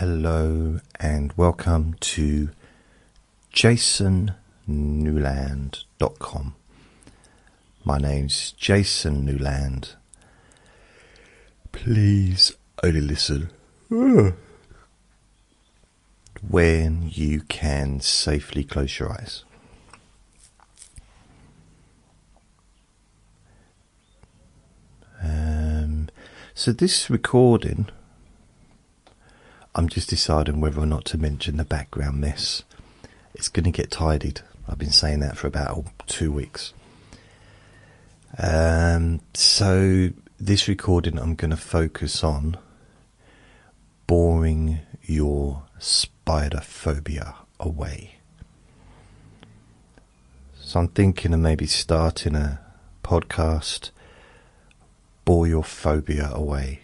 Hello and welcome to jasonnewland.com. My name's Jason Newland. Please only listen when you can safely close your eyes. So this recording, I'm just deciding whether or not to mention the background mess. It's going to get tidied. I've been saying that for about 2 weeks. So this recording, I'm going to focus on boring your spider phobia away. So I'm thinking of maybe starting a podcast, bore your phobia away,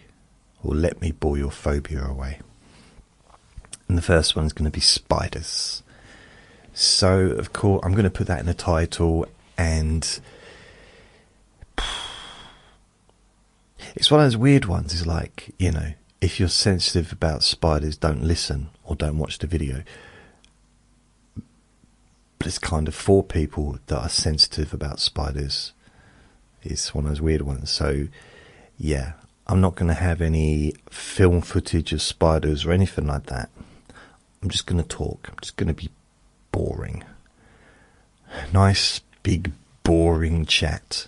or let me bore your phobia away. And the first one's going to be spiders. So, of course, I'm going to put that in the title, and it's one of those weird ones. It's like, you know, if you're sensitive about spiders, don't listen or don't watch the video. But it's kind of for people that are sensitive about spiders. It's one of those weird ones. So, yeah, I'm not going to have any film footage of spiders or anything like that. I'm just going to talk. I'm just going to be boring. Nice, big, boring chat.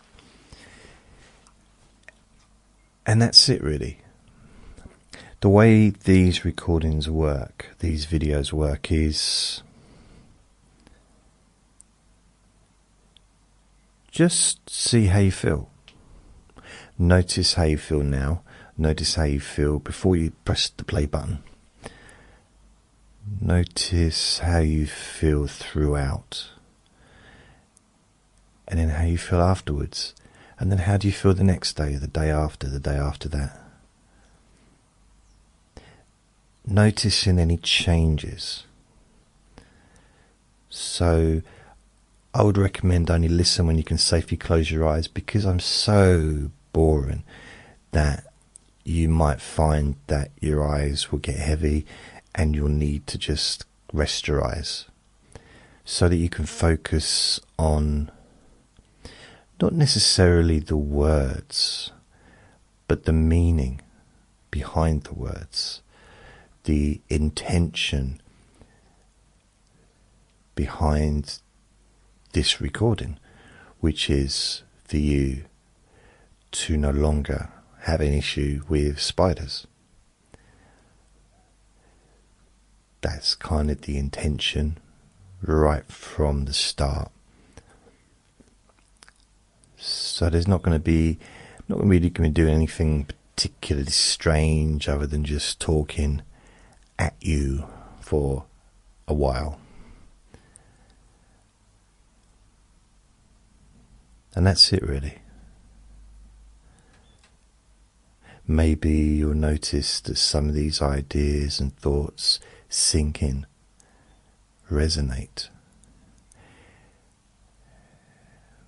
And that's it, really. The way these recordings work, these videos work, is just see how you feel. Notice how you feel now. Notice how you feel before you press the play button. Notice how you feel throughout. And then how you feel afterwards. And then how do you feel the next day, the day after that. Noticing any changes. So I would recommend only listen when you can safely close your eyes, because I'm so boring that you might find that your eyes will get heavy and you'll need to just rest your eyes so that you can focus on not necessarily the words, but the meaning behind the words, the intention behind this recording, which is for you to no longer have an issue with spiders. That's kind of the intention right from the start. So there's not really going to do anything particularly strange other than just talking at you for a while. And that's it, really. Maybe you'll notice that some of these ideas and thoughts sink in, resonate.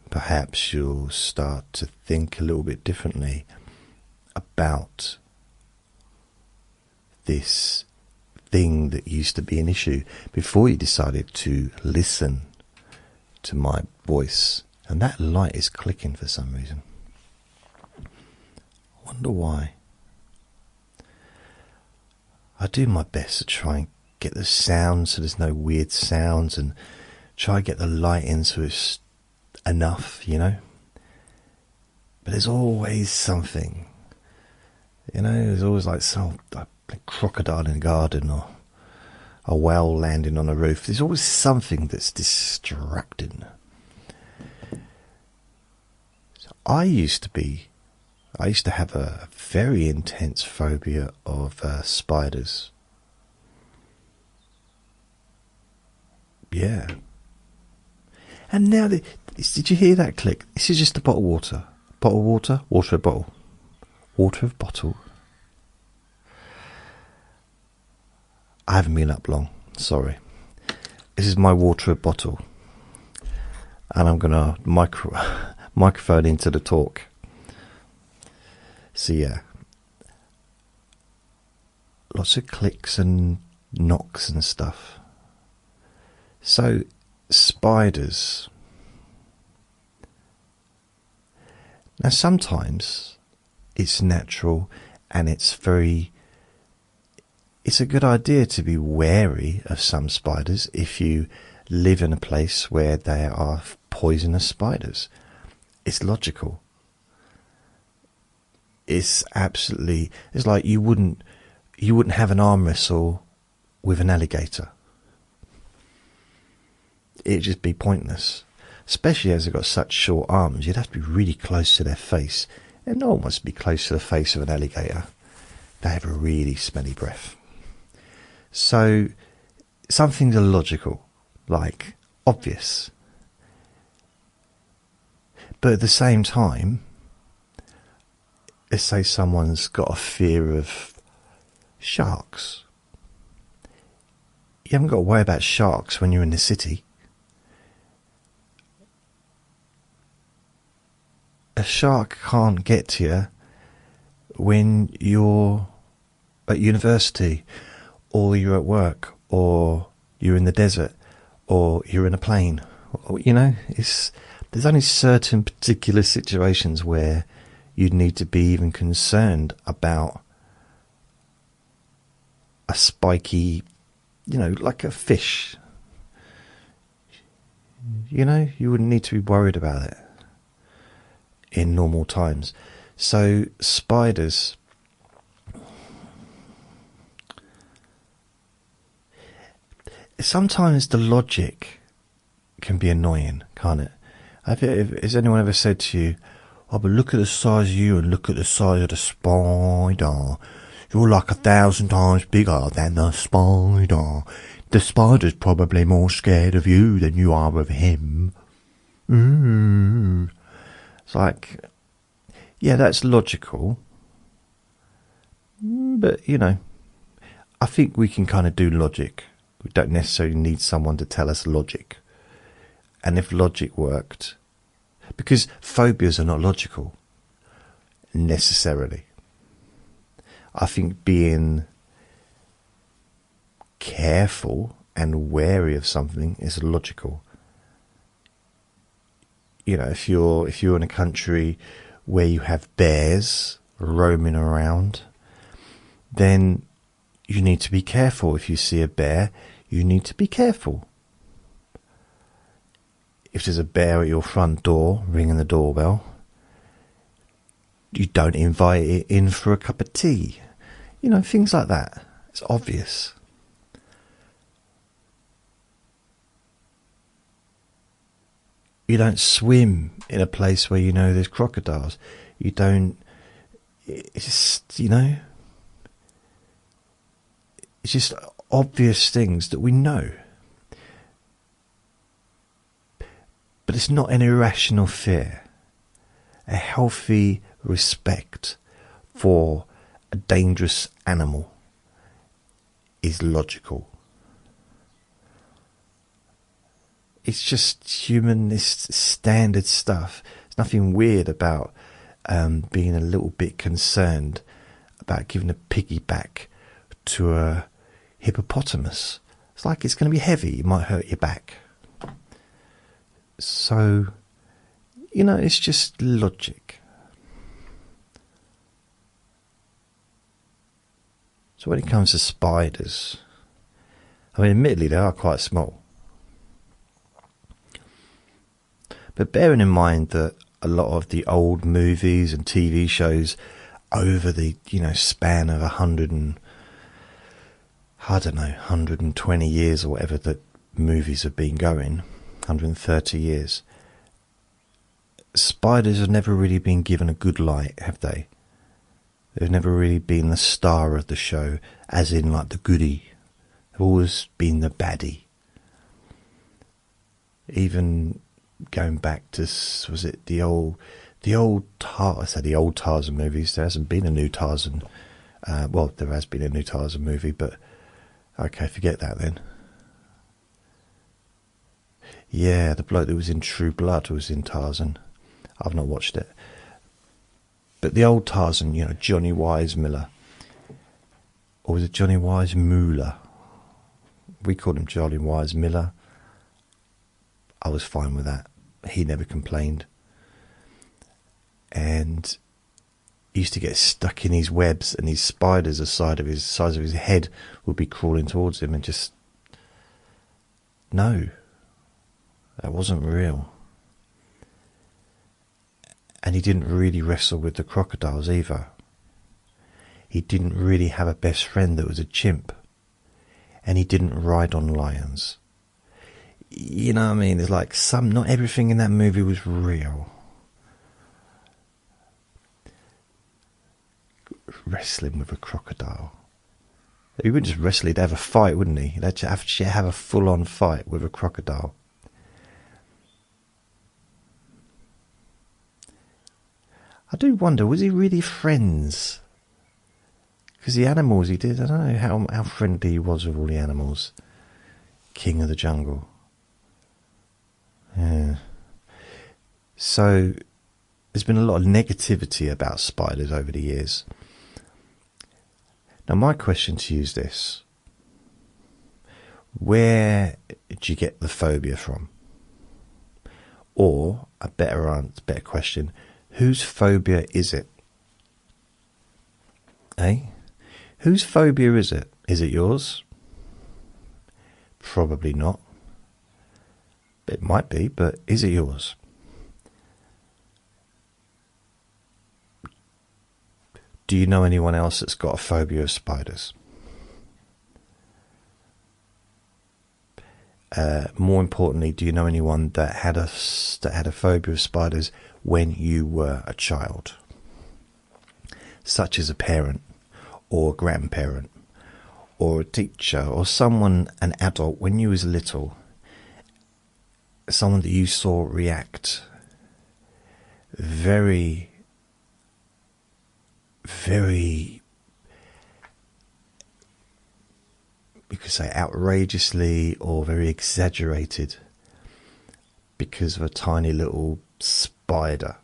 Perhaps you'll start to think a little bit differently about this thing that used to be an issue before you decided to listen to my voice. And that light is clicking for some reason. I wonder why. I do my best to try and get the sound so there's no weird sounds, and try and get the light in so it's enough, you know. But there's always something, you know. There's always like a crocodile in the garden, or a whale landing on a roof. There's always something that's distracting. So I used to have a very intense phobia of spiders. Yeah. And now, did you hear that click? This is just a bottle of water. Bottle of water? Water of bottle. Water of bottle. I haven't been up long. Sorry. This is my water of bottle. And I'm going to microphone into the talk. So yeah. lots of clicks and knocks and stuff. So spiders. Now sometimes it's natural and it's a good idea to be wary of some spiders if you live in a place where there are poisonous spiders. It's logical. It's like you wouldn't have an arm wrestle with an alligator. It'd just be pointless. Especially as they've got such short arms, you'd have to be really close to their face. And no one wants to be close to the face of an alligator. They have a really smelly breath. So, some things are logical, like obvious. But at the same time, let's say someone's got a fear of sharks. You haven't got to worry about sharks when you're in the city. A shark can't get to you when you're at university, or you're at work, or you're in the desert, or you're in a plane. You know, there's only certain particular situations where you'd need to be even concerned about a spiky, like a fish. You wouldn't need to be worried about it in normal times. So spiders, sometimes the logic can be annoying, can't it? Has anyone ever said to you, "Oh, but look at the size of you and look at the size of the spider. You're like 1,000 times bigger than the spider. The spider's probably more scared of you than you are of him." It's like, yeah, that's logical. But, I think we can kind of do logic. We don't necessarily need someone to tell us logic. And if logic worked, because phobias are not logical, necessarily. I think being careful and wary of something is logical. If you're in a country where you have bears roaming around, then you need to be careful. If you see a bear, you need to be careful. If there's a bear at your front door ringing the doorbell, you don't invite it in for a cup of tea. Things like that. It's obvious. You don't swim in a place where there's crocodiles. You don't. It's just, it's just obvious things that we know. But it's not an irrational fear. A healthy respect for a dangerous animal is logical. It's just human, it's standard stuff. There's nothing weird about being a little bit concerned about giving a piggyback to a hippopotamus. It's like it's going to be heavy, it might hurt your back. So, it's just logic. So when it comes to spiders, admittedly they are quite small. But bearing in mind that a lot of the old movies and TV shows over the span of 120 years or whatever that movies have been going, 130 years, spiders have never really been given a good light, have they? They've never really been the star of the show, as in like the goodie. They've always been the baddie. Even going back to, was it the old Tarzan movies? There hasn't been a new Tarzan. Well, there has been a new Tarzan movie, but okay, forget that then. Yeah, the bloke that was in True Blood was in Tarzan. I've not watched it. But the old Tarzan, Johnny Weissmuller, or was it Johnny Wise Muller? We called him Johnny Wise Miller. I was fine with that. He never complained. And he used to get stuck in his webs, and these spiders the size of his head would be crawling towards him, and just, no, that wasn't real. And he didn't really wrestle with the crocodiles either. He didn't really have a best friend that was a chimp. And he didn't ride on lions. You know what I mean? There's like not everything in that movie was real. Wrestling with a crocodile. He wouldn't just wrestle, he'd have a fight, wouldn't he? He'd actually have a full-on fight with a crocodile. I do wonder, was he really friends? Because the animals he did, I don't know how friendly he was with all the animals. King of the jungle. Yeah. So, there's been a lot of negativity about spiders over the years. Now, my question to you is this. Where did you get the phobia from? Or, a better question, whose phobia is it? Eh? Whose phobia is it? Is it yours? Probably not. It might be, but is it yours? Do you know anyone else that's got a phobia of spiders? More importantly, do you know anyone that had a phobia of spiders when you were a child? Such as a parent, or a grandparent, or a teacher, or someone, an adult, when you was little, someone that you saw react very, very, you could say outrageously or very exaggerated because of a tiny little spider.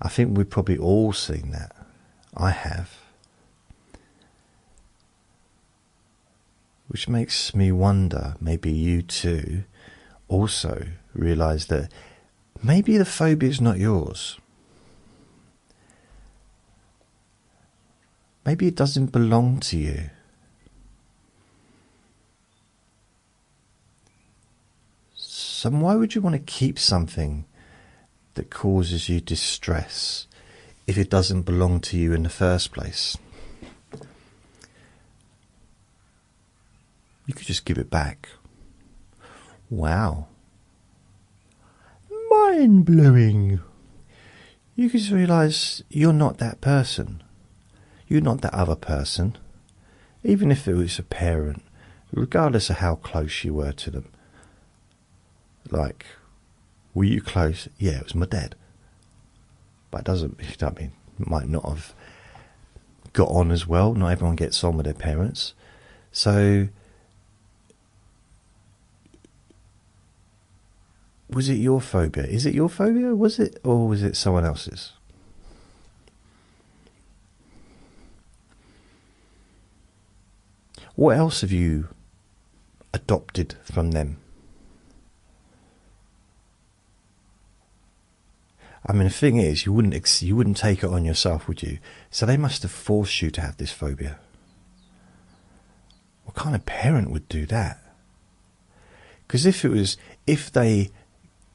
I think we've probably all seen that. I have. Which makes me wonder, maybe you too also realise that maybe the phobia is not yours. Maybe it doesn't belong to you. So why would you want to keep something that causes you distress if it doesn't belong to you in the first place? You could just give it back. Wow. Mind-blowing. You could just realise you're not that person. You're not that other person. Even if it was a parent, regardless of how close you were to them. Like, were you close? Yeah, it was my dad. But it doesn't, I mean, might not have got on as well. Not everyone gets on with their parents. So, was it your phobia? Is it your phobia? Was it, or was it someone else's? What else have you adopted from them? I mean, the thing is, you wouldn't take it on yourself, would you? So they must have forced you to have this phobia. What kind of parent would do that? Because if they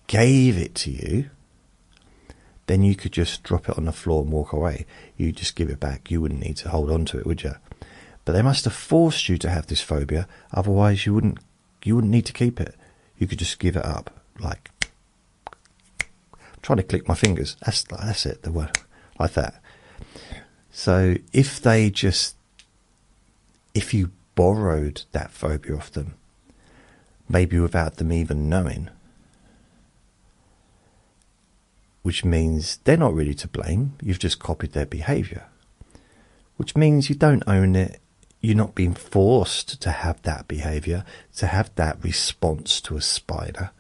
gave it to you, then you could just drop it on the floor and walk away. You just give it back. You wouldn't need to hold on to it, would you? But they must have forced you to have this phobia. Otherwise, you wouldn't need to keep it. You could just give it up. Like, I'm trying to click my fingers. That's it. The word like that. So if you borrowed that phobia off them, maybe without them even knowing, which means they're not really to blame. You've just copied their behaviour, which means you don't own it. You're not being forced to have that behaviour, to have that response to a spider,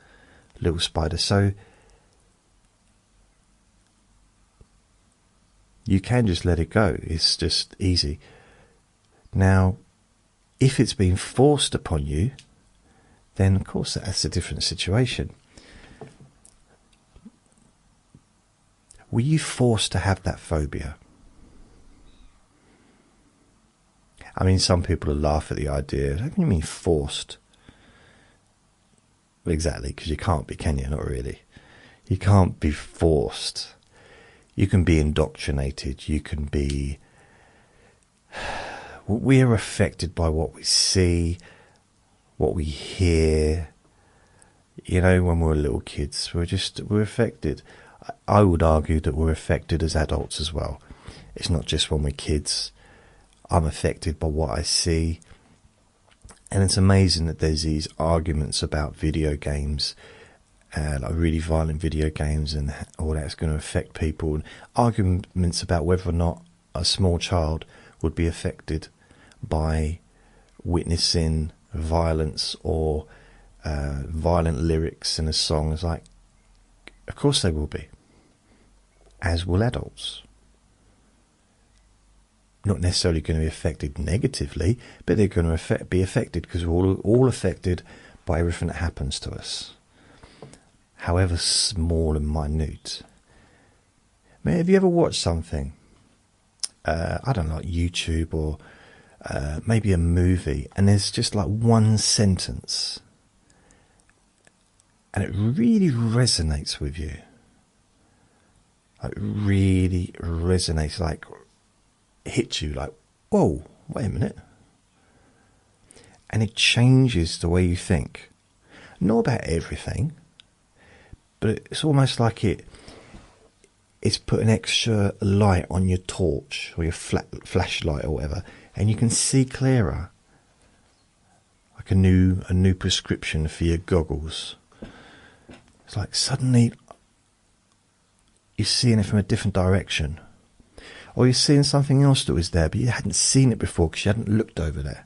little spider. So You can just let it go. It's just easy. Now, if it's been forced upon you, then of course that's a different situation. Were you forced to have that phobia? I mean, some people will laugh at the idea. What do you mean forced? Exactly, because you can't be, can you? Not really. You can't be forced. You can be indoctrinated. You can be... We're affected by what we see, what we hear. You know, when we're little kids, we're affected. I would argue that we're affected as adults as well. It's not just when we're kids. I'm affected by what I see. And it's amazing that there's these arguments about video games, like really violent video games and all that's going to affect people. And arguments about whether or not a small child would be affected by witnessing violence or violent lyrics in a song. It's like, of course they will be, as will adults. Not necessarily going to be affected negatively, but they're going to be affected because we're all affected by everything that happens to us, however small and minute. I mean, have you ever watched something, I don't know, like YouTube or maybe a movie, and there's just like one sentence and it really resonates with you? Like, really resonates, like hits you like, whoa, wait a minute. And it changes the way you think. Not about everything, but it's almost like it's put an extra light on your torch or your flashlight or whatever, and you can see clearer. Like a new prescription for your goggles. It's like suddenly you're seeing it from a different direction. Or you're seeing something else that was there, but you hadn't seen it before because you hadn't looked over there.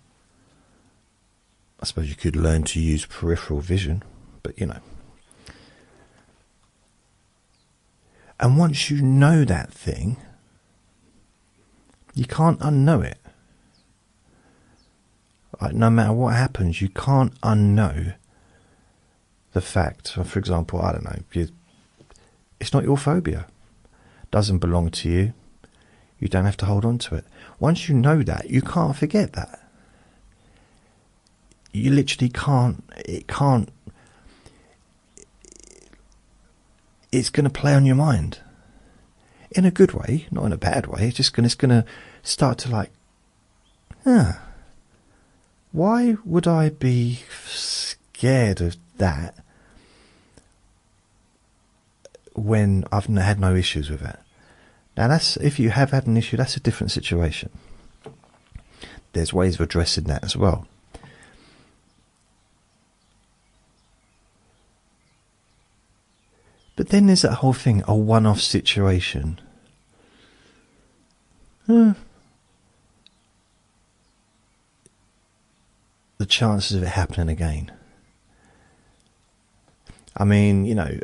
I suppose you could learn to use peripheral vision, but you know. And once you know that thing, you can't unknow it. Like, no matter what happens, you can't unknow the fact. For example, I don't know, it's not your phobia. It doesn't belong to you. You don't have to hold on to it. Once you know that, you can't forget that. You literally can't. It's going to play on your mind. In a good way, not in a bad way. It's going to start to like, why would I be scared of that when I've had no issues with it? Now, that's, if you have had an issue, that's a different situation. There's ways of addressing that as well. But then there's that whole thing, a one-off situation. The chances of it happening again. I mean, you know,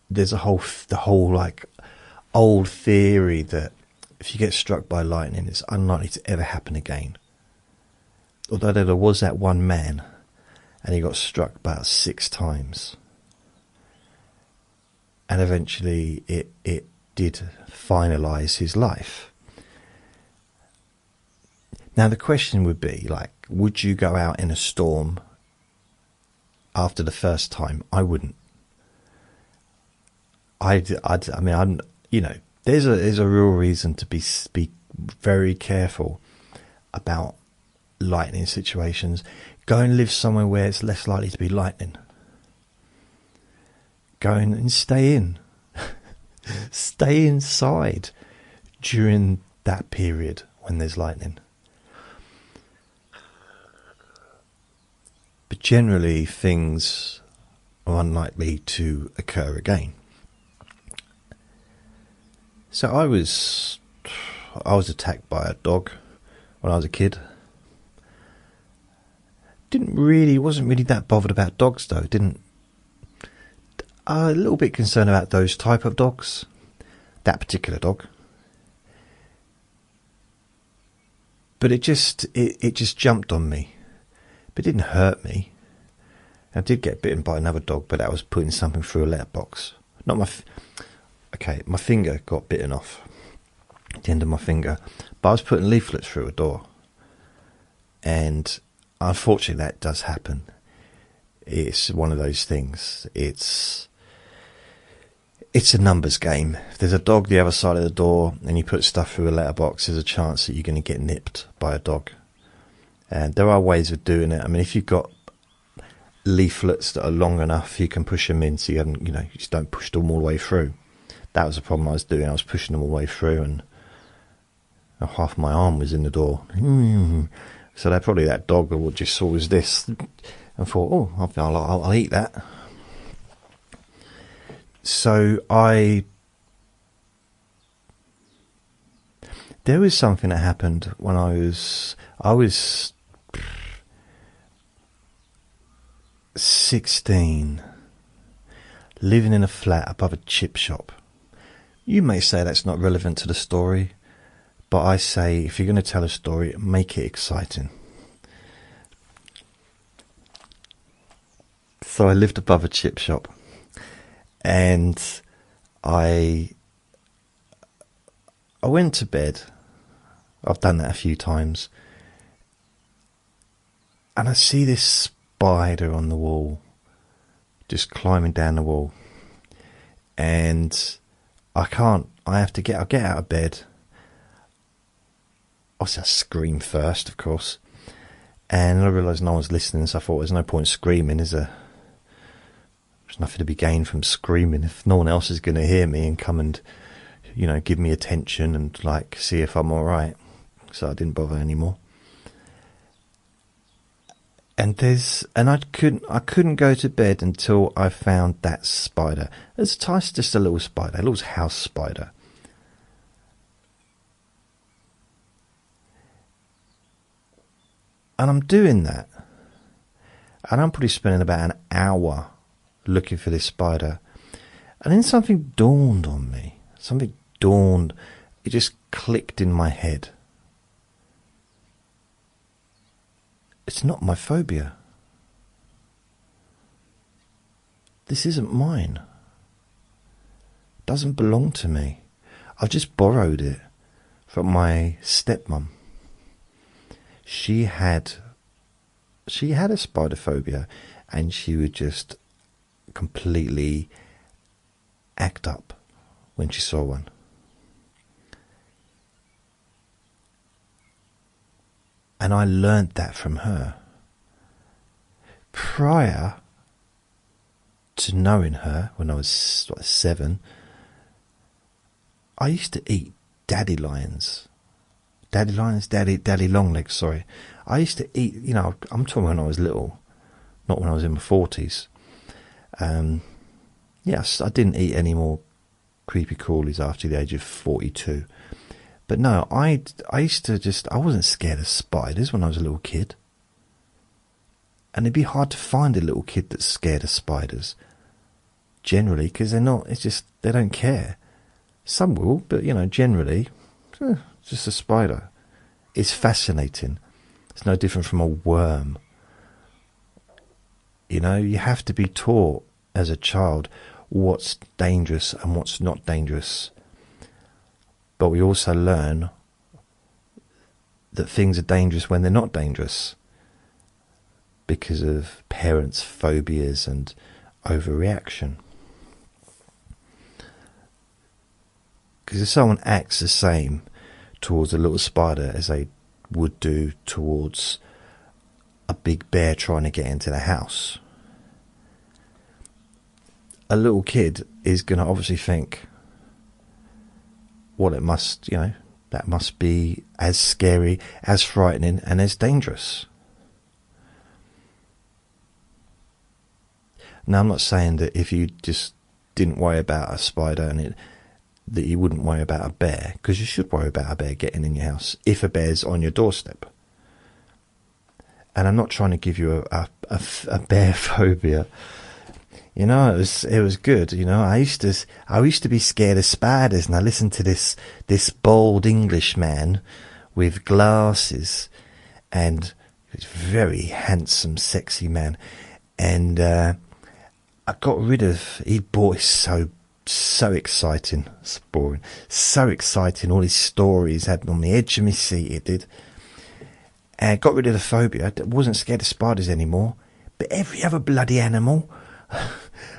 there's the whole like old theory that if you get struck by lightning, it's unlikely to ever happen again. Although there was that one man, and he got struck about 6 times. And eventually it did finalise his life. Now the question would be, like, would you go out in a storm after the first time? I wouldn't. I mean, I'm, you know, there's a real reason to be very careful about lightning situations. Go and live somewhere where it's less likely to be lightning. Go in and stay in. Stay inside during that period when there's lightning. But generally, things are unlikely to occur again. So I was attacked by a dog when I was a kid. Wasn't really that bothered about dogs though. A little bit concerned about those type of dogs, that particular dog. But it just jumped on me. But it didn't hurt me. I did get bitten by another dog, but that was putting something through a letterbox. Not my... my finger got bitten off. The end of my finger. But I was putting leaflets through a door. And unfortunately that does happen. It's one of those things. It's a numbers game. If there's a dog the other side of the door and you put stuff through a letterbox, there's a chance that you're going to get nipped by a dog. And there are ways of doing it. I mean, if you've got leaflets that are long enough, you can push them in so you haven't, you just don't push them all the way through. That was the problem I was doing. I was pushing them all the way through, and half my arm was in the door. So that dog just saw was this and thought, oh, I'll eat that. So there was something that happened when I was 16, living in a flat above a chip shop. You may say that's not relevant to the story, but I say if you're going to tell a story, make it exciting. So I lived above a chip shop, and I went to bed. I've done that a few times, and I see this spider on the wall, just climbing down the wall, and I'll get out of bed. Obviously I scream first, of course, and I realised no one's listening, so I thought there's no point screaming, is there? There's nothing to be gained from screaming if no one else is going to hear me and come and, give me attention and see if I'm alright. So I didn't bother anymore. And I couldn't go to bed until I found that spider. It's just a little spider, a little house spider. And I'm doing that. And I'm probably spending about an hour looking for this spider. And then something dawned on me. It just clicked in my head. It's not my phobia. This isn't mine. It doesn't belong to me. I've just borrowed it from my stepmom. She had a spider phobia, and she would just completely act up when she saw one. And I learned that from her. Prior to knowing her, when I was 7, I used to eat daddy long legs, sorry. I used to eat, I'm talking when I was little, not when I was in my 40s. Yes, I didn't eat any more creepy crawlies after the age of 42. But no, I used to I wasn't scared of spiders when I was a little kid. And it'd be hard to find a little kid that's scared of spiders. Generally, because they don't care. Some will, but generally, just a spider. It's fascinating. It's no different from a worm. You have to be taught as a child what's dangerous and what's not dangerous. But we also learn that things are dangerous when they're not dangerous because of parents' phobias and overreaction. Because if someone acts the same towards a little spider as they would do towards a big bear trying to get into the house, a little kid is going to obviously think, well, it must, that must be as scary, as frightening, and as dangerous. Now, I'm not saying that if you just didn't worry about a spider that you wouldn't worry about a bear, because you should worry about a bear getting in your house if a bear's on your doorstep. And I'm not trying to give you a bear phobia. It was good. I used to be scared of spiders, and I listened to this bold Englishman with glasses, and he was a very handsome, sexy man. And I got rid of. He bought so exciting. It's boring. So exciting. All his stories had me on the edge of my seat. It did. And got rid of the phobia. I wasn't scared of spiders anymore. But every other bloody animal.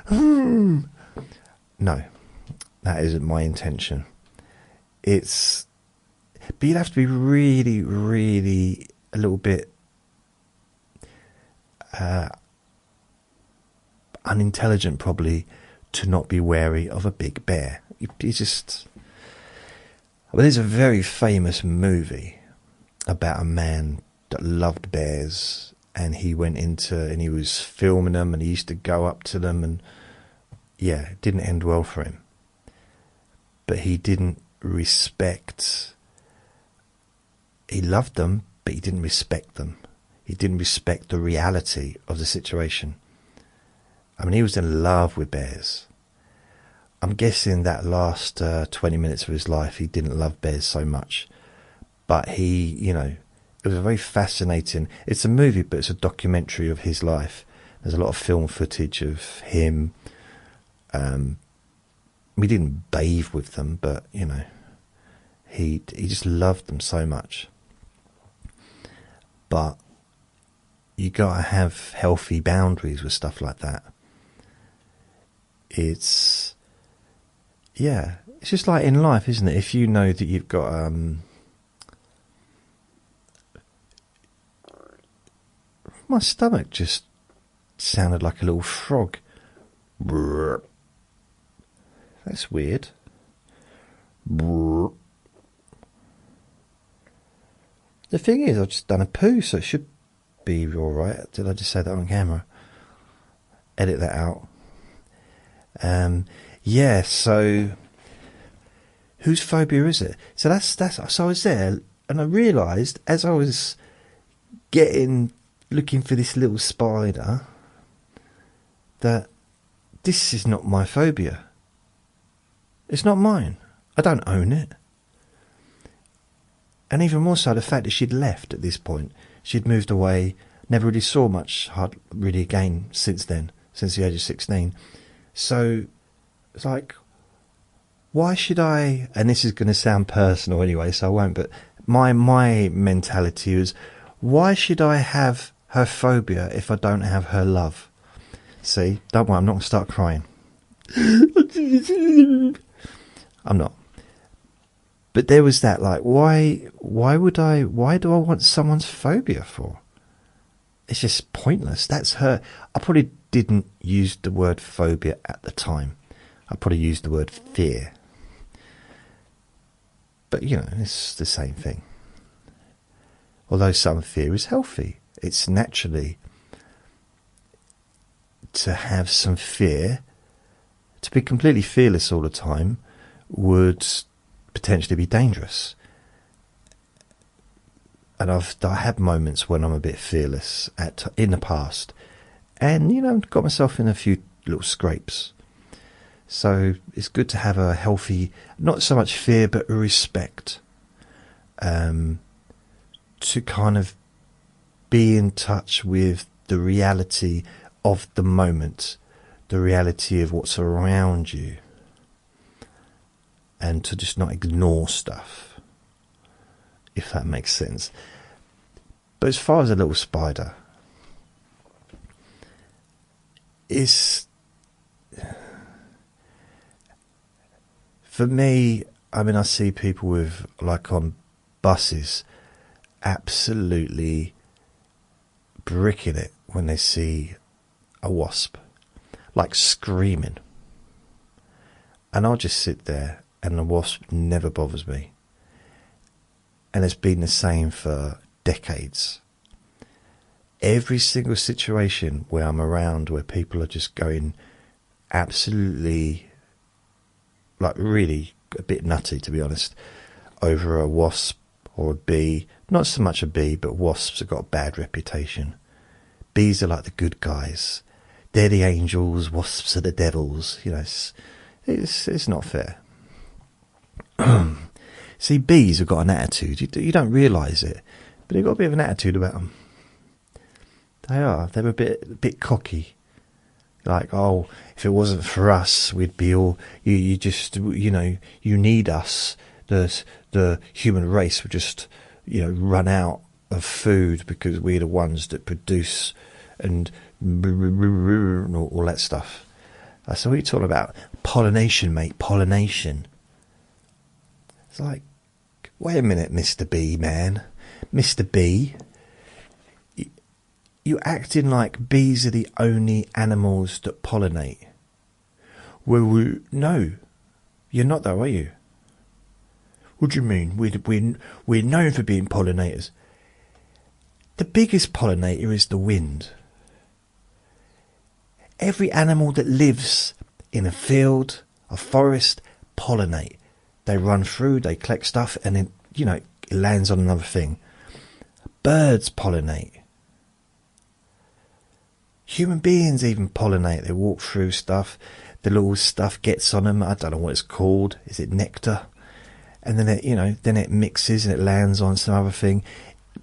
No, that isn't my intention. But you'd have to be really, really a little bit unintelligent, probably, to not be wary of a big bear. There's a very famous movie about a man that loved bears, and he was filming them, and he used to go up to them, and yeah, it didn't end well for him. But he didn't respect. He loved them, but he didn't respect them. He didn't respect the reality of the situation. I mean, he was in love with bears. I'm guessing that last 20 minutes of his life, he didn't love bears so much. But it was a very fascinating. It's a movie, but it's a documentary of his life. There's a lot of film footage of him. We didn't bathe with them, but he just loved them so much. But you gotta have healthy boundaries with stuff like that. It's just like in life, isn't it? If you know that you've got my stomach just sounded like a little frog. That's weird. The thing is, I've just done a poo, so it should be alright. Did I just say that on camera? Edit that out. So whose phobia is it? So that's so I was there, and I realised as I was looking for this little spider, that this is not my phobia. It's not mine. I don't own it. And even more so, the fact that she'd left at this point. She'd moved away, never really saw much, really again since then, since the age of 16. So it's like, why should I, and this is going to sound personal anyway, so I won't, but my mentality was, why should I have her phobia if I don't have her love? See, don't worry, I'm not going to start crying. I'm not. But there was that, like, why do I want someone's phobia for? It's just pointless. That's her. I probably didn't use the word phobia at the time. I probably used the word fear. But, it's the same thing. Although some fear is healthy. It's naturally to have some fear, to be completely fearless all the time would potentially be dangerous. And I had moments when I'm a bit fearless in the past, and got myself in a few little scrapes. So it's good to have a healthy, not so much fear but respect, to kind of be in touch with the reality of the moment, the reality of what's around you, and to just not ignore stuff, if that makes sense. But as far as a little spider, for me, I mean, I see people with, like on buses, absolutely bricking it when they see a wasp, like screaming. And I'll just sit there, and the wasp never bothers me. And it's been the same for decades. Every single situation where I'm around, where people are just going absolutely, like really a bit nutty, to be honest, over a wasp or a bee. Not so much a bee, but wasps have got a bad reputation. Bees are like the good guys. They're the angels, wasps are the devils. It's not fair. See, bees have got an attitude. You don't realise it, but they've got a bit of an attitude about them. They're a bit cocky. Like, oh, if it wasn't for us, we'd be all. You just, you need us. The human race would just, run out of food because we're the ones that produce and all that stuff. So what are you talking about? Pollination, mate, pollination. It's like, wait a minute, Mr. B, man. Mr. B, you're acting like bees are the only animals that pollinate. Well, no, you're not though, are you? What do you mean? We're known for being pollinators. The biggest pollinator is the wind. Every animal that lives in a field, a forest, pollinate. They run through, they collect stuff, and then, it lands on another thing. Birds pollinate. Human beings even pollinate. They walk through stuff. The little stuff gets on them. I don't know what it's called. Is it nectar? And then it mixes and it lands on some other thing.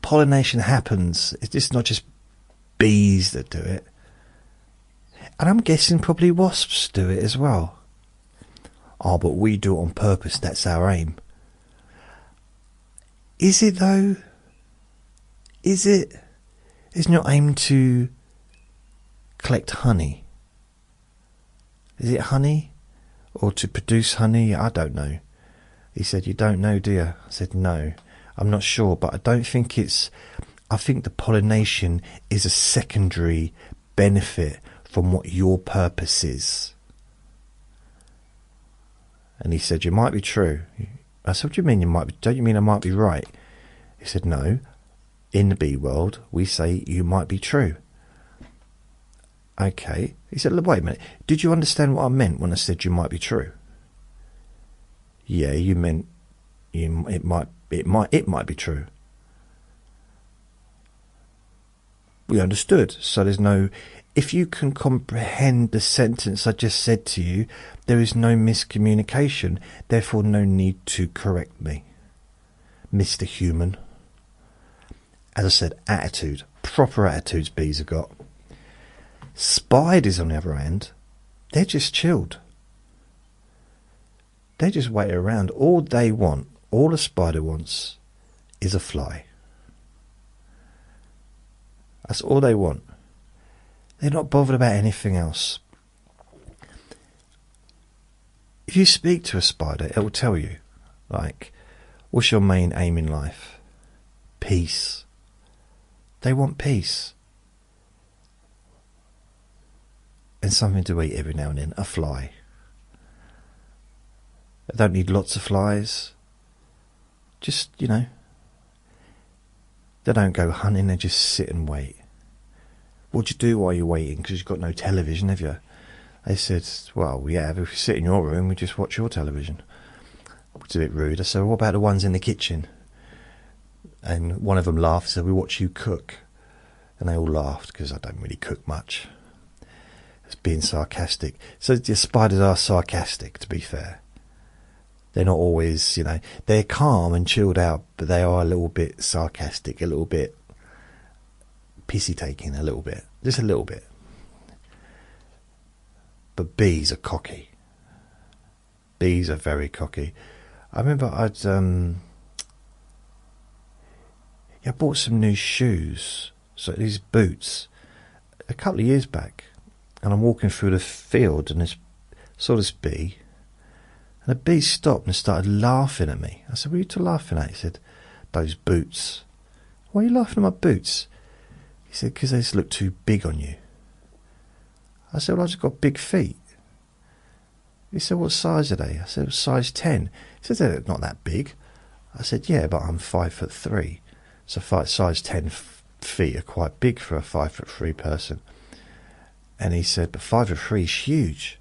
Pollination happens. It's just not just bees that do it. And I'm guessing probably wasps do it as well. Oh, but we do it on purpose. That's our aim. Is it though? Is it? Isn't your aim to collect honey? Is it honey? Or to produce honey? I don't know. He said, you don't know, do you? I said, no. I'm not sure, but I don't think it's... I think the pollination is a secondary benefit from what your purpose is. And he said, you might be true. I said, what do you mean you might be? Don't you mean I might be right? He said, no. In the bee world, we say you might be true. Okay. He said, wait a minute. Did you understand what I meant when I said you might be true? Yeah, you meant it might be true. We understood. So there's no... If you can comprehend the sentence I just said to you, there is no miscommunication. Therefore, no need to correct me, Mr. Human. As I said, attitude. Proper attitudes bees have got. Spiders, on the other hand, they're just chilled. They just wait around. All they want, all a spider wants, is a fly. That's all they want. They're not bothered about anything else. If you speak to a spider, it will tell you, like, what's your main aim in life? Peace. They want peace. And something to eat every now and then, a fly. They don't need lots of flies. Just, they don't go hunting, they just sit and wait. What do you do while you're waiting? Because you've got no television, have you? They said, well, yeah, if we sit in your room, we just watch your television. It's a bit rude. I said, what about the ones in the kitchen? And one of them laughed, said, we watch you cook. And they all laughed, because I don't really cook much. It's being sarcastic. So the spiders are sarcastic, to be fair. They're not always, they're calm and chilled out, but they are a little bit sarcastic, a little bit pissy-taking, a little bit. Just a little bit. But bees are cocky. Bees are very cocky. I remember I bought some new shoes, so these boots, a couple of years back, and I'm walking through the field and saw this bee, and the bee stopped and started laughing at me. I said, what are you laughing at? He said, those boots. Why are you laughing at my boots? He said, because they just look too big on you. I said, well, I've just got big feet. He said, what size are they? I said, size 10. He said, they're not that big. I said, yeah, but I'm 5'3". So size 10 feet are quite big for a 5'3" person. And he said, but 5'3" is huge.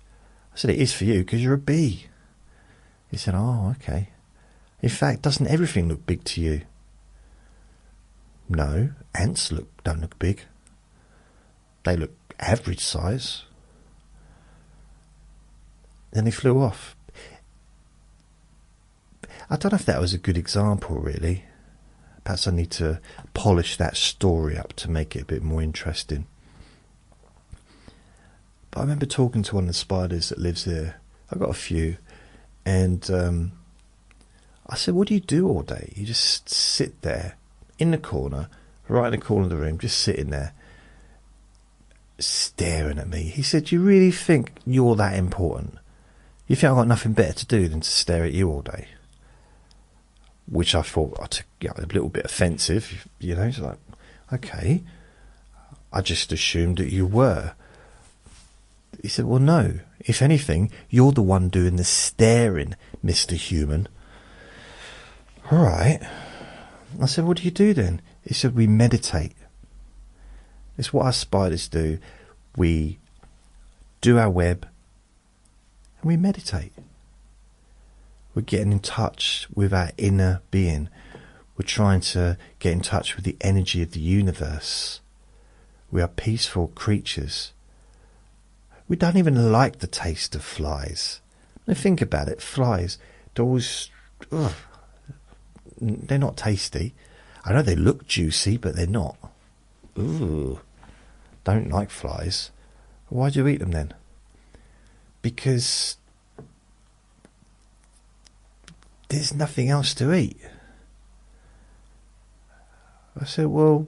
I said, it is for you because you're a bee. He said, oh, okay. In fact, doesn't everything look big to you? No, ants don't look big. They look average size. Then he flew off. I don't know if that was a good example, really. Perhaps I need to polish that story up to make it a bit more interesting. But I remember talking to one of the spiders that lives there. I've got a few. And I said, what do you do all day? You just sit there in the corner, right in the corner of the room, just sitting there, staring at me. He said, do you really think you're that important? You think I've got nothing better to do than to stare at you all day? Which I thought I took a little bit offensive, you know. It's like, okay, I just assumed that you were. He said, well, no. If anything, you're the one doing the staring, Mr. Human. All right. I said, what do you do then? He said, we meditate. It's what our spiders do. We do our web and we meditate. We're getting in touch with our inner being. We're trying to get in touch with the energy of the universe. We are peaceful creatures. We don't even like the taste of flies. Now think about it. Flies, they're always, they're not tasty. I know they look juicy, but they're not. Ooh, don't like flies. Why do you eat them then? Because there's nothing else to eat. I said, well,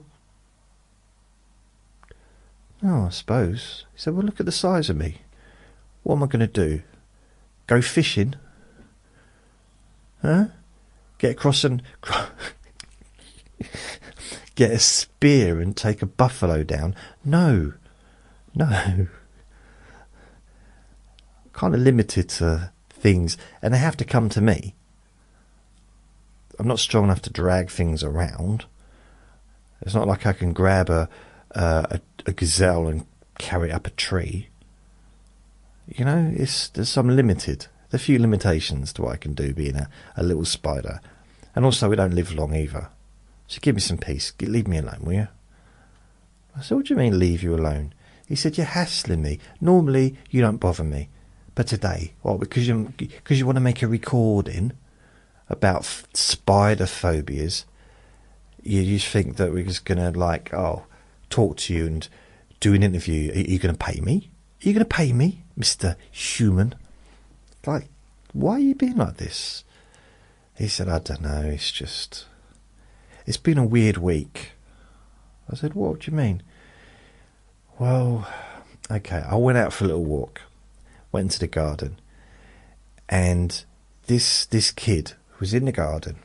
no, I suppose. He said, well, look at the size of me. What am I going to do? Go fishing? Huh? Get across and get a spear and take a buffalo down? No. Kind of limited to things, and they have to come to me. I'm not strong enough to drag things around. It's not like I can grab a gazelle and carry it up a tree. You know, there's some there's a few limitations to what I can do being a little spider. And also we don't live long either. So give me some peace. Leave me alone, will you? I said, what do you mean leave you alone? He said, you're hassling me. Normally you don't bother me. But today, what, because you want to make a recording about spider phobias, you think that we're just going to talk to you and do an interview. Are you going to pay me? Are you going to pay me, Mr. Human? Like, why are you being like this? He said, I don't know, it's been a weird week. I said, what do you mean? Well, okay, I went out for a little walk, went into the garden, and this kid was in the garden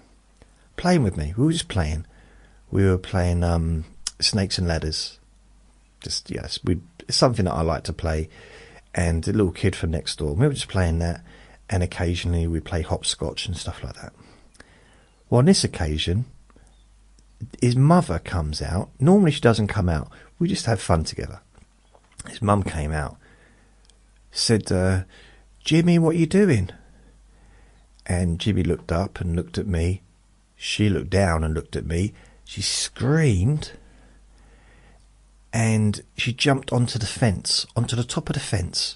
playing with me. We were just playing. We were playing snakes and ladders. Just, yes, it's something that I like to play. And the little kid from next door, we were just playing that, and occasionally we play hopscotch and stuff like that. Well, on this occasion, his mother comes out. Normally she doesn't come out. We just have fun together. His mum came out, said, Jimmy, what are you doing? And Jimmy looked up and looked at me. She looked down and looked at me. She screamed, and she jumped onto the fence, onto the top of the fence.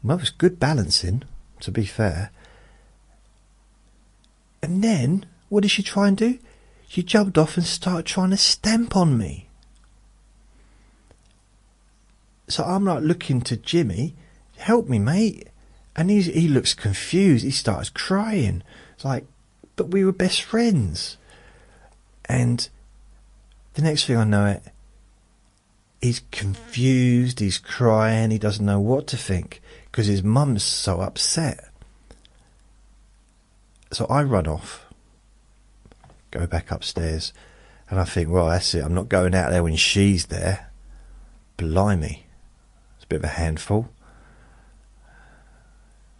Well, it was good balancing, to be fair. And then, what did she try and do? She jumped off and started trying to stamp on me. So I'm like looking to Jimmy, help me, mate. And he looks confused. He starts crying. It's like, but we were best friends. And the next thing I know it, he's confused, he's crying, he doesn't know what to think because his mum's so upset. So I run off, go back upstairs, and I think, well, that's it, I'm not going out there when she's there. Blimey, it's a bit of a handful.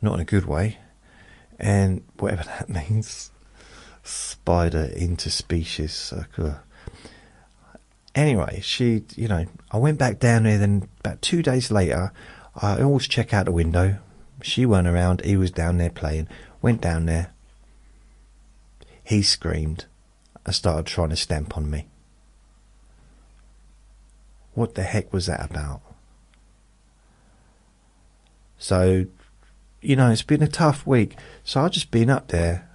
Not in a good way. And whatever that means. Spider interspecies. Anyway, I went back down there, then about 2 days later, I always check out the window. She weren't around, he was down there playing. Went down there. He screamed and started trying to stamp on me. What the heck was that about? So, it's been a tough week. So I've just been up there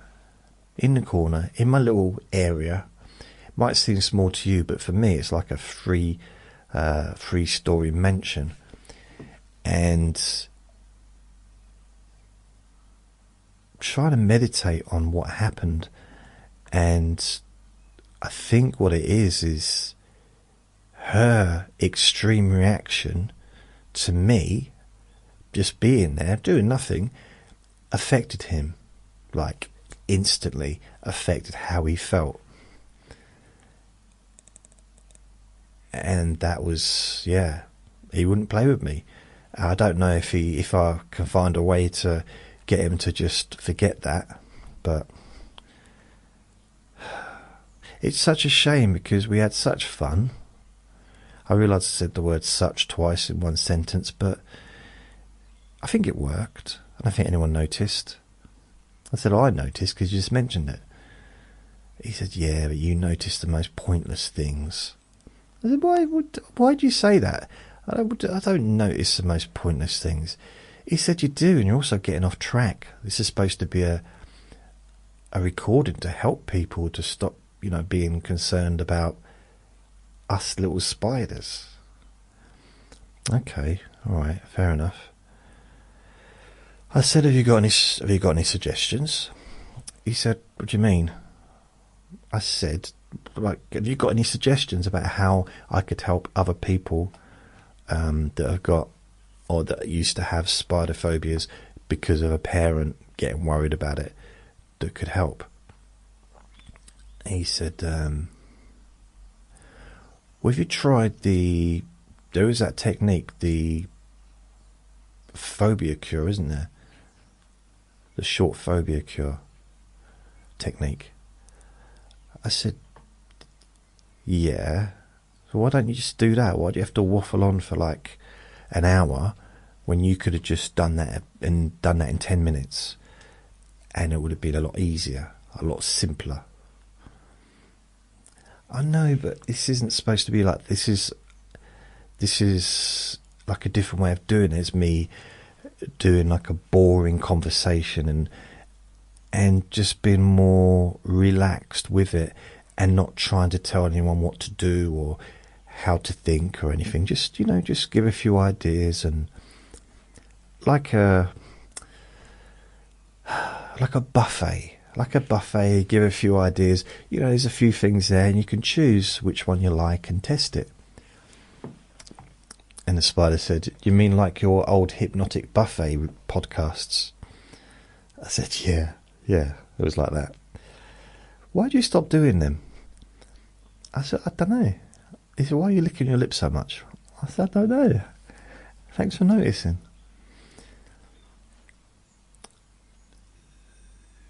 in the corner, in my little area. Might seem small to you, but for me it's like a three-story mansion. And trying to meditate on what happened, and I think what it is her extreme reaction to me just being there doing nothing affected him, like instantly affected how he felt. And that was, yeah, he wouldn't play with me. I don't know if I can find a way to get him to just forget that, but it's such a shame because we had such fun. I realised I said the word such twice in one sentence, but I think it worked. I don't think anyone noticed. I said, I noticed because you just mentioned it. He said, yeah, but you noticed the most pointless things. I said, why do you say that? I don't notice the most pointless things. He said, you do, and you're also getting off track. This is supposed to be a recording to help people to stop, being concerned about us little spiders. Okay, all right, fair enough. I said, have you got any suggestions? He said, what do you mean? I said, have you got any suggestions about how I could help other people that have got or that used to have spider phobias because of a parent getting worried about it that could help? He said, well, have you tried there is that technique, the phobia cure, isn't there? The short phobia cure technique. I said, yeah. So why don't you just do that? Why do you have to waffle on for like an hour when you could have just done that in 10 minutes and it would have been a lot easier, a lot simpler? I know, but this isn't supposed to be like this. Is like a different way of doing it. It's me doing like a boring conversation and just being more relaxed with it and not trying to tell anyone what to do or how to think or anything. Just just give a few ideas and like a buffet. Like a buffet, give a few ideas. There's a few things there and you can choose which one you like and test it. And the spider said, you mean like your old hypnotic buffet podcasts? I said, yeah, it was like that. Why do you stop doing them? I said, I don't know. He said, why are you licking your lips so much? I said, I don't know. Thanks for noticing.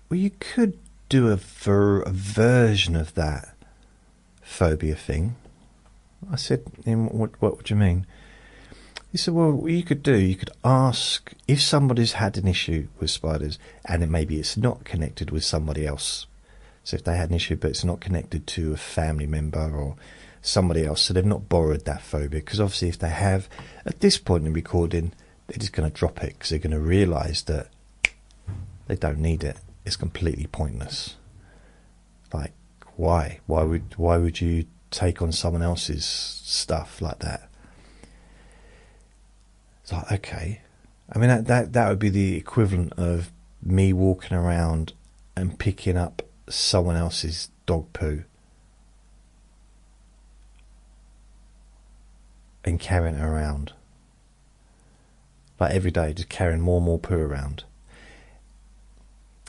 Well, you could do a version of that phobia thing. I said, what do you mean? He said, well, what you could ask if somebody's had an issue with spiders and maybe it's not connected with somebody else. So if they had an issue but it's not connected to a family member or somebody else, so they've not borrowed that phobia, because obviously if they have, at this point in the recording, they're just going to drop it because they're going to realise that they don't need it. It's completely pointless. Like, why? Why would you take on someone else's stuff like that? It's like, okay. I mean, that would be the equivalent of me walking around and picking up someone else's dog poo and carrying it around. Like every day, just carrying more and more poo around.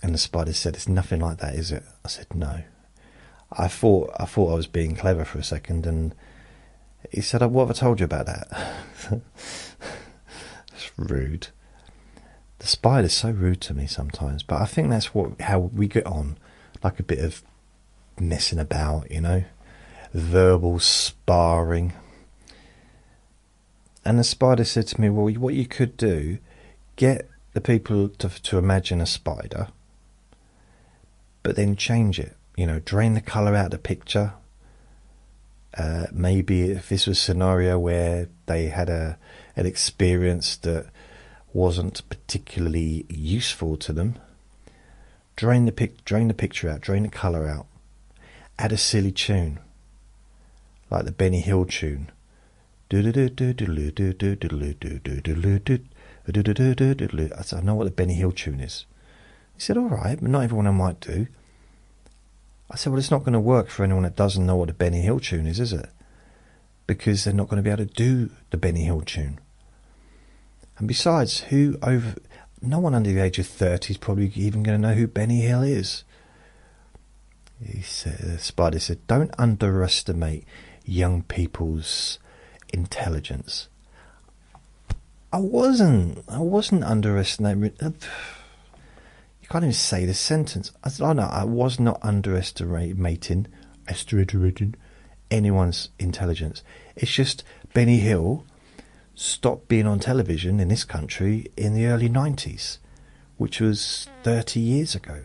And the spider said, it's nothing like that, is it? I said, no. I thought I was being clever for a second, and he said, what have I told you about that? It's rude. The spider's so rude to me sometimes, but I think that's how we get on, like a bit of messing about, verbal sparring. And the spider said to me, well, what you could do, get the people to imagine a spider, but then change it, drain the colour out of the picture. Maybe if this was a scenario where they had an experience that wasn't particularly useful to them, drain the picture out, drain the colour out, add a silly tune, like the Benny Hill tune. I said, I know what the Benny Hill tune is. He said, all right, but not everyone might do. I said, well, it's not going to work for anyone that doesn't know what the Benny Hill tune is it? Because they're not going to be able to do the Benny Hill tune. And besides, no one under the age of 30 is probably even going to know who Benny Hill is. He said, the spider said, don't underestimate young people's intelligence. I wasn't underestimating. You can't even say the sentence. I was not underestimating anyone's intelligence. It's just Benny Hill stopped being on television in this country in the early 90s, which was 30 years ago.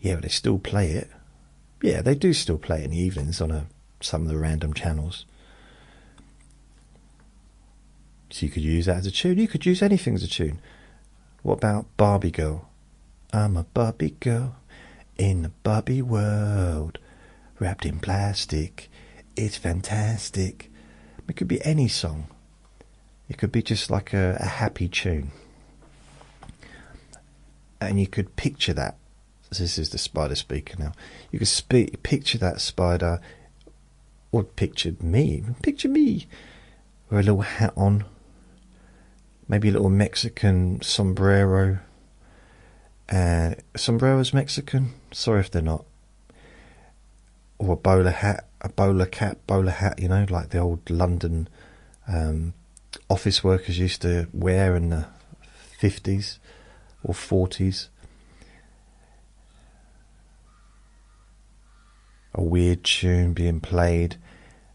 Yeah, but they still play it. Yeah, they do still play it in the evenings on some of the random channels. So you could use that as a tune. You could use anything as a tune. What about Barbie Girl? I'm a Barbie girl in a Barbie world, wrapped in plastic. It's fantastic. It could be any song. It could be just like a happy tune. And you could picture that. This is the spider speaker now. You could picture that spider, or picture me, with a little hat on, maybe a little Mexican sombrero. Sombrero's Mexican? Sorry if they're not. Or a bowler hat, you know, like the old London office workers used to wear in the 50s or 40s. A weird tune being played,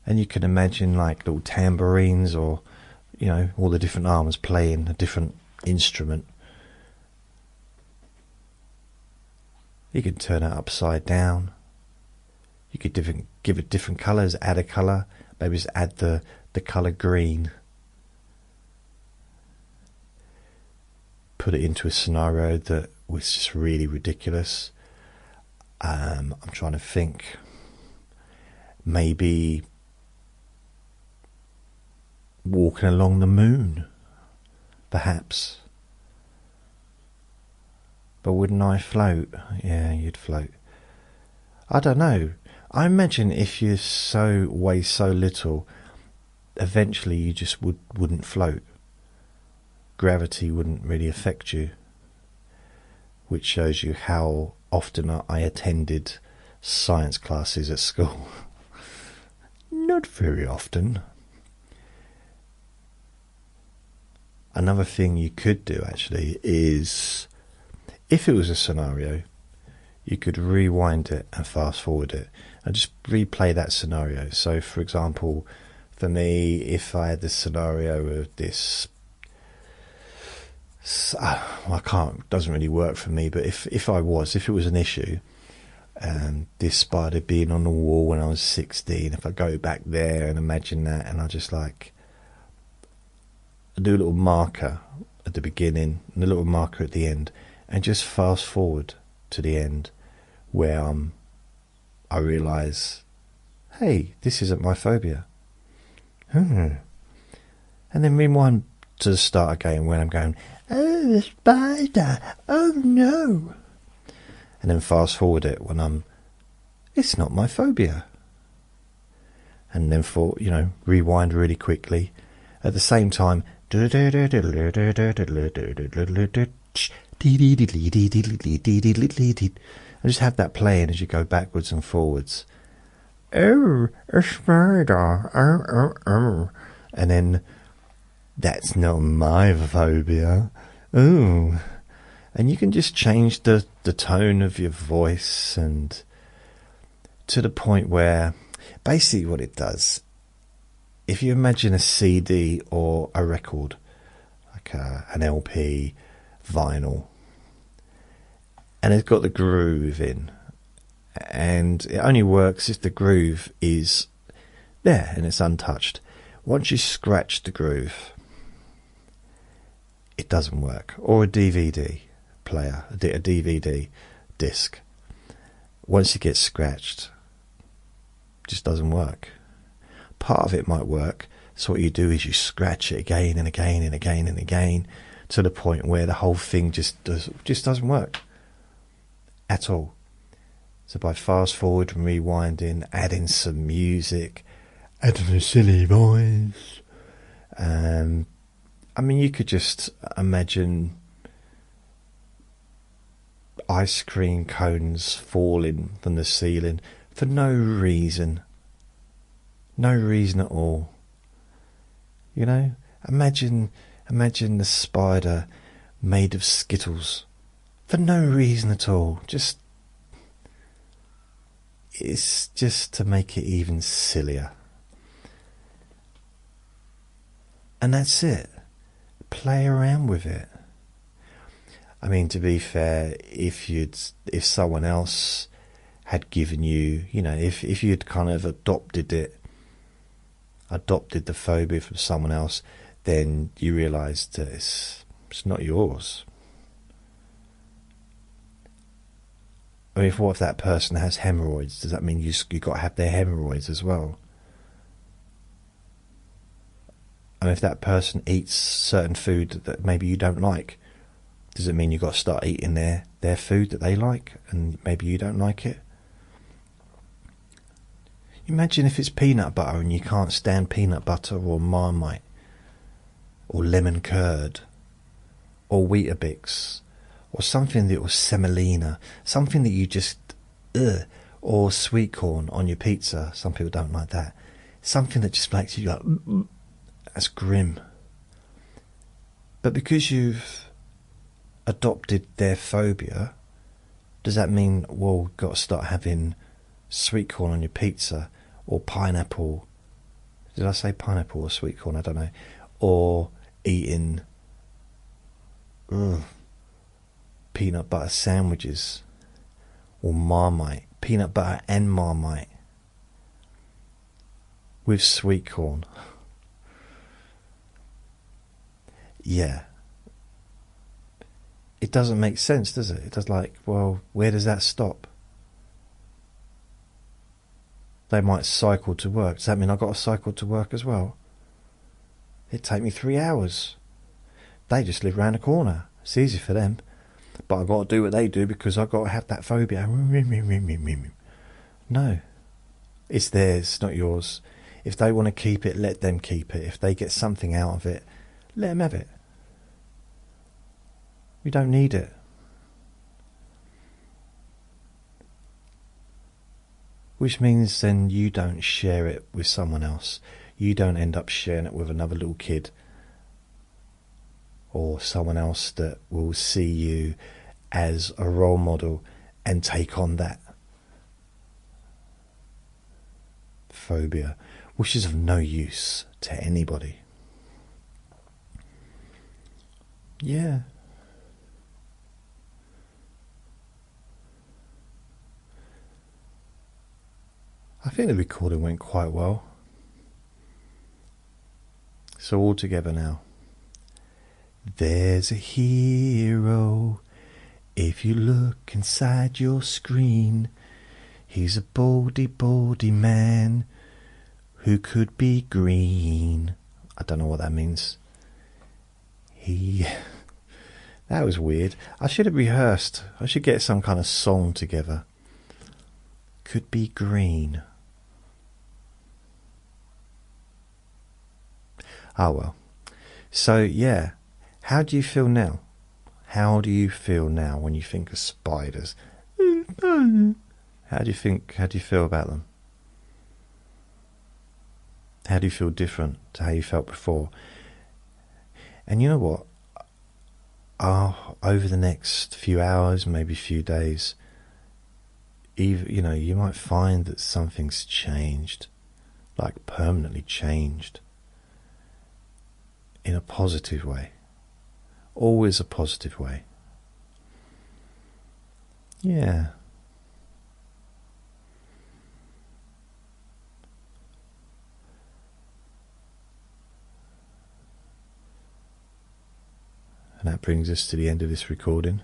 and you can imagine like little tambourines, or you know, all the different arms playing a different instrument. You could turn it upside down. You could give it different colours, add a colour, maybe just add the colour green. Put it into a scenario that was just really ridiculous. I'm trying to think. Maybe walking along the moon, perhaps. But wouldn't I float? Yeah, you'd float. I don't know. I imagine if you weigh so little, eventually you just wouldn't float. Gravity wouldn't really affect you. Which shows you how often I attended science classes at school. Not very often. Another thing you could do actually is, if it was a scenario, you could rewind it and fast forward it and just replay that scenario. So for example, for me, if I had the scenario of this, doesn't really work for me, but if it was an issue, this spider being on the wall when I was 16, if I go back there and imagine that, and I just like do a little marker at the beginning and a little marker at the end, and just fast forward to the end where I realise, hey, this isn't my phobia. And then rewind to the start again when I'm going, oh, the spider, oh no. And then fast forward it when it's not my phobia. And then rewind really quickly. At the same time, and just have that playing as you go backwards and forwards. Oh, a spider. Oh. And then, that's not my phobia. Oh. And you can just change the tone of your voice, and to the point where basically what it does, if you imagine a CD or a record, like an LP, vinyl, and it's got the groove in, and it only works if the groove is there and it's untouched. Once you scratch the groove, it doesn't work. Or a DVD. player, a DVD disc, once it gets scratched, it just doesn't work. Part of it might work, so what you do is you scratch it again and again and again and again, to the point where the whole thing just doesn't work at all. So by fast forward and rewinding, adding some music, adding a silly voice, I mean, you could just imagine ice cream cones falling from the ceiling for no reason at all. You know, imagine the spider made of Skittles for no reason at all. It's just to make it even sillier. And that's it. Play around with it. I mean, to be fair, if someone else had given you, if you'd kind of adopted the phobia from someone else, then you realised that it's not yours. I mean, what if that person has hemorrhoids? Does that mean you got to have their hemorrhoids as well? And if that person eats certain food that maybe you don't like, does it mean you got to start eating their food that they like and maybe you don't like it? Imagine if it's peanut butter and you can't stand peanut butter or Marmite or lemon curd or Weetabix or something that was semolina, something that you just or sweet corn on your pizza. Some people don't like that. Something that just makes you go, that's grim. But because you've adopted their phobia, does that mean, well, we've got to start having sweet corn on your pizza or pineapple? Did I say pineapple or sweet corn? I don't know. Or eating peanut butter sandwiches or Marmite, peanut butter and Marmite with sweet corn. Yeah. It doesn't make sense, does it? It does, like, well, where does that stop? They might cycle to work. Does that mean I've got to cycle to work as well? It'd take me 3 hours. They just live round the corner. It's easy for them. But I've got to do what they do because I've got to have that phobia. No. It's theirs, not yours. If they want to keep it, let them keep it. If they get something out of it, let them have it. We don't need it. Which means then you don't share it with someone else. You don't end up sharing it with another little kid or someone else that will see you as a role model and take on that phobia, which is of no use to anybody. Yeah. I think the recording went quite well. So all together now. There's a hero. If you look inside your screen, he's a baldy man who could be green. I don't know what that means. That was weird. I should have rehearsed. I should get some kind of song together. Could be green. Oh well. So yeah, how do you feel now? How do you feel now when you think of spiders? How do you feel about them? How do you feel different to how you felt before? And you know what? Over the next few hours, maybe few days, you might find that something's changed, like permanently changed. In a positive way. Always a positive way. Yeah. And that brings us to the end of this recording.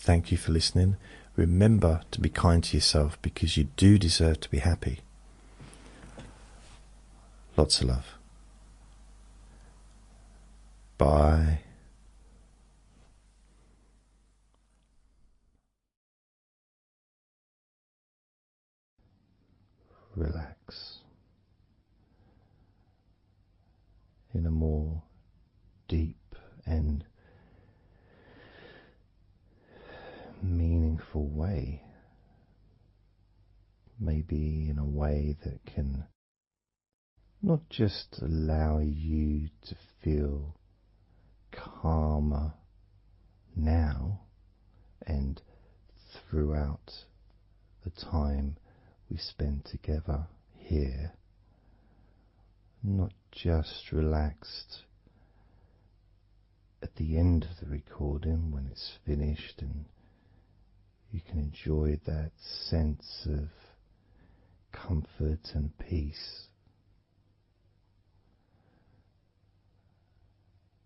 Thank you for listening. Remember to be kind to yourself because you do deserve to be happy. Lots of love. Bye. Relax in a more deep and meaningful way. Maybe in a way that can not just allow you to feel calmer now and throughout the time we spend together here, not just relaxed at the end of the recording when it's finished and you can enjoy that sense of comfort and peace,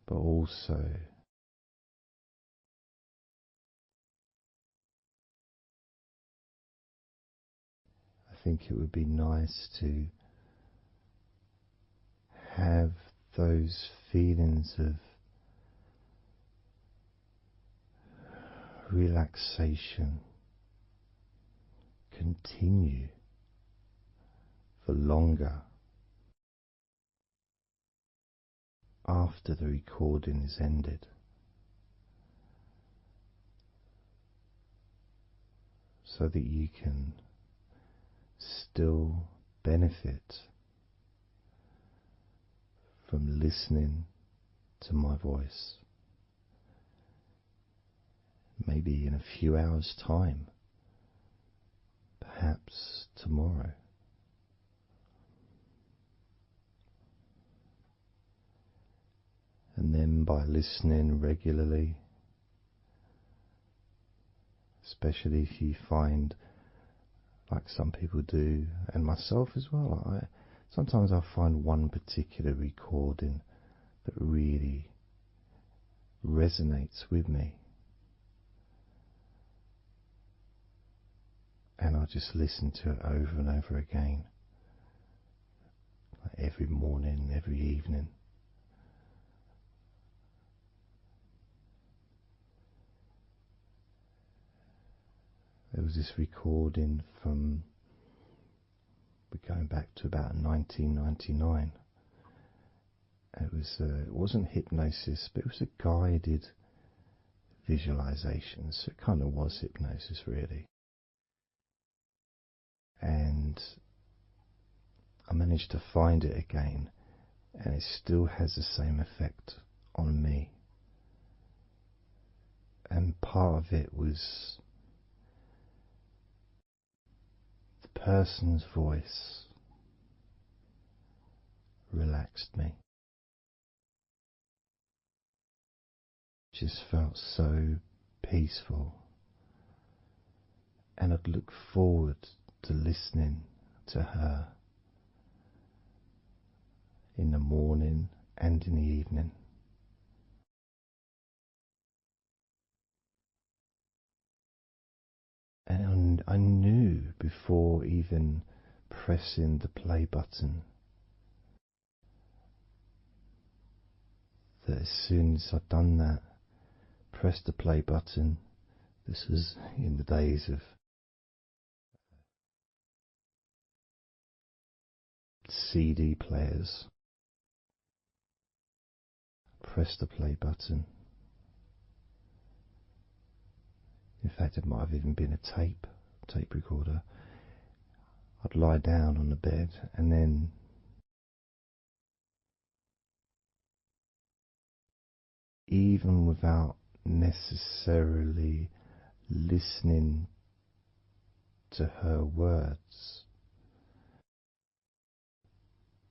but also I think it would be nice to have those feelings of relaxation continue for longer after the recording is ended, so that you can still benefit from listening to my voice, maybe in a few hours' time, perhaps tomorrow. And then by listening regularly, especially if you find, like some people do, and myself as well, sometimes I find one particular recording that really resonates with me, and I just listen to it over and over again, like every morning, every evening. There was this recording from, we're going back to about 1999. It wasn't hypnosis, but it was a guided visualization, so it kind of was hypnosis really. And I managed to find it again, and it still has the same effect on me. And part of it was the person's voice relaxed me. Just felt so peaceful, and I'd look forward to listening to her in the morning and in the evening. And I knew before even pressing the play button that as soon as I'd done that, pressed the play button, this was in the days of CD players, press the play button. In fact, it might have even been a tape recorder. I'd lie down on the bed, and then even without necessarily listening to her words,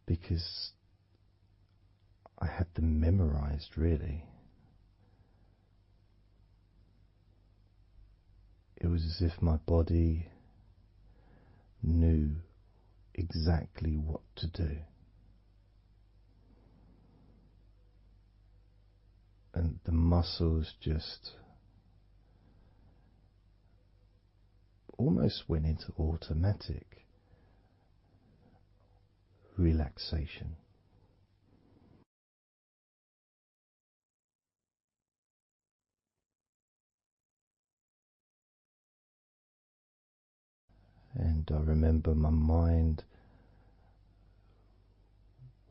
because I had them memorized really, it was as if my body knew exactly what to do. And the muscles just almost went into automatic relaxation. And I remember my mind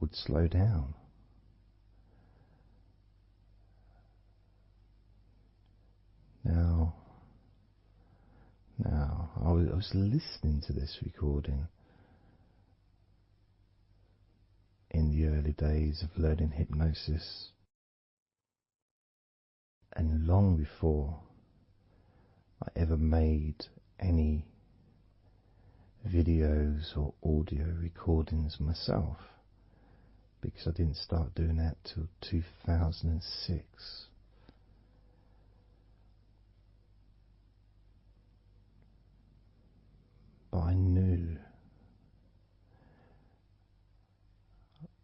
would slow down. Now, I was listening to this recording in the early days of learning hypnosis, and long before I ever made any videos or audio recordings myself, because I didn't start doing that till 2006. But I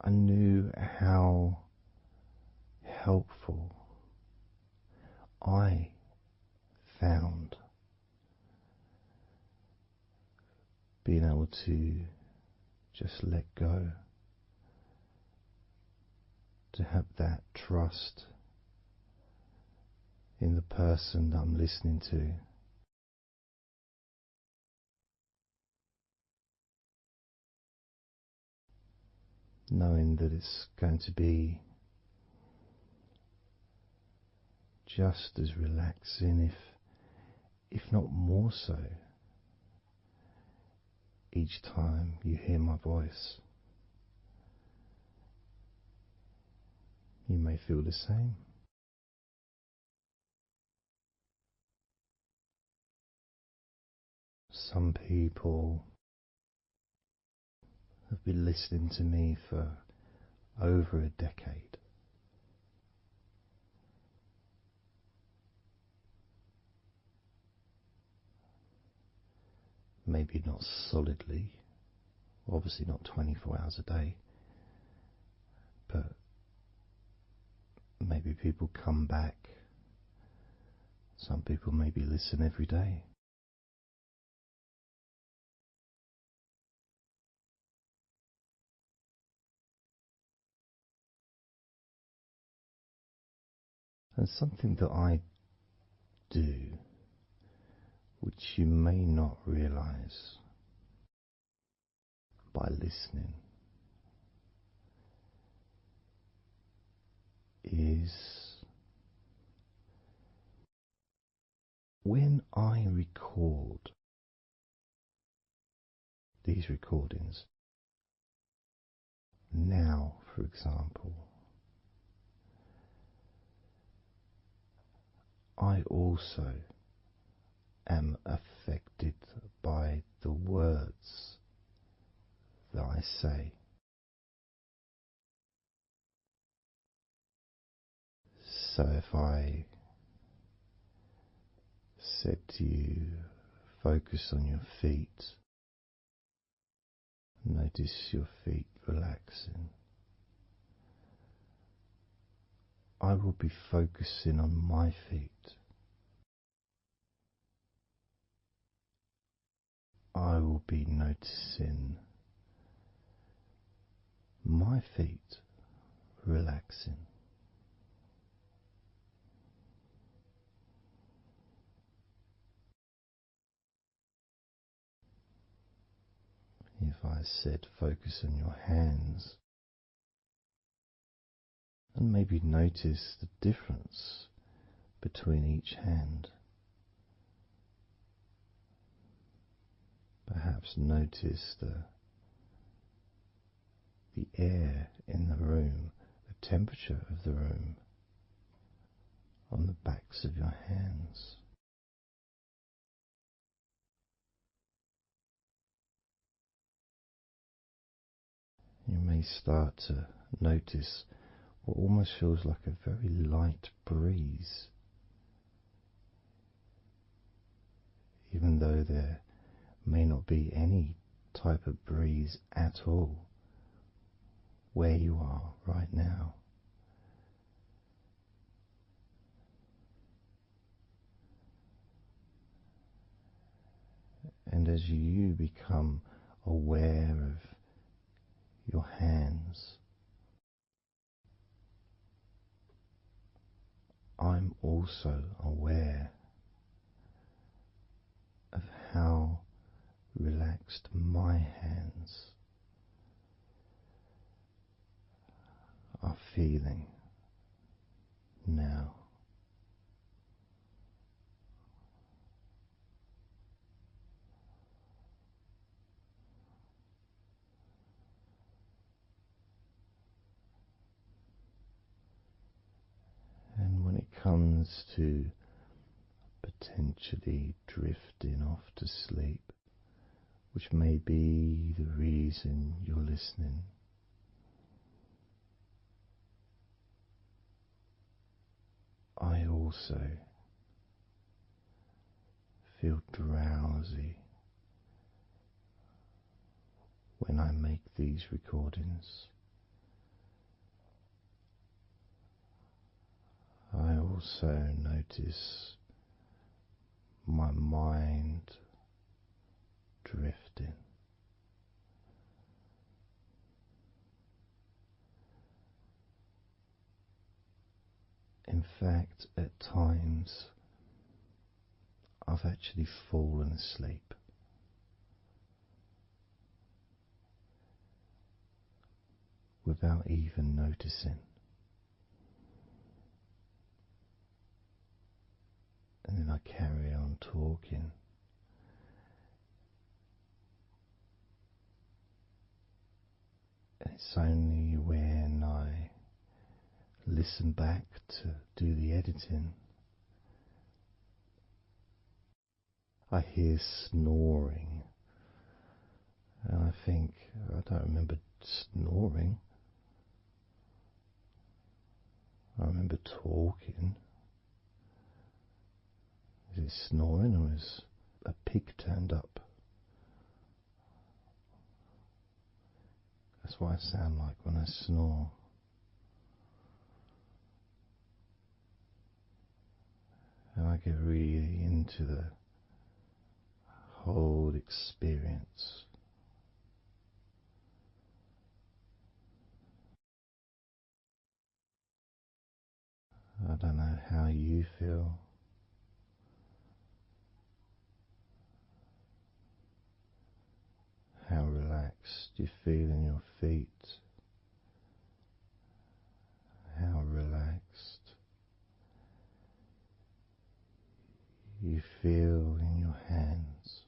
knew how helpful I found being able to just let go, to have that trust in the person that I'm listening to. Knowing that it's going to be just as relaxing, if not more so, each time you hear my voice. You may feel the same. Some people have been listening to me for over a decade. Maybe not solidly, obviously not 24 hours a day, but maybe people come back. Some people maybe listen every day. And something that I do, which you may not realize by listening, is when I record these recordings, now for example, I also am affected by the words that I say. So if I said to you, focus on your feet, notice your feet relaxing, I will be focusing on my feet. I will be noticing my feet relaxing. If I said focus on your hands, and maybe notice the difference between each hand. Perhaps notice the air in the room, the temperature of the room on the backs of your hands. You may start to notice what almost feels like a very light breeze, even though there may not be any type of breeze at all where you are right now. And as you become aware of your hands, I'm also aware of how relaxed my hands are feeling now. And when it comes to potentially drifting off to sleep, which may be the reason you're listening, I also feel drowsy when I make these recordings. I also notice my mind drifting. In fact, at times I've actually fallen asleep without even noticing. And then I carry on talking. And it's only when I listen back to do the editing I hear snoring. And I think, I don't remember snoring. I remember talking. Is it snoring or is a pig turned up? That's what I sound like when I snore. And I get really into the whole experience. I don't know how you feel. How relaxed you feel in your feet. How relaxed you feel in your hands.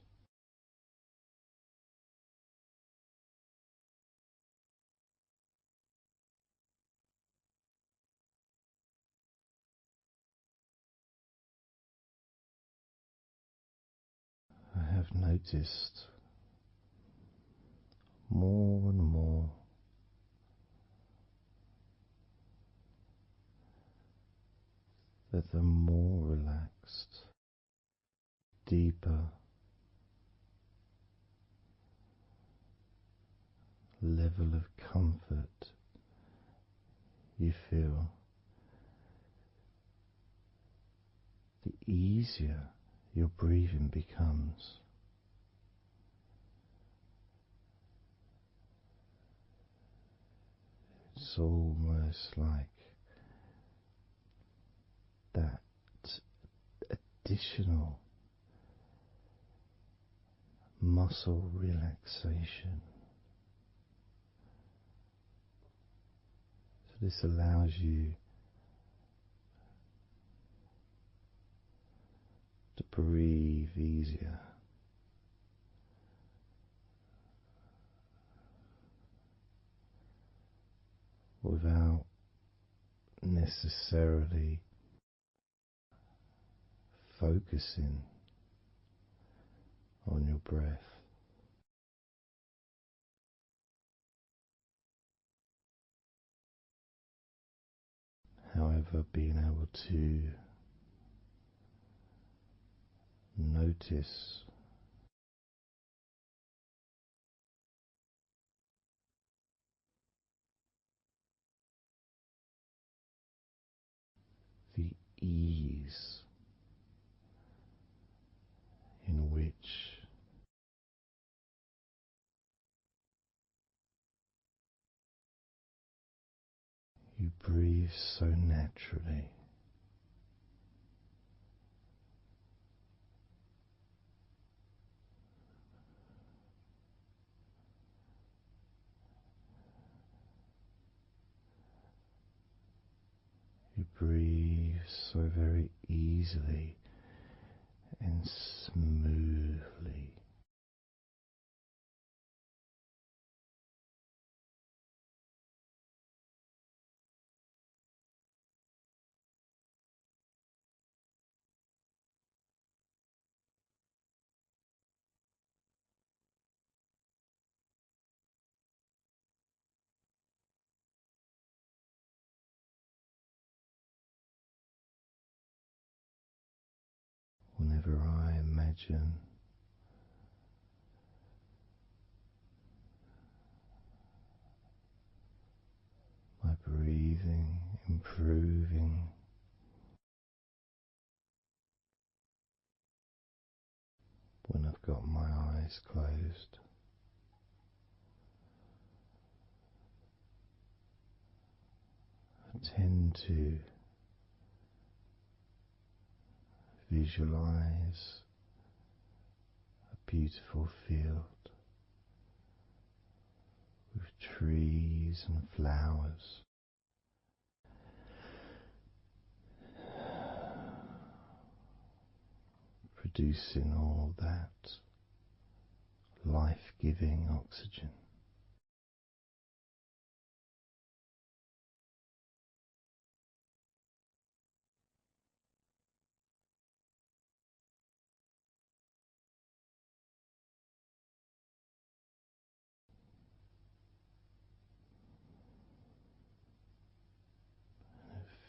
I have noticed more and more that the more relaxed, deeper level of comfort you feel, the easier your breathing becomes. It's almost like that additional muscle relaxation. So this allows you to breathe easier. Without necessarily focusing on your breath. However, being able to notice the ease in which You breathe so naturally. You breathe so very easily and smoothly. Whenever I imagine my breathing improving, when I've got my eyes closed, I tend to visualize a beautiful field with trees and flowers, producing all that life-giving oxygen.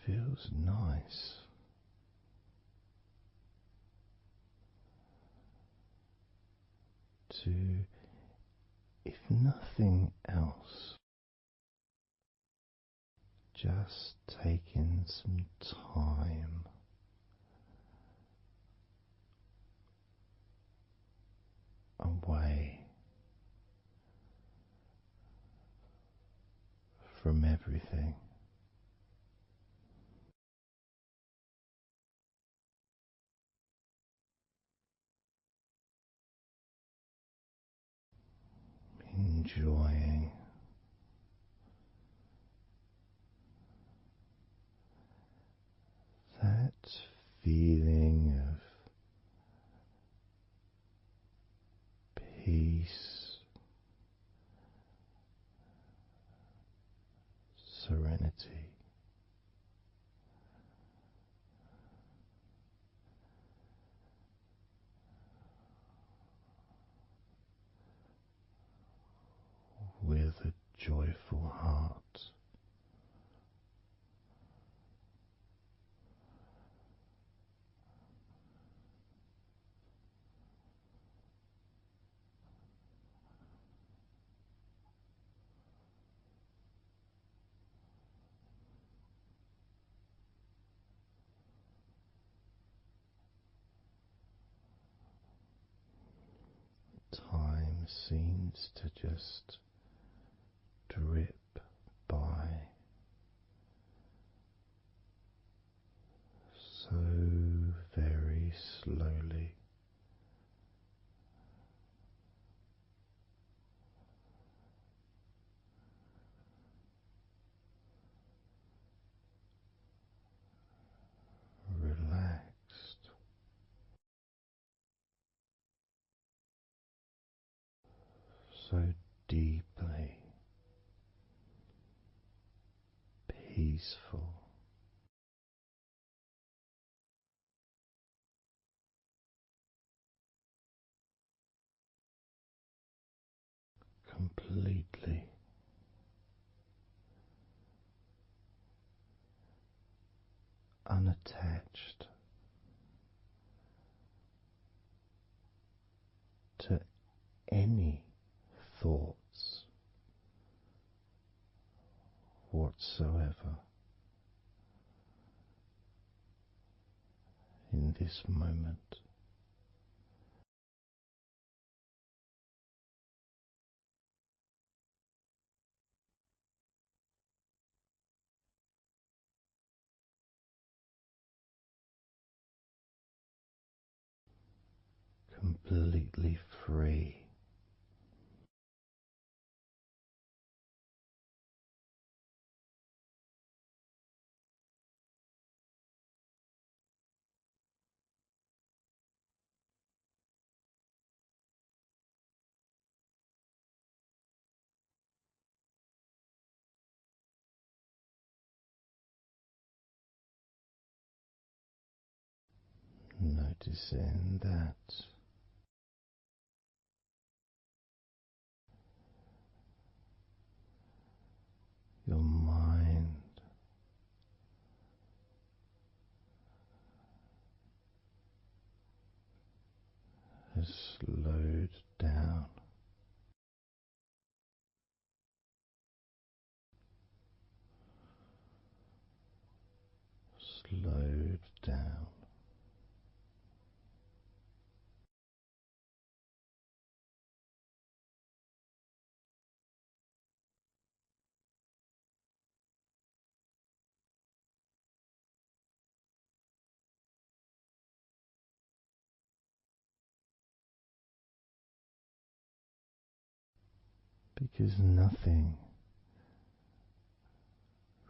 It feels nice to, if nothing else, just taking some time away from everything. Enjoying that feeling of peace, serenity, with a joyful heart. Time seems to just drip by so very slowly. Relaxed, so deeply peaceful, completely unattached to any thoughts whatsoever in this moment. completely free. Noticing that your mind has slowed down, slowed down. Because nothing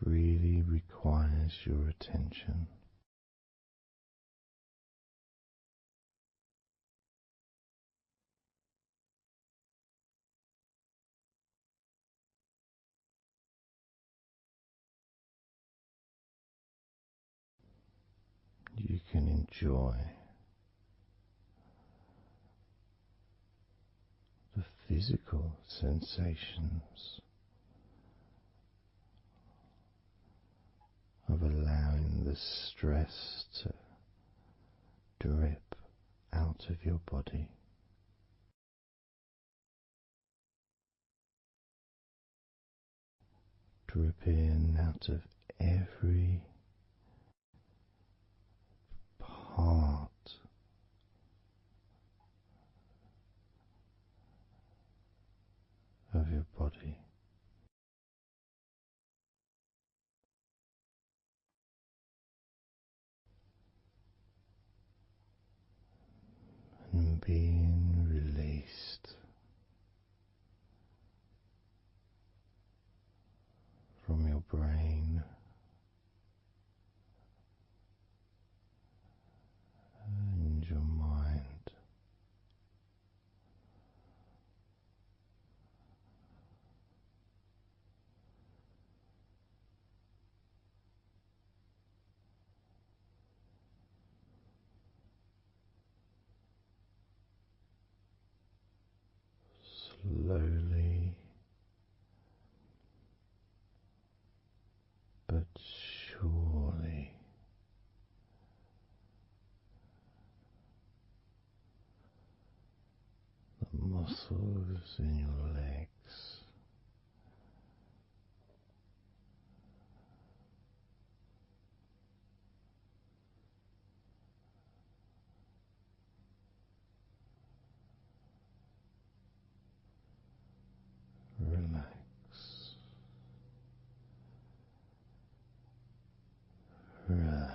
really requires your attention. You can enjoy the physical sensations of allowing the stress to drip out of your body, dripping out of every part of your body. And being released from your brain and your mind. Slowly but surely the muscles in your legs relax, relax,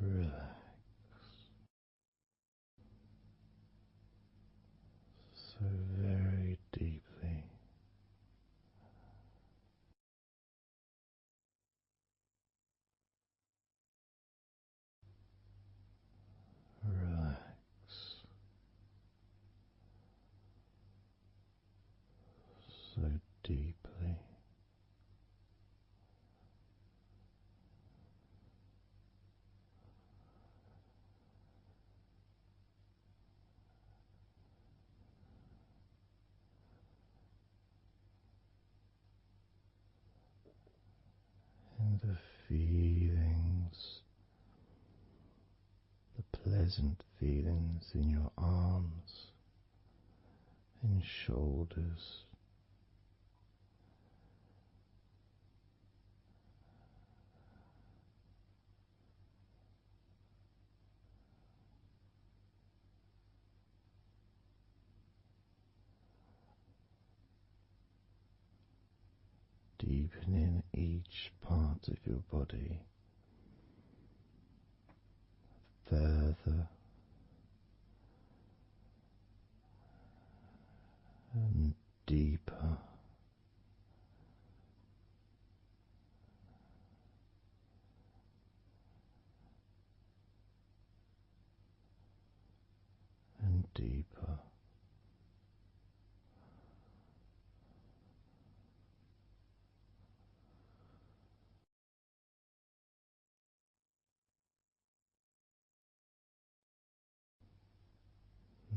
relax so very deeply. Relax so deeply. And the feelings, the pleasant feelings in your arms and shoulders, deepening each part of your body further and deeper. And deeper.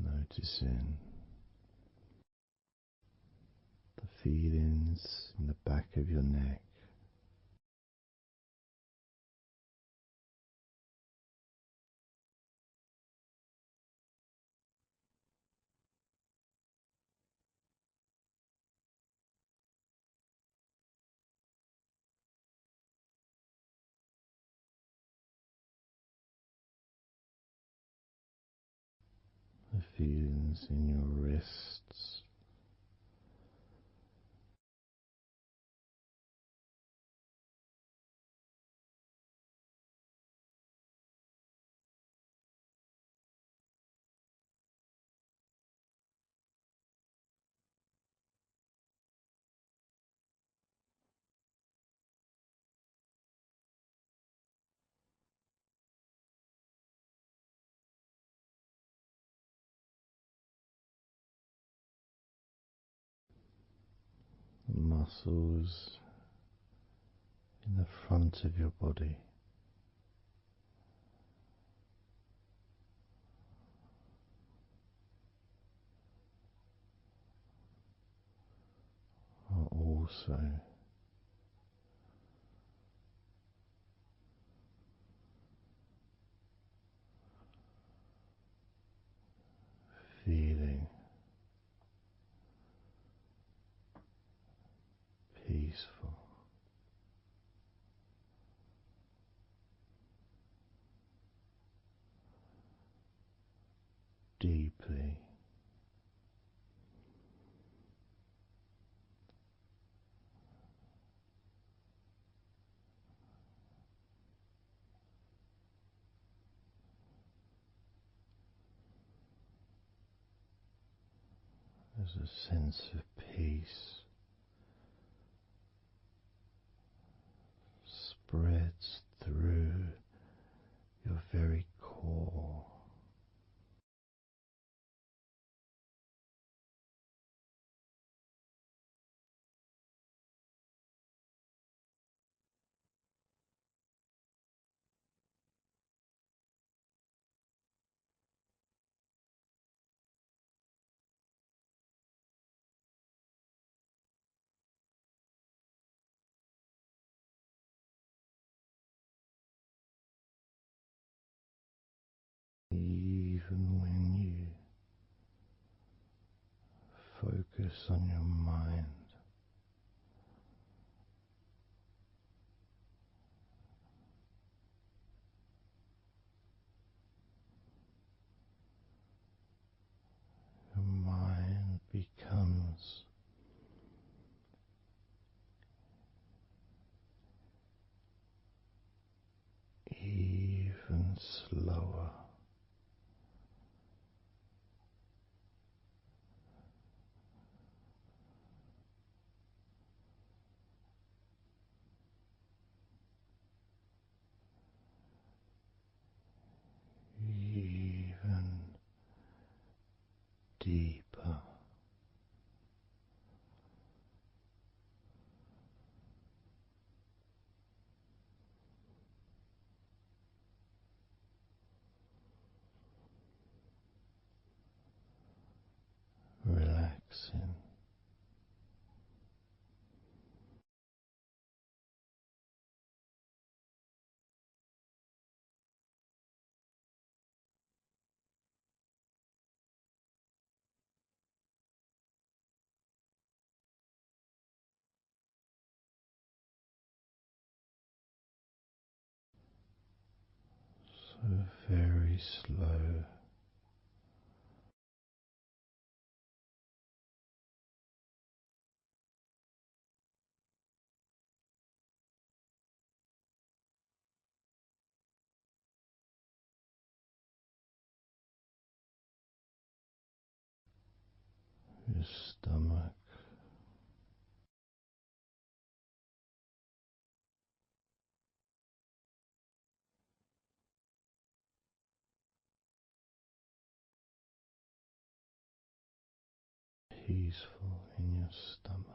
Noticing the feelings in the back of your neck. The feelings in your wrists. The muscles in the front of your body. Are also feeling peaceful. Deeply there's a sense of peace spreads through your very core. Even when you focus on your mind, your mind becomes even slower. Even deeper. Relaxing. So very slow. your stomach. Peaceful in your stomach.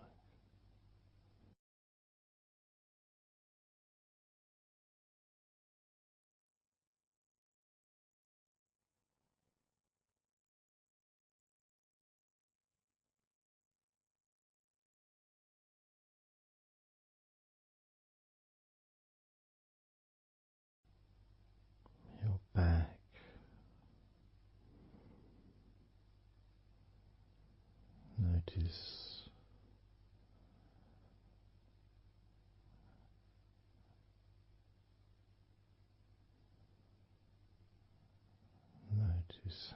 Your back. Notice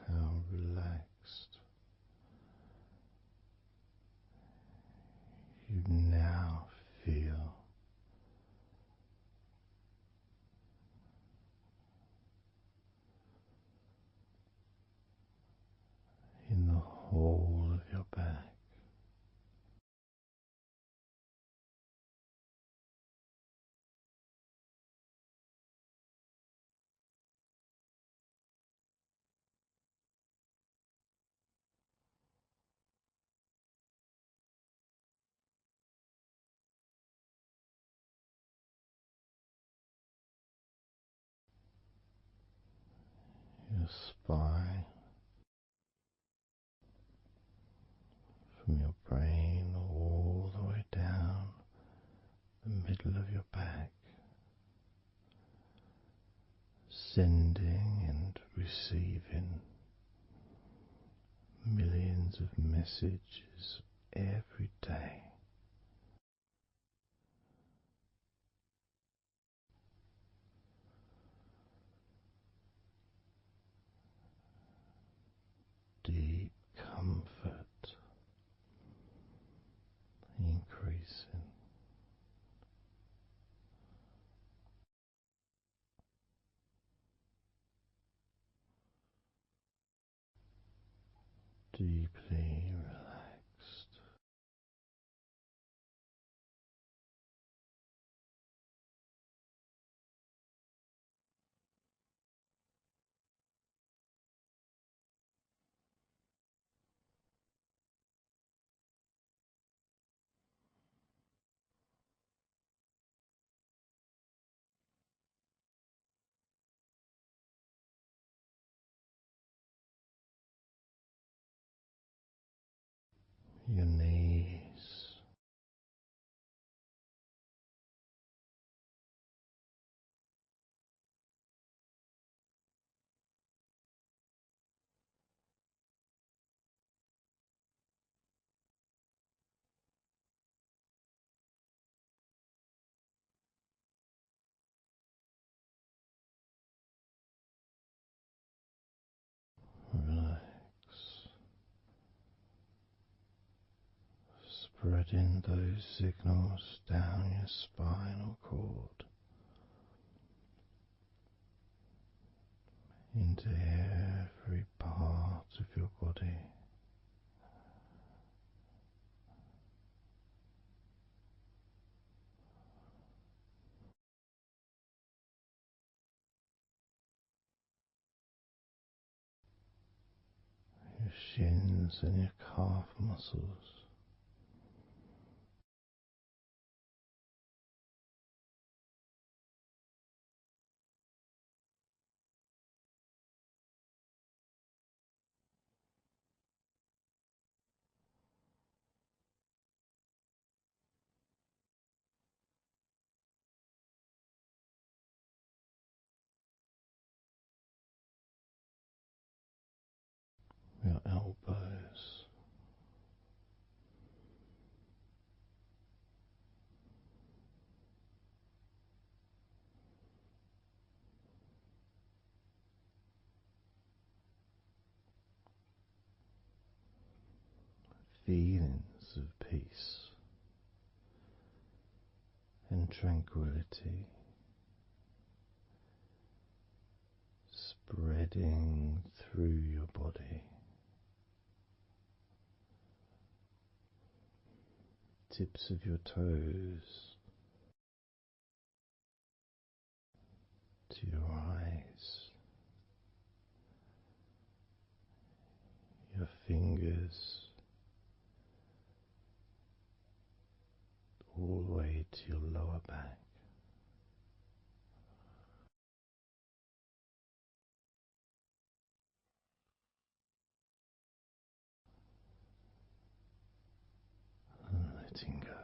how relaxed you now feel. In the whole of your back. Your spine, from your brain all the way down the middle of your back, sending and receiving millions of messages every day. Deep comfort increasing. Deeply relaxed. Your knees, relax, spreading those signals down your spinal cord into every part of your body. Your shins and your calf muscles. Your elbows, feelings of peace and tranquility spreading through your body. tips of your toes to your eyes, your fingers all the way to your lower back. And letting go,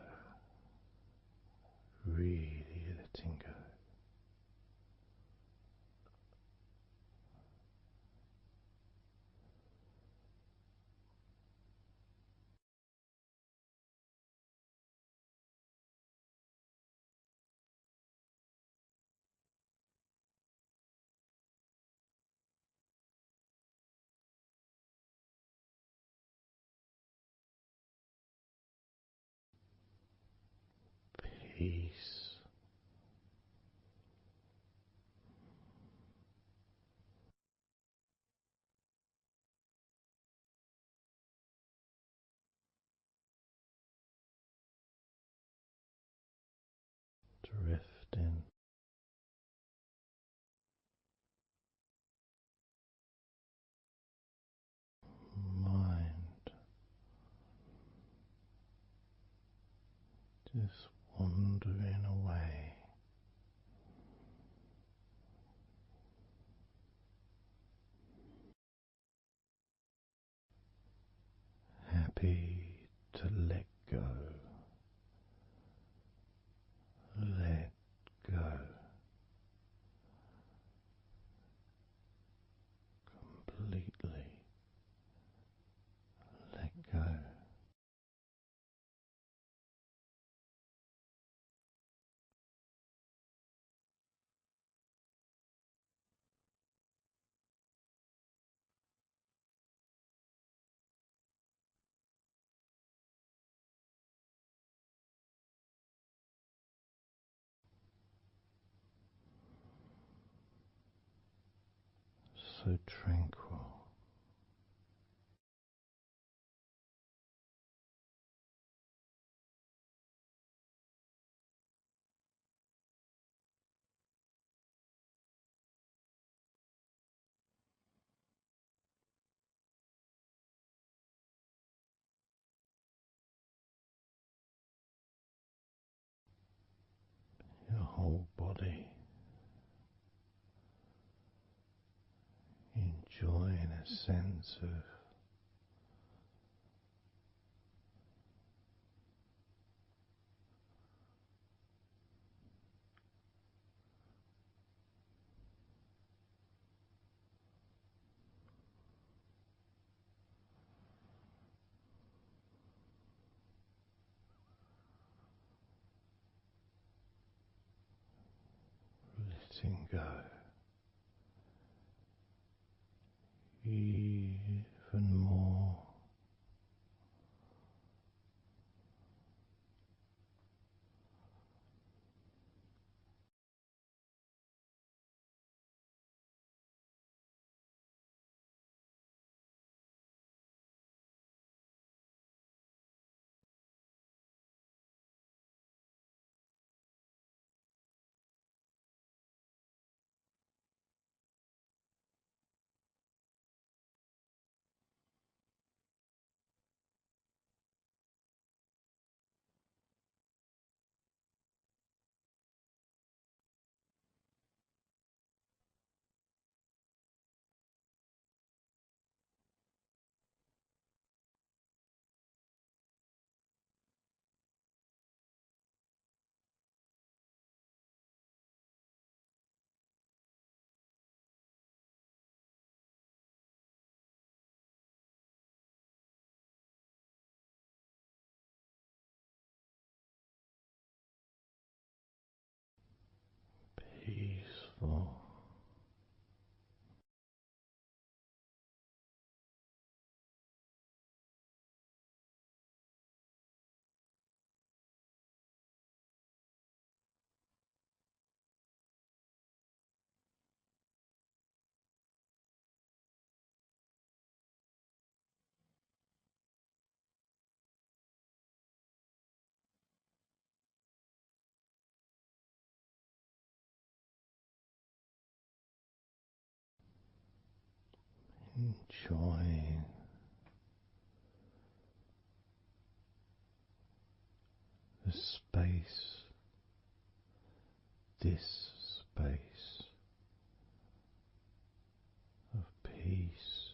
really letting go. Peace. Drifting, mind just wandering away, happy to let go, let go, completely let go. So tranquil. Your whole body enjoying a sense of letting go even more. Peaceful. enjoying the space, this space of peace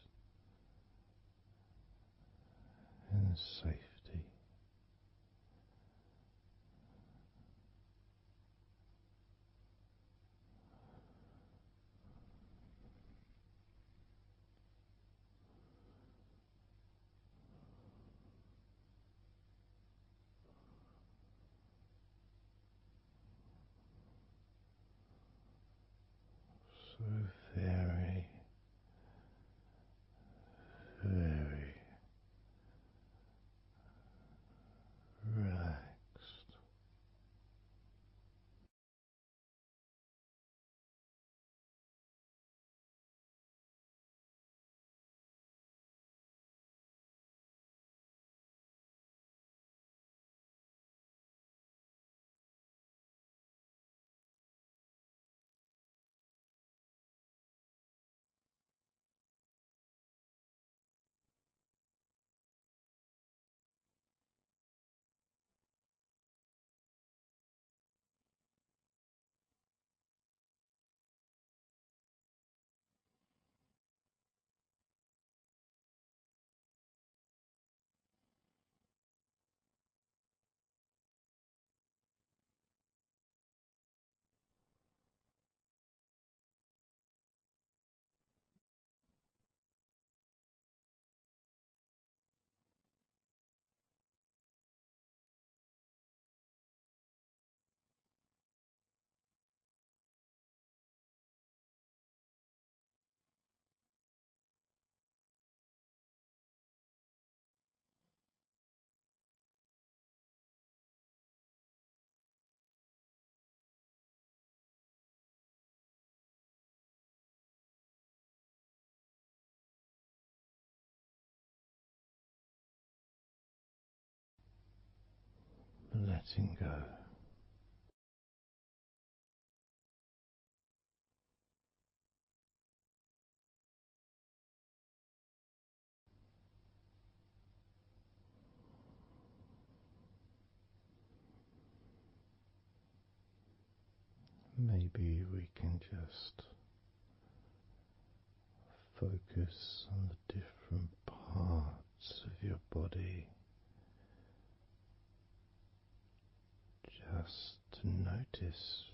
and safety. So very, very relaxed. Letting go. Maybe we can just focus on the different parts of your body, just to notice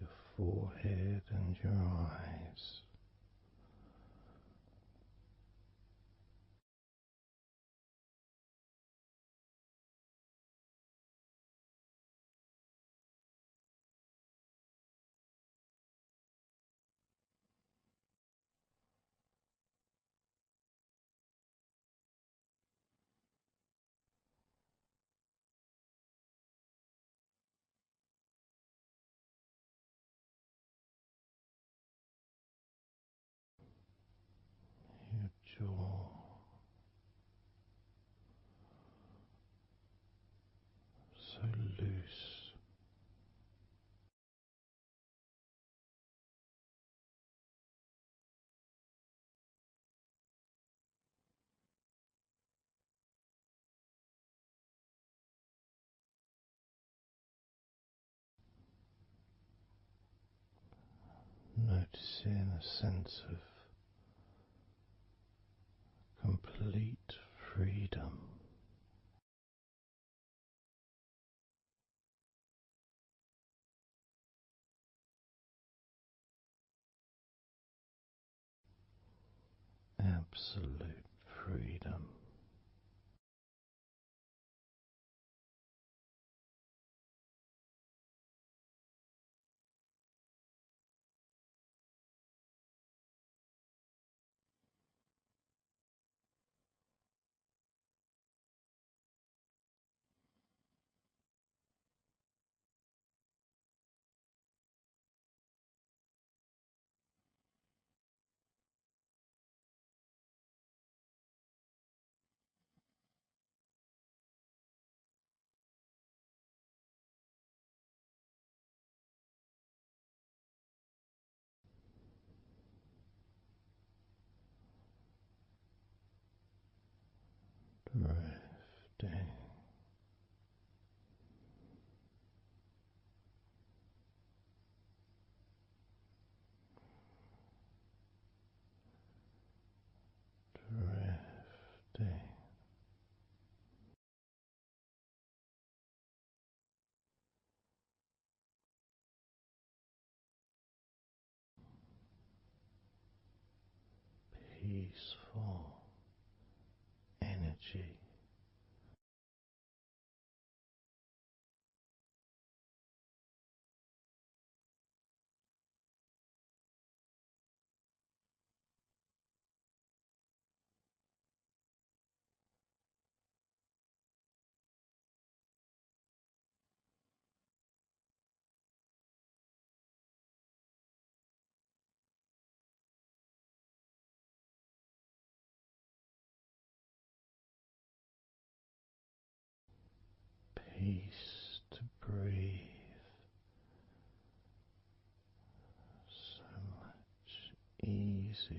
your forehead and your eyes. Your jaw, so loose. Noticing a sense of complete freedom. Absolute freedom. drifting, peaceful energy. Peace to breathe, so much easier.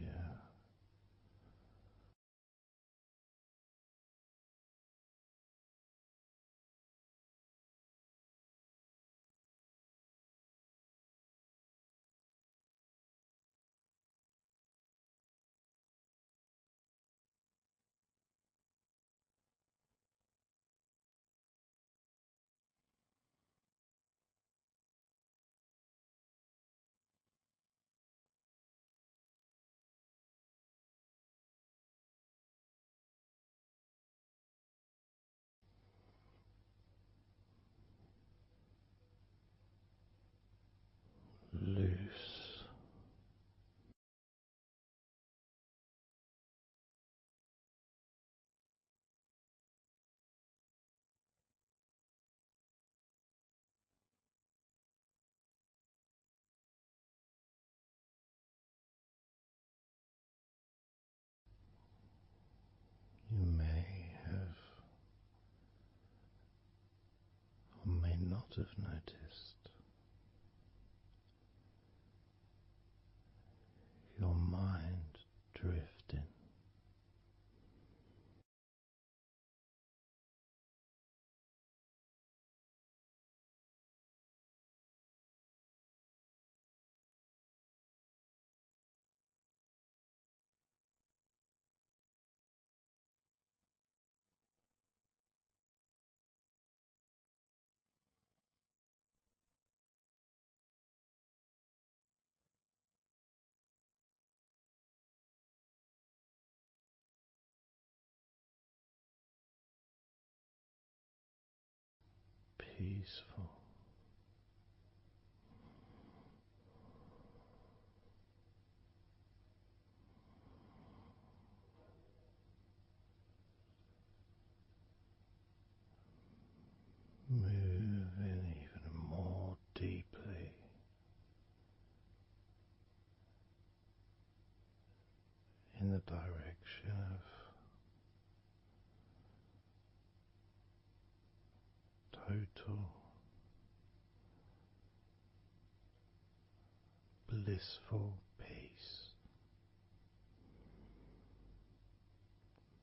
Loose, you may have or may not have noticed your mind drifting. Peaceful, moving even more deeply in the direction of total blissful peace,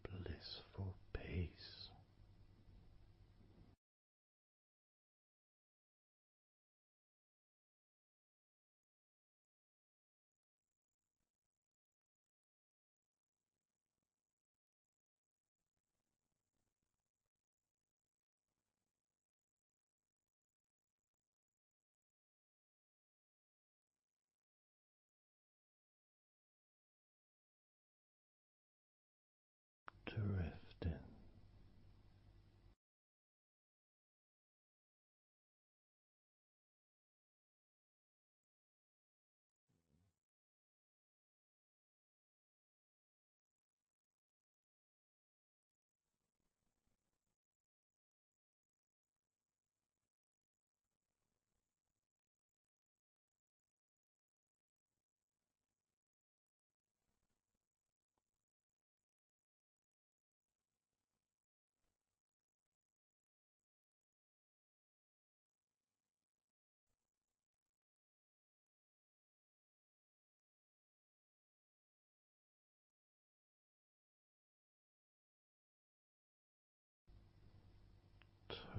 blissful peace.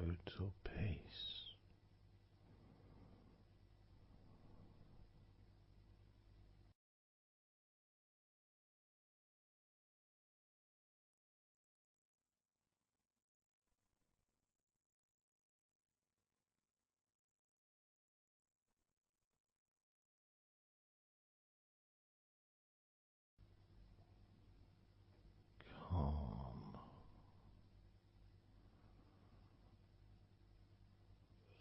total peace. Calm,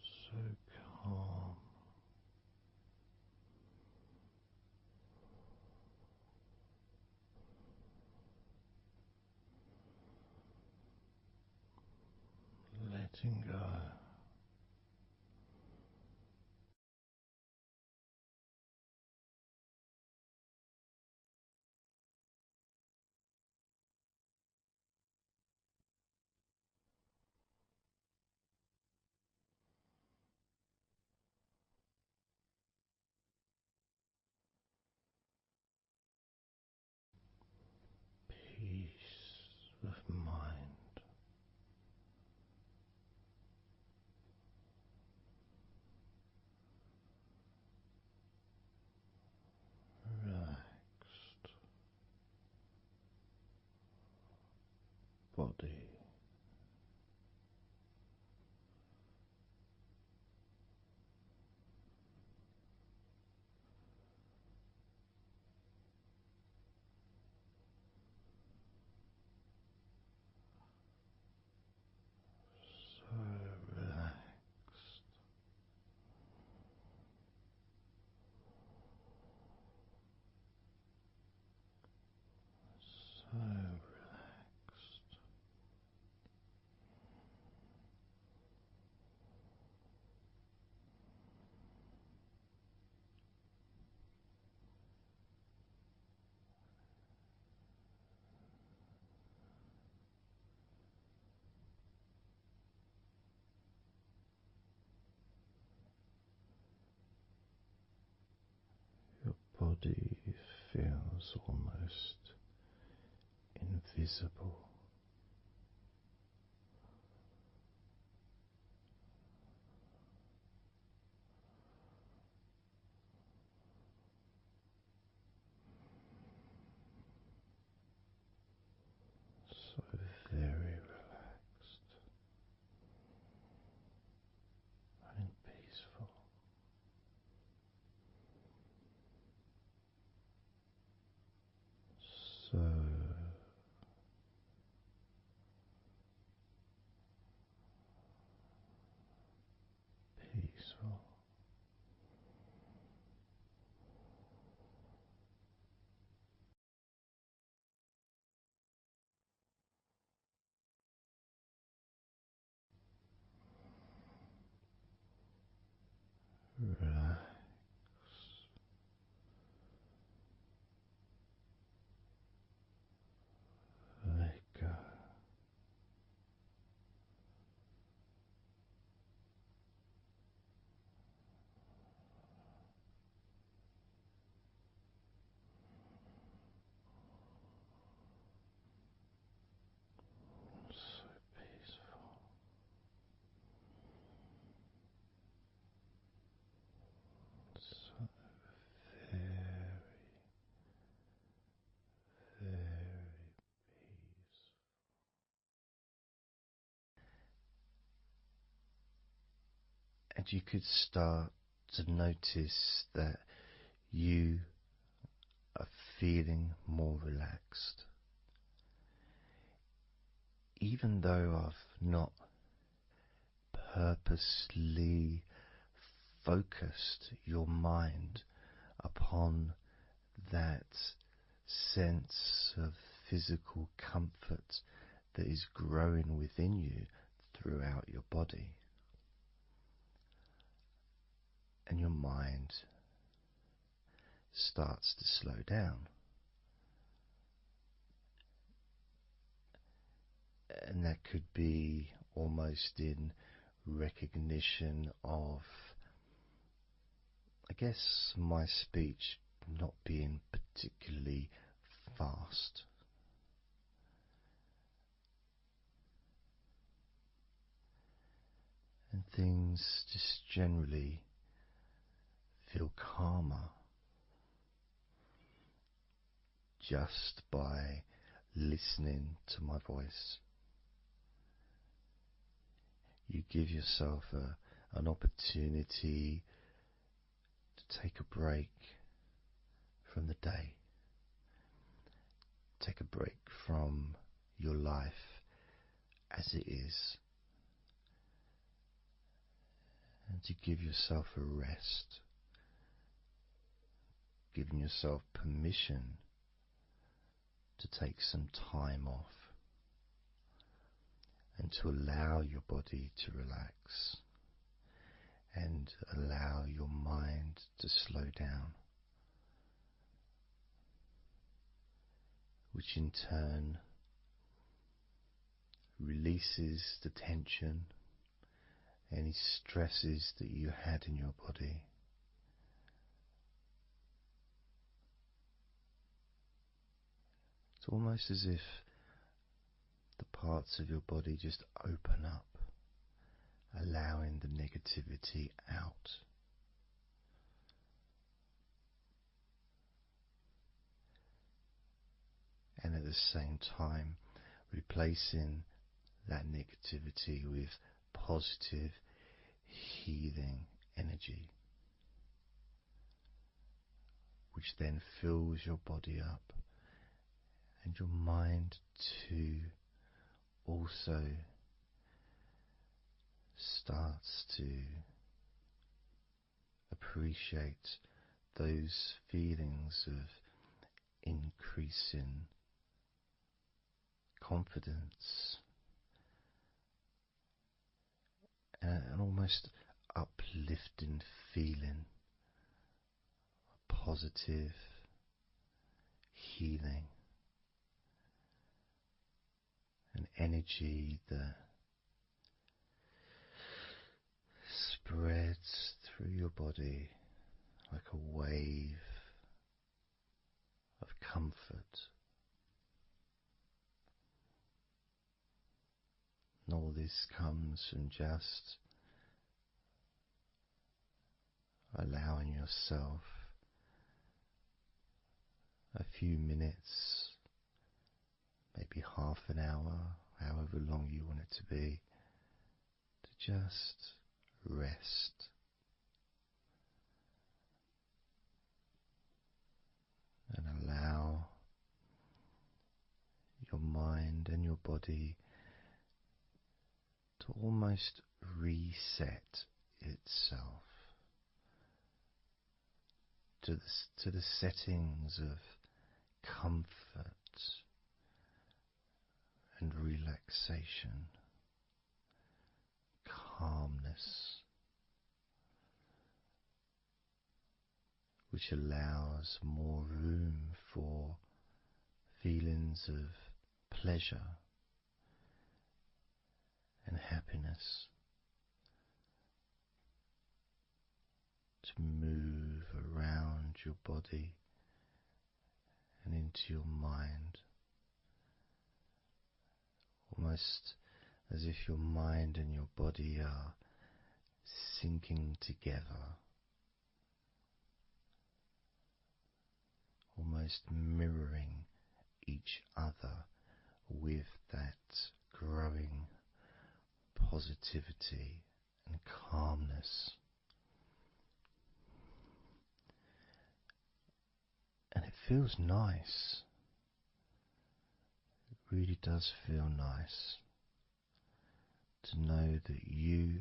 so calm, letting go. Peace of mind, relaxed body, so relaxed, so relaxed. Your body feels almost invisible. So very relaxed and peaceful. So peaceful. Relax. Let go. So peaceful. So very, very peaceful. And you could start to notice that you are feeling more relaxed. Even though I've not purposely focused your mind upon that sense of physical comfort that is growing within you throughout your body, and your mind starts to slow down. And that could be almost in recognition of, I guess, my speech not being particularly fast. and things just generally feel calmer just by listening to my voice. You give yourself an opportunity to take a break from the day, take a break from your life as it is, and to give yourself a rest, giving yourself permission to take some time off and to allow your body to relax and allow your mind to slow down, which in turn releases the tension, any stresses that you had in your body. It's almost as if the parts of your body just open up, allowing the negativity out. And at the same time, replacing that negativity with positive, healing energy, which then fills your body up, and your mind too also starts to appreciate those feelings of increasing confidence and an almost uplifting feeling, a positive healing, an energy that spreads through your body like a wave of comfort. And all this comes from just allowing yourself a few minutes, maybe half an hour, however long you want it to be, to just rest. And allow your mind and your body to almost reset itself to the settings of comfort and relaxation, calmness, which allows more room for feelings of pleasure and happiness to move around your body and into your mind, almost as if your mind and your body are sinking together, almost mirroring each other with that growing positivity and calmness. And it feels nice. It really does feel nice to know that you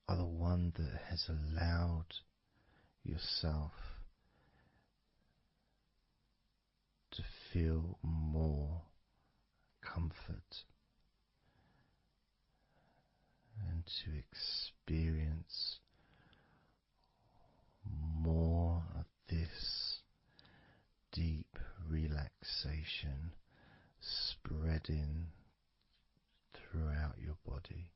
are the one that has allowed yourself to feel more comfort and to experience more of this deep relaxation spreading throughout your body.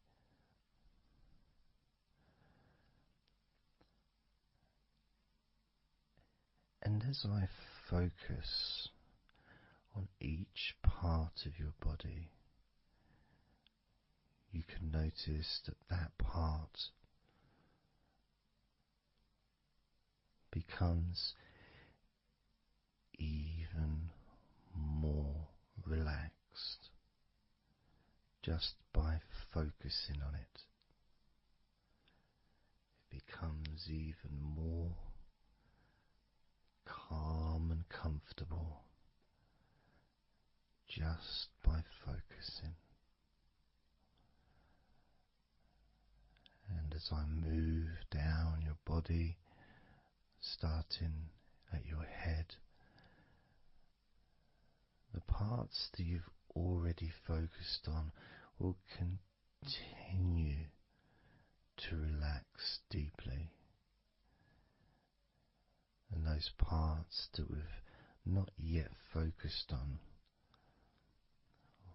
And as I focus on each part of your body, you can notice that that part becomes even more relaxed just by focusing on it. It becomes even more calm and comfortable just by focusing. And as I move down your body, starting at your head, the parts that you've already focused on will continue to relax deeply. And those parts that we've not yet focused on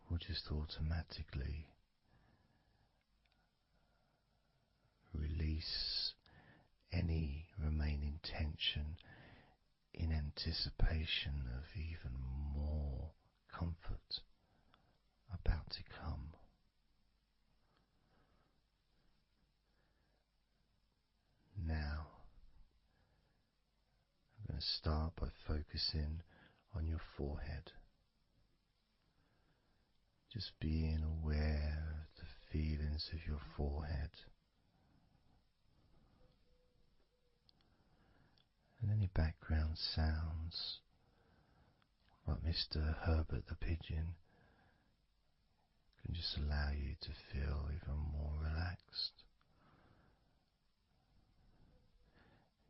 will just automatically release any remaining tension in anticipation of even more comfort about to come. Now, I'm going to start by focusing on your forehead. Just being aware of the feelings of your forehead. And any background sounds, like Mr. Herbert the pigeon, can just allow you to feel even more relaxed.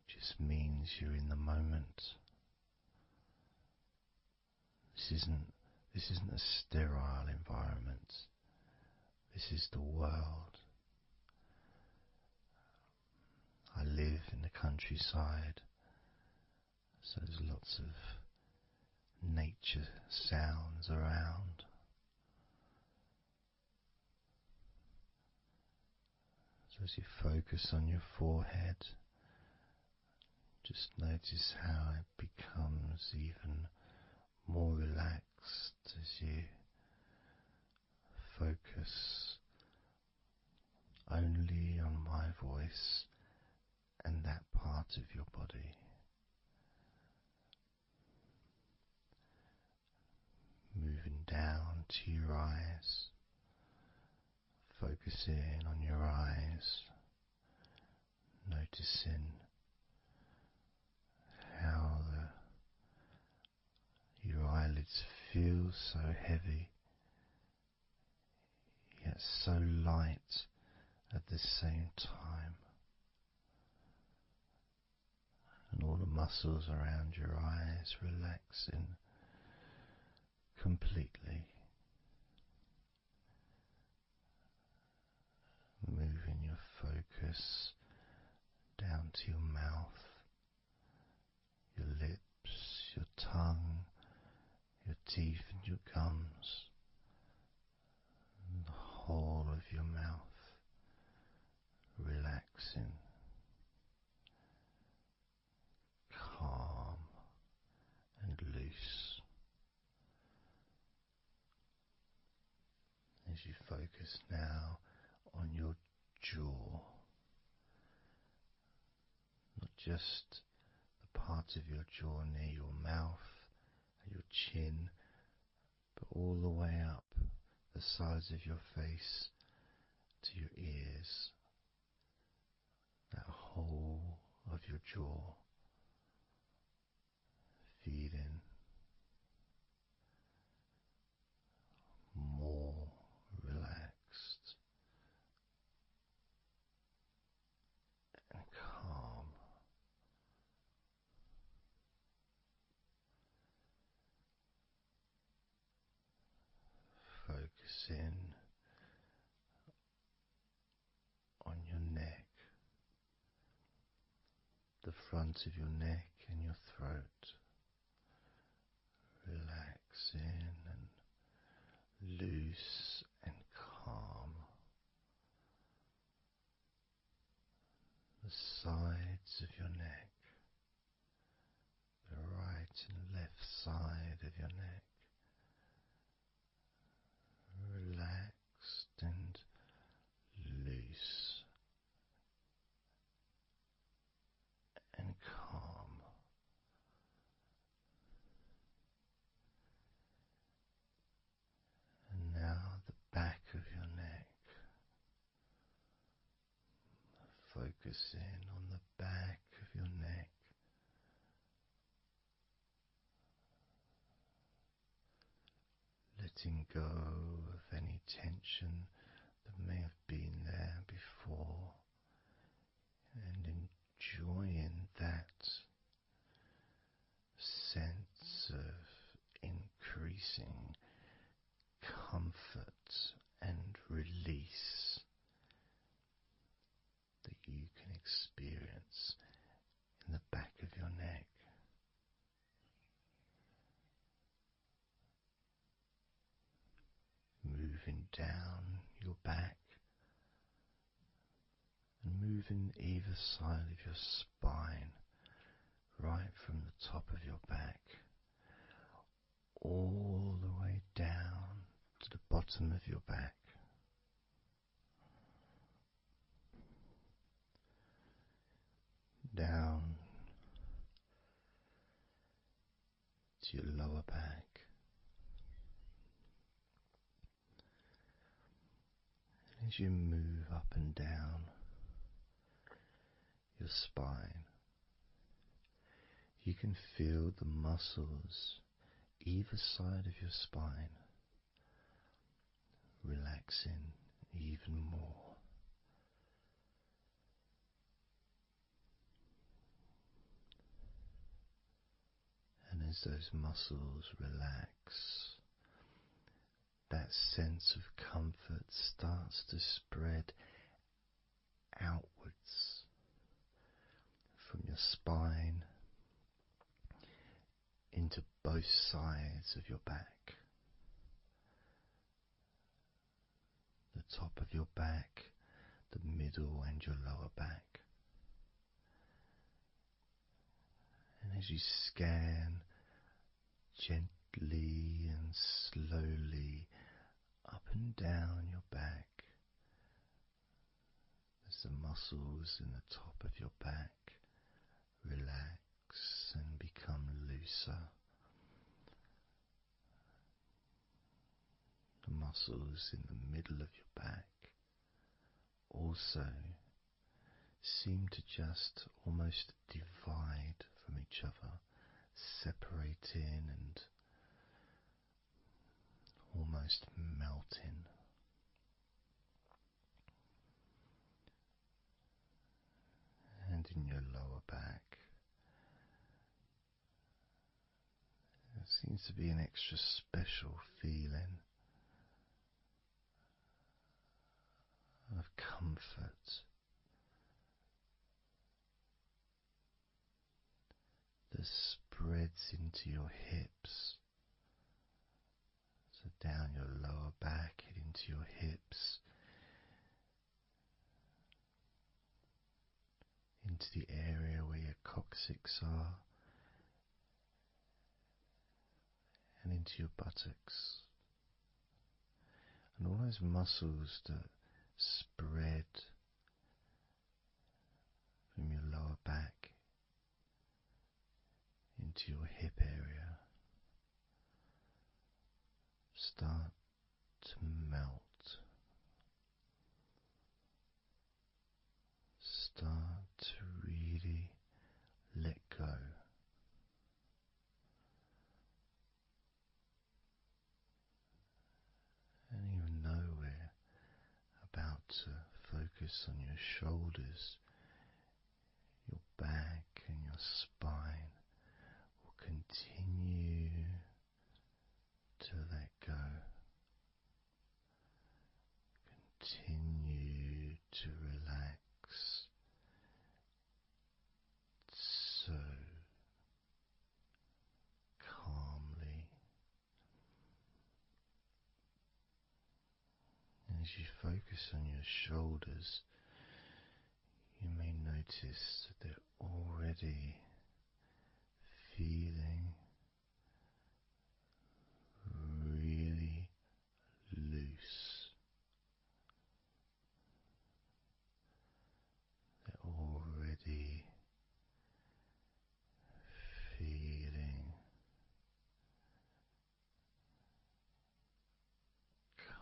It just means you're in the moment. This isn't a sterile environment. This is the world. I live in the countryside, so there's lots of nature sounds around. So as you focus on your forehead, just notice how it becomes even more relaxed as you focus only on my voice and that part of your body. Moving down to your eyes, focusing on your eyes, noticing how your eyelids feel so heavy, yet so light at the same time, and all the muscles around your eyes relaxing completely. Moving your focus down to your mouth, your lips, your tongue, your teeth and your gums, and the whole of your mouth relaxing, calm and loose. As you focus now on your jaw, not just the part of your jaw near your mouth and your chin, but all the way up the sides of your face to your ears, that whole of your jaw, feeling more relaxed and calm. Focusing on your neck, the front of your neck and your throat, relaxing and loose and calm. The sides of your neck, the right and left side of your neck, relaxed and focusing on the back of your neck, letting go of any tension that may have been there before, and enjoying that sense of increasing comfort and release that you can experience in the back of your neck. Moving down your back and moving either side of your spine, right from the top of your back all the way down to the bottom of your back. Down to your lower back. And as you move up and down your spine, you can feel the muscles either side of your spine relaxing even more. And as those muscles relax, that sense of comfort starts to spread outwards from your spine into both sides of your back. The top of your back, the middle and your lower back. And as you scan gently and slowly up and down your back, as the muscles in the top of your back relax and become looser, the muscles in the middle of your back also seem to just almost divide from each other, separating and almost melting. And in your lower back, there seems to be an extra special feeling of comfort that spreads into your hips, so down your lower back and into your hips, into the area where your coccyx are, and into your buttocks, and all those muscles that spread from your lower back into your hip area start to melt, start to really let go. And even though we're about to focus on your shoulders, your back and your spine will continue to let go. Continue to relax so calmly. And as you focus on your shoulders, you may notice that they're already feeling really loose. They're already feeling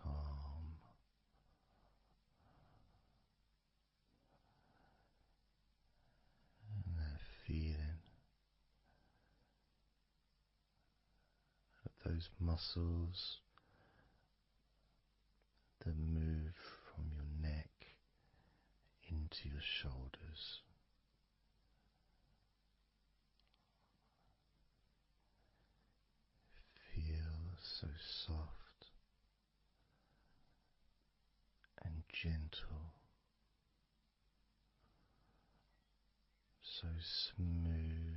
calm. those muscles that move from your neck into your shoulders. Feel so soft and gentle, so smooth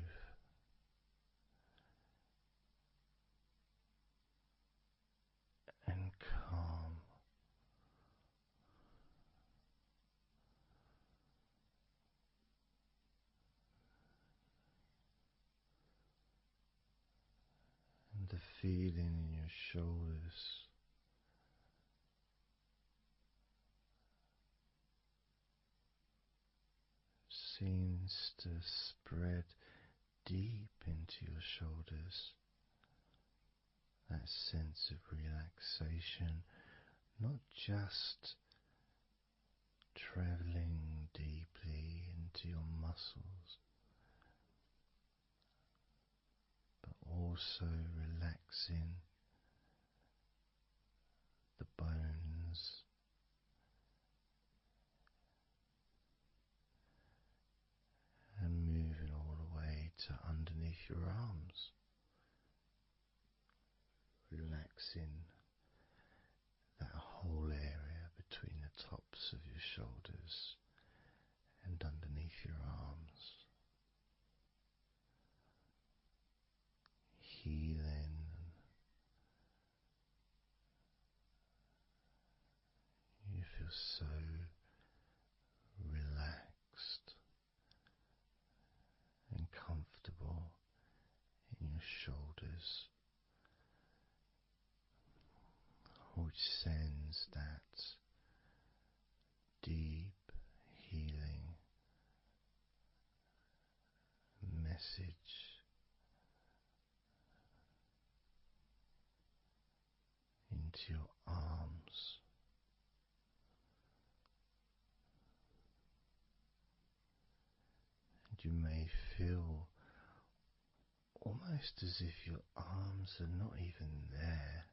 and calm. And the feeling in your shoulders seems to spread deep into your shoulders. That sense of relaxation, not just traveling deeply into your muscles, but also relaxing the bones and moving all the way to underneath your arms, relaxing that whole area between the tops of your shoulders and underneath your arms, healing. You feel so relaxed and comfortable in your shoulders, which sends that deep healing message into your arms. And you may feel almost as if your arms are not even there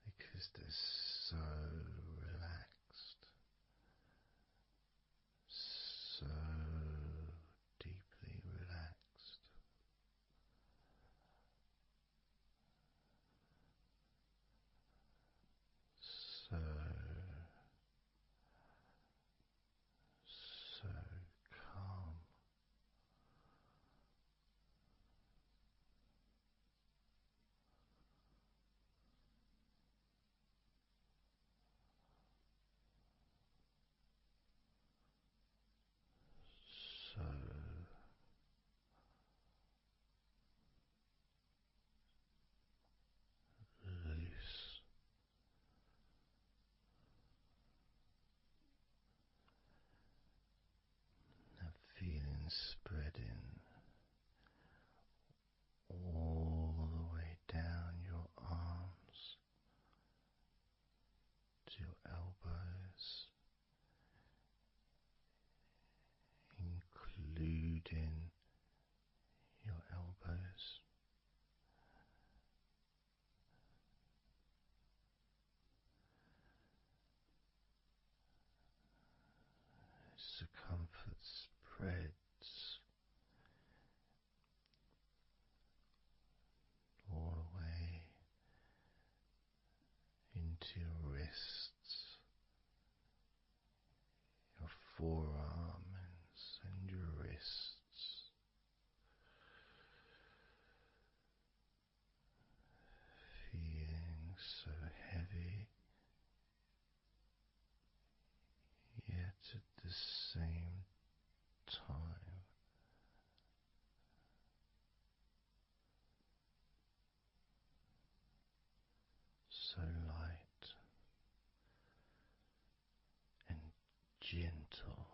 because they're so relaxed, so deeply relaxed. So calm. So loose. That feeling spreading all the way down your arms to your elbows, including your elbows. As the comfort spreads all the way into your wrists, your forearms and your wrists, feeling so heavy, yet at the same time so light and gentle.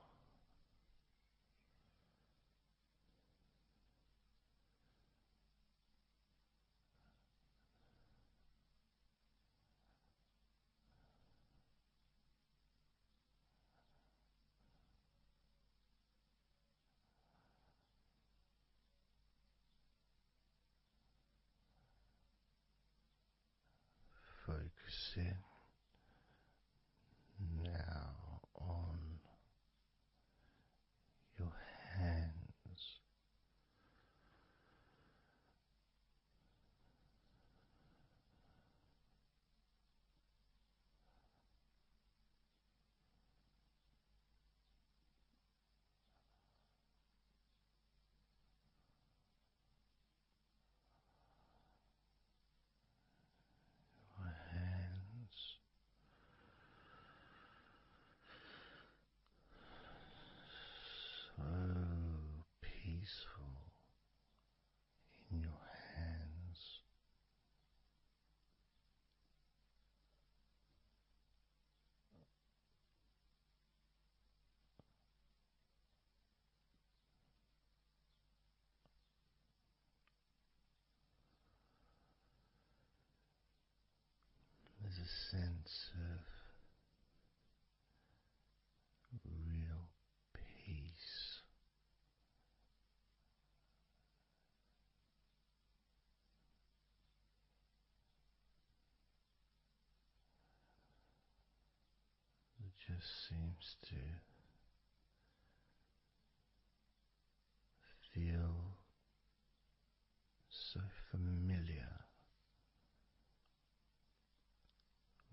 a sense of real peace. It just seems to feel so familiar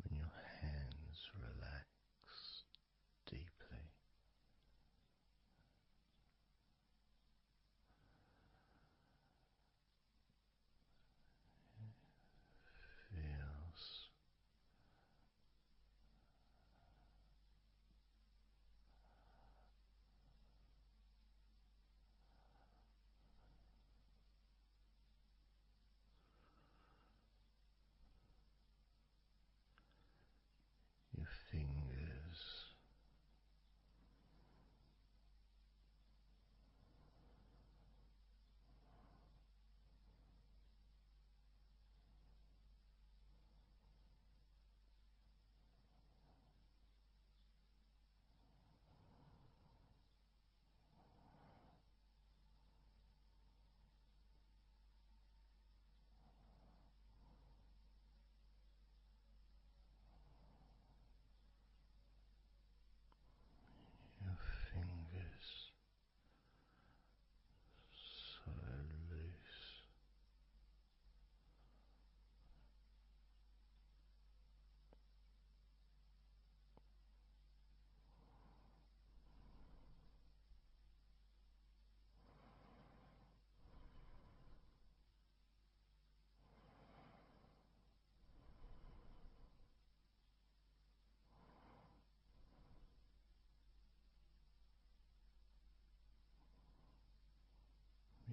when your hands relax deeply. Feels your fingers your fingers so loose,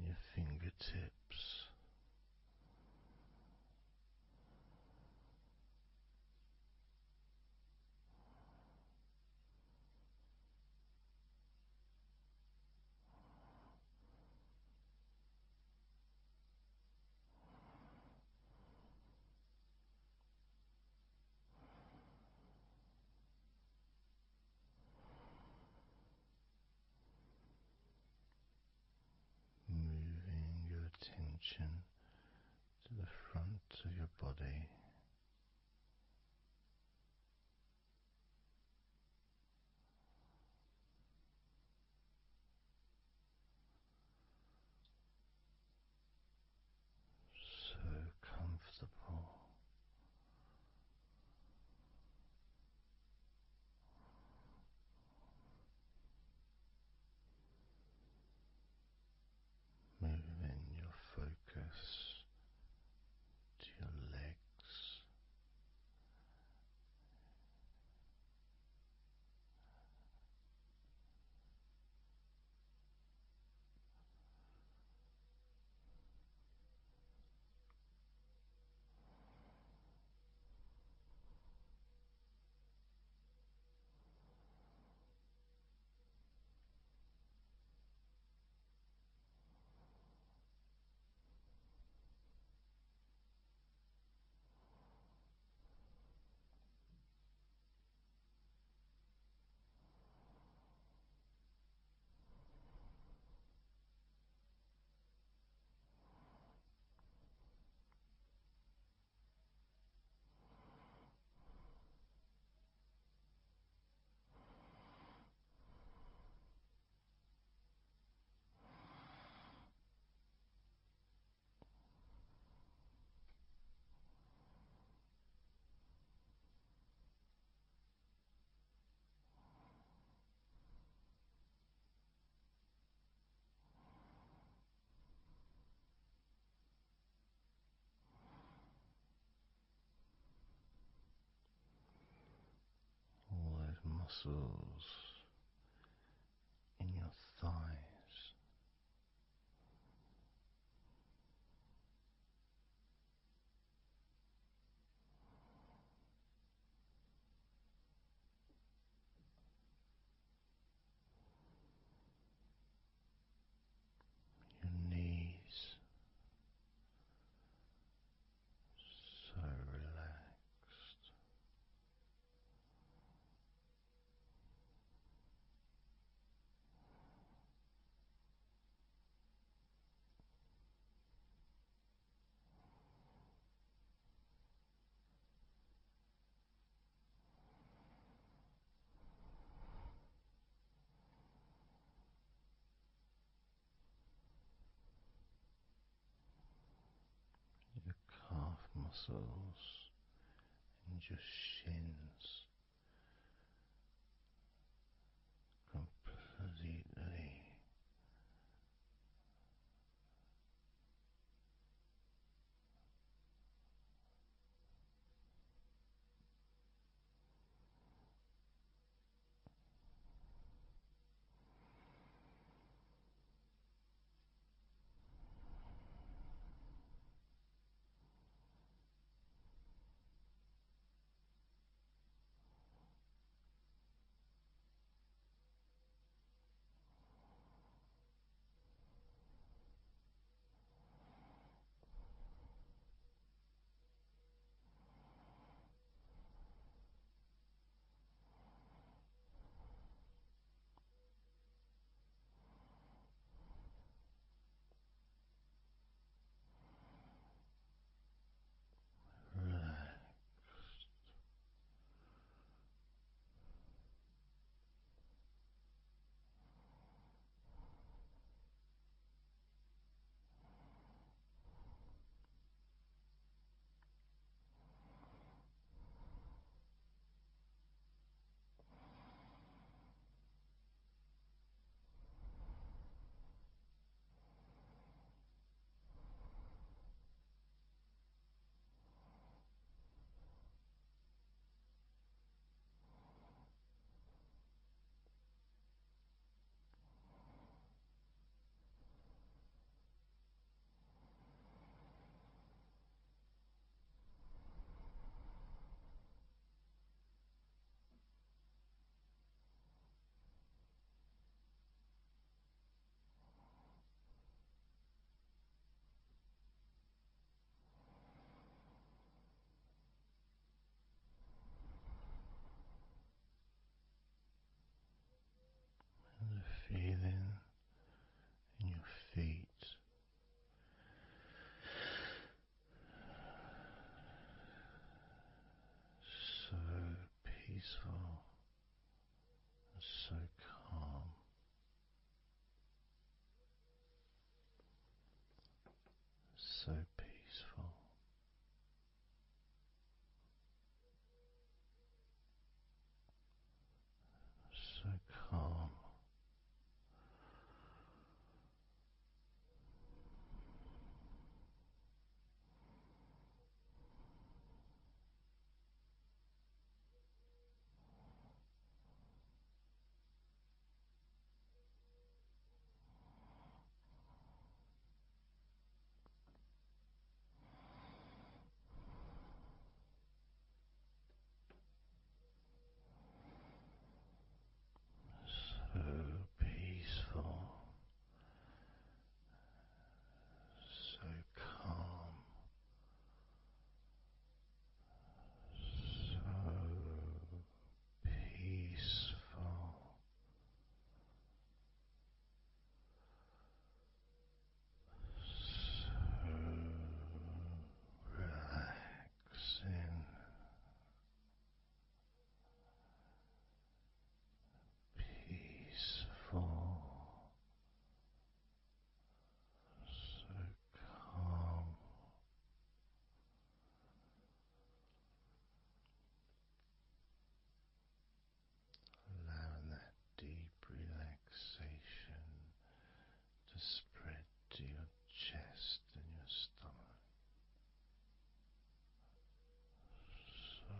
your fingertips moving your attention to the front of your body. So comfortable. Moving your focus to your legs, all those muscles in your thighs. Your knees, so relaxed. muscles and your shins completely. And the feeling in your feet, so peaceful and so calm, so peaceful, so calm. So peaceful, so calm, so peaceful, so relaxing, peaceful, so calm. Allowing that deep relaxation to spread to your chest and your stomach. So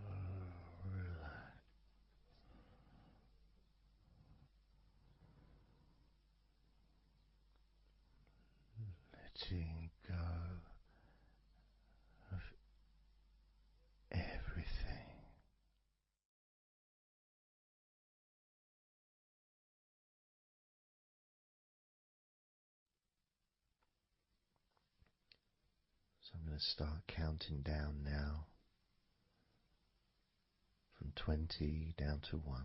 relaxed. Letting go of everything. So I'm going to start counting down now from 20 down to 1.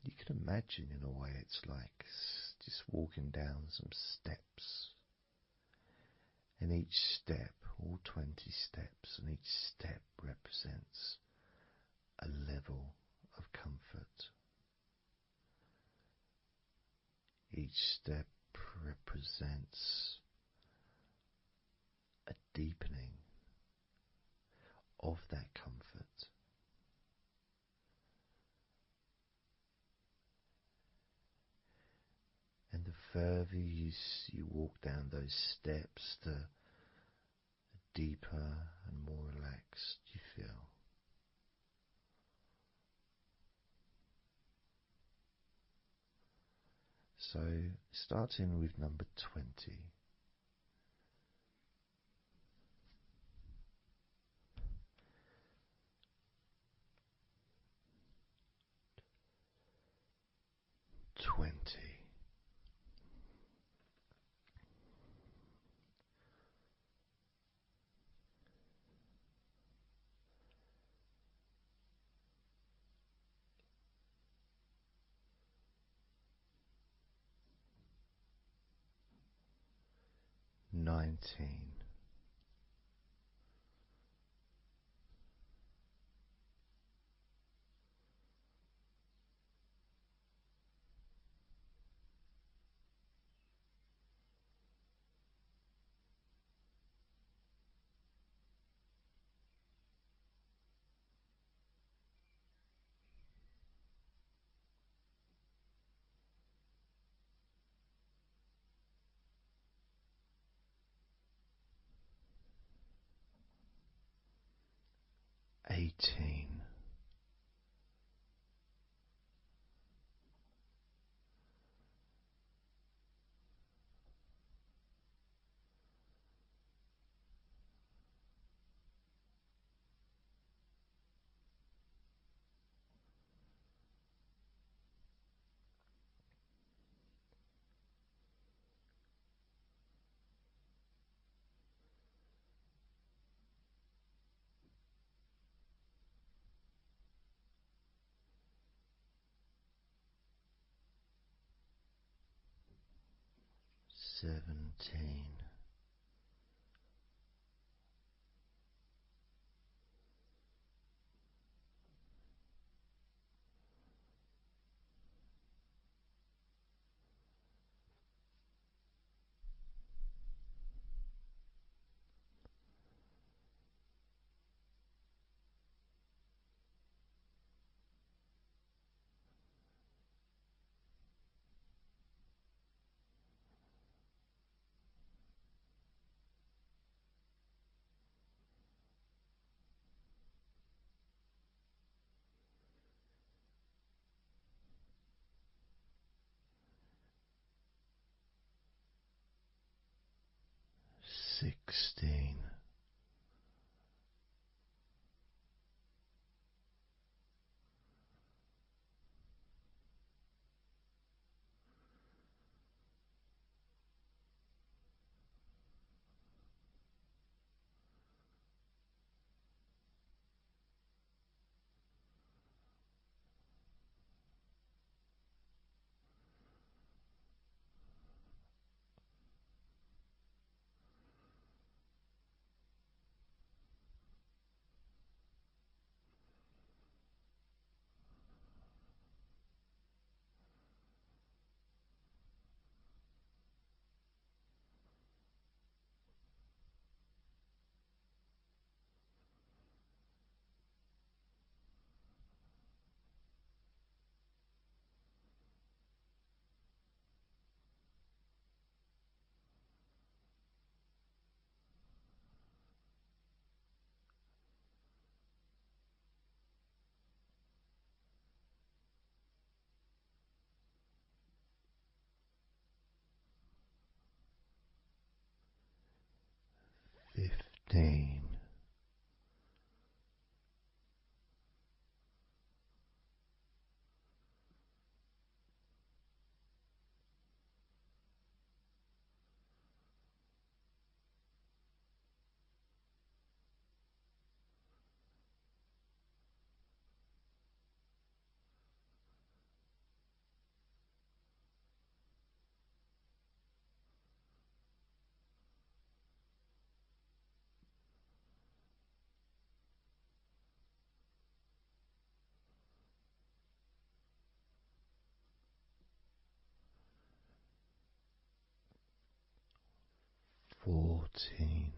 You can imagine, in a way, it's like just walking down some steps. And each step, all 20 steps, and each step represents a level of comfort. Each step represents a deepening of that comfort. And the further you walk down those steps, the deeper and more relaxed you feel. So, starting with number 20. Nineteen. Eighteen. Seventeen. 16. 15. 14. 14.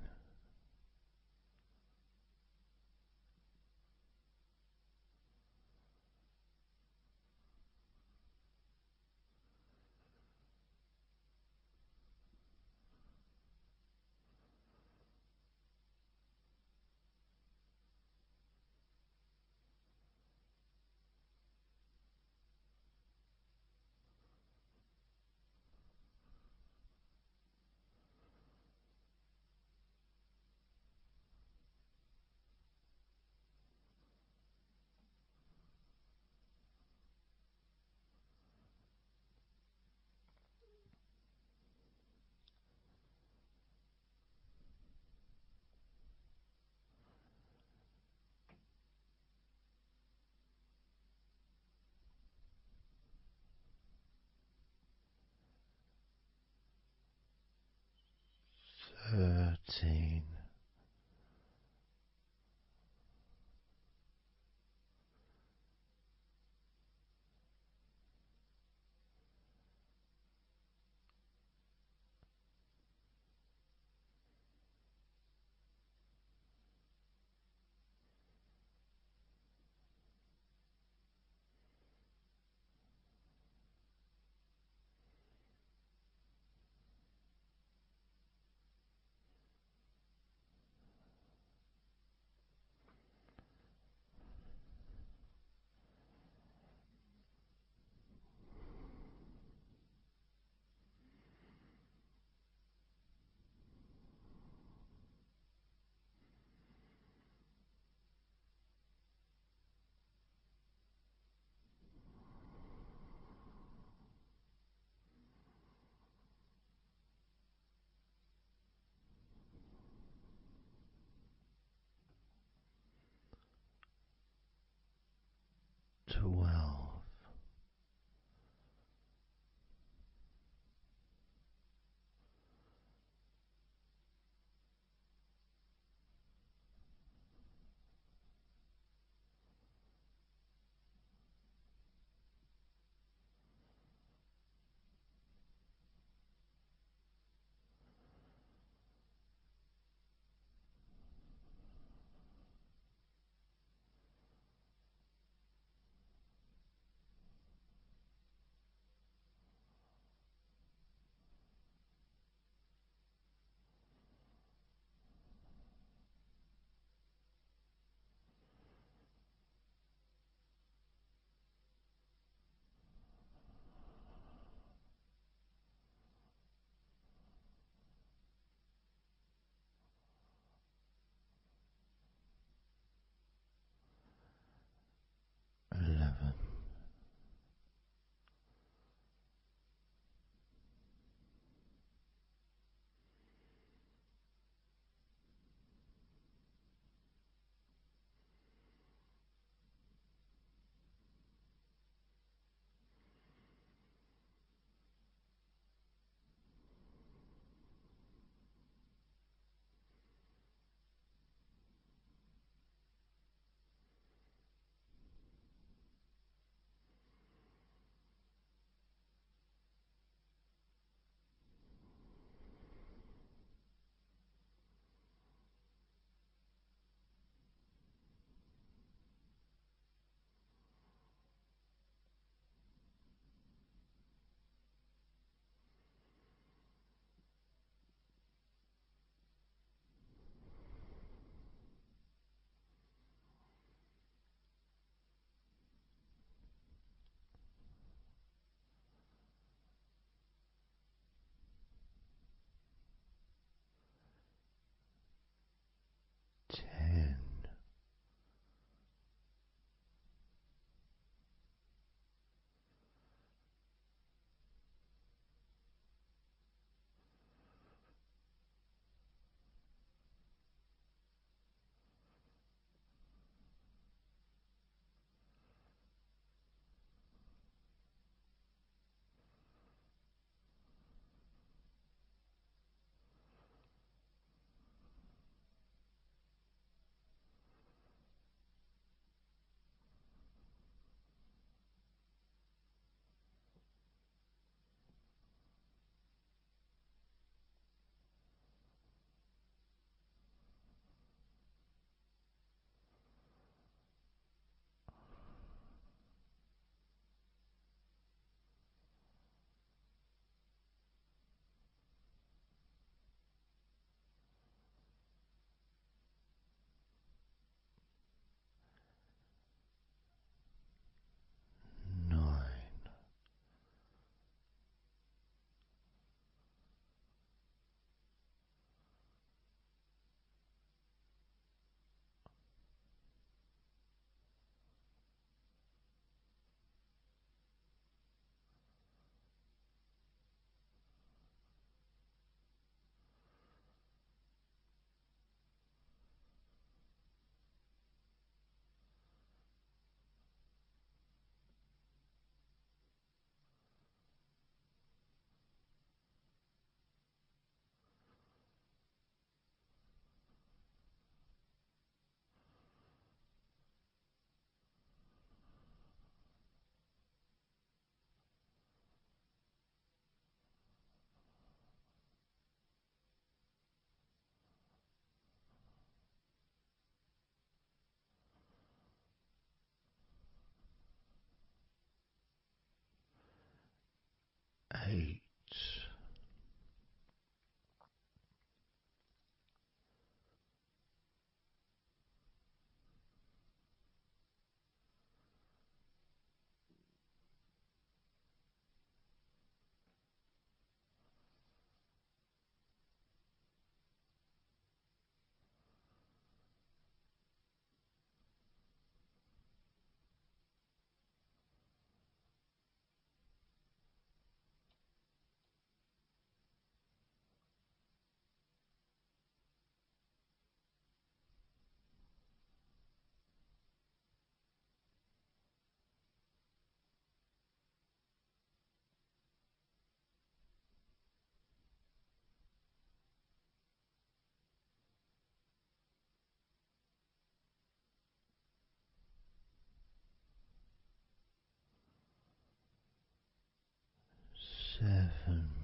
13. 12. 8. 7.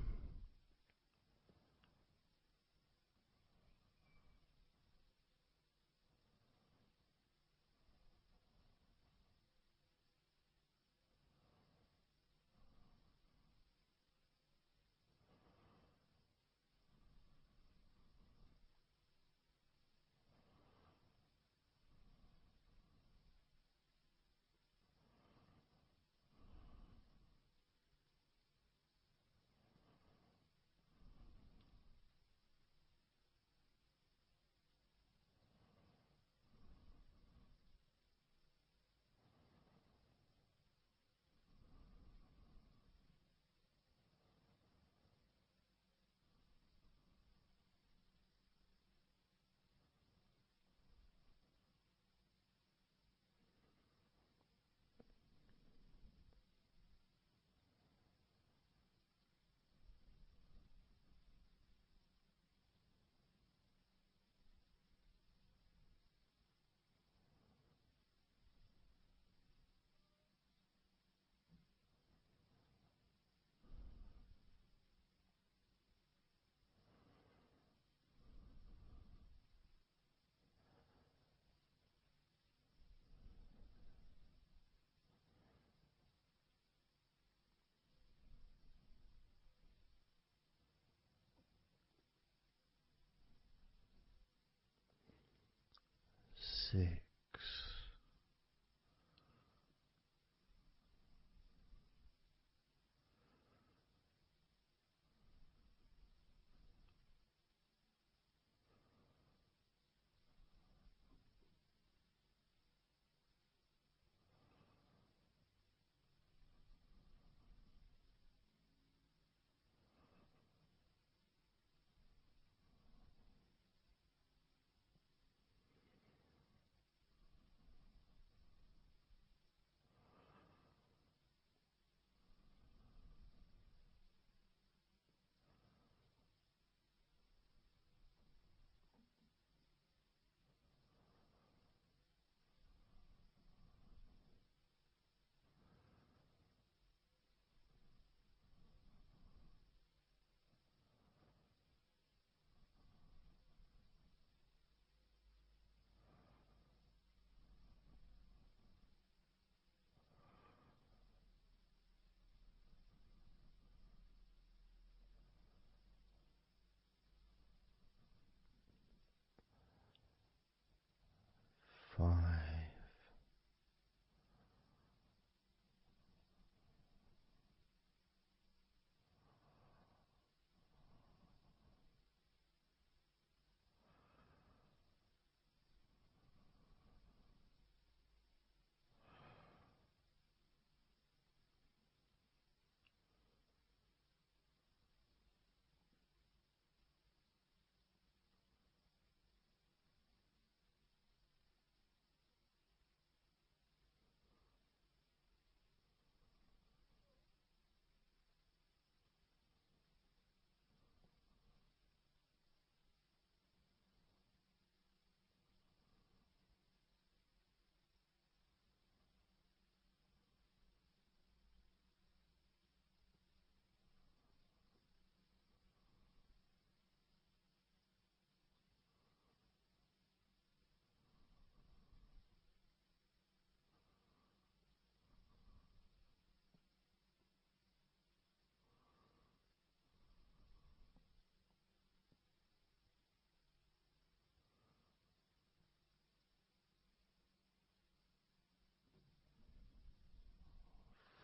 6.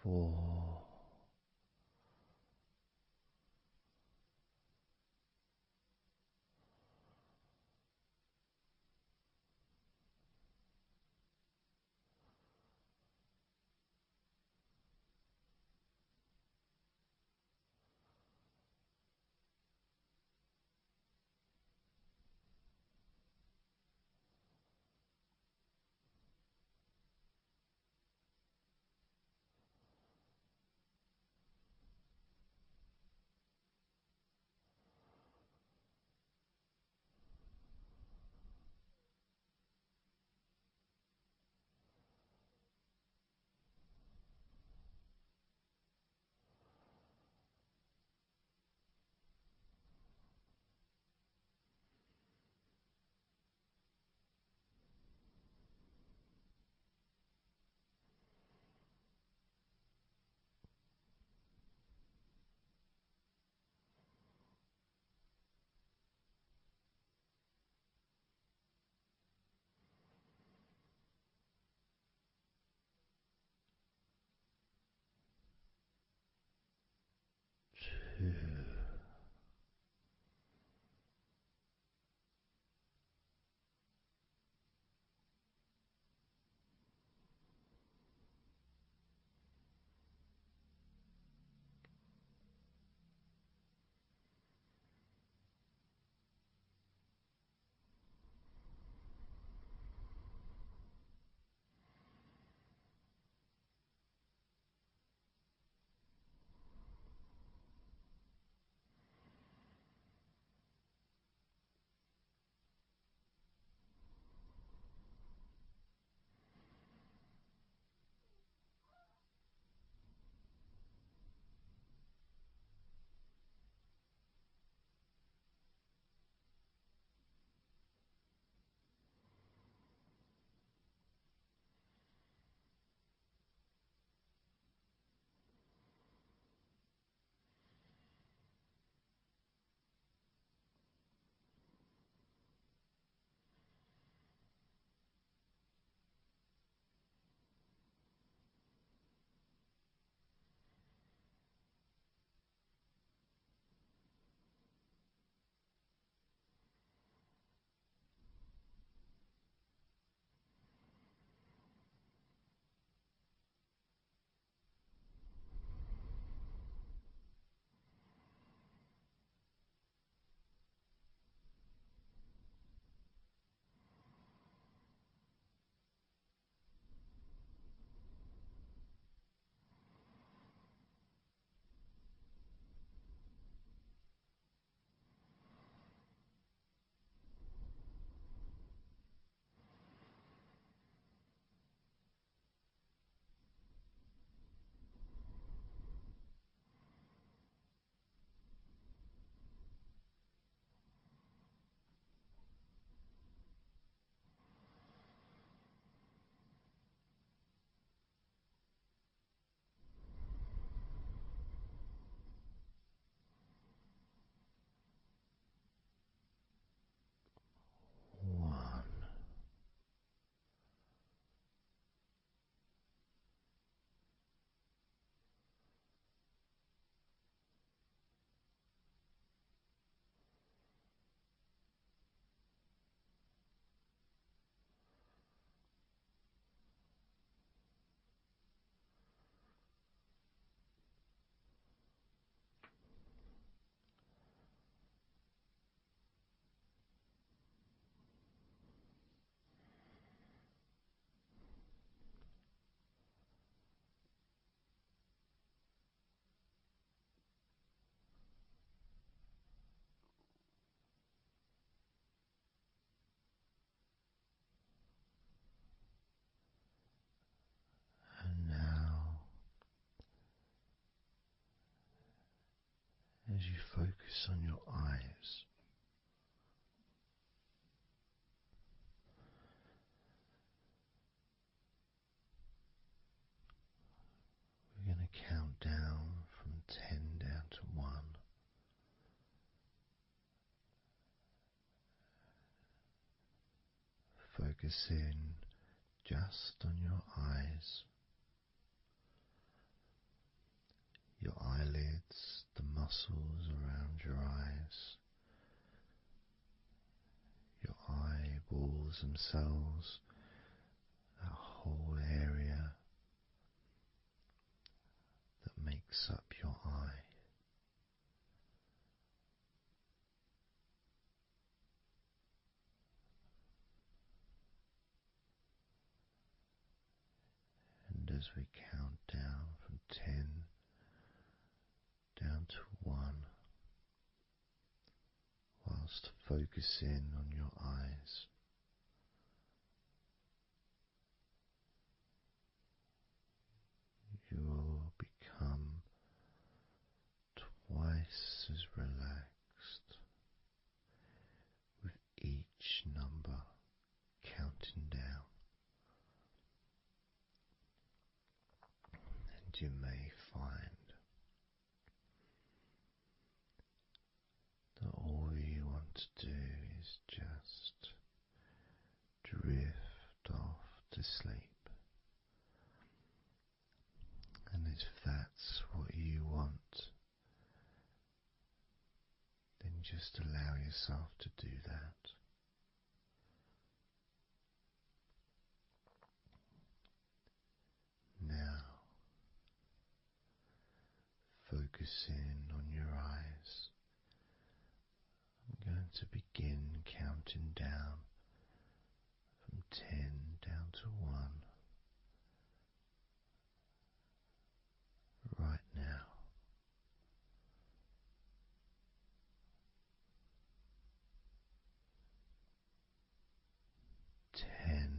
4. And now, as you focus on your eyes, we're going to count down from 10 down to 1. Focus in just on your eyes. muscles around your eyes, your eyeballs themselves, that whole area that makes up your eye. And as we count down from 10 down to 1, whilst focusing on your eyes, you will become twice as relaxed with each number counting down. And you may find that all you want to do is just drift off to sleep. And if that's what you want, then just allow yourself to do that. Now, focusing on your eyes, I'm going to begin counting down from 10 down to 1 right now. 10. 9.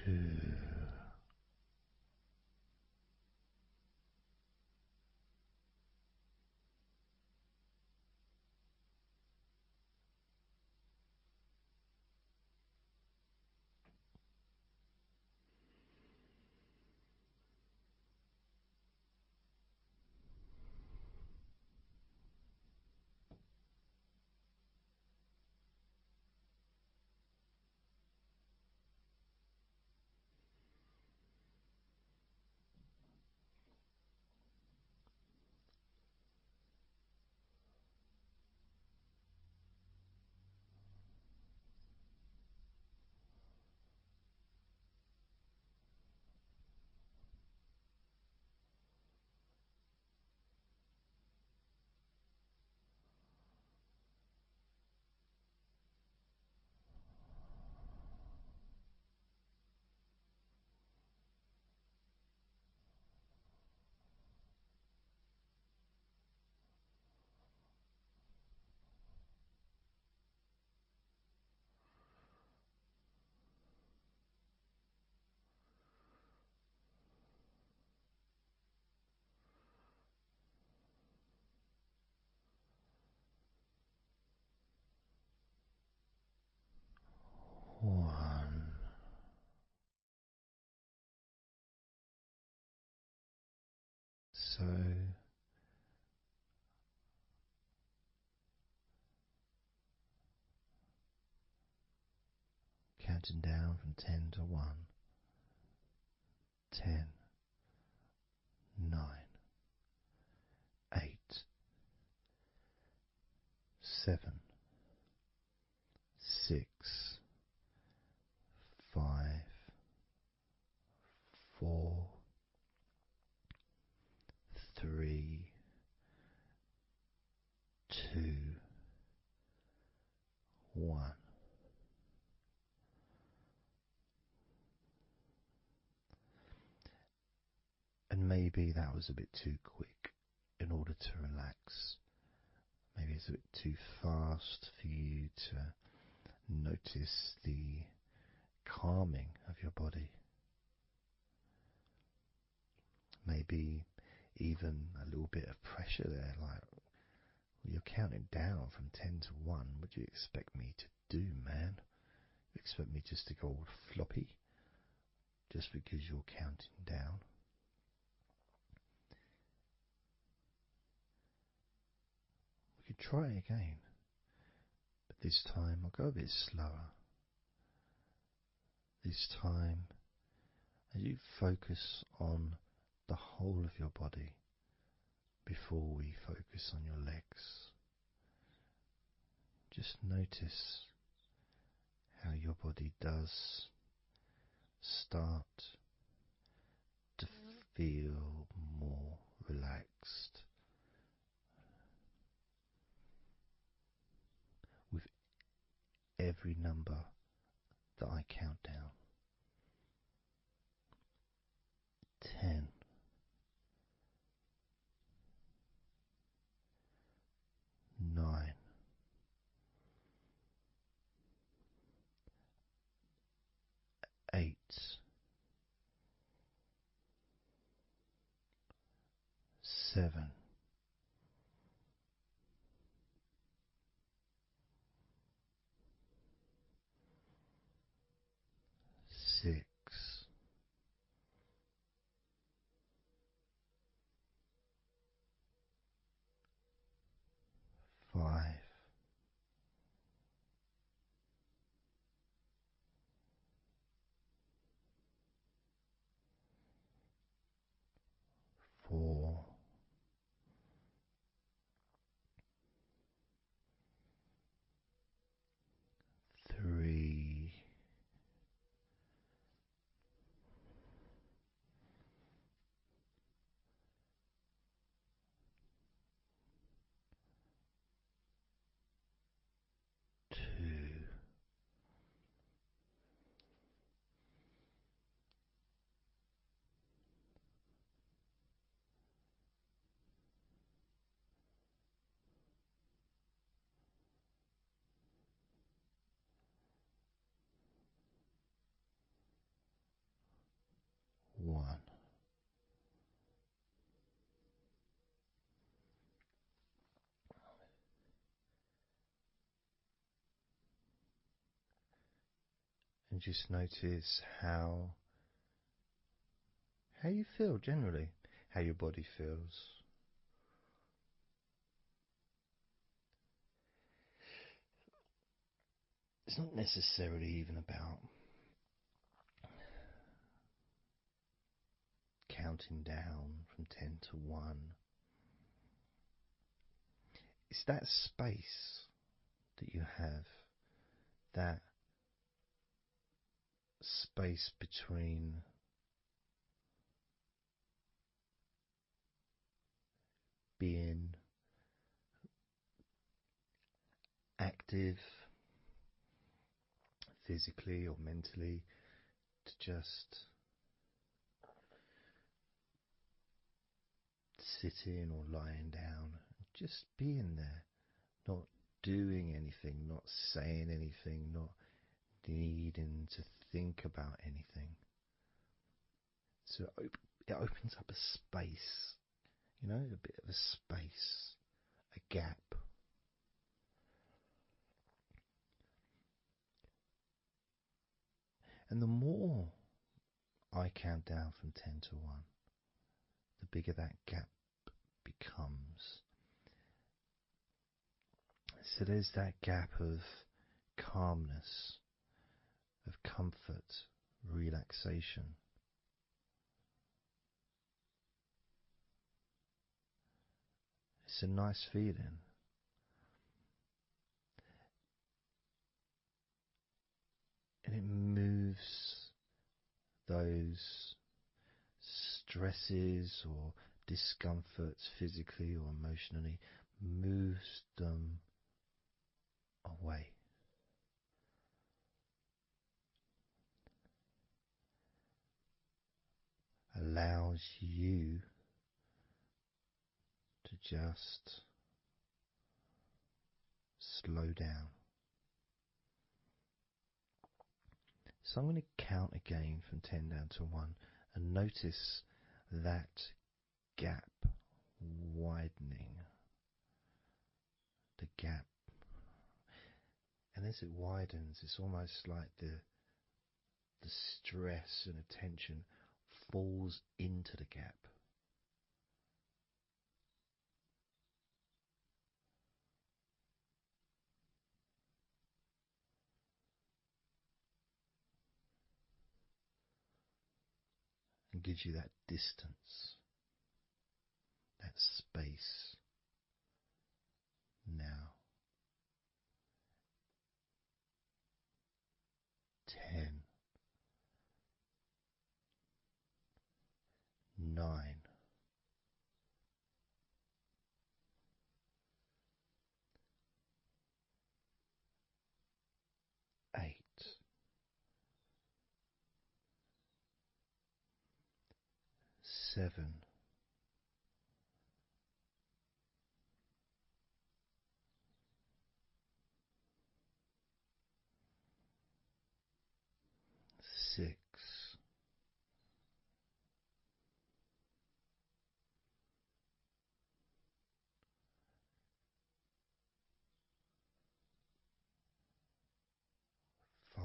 2. 1. So counting down from 10 to 1. 10, 9, 8, 7, 6, 5, 4, 3, 2, 1. And maybe that was a bit too quick in order to relax. Maybe it's a bit too fast for you to notice the calming of your body. Maybe even a little bit of pressure there, like you're counting down from 10 to 1. What do you expect me to do, man? You expect me just to go all floppy just because you're counting down? We could try again, but this time I'll go a bit slower. This time, as you focus on the whole of your body before we focus on your legs, just notice how your body does start to feel more relaxed with every number that I count down. 10, 9, 8, 7, 6, 5, 4, just notice how you feel generally, how your body feels. It's not necessarily even about counting down from 10 to 1. It's that space that you have, that space between being active physically or mentally to just sitting or lying down, just being there, not doing anything, not saying anything, not needing to think about anything. So it opens up a space, a bit of a space, a gap. And the more I count down from 10 to 1, the bigger that gap becomes. So there's that gap of calmness, of comfort, relaxation. It's a nice feeling. And it moves those stresses or discomforts physically or emotionally, moves them away. Allows you to just slow down. So I'm going to count again from 10 down to 1 and notice that gap widening. The gap. And as it widens, it's almost like the stress and attention falls into the gap. And gives you that distance, that space. Now, 10, 9, 8, 7, 6, 5, 4,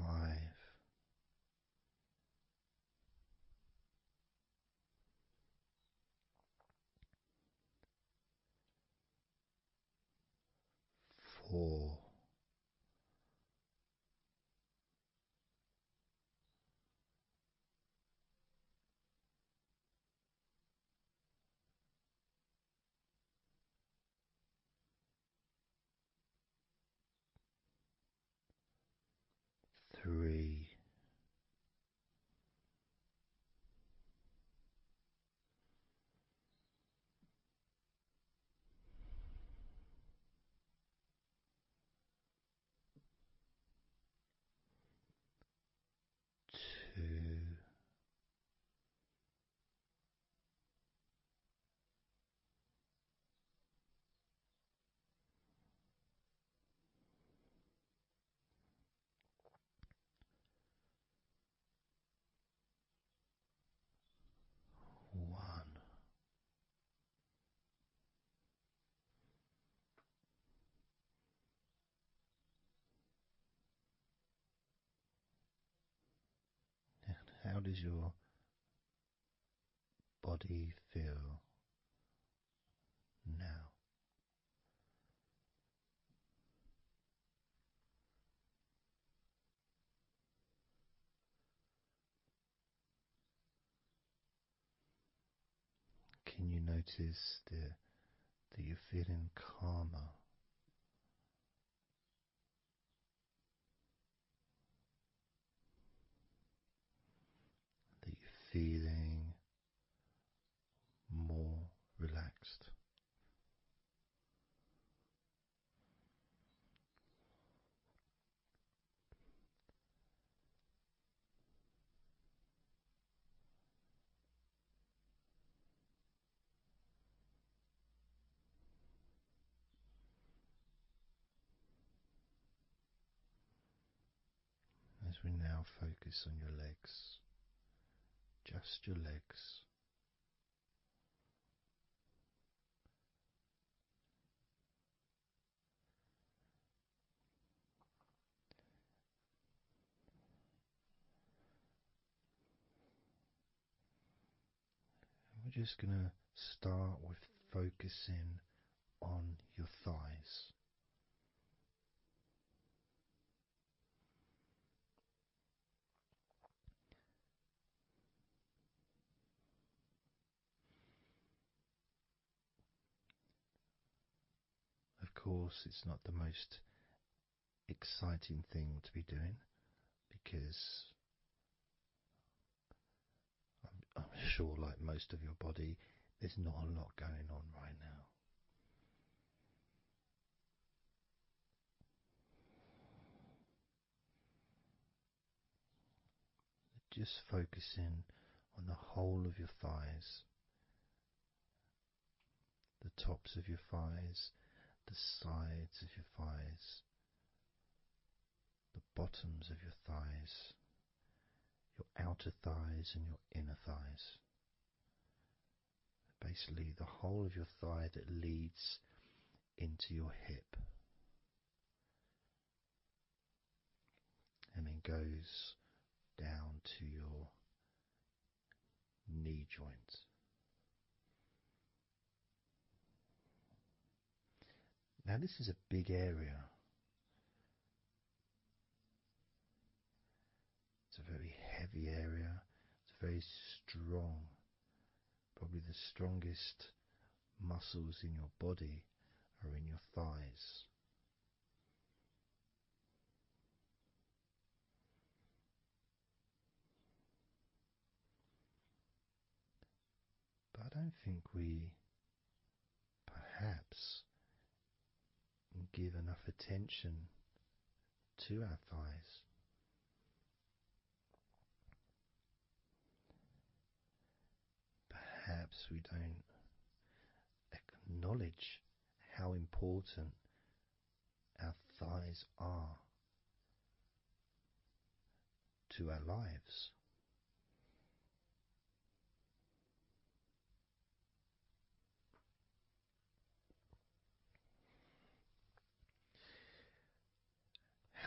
How does your body feel now? Can you notice that you're feeling calmer? That you're feeling more relaxed? As we now focus on your legs, just your legs. We're just going to start with focusing on your thighs. Of course, it's not the most exciting thing to be doing because I'm sure, like most of your body, there's not a lot going on right now. Just focusing on the whole of your thighs, the tops of your thighs, the sides of your thighs, the bottoms of your thighs, your outer thighs and your inner thighs. Basically, the whole of your thigh that leads into your hip and then goes down to your knee joint. Now, this is a big area. It's a very heavy area. It's very strong. Probably the strongest muscles in your body are in your thighs. But I don't think we perhaps give enough attention to our thighs. Perhaps we don't acknowledge how important our thighs are to our lives.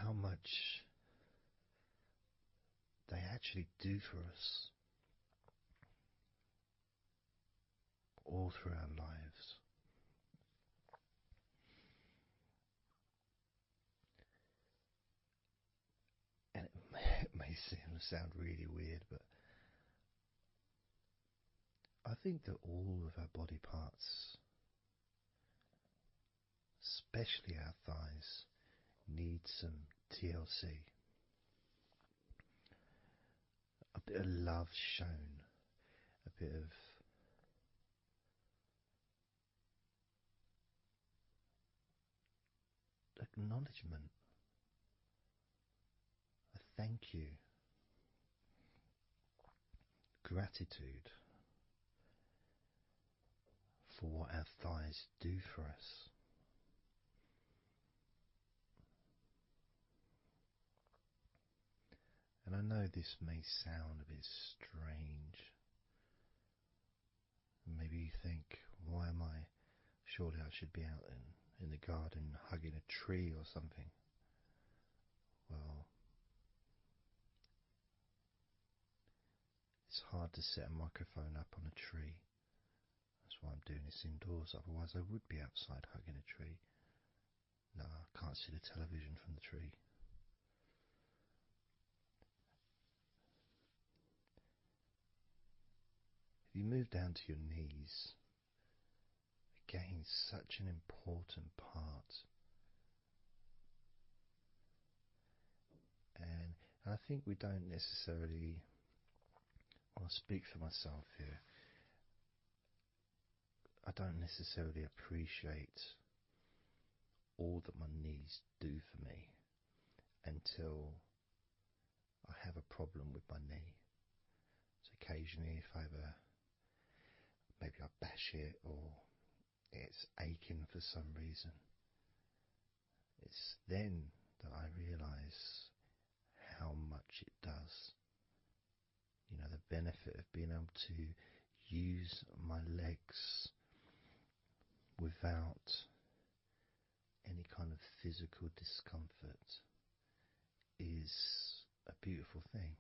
How much they actually do for us all through our lives. And it may sound really weird, but I think that all of our body parts, especially our thighs, need some TLC. A bit of love shown, a bit of acknowledgement, a thank you, gratitude for what our thighs do for us. And I know this may sound a bit strange. Maybe you think, why am I? Surely I should be out in the garden hugging a tree or something. Well, It's hard to set a microphone up on a tree. That's why I'm doing this indoors, otherwise I would be outside hugging a tree. No, I can't see the television from the tree. If you move down to your knees, again, such an important part. And I think we don't necessarily, I'll speak for myself here, I don't necessarily appreciate all that my knees do for me until I have a problem with my knee. So occasionally if I maybe I bash it or it's aching for some reason, it's then that I realise how much it does. You know, the benefit of being able to use my legs without any kind of physical discomfort is a beautiful thing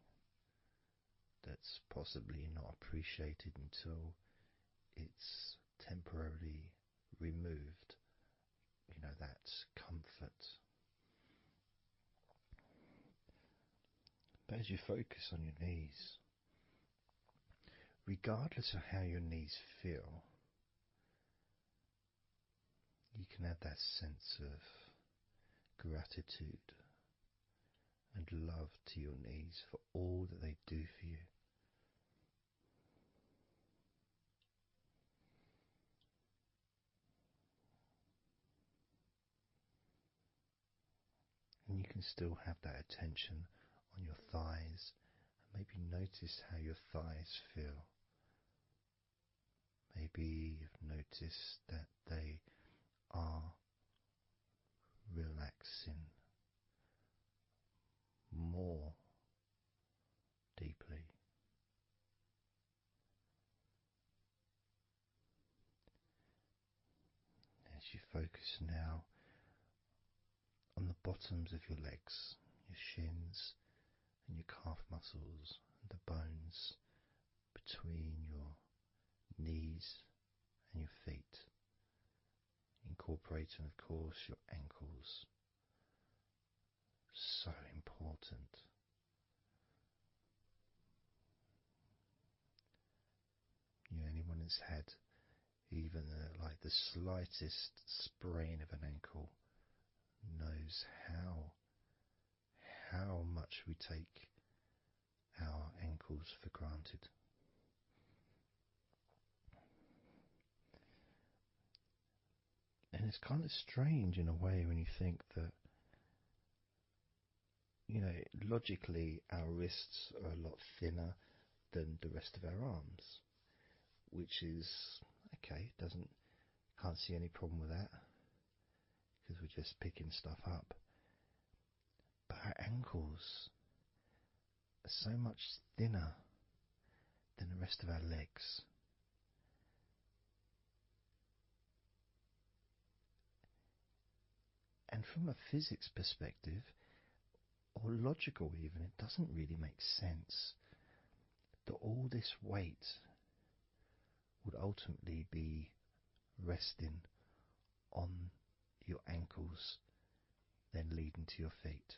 that's possibly not appreciated until it's temporarily removed. You know, that comfort. But as you focus on your knees, regardless of how your knees feel, you can have that sense of gratitude and love to your knees for all that they do for you. And you can still have that attention on your thighs, and maybe notice how your thighs feel. Maybe you've noticed that they are relaxing more deeply. As you focus now on the bottoms of your legs, your shins and your calf muscles, and the bones between your knees and your feet, incorporating of course your ankles. So important. You know, anyone that's had even like the slightest sprain of an ankle knows how much we take our ankles for granted. And it's kind of strange in a way when you think that, you know, logically our wrists are a lot thinner than the rest of our arms, which is okay, can't see any problem with that because we're just picking stuff up. But our ankles are so much thinner than the rest of our legs. And from a physics perspective, or logical even, it doesn't really make sense that all this weight would ultimately be resting on your ankles, then leading to your feet.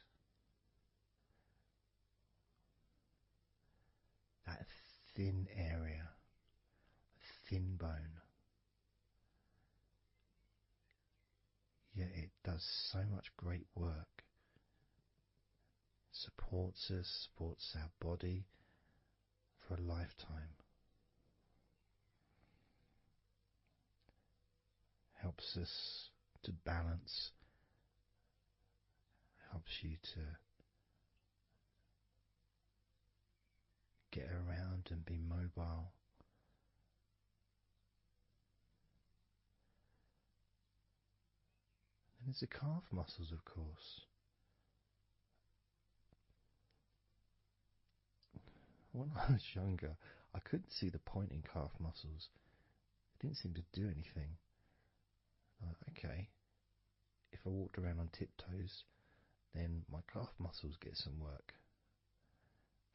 That thin area, thin bone, yet it does so much great work. Supports us, supports our body for a lifetime. Helps us to balance, helps you to get around and be mobile. And there's the calf muscles, of course. When I was younger, I couldn't see the point in calf muscles. It didn't seem to do anything. Okay, if I walked around on tiptoes, then my calf muscles get some work.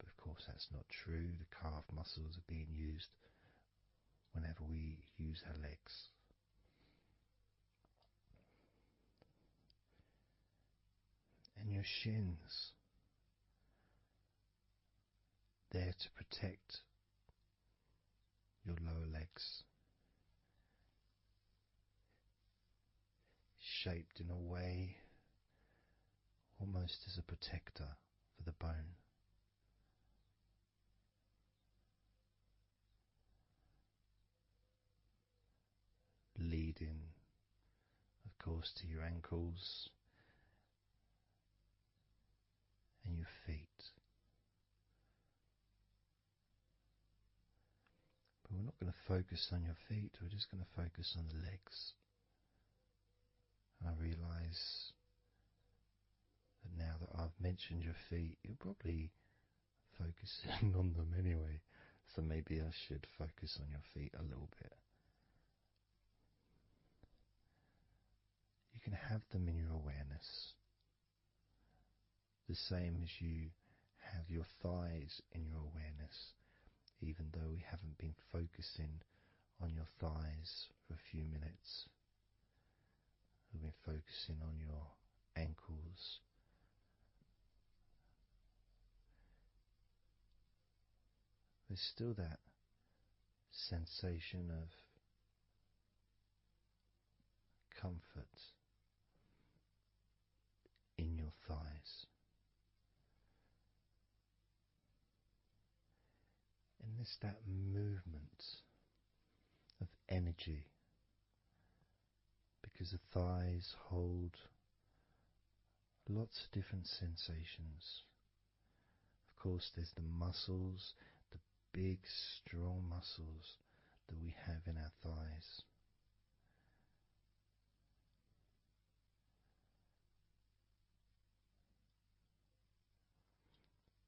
But of course that's not true. The calf muscles are being used whenever we use our legs. And your shins, there to protect your lower legs, shaped in a way almost as a protector for the bone. Leading, of course, to your ankles and your feet. But we're not going to focus on your feet, we're just going to focus on the legs. And I realise that now that I've mentioned your feet, you're probably focusing on them anyway. So maybe I should focus on your feet a little bit. You can have them in your awareness, the same as you have your thighs in your awareness, even though we haven't been focusing on your thighs for a few minutes. We've been focusing on your ankles, there's still that sensation of comfort in your thighs. And there's that movement of energy, because the thighs hold lots of different sensations. Of course, there's the muscles, the big, strong muscles that we have in our thighs.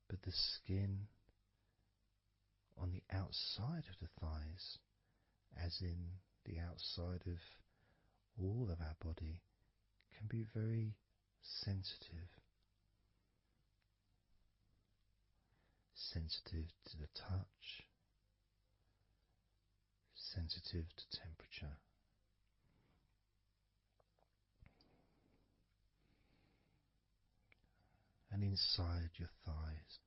But the skin on the outside of the thighs, as in the outside of all of our body, can be very sensitive. Sensitive to the touch, sensitive to temperature. And inside your thighs,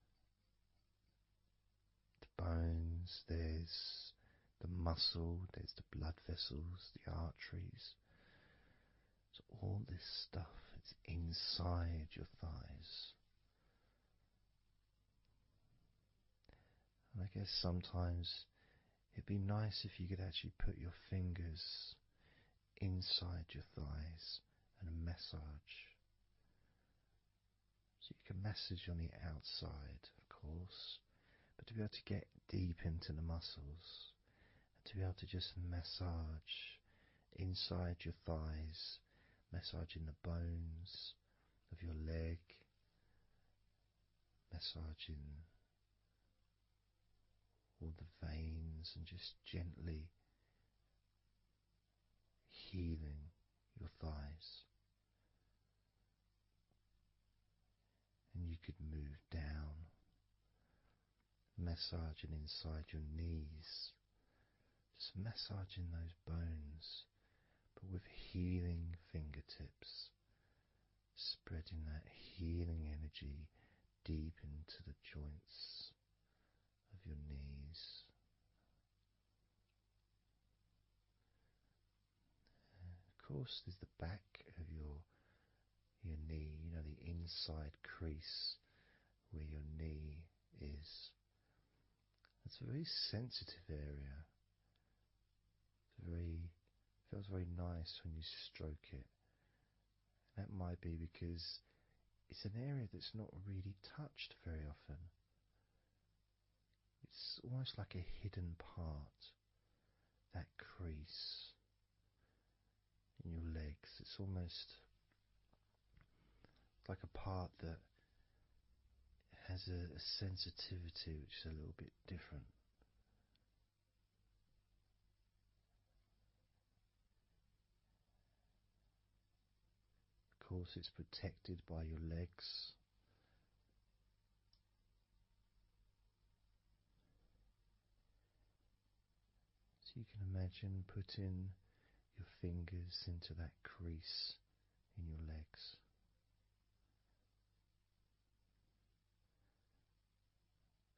the bones, there's the muscle, there's the blood vessels, the arteries. So all this stuff, it's inside your thighs. And I guess sometimes it'd be nice if you could actually put your fingers inside your thighs and massage. So you can massage on the outside, of course, but to be able to get deep into the muscles and to be able to just massage inside your thighs, massaging the bones of your leg, massaging all the veins and just gently healing your thighs. And you could move down, massaging inside your knees, just massaging those bones, but with healing fingertips, spreading that healing energy deep into the joints of your knees. Of course, there's the back of your knee, you know, the inside crease where your knee is. It's a very sensitive area. Feels very nice when you stroke it. That might be because it's an area that's not really touched very often. It's almost like a hidden part, that crease in your legs. It's almost like a part that has a sensitivity which is a little bit different. Of course, it's protected by your legs. So you can imagine putting your fingers into that crease in your legs.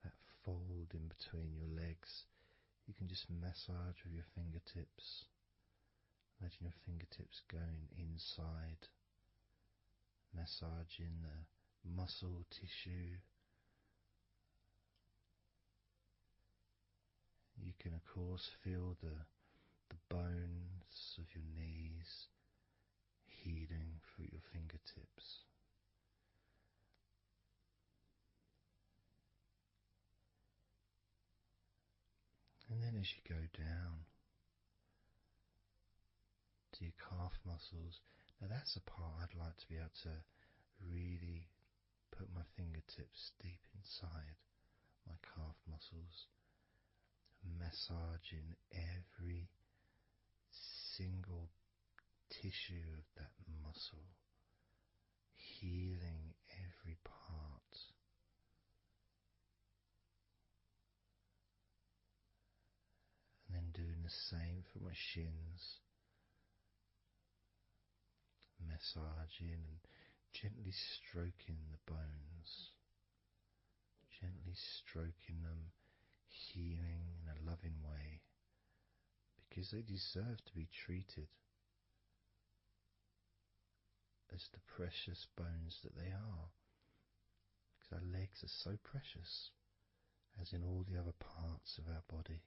That fold in between your legs, you can just massage with your fingertips. Imagine your fingertips going inside, massaging the muscle tissue. You can of course feel the bones of your knees healing through your fingertips. And then as you go down to your calf muscles, now that's a part I'd like to be able to really put my fingertips deep inside my calf muscles, massaging every single tissue of that muscle, healing every part. And then doing the same for my shins, massaging and gently stroking the bones, gently stroking them, healing in a loving way, because they deserve to be treated as the precious bones that they are, because our legs are so precious, as in all the other parts of our body.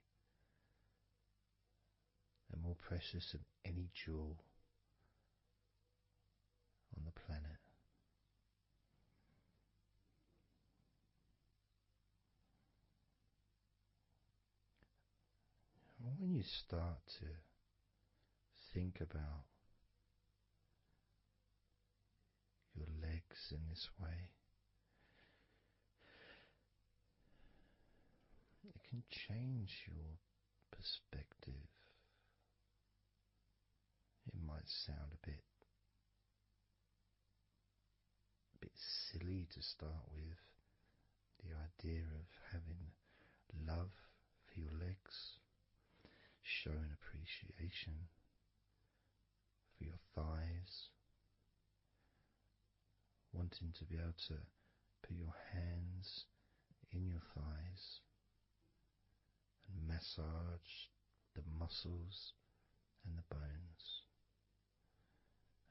They're more precious than any jewel on the planet. And when you start to think about your legs in this way, it can change your perspective. It might sound a bit silly to start with, the idea of having love for your legs, showing appreciation for your thighs, wanting to be able to put your hands in your thighs and massage the muscles and the bones,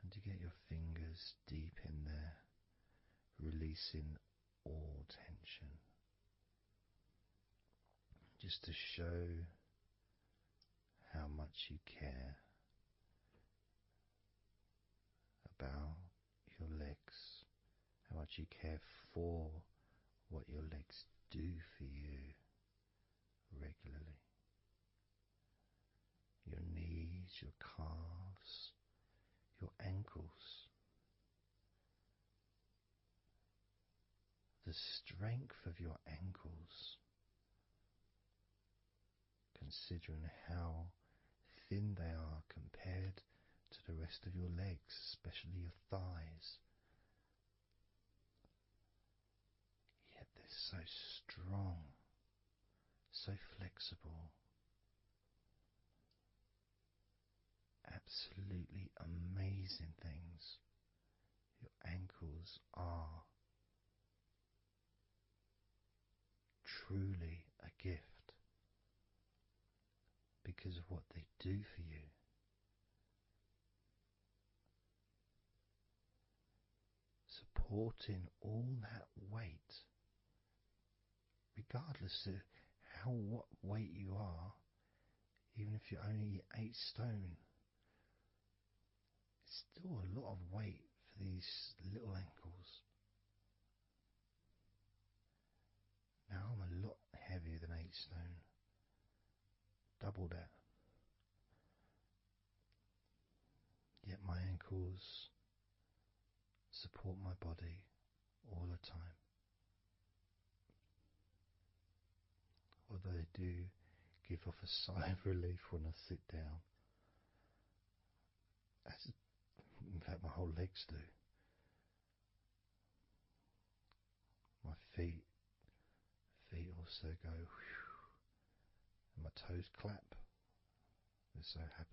and to get your fingers deep in there, releasing all tension, just to show how much you care about your legs, how much you care for what your legs do for you regularly. Your knees, your calves, your ankles. The strength of your ankles, considering how thin they are compared to the rest of your legs, especially your thighs. Yet they're so strong, so flexible. Absolutely amazing things your ankles are. Truly a gift because of what they do for you. Supporting all that weight, regardless of what weight you are, even if you're only 8 stone, it's still a lot of weight for these little ankles. Now I'm a lot heavier than 8 stone, double that. Yet my ankles support my body all the time. Although they do give off a sigh of relief when I sit down. In fact, my whole legs do. My feet also go whew, and my toes clap They're so happy.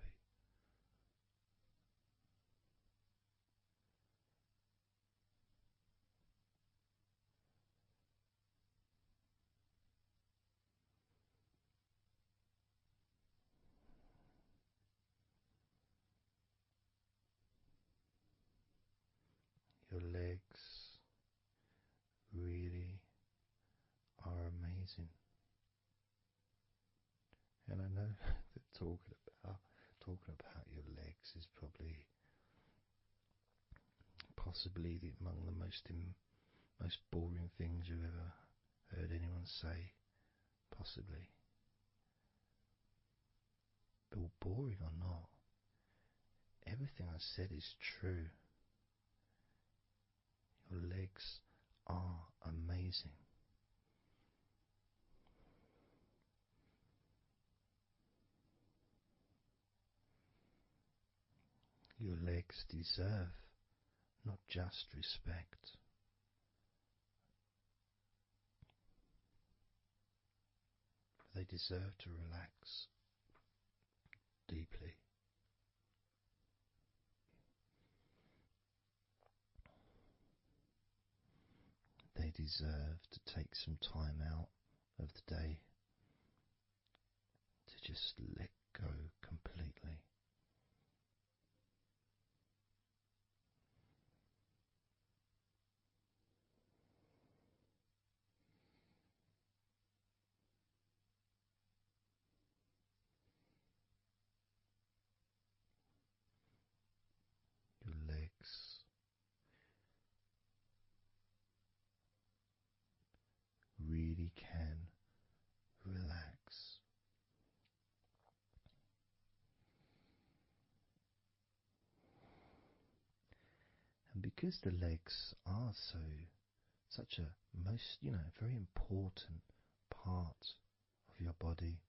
Your legs really are amazing. And I know that talking about your legs is probably possibly among the most boring things you've ever heard anyone say, possibly. But boring or not, everything I said is true. Your legs are amazing. Your legs deserve not just respect, but they deserve to relax deeply. They deserve to take some time out of the day to just let go completely. Your legs really can relax. And because the legs are such a very important part of your body,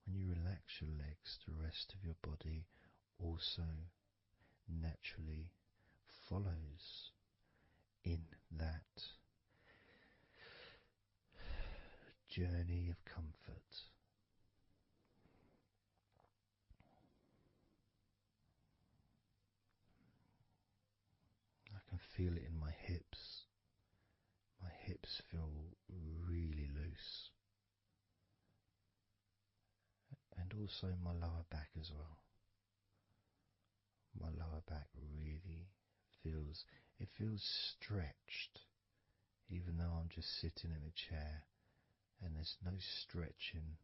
when you relax your legs, the rest of your body also naturally follows in that journey of comfort. I can feel it in my hips. My hips feel really loose. And also my lower back as well. My lower back really feels stretched, even though I'm just sitting in a chair and there's no stretching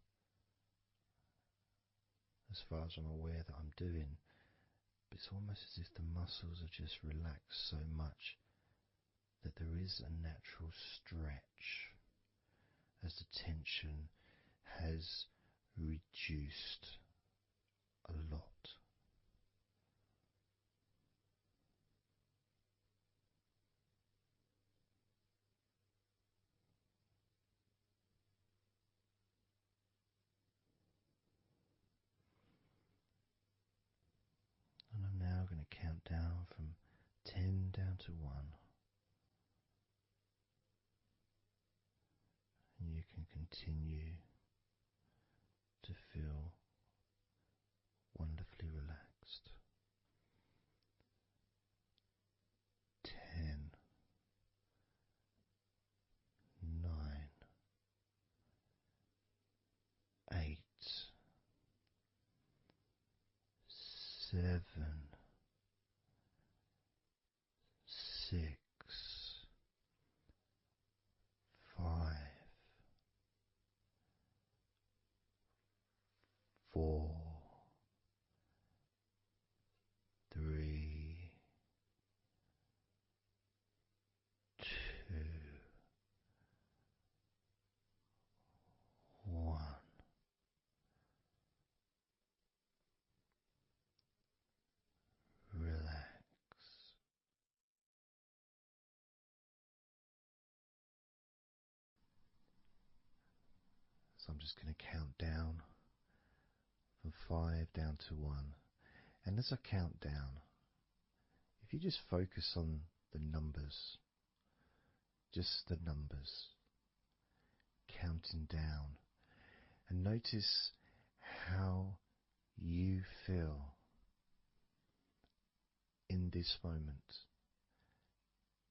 as far as I'm aware that I'm doing. But it's almost as if the muscles are just relaxed so much that there is a natural stretch as the tension has reduced a lot. And I'm now going to count down from 10 down to 1. And you can continue to feel wonderfully relaxed. 10, 9, 8, 7, 6, 5, 4, 3, 2, 1. Relax. So I'm just going to count down from 5 down to 1. And as I count down, if you just focus on the numbers, just the numbers, counting down, and notice how you feel in this moment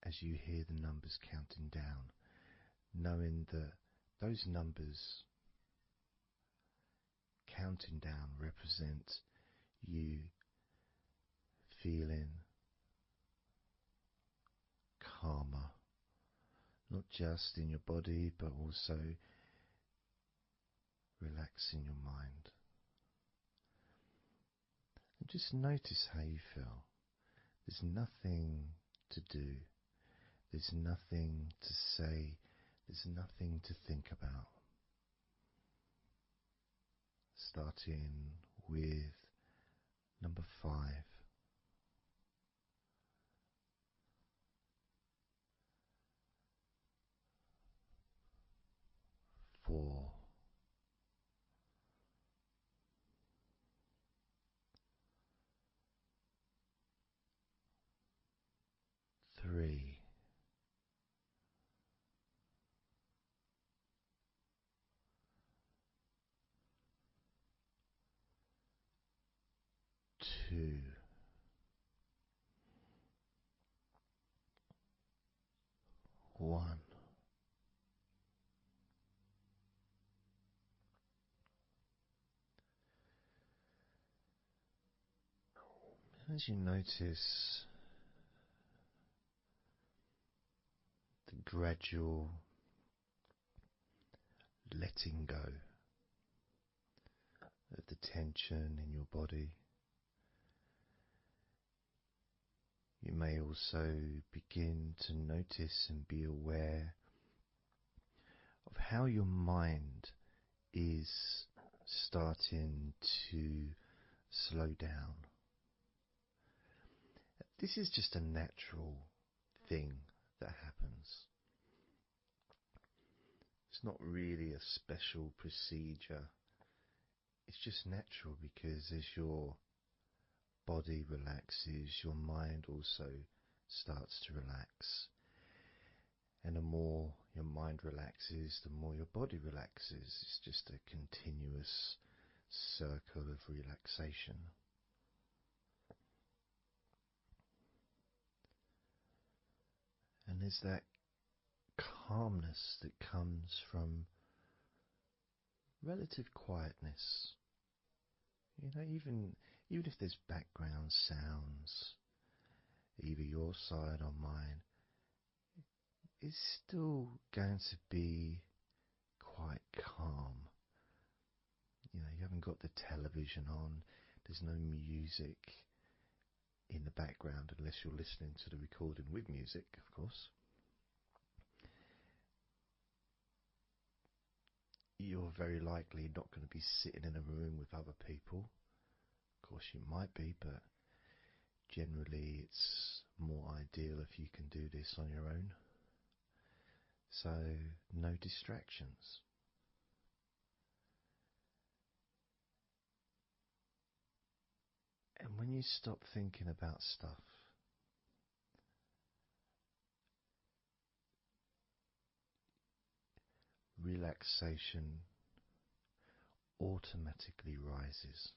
as you hear the numbers counting down, knowing that those numbers counting down represent you feeling calmer, not just in your body but also relaxing your mind. And just notice how you feel. There's nothing to do, there's nothing to say, there's nothing to think about. Starting with number 5. 4. 3. 2. 1. As you notice the gradual letting go of the tension in your body, you may also begin to notice and be aware of how your mind is starting to slow down. This is just a natural thing that happens. It's not really a special procedure. It's just natural because as your body relaxes, your mind also starts to relax. And the more your mind relaxes, the more your body relaxes. It's just a continuous circle of relaxation. And there's that calmness that comes from relative quietness. You know, even if there's background sounds, either your side or mine, it's still going to be quite calm. You know, you haven't got the television on, there's no music in the background unless you're listening to the recording with music, of course. You're very likely not going to be sitting in a room with other people. Of course you might be, but generally it's more ideal if you can do this on your own. So no distractions. And when you stop thinking about stuff, relaxation automatically rises.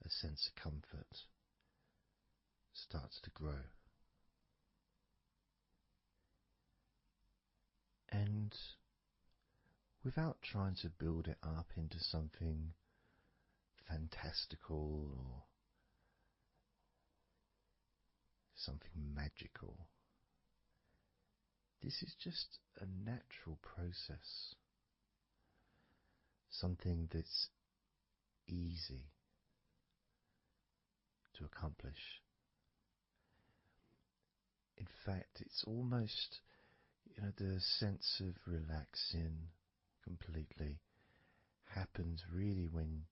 A sense of comfort starts to grow. And without trying to build it up into something fantastical or something magical, this is just a natural process, something that's easy to accomplish. In fact, it's almost, the sense of relaxing completely happens really when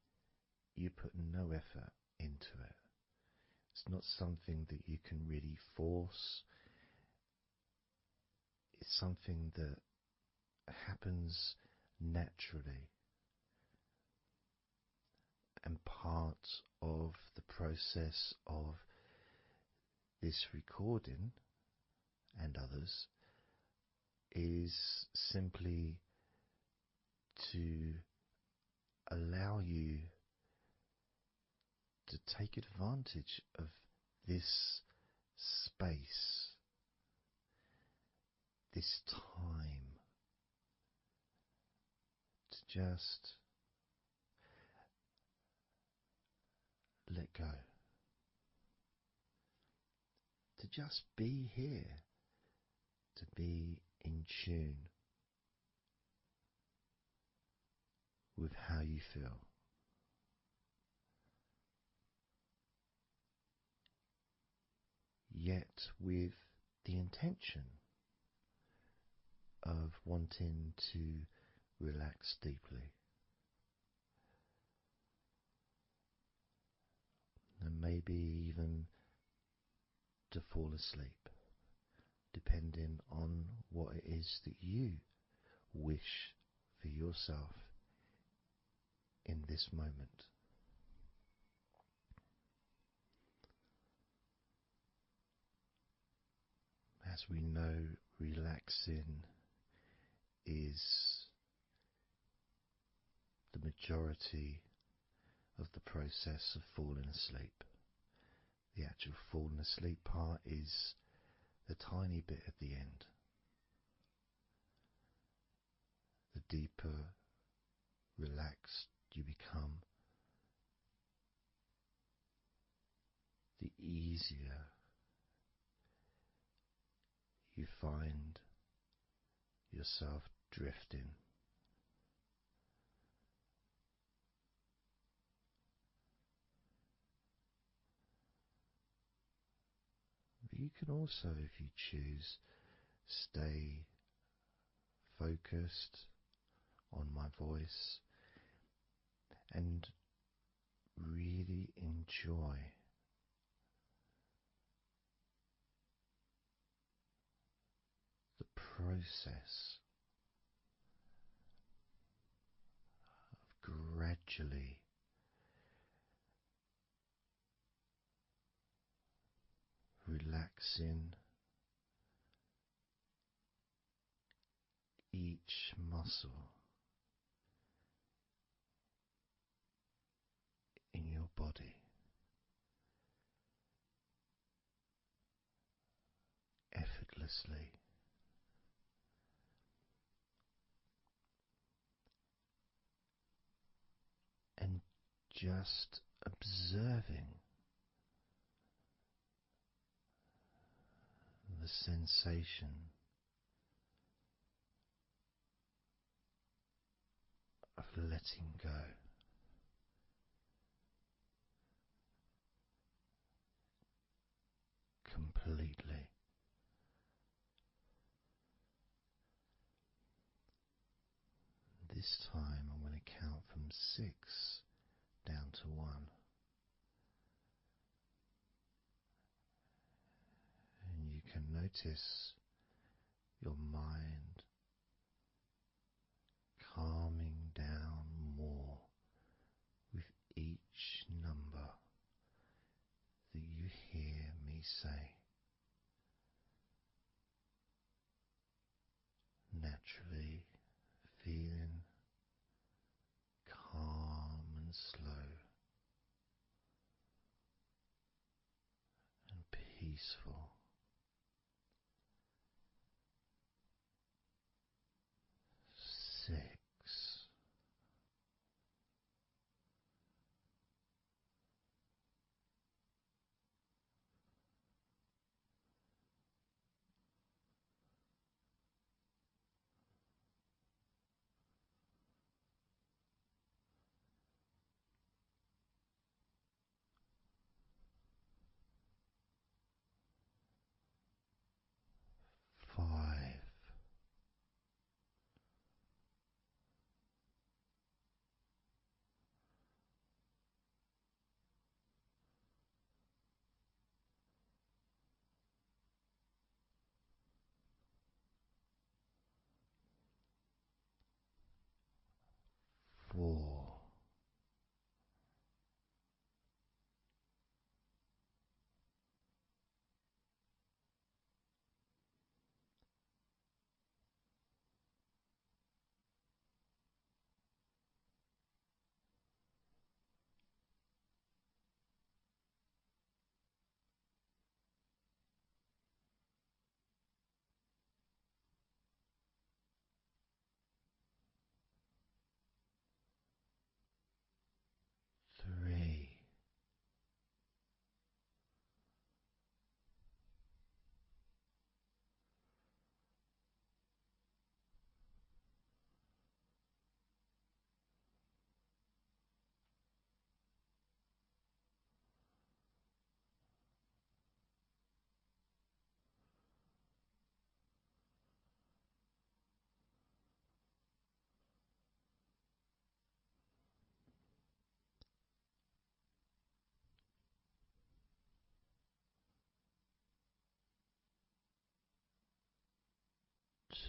you put no effort into it. It's not something that you can really force. It's something that happens naturally. And part of the process of this recording and others is simply to allow you to take advantage of this space, this time, to just let go, to just be here, to be in tune with how you feel. Yet with the intention of wanting to relax deeply, and maybe even to fall asleep, depending on what it is that you wish for yourself in this moment. As we know, relaxing is the majority of the process of falling asleep. The actual falling asleep part is the tiny bit at the end. The deeper relaxed you become, the easier you find yourself drifting. But you can also, if you choose, stay focused on my voice and really enjoy the process of gradually relaxing each muscle in your body, effortlessly, and just observing the sensation of letting go. Completely. This time I'm going to count from 6 down to 1. And you can notice your mind calming down more with each number that you hear me say. Naturally feeling calm and slow and peaceful. 6.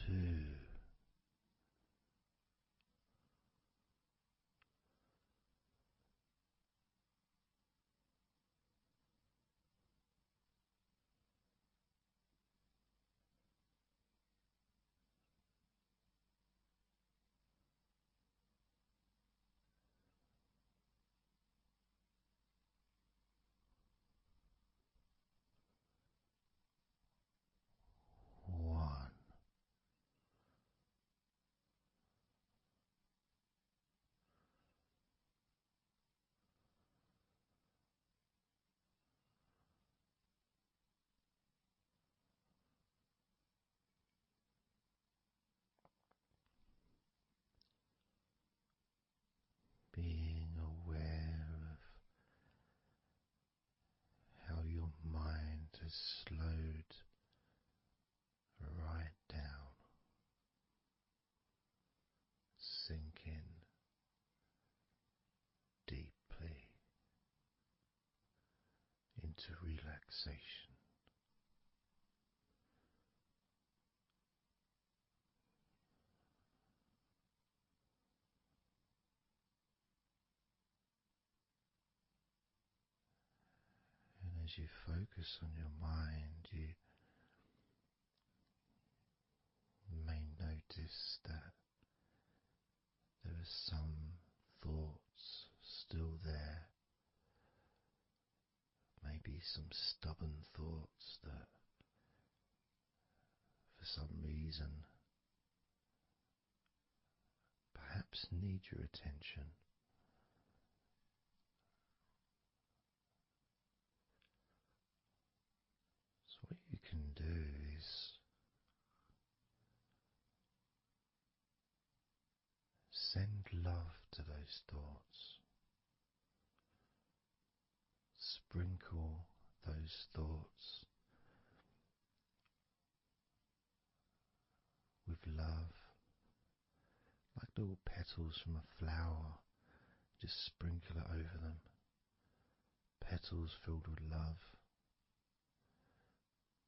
2. One. Being aware of how your mind has slowed right down, sinking deeply into relaxation. And as you focus on your mind, you may notice that there are some thoughts still there, maybe some stubborn thoughts that for some reason perhaps need your attention. So what you can do is send love to those thoughts. Sprinkle those thoughts with love, like little petals from a flower. Just sprinkle it over them. Petals filled with love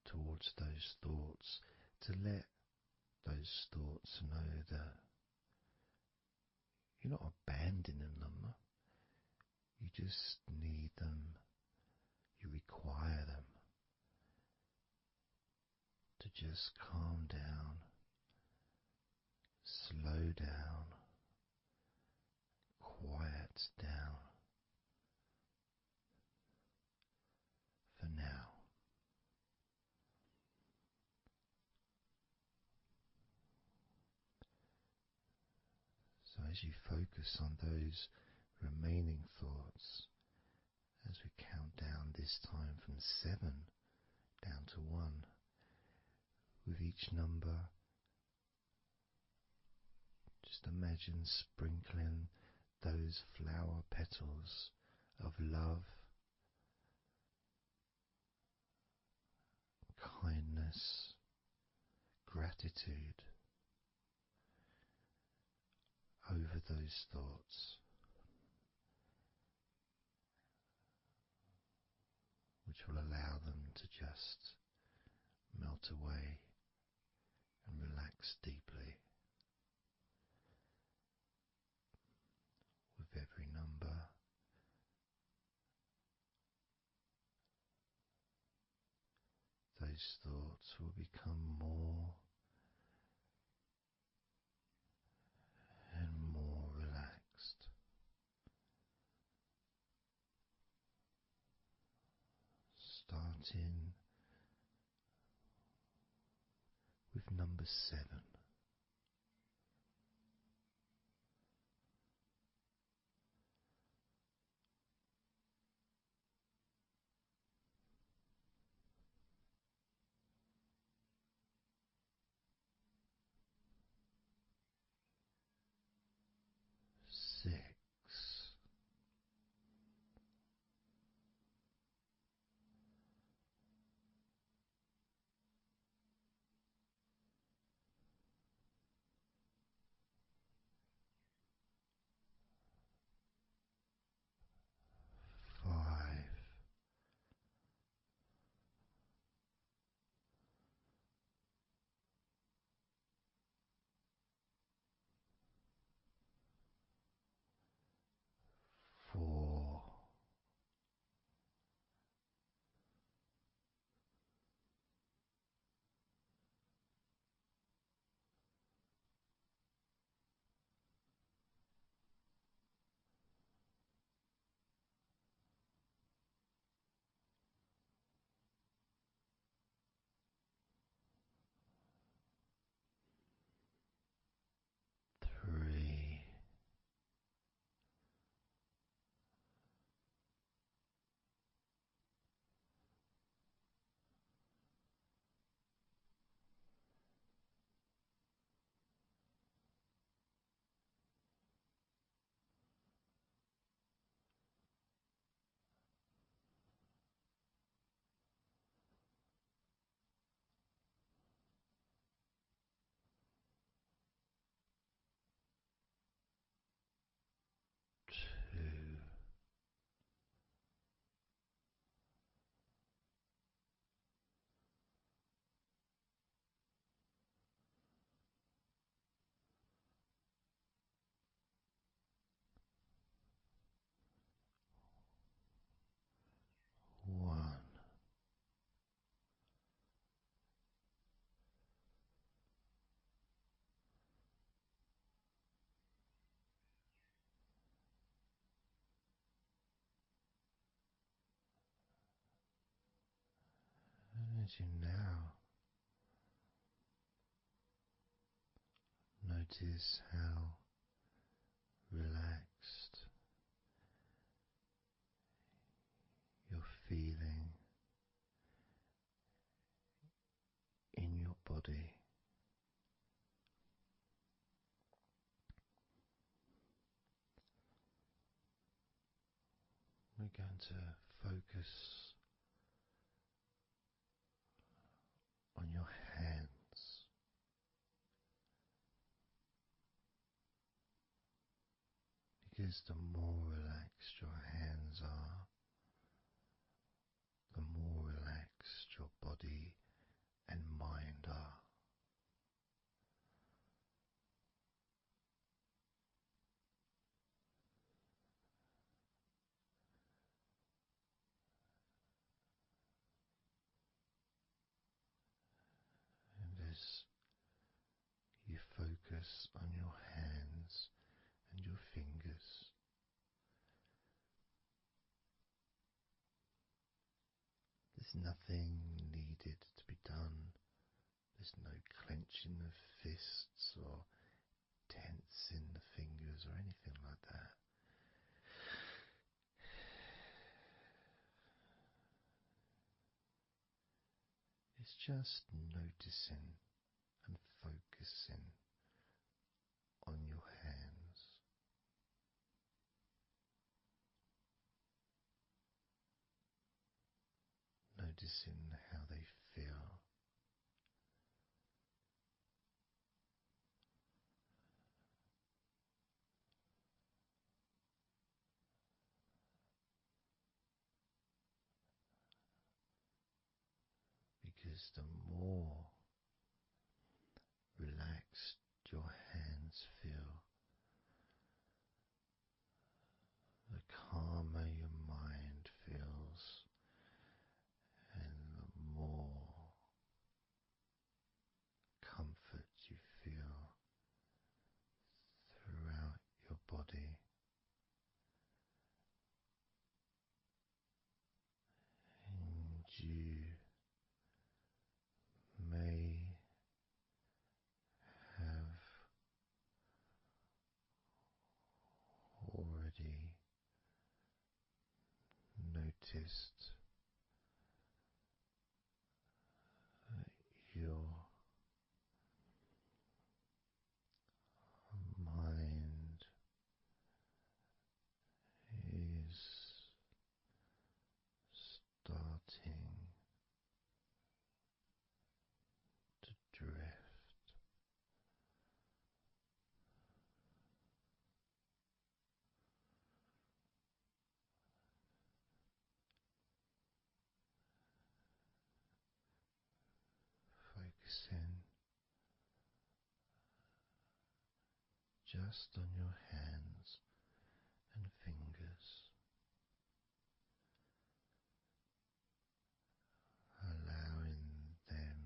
towards those thoughts, to let those thoughts know that you're not abandoning them. You just need them. You require them to just calm down, slow down, quiet down for now. So as you focus on those remaining thoughts, as we count down this time from 7 down to 1, with each number, just imagine sprinkling those flower petals of love, kindness, gratitude over those thoughts, which will allow them to just melt away and relax deeply with every number. Those thoughts will become more and more relaxed, starting with number 7. 6. 5. as you now notice how relaxed you're feeling in your body. We're going to focus on your hands. Because the more relaxed your hands are, the more relaxed your body and mind are. And as you focus on your hands and your fingers, there's nothing needed to be done. There's no clenching of fists or tensing the fingers or anything like that. It's just noticing and focusing on your hands. Noticing how they feel. Because the more relaxed your hands feel, the calmer your mind feels, and the more comfort you feel throughout your body. And you may have already noticed that your mind is starting to drift. Focusing just on your hands and fingers, allowing them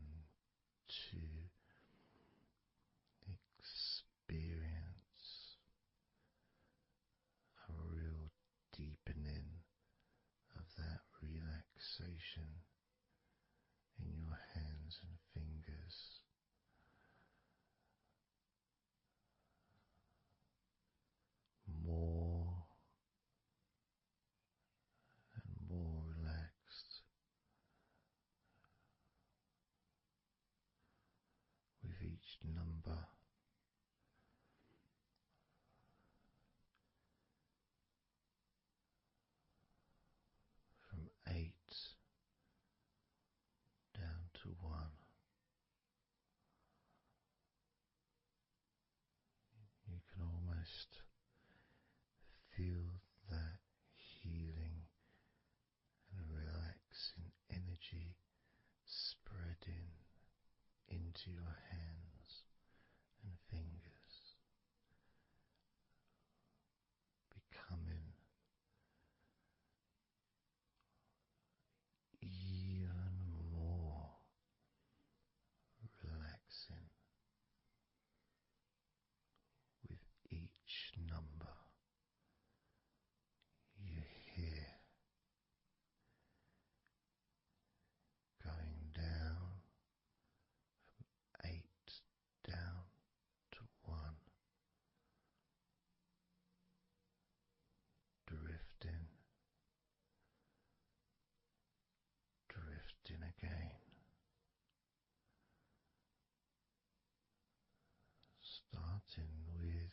to experience a real deepening of that relaxation in your hands and fingers. More and more relaxed with each number. From 8 down to 1. You can almost feel that healing and relaxing energy spreading into your hands and fingers, becoming even more relaxing with each number you hear going down with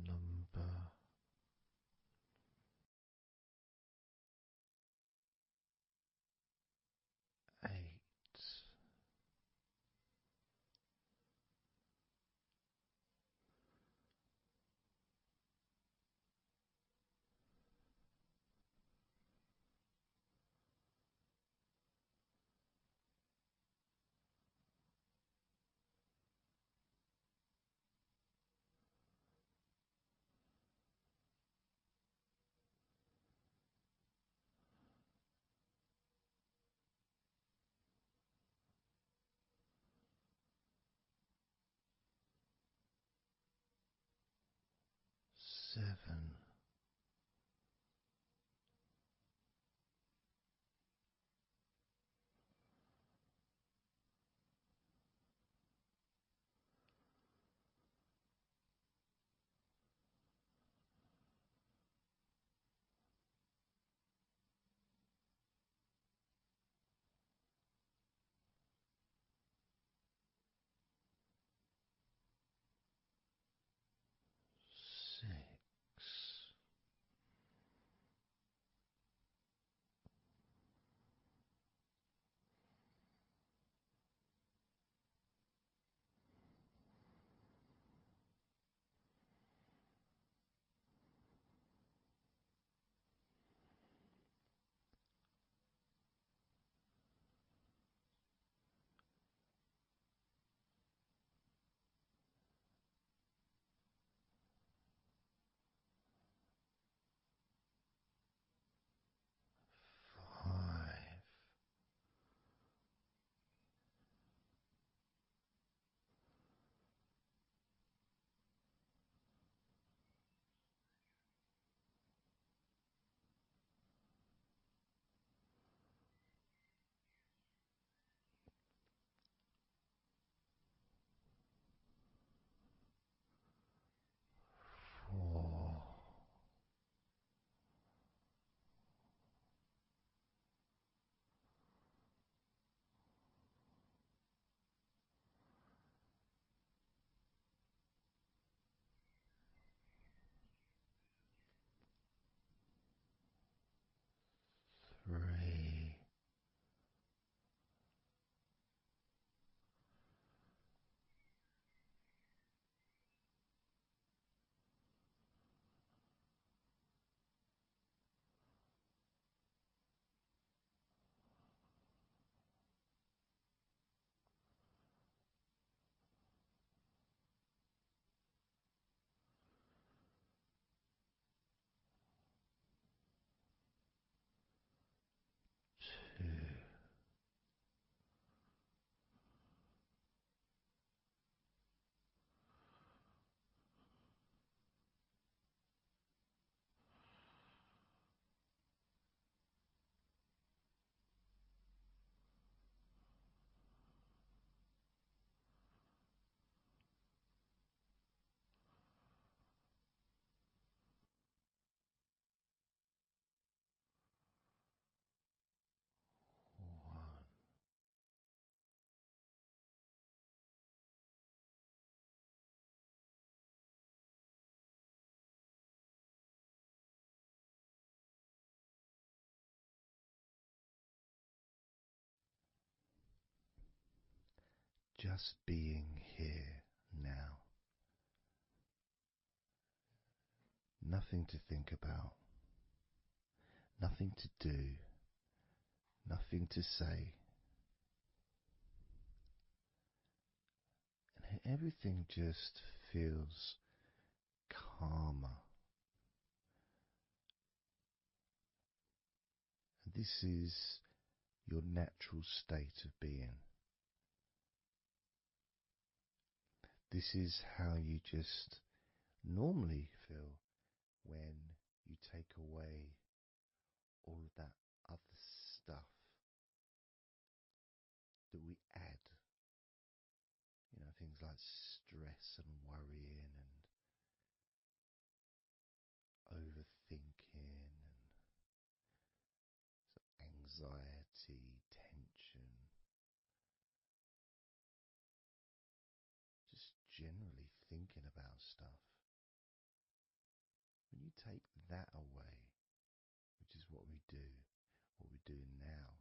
number 8. 7. 6. 5. 4. 3. 2. 1. Just being here now. Nothing to think about, nothing to do, nothing to say, and everything just feels calmer. And this is your natural state of being. This is how you just normally feel when you take away all of that other stuff that we add. Things like stress and worrying and overthinking and anxiety, tension, take that away, which is what we're doing now,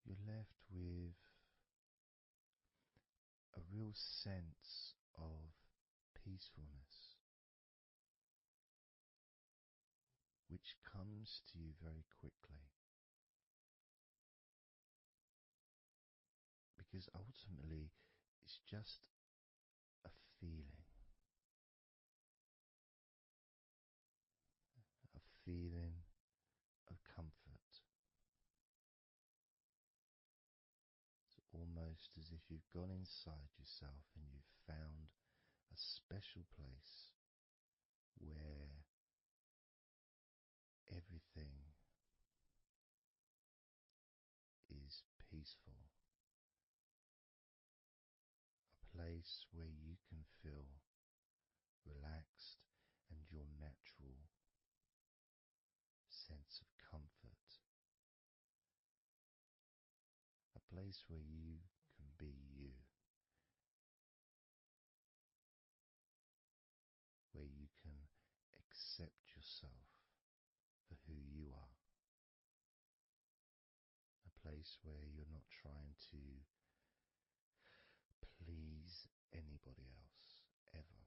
you're left with a real sense of peacefulness, which comes to you very quickly. Because ultimately, it's just a feeling. A feeling of comfort. It's almost as if you've gone inside yourself and you've found a special place where everything is peaceful. A place where you can feel relaxed and your natural sense of comfort. A place where you can be you. Where you can accept yourself for who you are. A place where you're not trying to please anybody else, ever.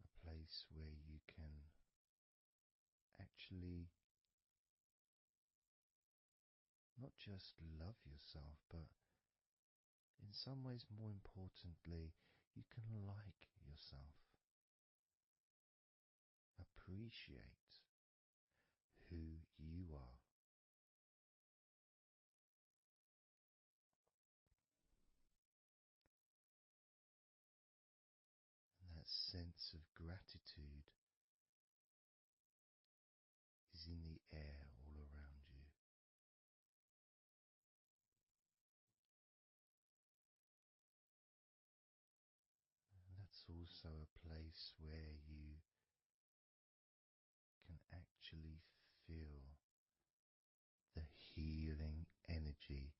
A place where you can actually not just love yourself, but in some ways, more importantly, you can like yourself. Appreciate who you are. And that sense of gratitude is in the air all around you. And that's also a place where you can actually feel the healing energy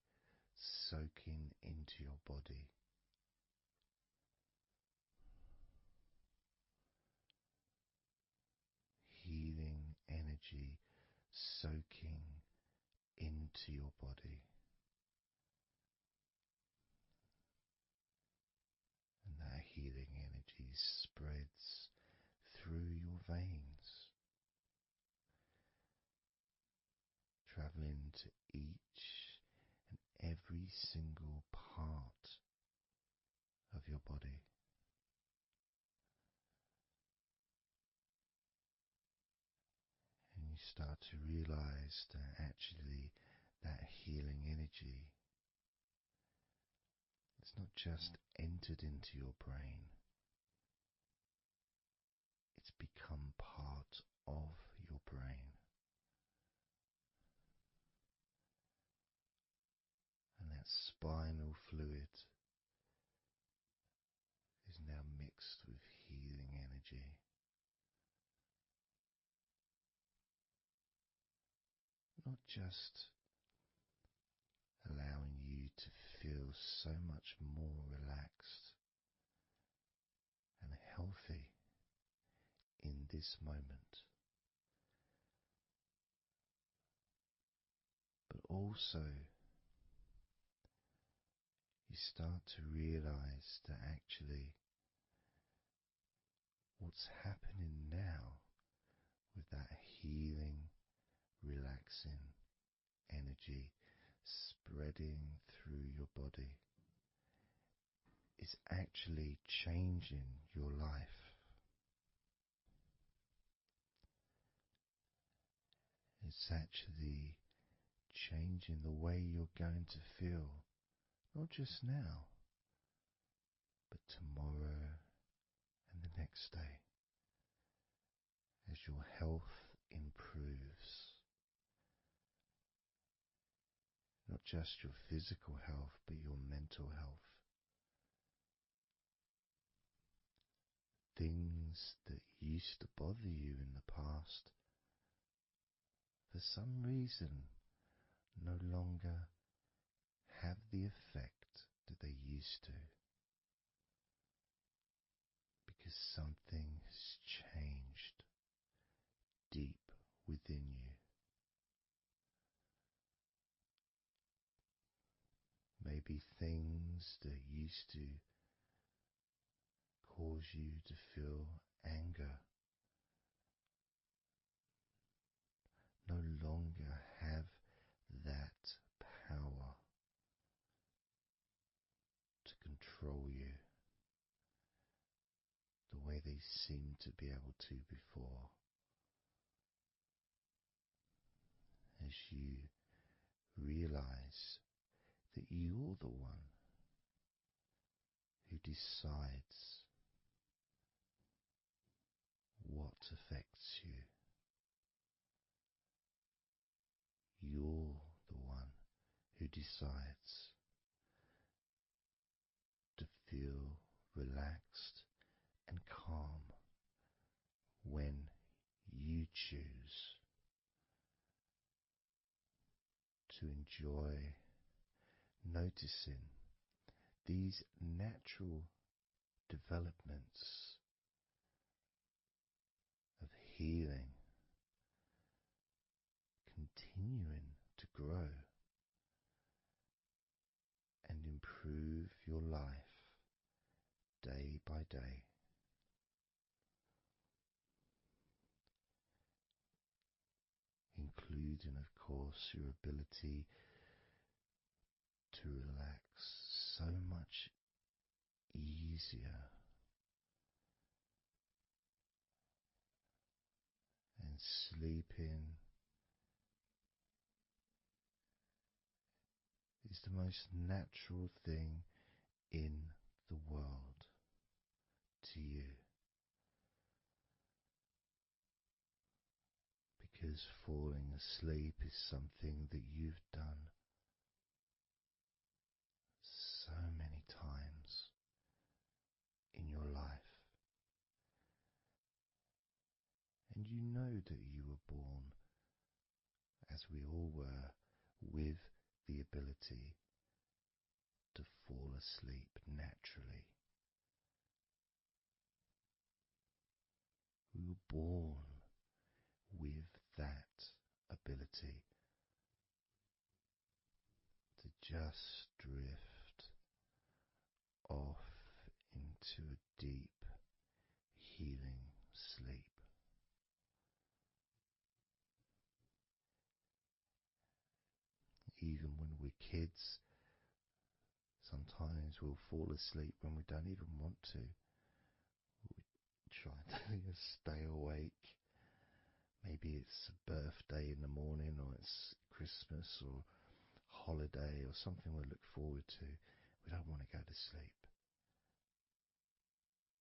soaking into your body. Healing energy soaking into your body. And that healing energy spreads through your veins, traveling to each and every single part of your body. And you start to realize that actually that healing energy has not just entered into your brain, it's become part of your brain. And that spinal fluid is now mixed with healing energy. Not just allowing you to feel so much more relaxed and healthy in this moment, but also you start to realize that actually what's happening now with that healing, relaxing energy spreading through your body is actually changing your life. It's actually changing the way you're going to feel, not just now, but tomorrow and the next day, as your health improves. Not just your physical health, but your mental health. Things that used to bother you in the past, for some reason, no longer have the effect that they used to, because something has changed deep within you. Maybe things that used to cause you to feel anger no longer have that power to control you the way they seemed to be able to before. As you realize that you're the one who decides what affects you. You're the one who decides to feel relaxed and calm when you choose to enjoy noticing these natural developments of healing continuing to grow and improve your life day by day. Including, of course, your ability to relax so much easier and sleeping is the most natural thing in the world to you, because falling asleep is something that you've done so many times in your life, and you know that you were born, as we all were, with the ability to fall asleep naturally. We were born with that ability to just drift off into a deep, healing sleep. Even when we're kids, sometimes we'll fall asleep when we don't even want to. We try to stay awake. Maybe it's a birthday in the morning, or it's Christmas or holiday or something we look forward to. We don't want to go to sleep.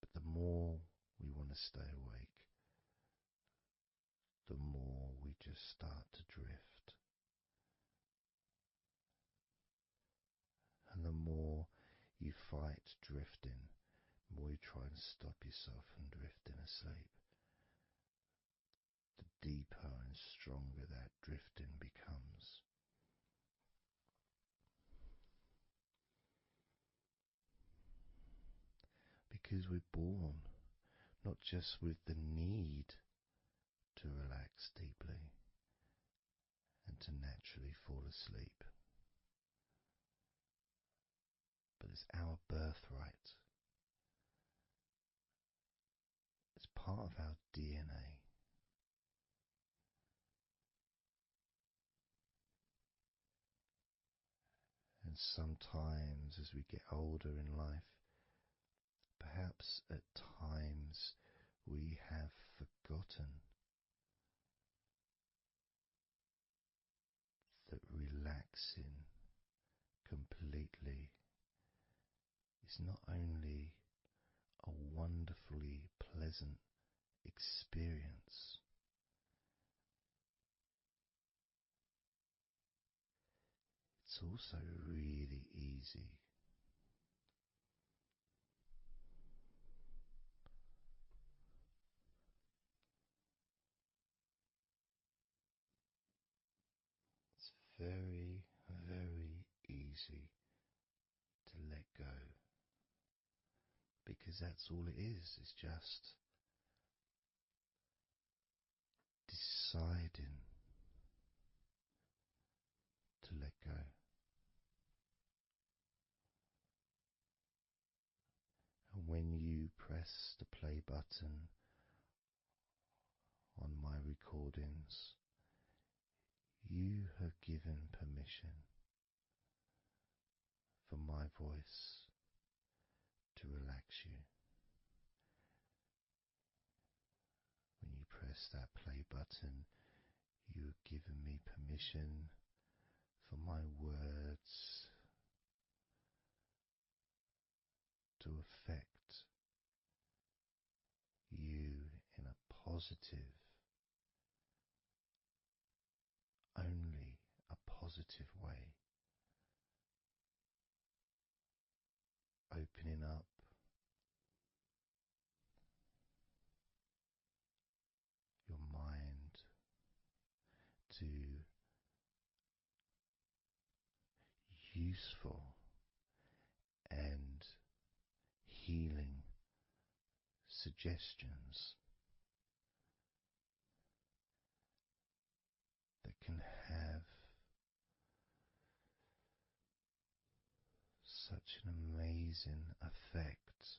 But the more we want to stay awake, the more we just start to drift. And the more you fight drifting, the more you try and stop yourself from drifting asleep, the deeper and stronger that drifting becomes. Because we're born not just with the need to relax deeply and to naturally fall asleep, but it's our birthright. It's part of our DNA. And sometimes as we get older in life, perhaps at times we have forgotten that relaxing completely is not only a wonderfully pleasant experience, it's also really easy. It's very, very easy easy to let go, because that's all it is. It's just deciding to let go. And when you press the play button on my recordings, you have given permission for my voice to relax you. When you press that play button, you have given me permission for my words to affect you in a positive, only a positive way, opening up your mind to useful and healing suggestions that can have such an amazing effect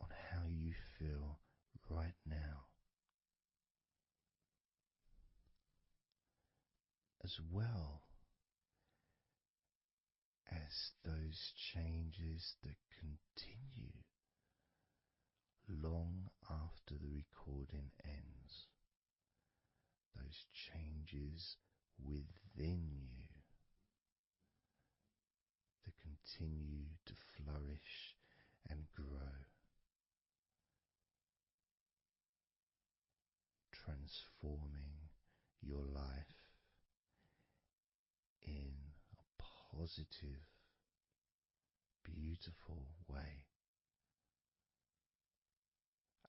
on how you feel right now, as well as those changes that continue long after the recording ends, those changes within you that continue to flourish and grow, transforming your life in a positive, beautiful way,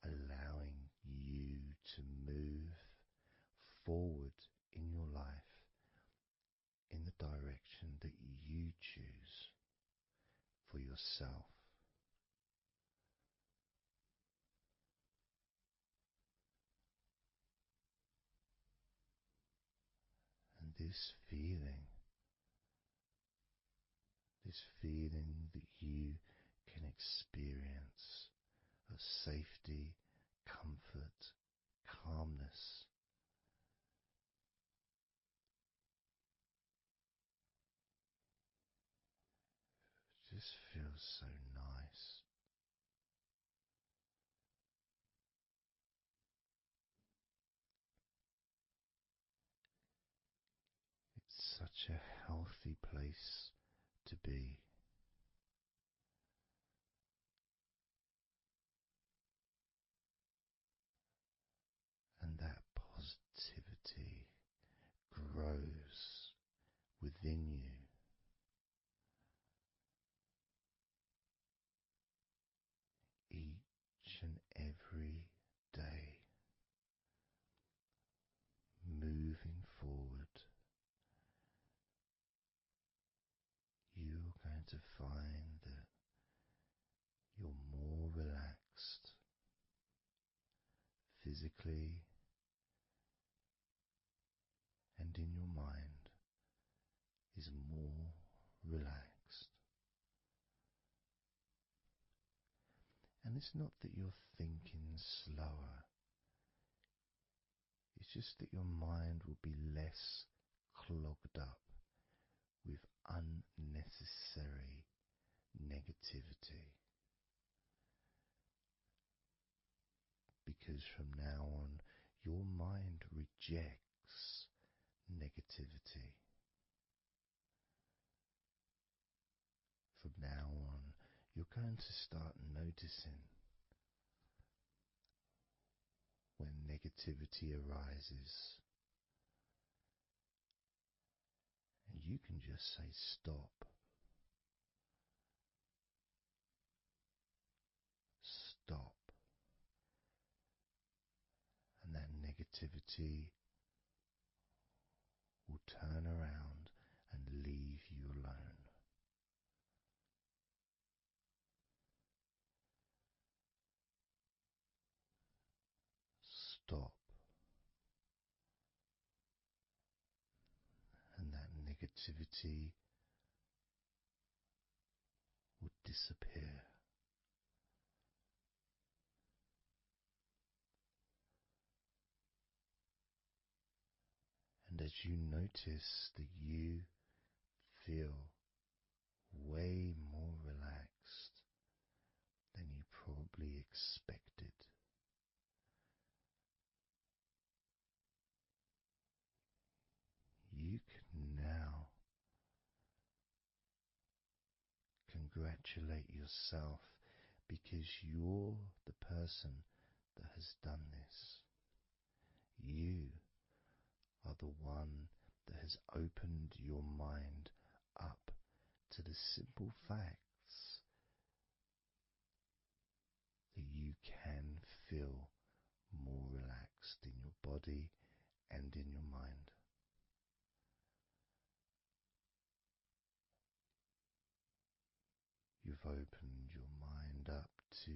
allowing you to move forward in your life in the direction that you choose for yourself. And this feeling that you can experience of safety, comfort, calmness, just feels so nice. It's such a healthy place to be. And that positivity grows within you. Each and every day, moving forward, you're going to find that you're more relaxed physically and in your mind is more relaxed. And it's not that you're thinking slower, it's just that your mind will be less clogged up with unnecessary negativity. Because from now on, your mind rejects negativity. From now on, you're going to start noticing when negativity arises. And you can just say stop. Stop. And that negativity will turn around and stop, and that negativity will disappear. And as you notice that you feel way more relaxed than you probably expected, you can now congratulate yourself because you're the person that has done this. You are the one that has opened your mind up to the simple facts that you can feel more relaxed in your body and in your mind. You've opened your mind up to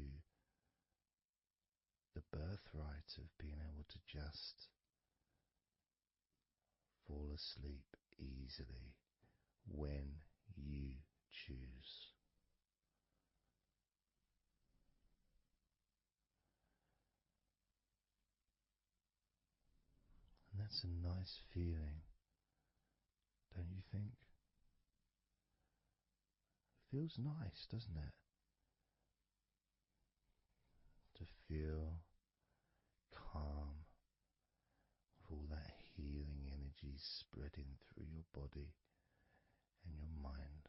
the birthright of being able to just fall asleep easily when you choose. And that's a nice feeling, don't you think? It feels nice, doesn't it? To feel calm with all that healing energy spreading through your body and your mind.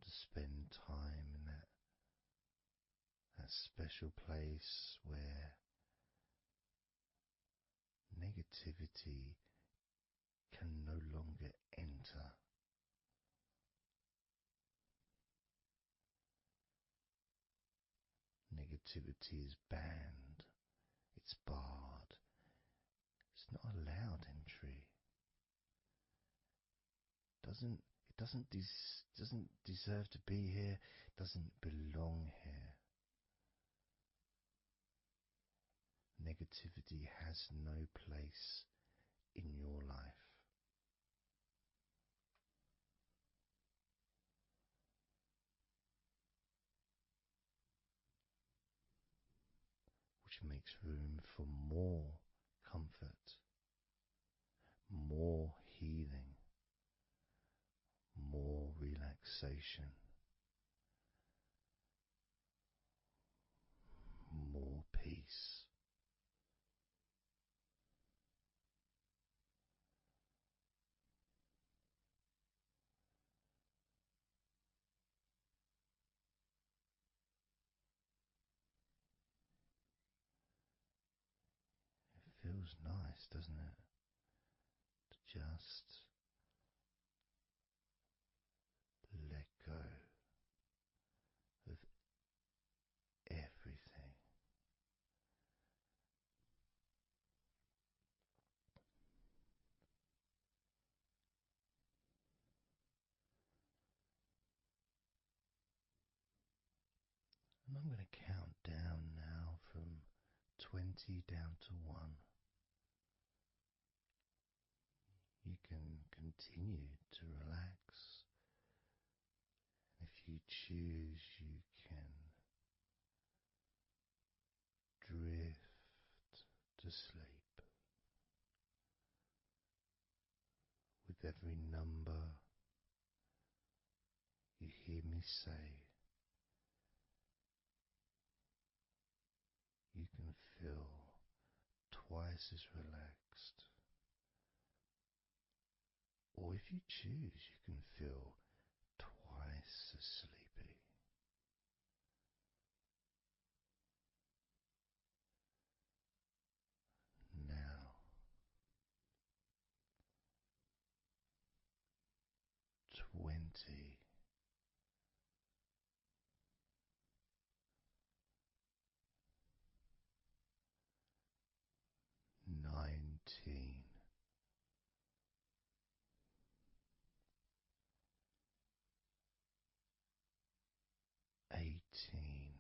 To spend time in that special place where negativity can no longer enter. Negativity is banned, it's barred, it's not allowed entry. Doesn't deserve to be here, doesn't belong here. Negativity has no place in your life. Which makes room for more comfort, more healing, more relaxation, more peace. It feels nice, doesn't it? To just let go of everything. And I'm going to count down now from 20 down to 1. You can continue to relax. If you choose, you can drift to sleep. With every number you hear me say, you can feel twice as relaxed. Or if you choose, you can feel twice as sleepy. Now, 20. 19. 18. 17,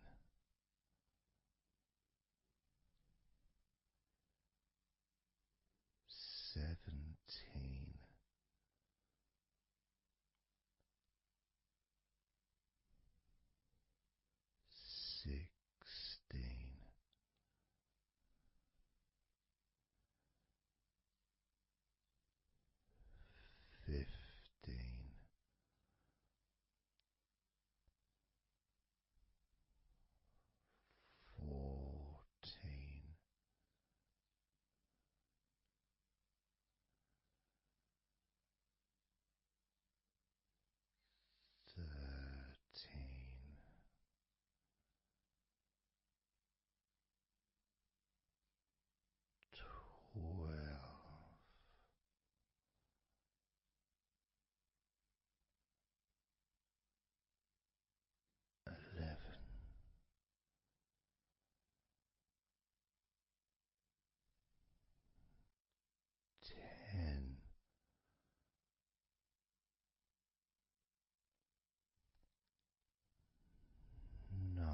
16, 15, 14, 13, 12, 11, 10, 9,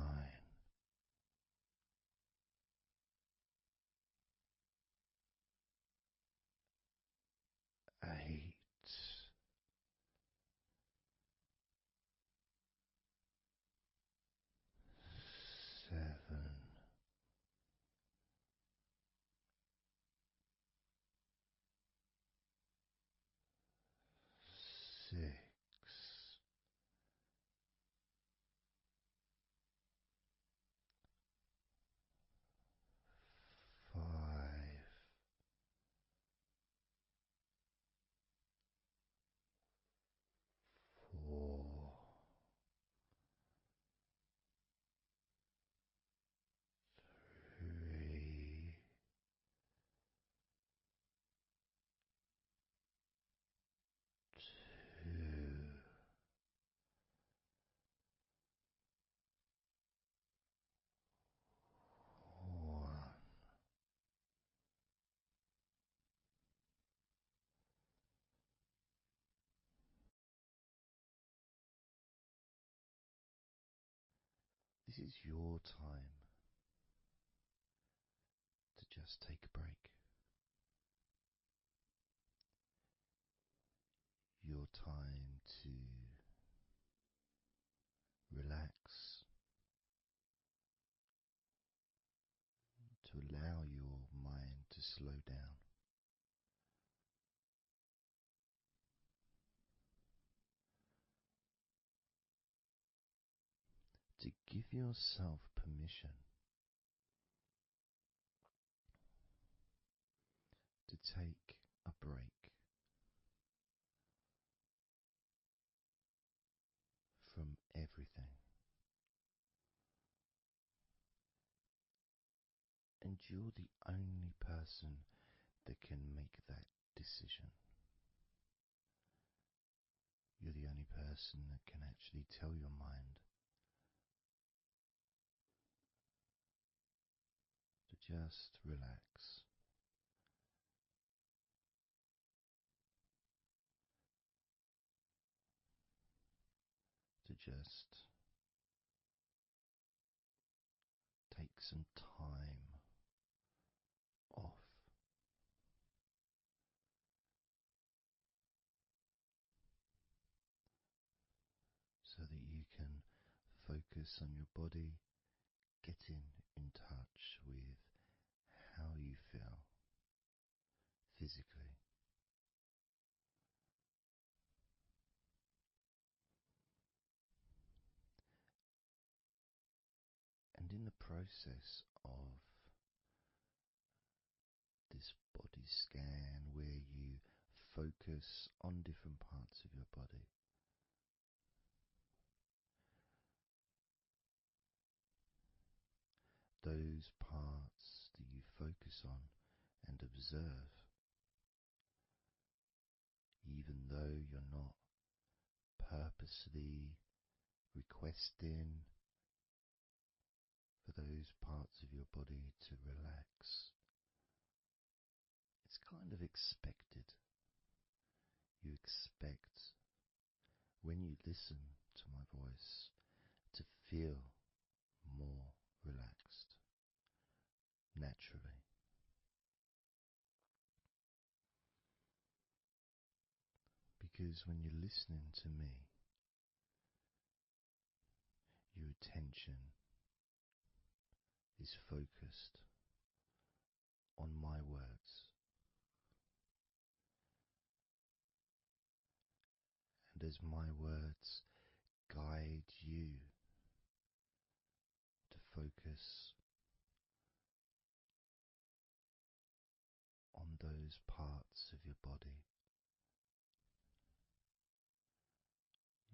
8, 7, 6, 5, 4, 3, 2, 1. This is your time to just take a break. Your time to relax, to allow your mind to slow down, to give yourself permission to take a break from everything. And you're the only person that can make that decision. You're the only person that can actually tell your mind to just relax, to just take some time off. So that you can focus on your body, getting in touch with how you feel physically. And in the process of this body scan, where you focus on different parts of your body, those parts that you focus on and observe, even though you're not purposely requesting for those parts of your body to relax, it's kind of expected. You expect, when you listen to my voice, to feel naturally. Because when you're listening to me, your attention is focused on my words. And as my words guide you to focus on those parts of your body,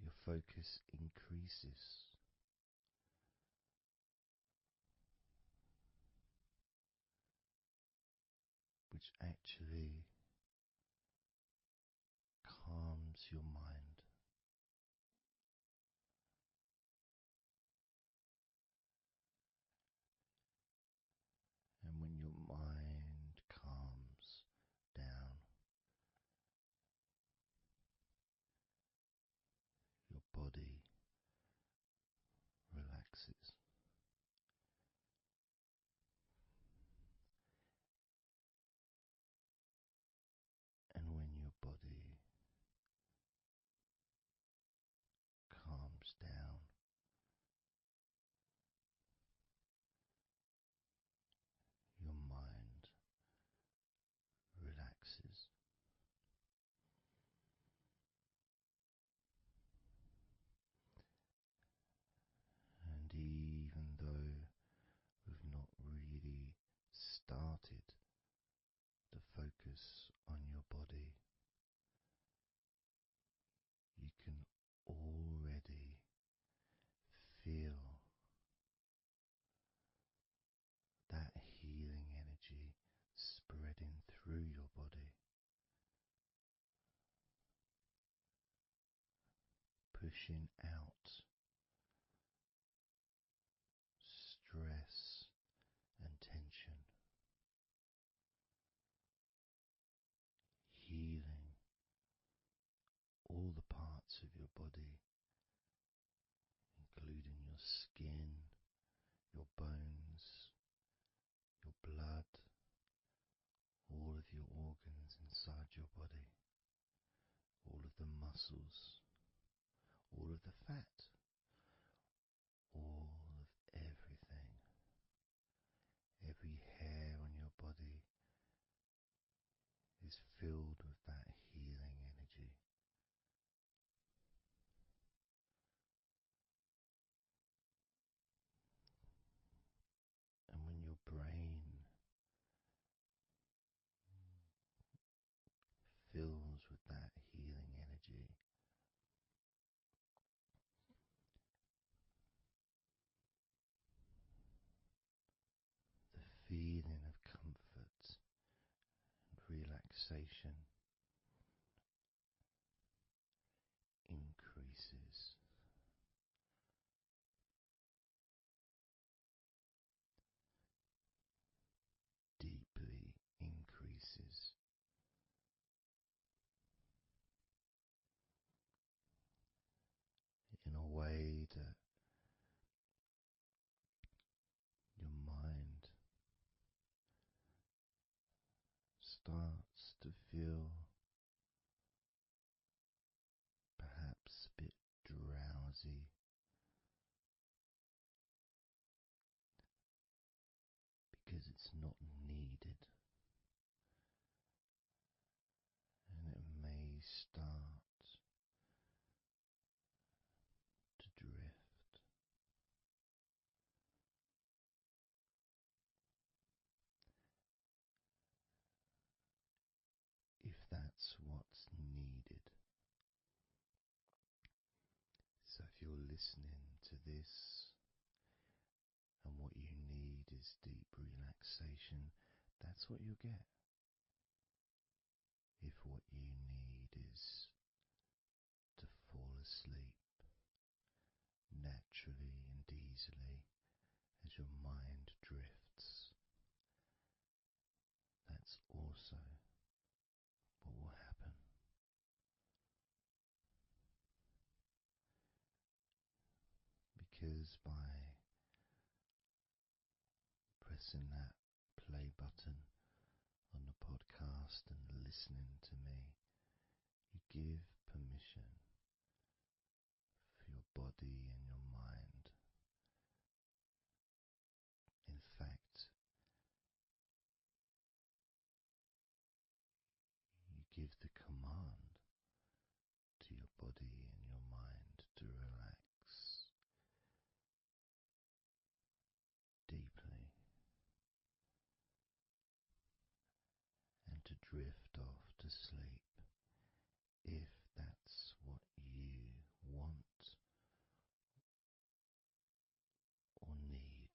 your focus increases, which actually calms your mind. And when your mind calms down, your body relaxes. And when your body calms down, your mind relaxes. And even though we've not really started to focus on your body, you can already feel that healing energy spreading through your body, pushing out stress and tension, healing all the parts of your body, including your skin, your bones, your blood, all of your organs inside your body, all of the muscles, all of the fat, all of everything. Every hair on your body is filled with that healing energy. And when your brain fills with that healing energy, the feeling of comfort and relaxation increases. Deeply increases. In a way that your mind starts to feel perhaps a bit drowsy, because it's not needed, and it may start to drift. If that's what's needed. So if you're listening to this and what you need is deep relaxation, that's what you'll get. If what you need is to fall asleep naturally and easily as your mind drifts, that's also what will happen. Because by pressing that play button on the podcast and listening to me, you give permission for your body and your mind. In fact, you give the command to your body and your mind to relax deeply and to drift off to sleep if that's what you want or need.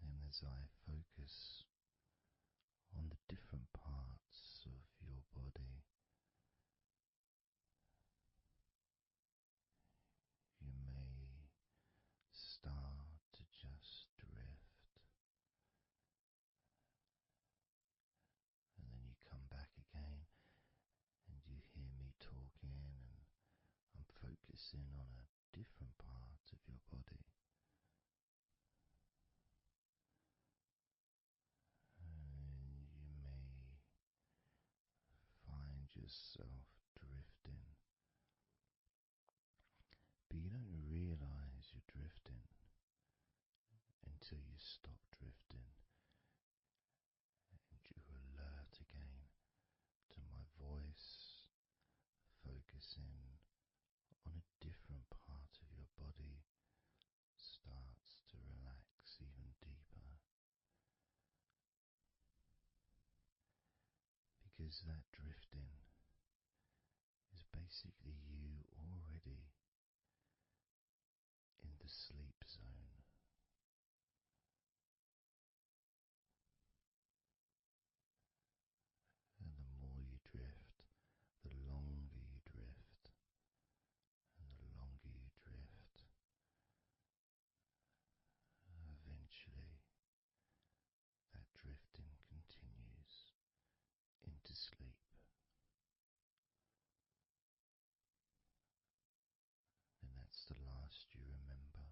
And as I focus on the different parts of your body, you may start to just drift, and then you come back again and you hear me talking, and I'm focusing on a different part of your body. And you may find yourself drifting, but you don't realize you're drifting until you stop drifting and you're alert again to my voice, focusing on a different part of your body starts to relax even deeper. Because that drifting is basically you already in the sleep zone. And the more you drift, the longer you drift, and the longer you drift, eventually that drifting continues into sleep. And that's the last you remember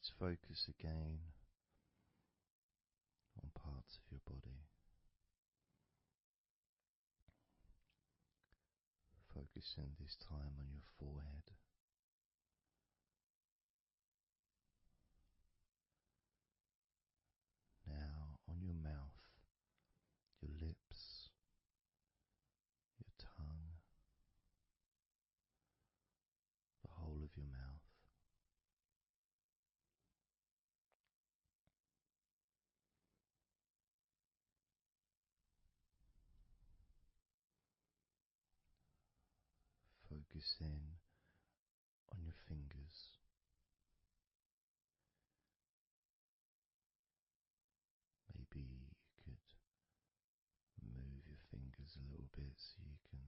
let's focus again on parts of your body. Focusing this time on your forehead. Now on your mouth, your lips, your tongue, the whole of your mouth. Focus in on your fingers. Maybe you could move your fingers a little bit so you can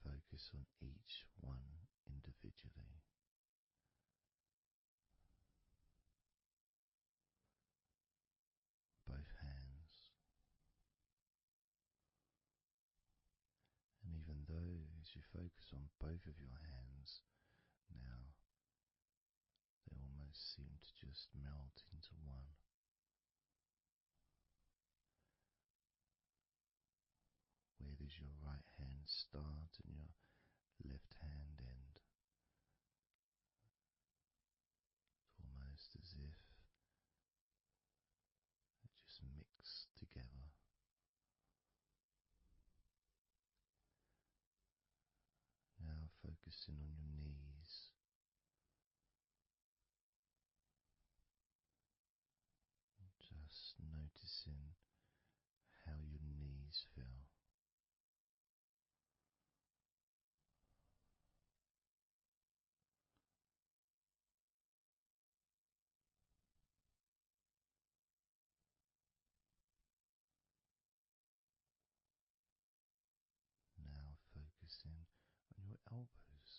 focus on each one individually. Both hands. And even though as you focus on both of your hands now, they almost seem to just melt into one. Where does your right hand start and your left hand end? It's almost as if they just mix together. Now focusing on your knees. Just noticing how your knees feel. Now focusing on your elbows.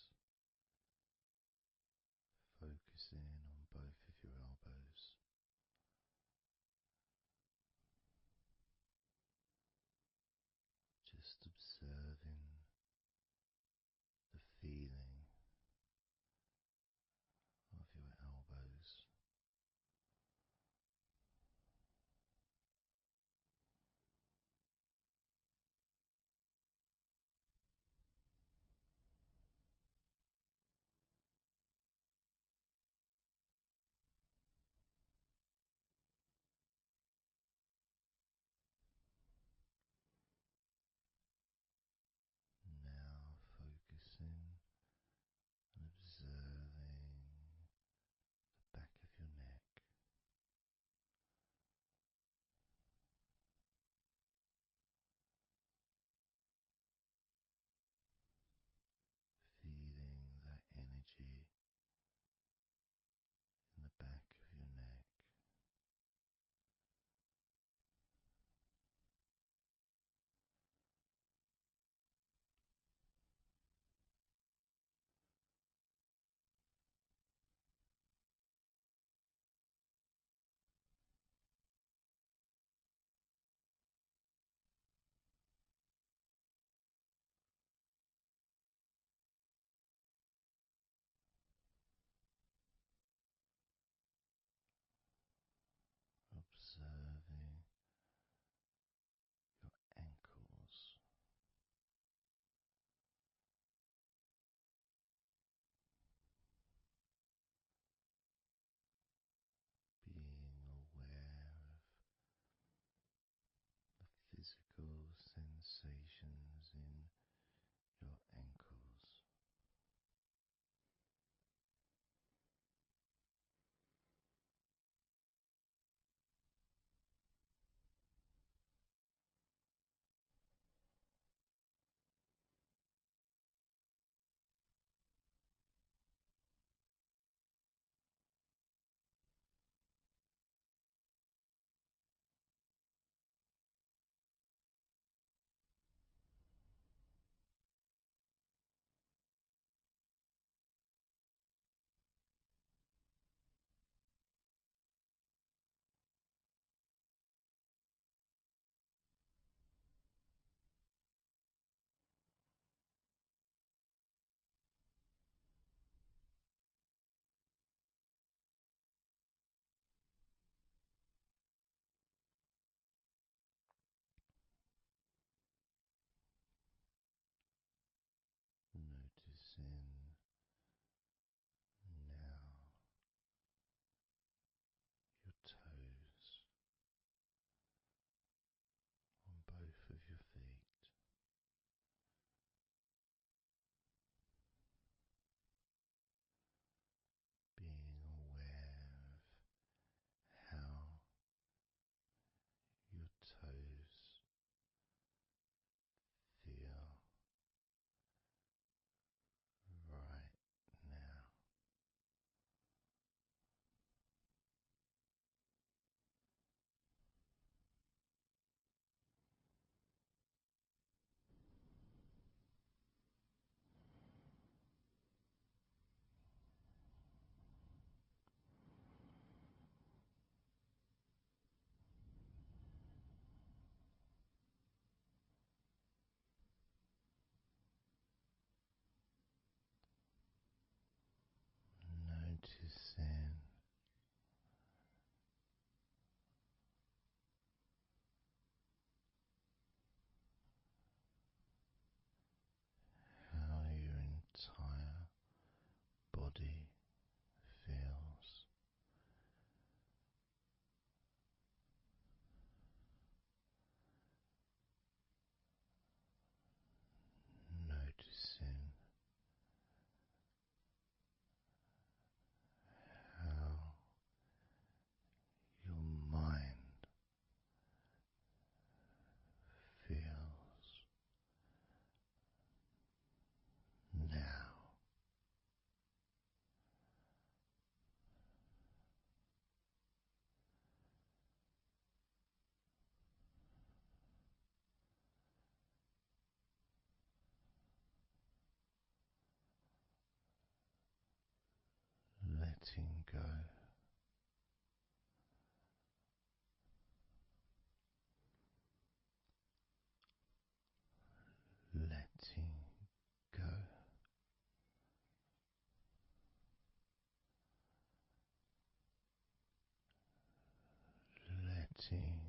how your entire body feels. Noticing how your mind feels now. Letting go, letting go, letting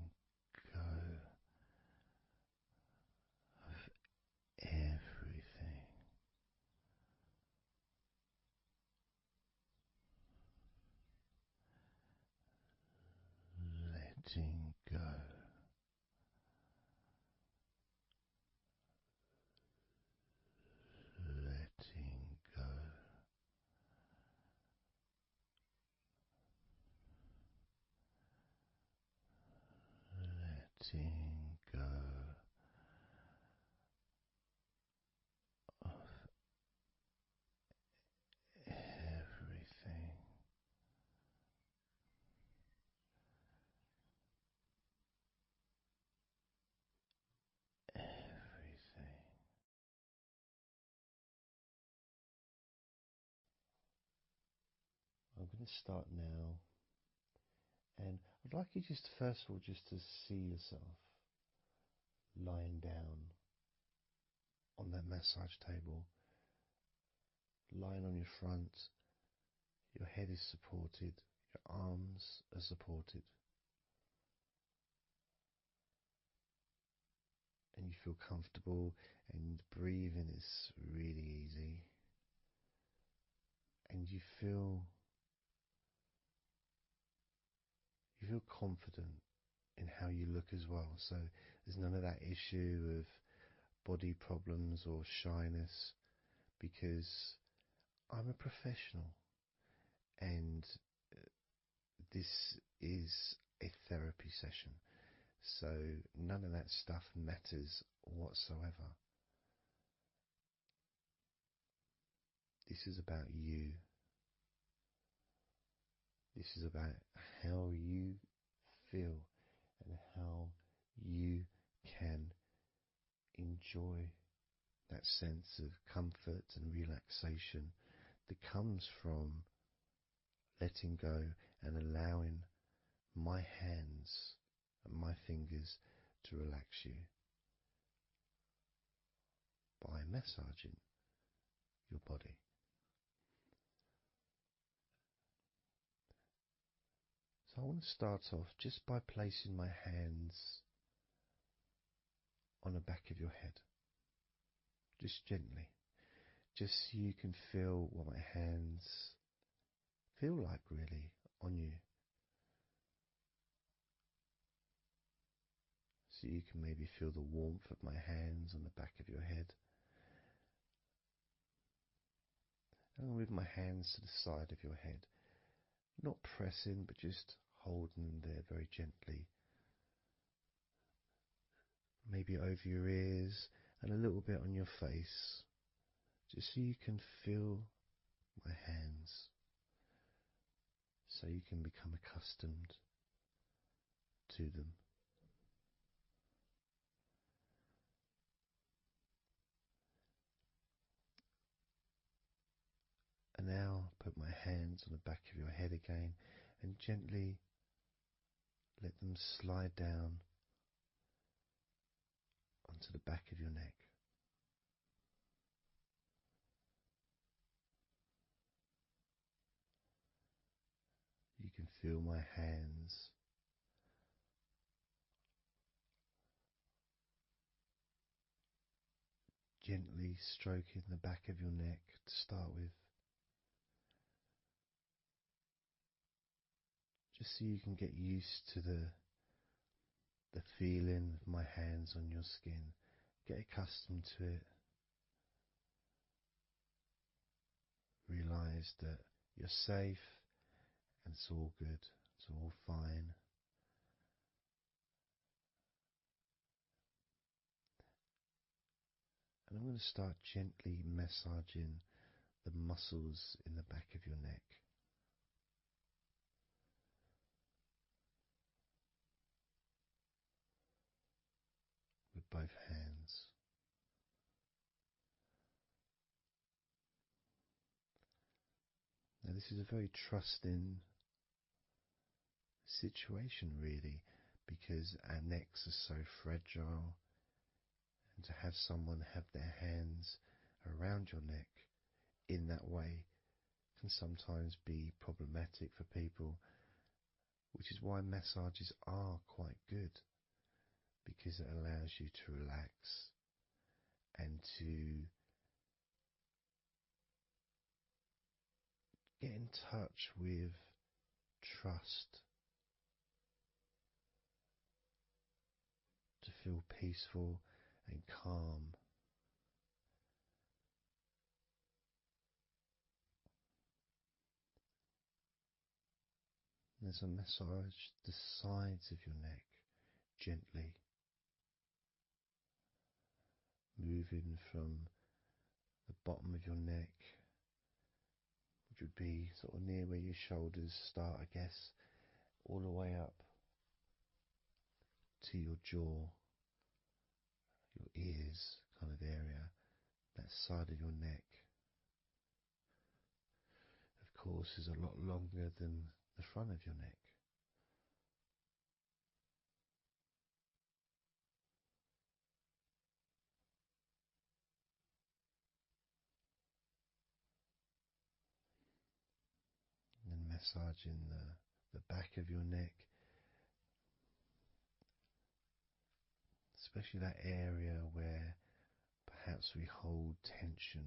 go of everything. Letting go, letting go, letting go of everything. Everything. I'm going to start now, and I'd like you just first of all just to see yourself lying down on that massage table, lying on your front, your head is supported, your arms are supported, and you feel comfortable, and breathing is really easy, and you feel confident in how you look as well. So there's none of that issue of body problems or shyness, because I'm a professional, and this is a therapy session. So none of that stuff matters whatsoever. This is about you. This is about how you feel and how you can enjoy that sense of comfort and relaxation that comes from letting go and allowing my hands and my fingers to relax you by massaging your body. So I want to start off just by placing my hands on the back of your head, just gently, just so you can feel what my hands feel like really on you. So you can maybe feel the warmth of my hands on the back of your head. And I'll move my hands to the side of your head, not pressing, but just holding them there very gently. Maybe over your ears and a little bit on your face, just so you can feel my hands, so you can become accustomed to them. And now put my hands on the back of your head again and gently let them slide down onto the back of your neck. feel my hands gently stroking the back of your neck to start with, just so you can get used to the feeling of my hands on your skin. Get accustomed to it. Realize that you're safe and it's all good, it's all fine. And I'm going to start gently massaging the muscles in the back of your neck. With both hands. Now this is a very trusting situation really, because our necks are so fragile, and to have someone have their hands around your neck in that way can sometimes be problematic for people, which is why massages are quite good, because it allows you to relax and to get in touch with trust, to feel peaceful and calm. As I massage the sides of your neck gently, moving from the bottom of your neck, which would be sort of near where your shoulders start, I guess, all the way up to your jaw, your ears kind of area, that side of your neck, of course, is a lot longer than the front of your neck. And then massaging the back of your neck, especially that area where perhaps we hold tension.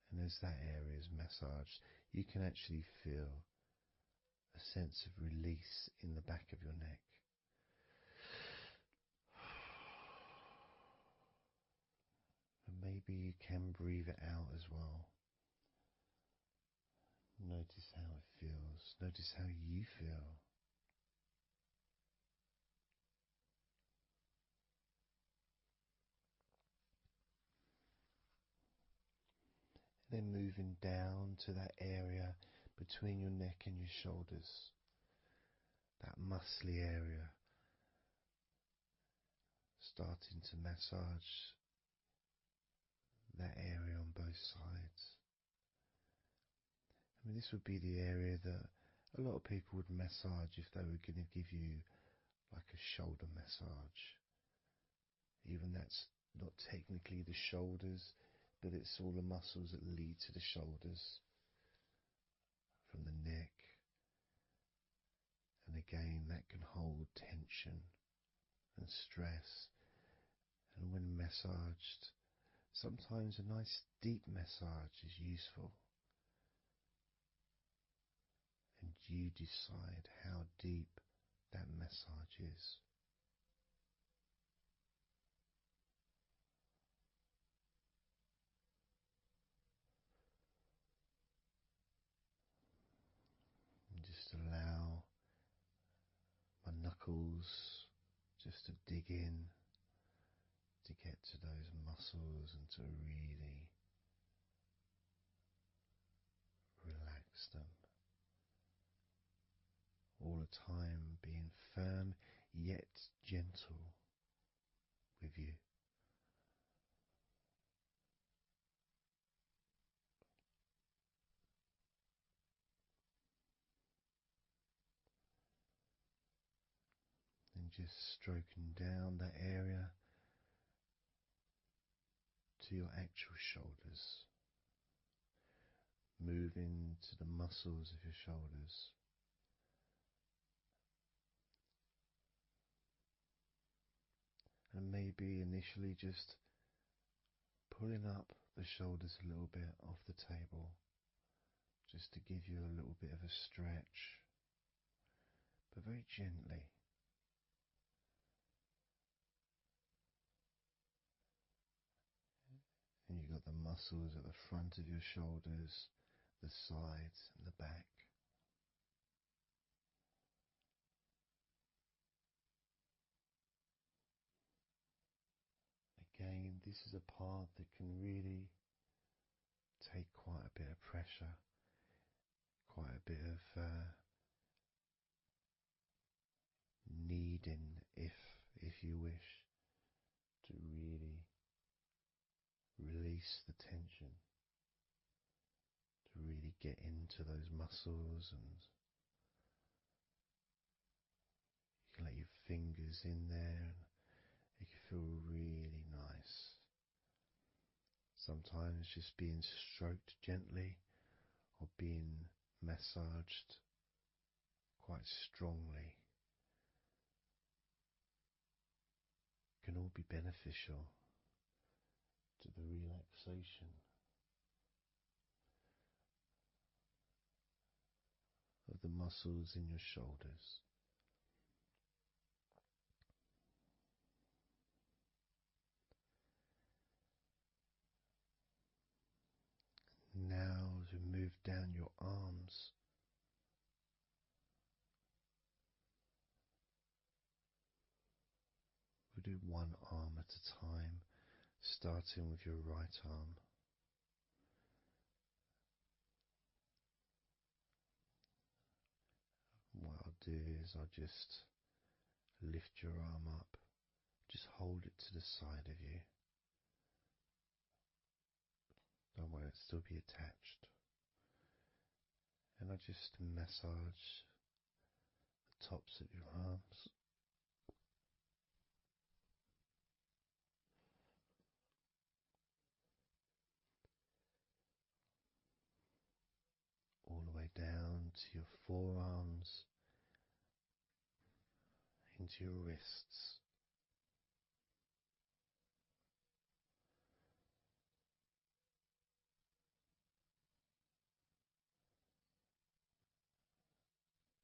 And as that area is massaged, you can actually feel a sense of release in the back of your neck. And maybe you can breathe it out as well. Notice how it feels. Notice how you feel. Then moving down to that area between your neck and your shoulders, that muscly area, starting to massage that area on both sides. I mean, this would be the area that a lot of people would massage if they were going to give you like a shoulder massage. Even that's not technically the shoulders, but it's all the muscles that lead to the shoulders, from the neck. And again, that can hold tension and stress. And when massaged, sometimes a nice deep massage is useful. And you decide how deep that massage is. And just allow my knuckles just to dig in, to get to those muscles and to really relax them. All the time being firm yet gentle with you. And just stroking down that area to your actual shoulders, moving to the muscles of your shoulders. And maybe initially just pulling up the shoulders a little bit off the table, just to give you a little bit of a stretch, but very gently. And you've got the muscles at the front of your shoulders, the sides and the back. Again, this is a part that can really take quite a bit of pressure, quite a bit of kneading, if you wish, to really release the tension, to really get into those muscles, and you can let your fingers in there and it can feel really nice. Sometimes just being stroked gently or being massaged quite strongly can all be beneficial to the relaxation of the muscles in your shoulders. Now as we move down your arms, we'll do one arm at a time, starting with your right arm. What I'll do is I'll just lift your arm up, just hold it to the side of you. Don't worry, it'll still be attached. And I just massage the tops of your arms. All the way down to your forearms, into your wrists.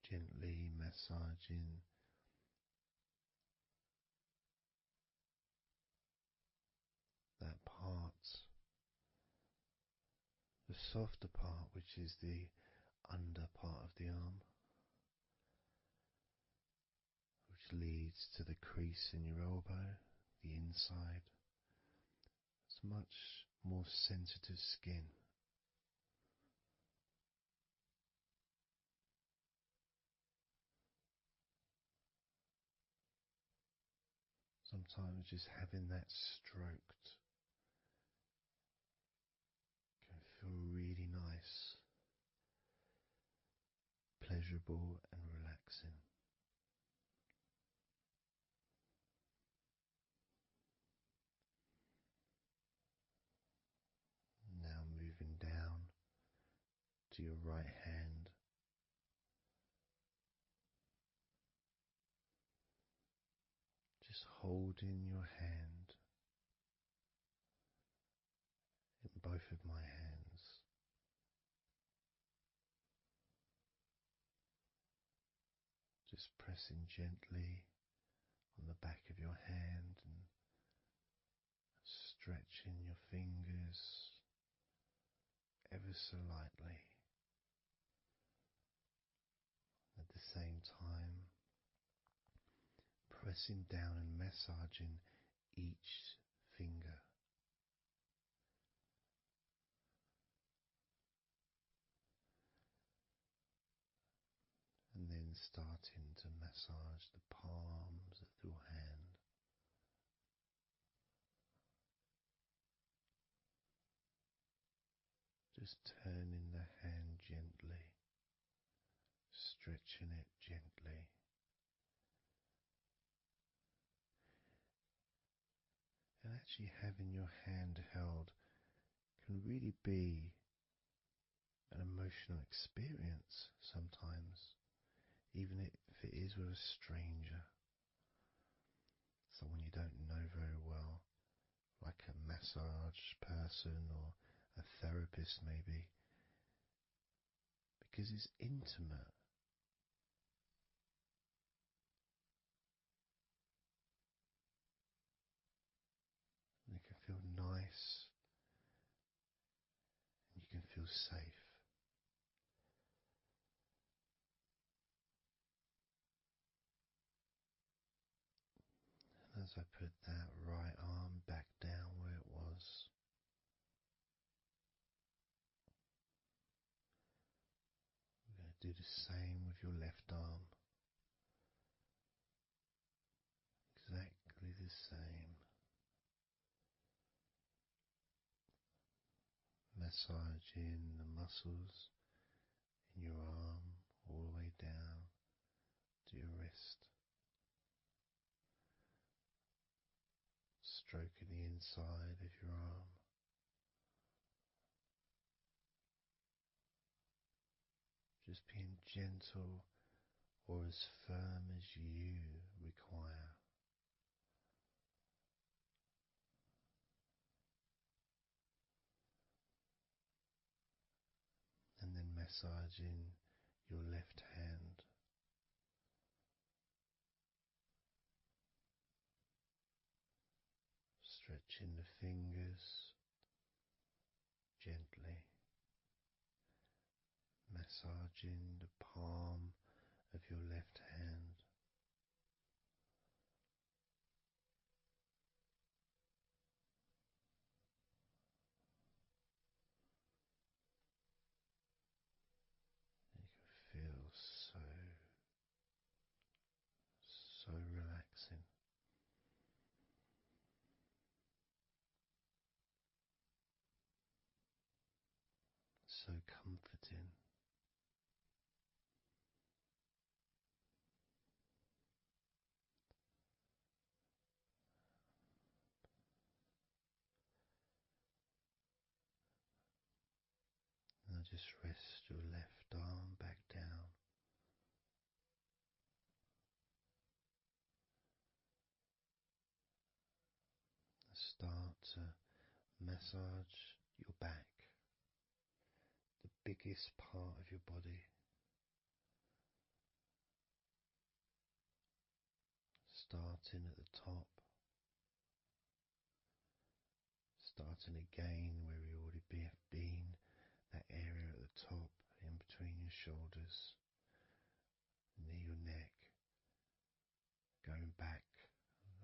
Gently massaging that part, the softer part, which is the under part of the arm, which leads to the crease in your elbow, the inside. It's much more sensitive skin. Sometimes just having that stroked can feel really nice, pleasurable and relaxing. Now moving down to your right hand. Just holding your hand in both of my hands. Just pressing gently on the back of your hand and stretching your fingers ever so lightly. At the same time, pressing down and massaging each finger. And then starting to massage the palms of your hand. Just turning the hand gently, stretching it gently. And actually having your hand held can really be an emotional experience sometimes, even if it is with a stranger, someone you don't know very well, like a massage person or a therapist maybe, because it's intimate. And it can feel nice and you can feel safe. And as I put that right arm back down where it was, we're going to do the same with your left arm. Exactly the same. Massaging the muscles in your arm all the way down to your wrist. Stroking the inside of your arm. Just being gentle or as firm as you require. And then massaging your left hand. Stretching the fingers gently. Massaging the palm of your left hand. You can feel so relaxing. So comforting. Now just rest your left arm back down. Start to massage your back, the biggest part of your body. Starting at the top, starting again where we already have been, that area at the top in between your shoulders, near your neck, going back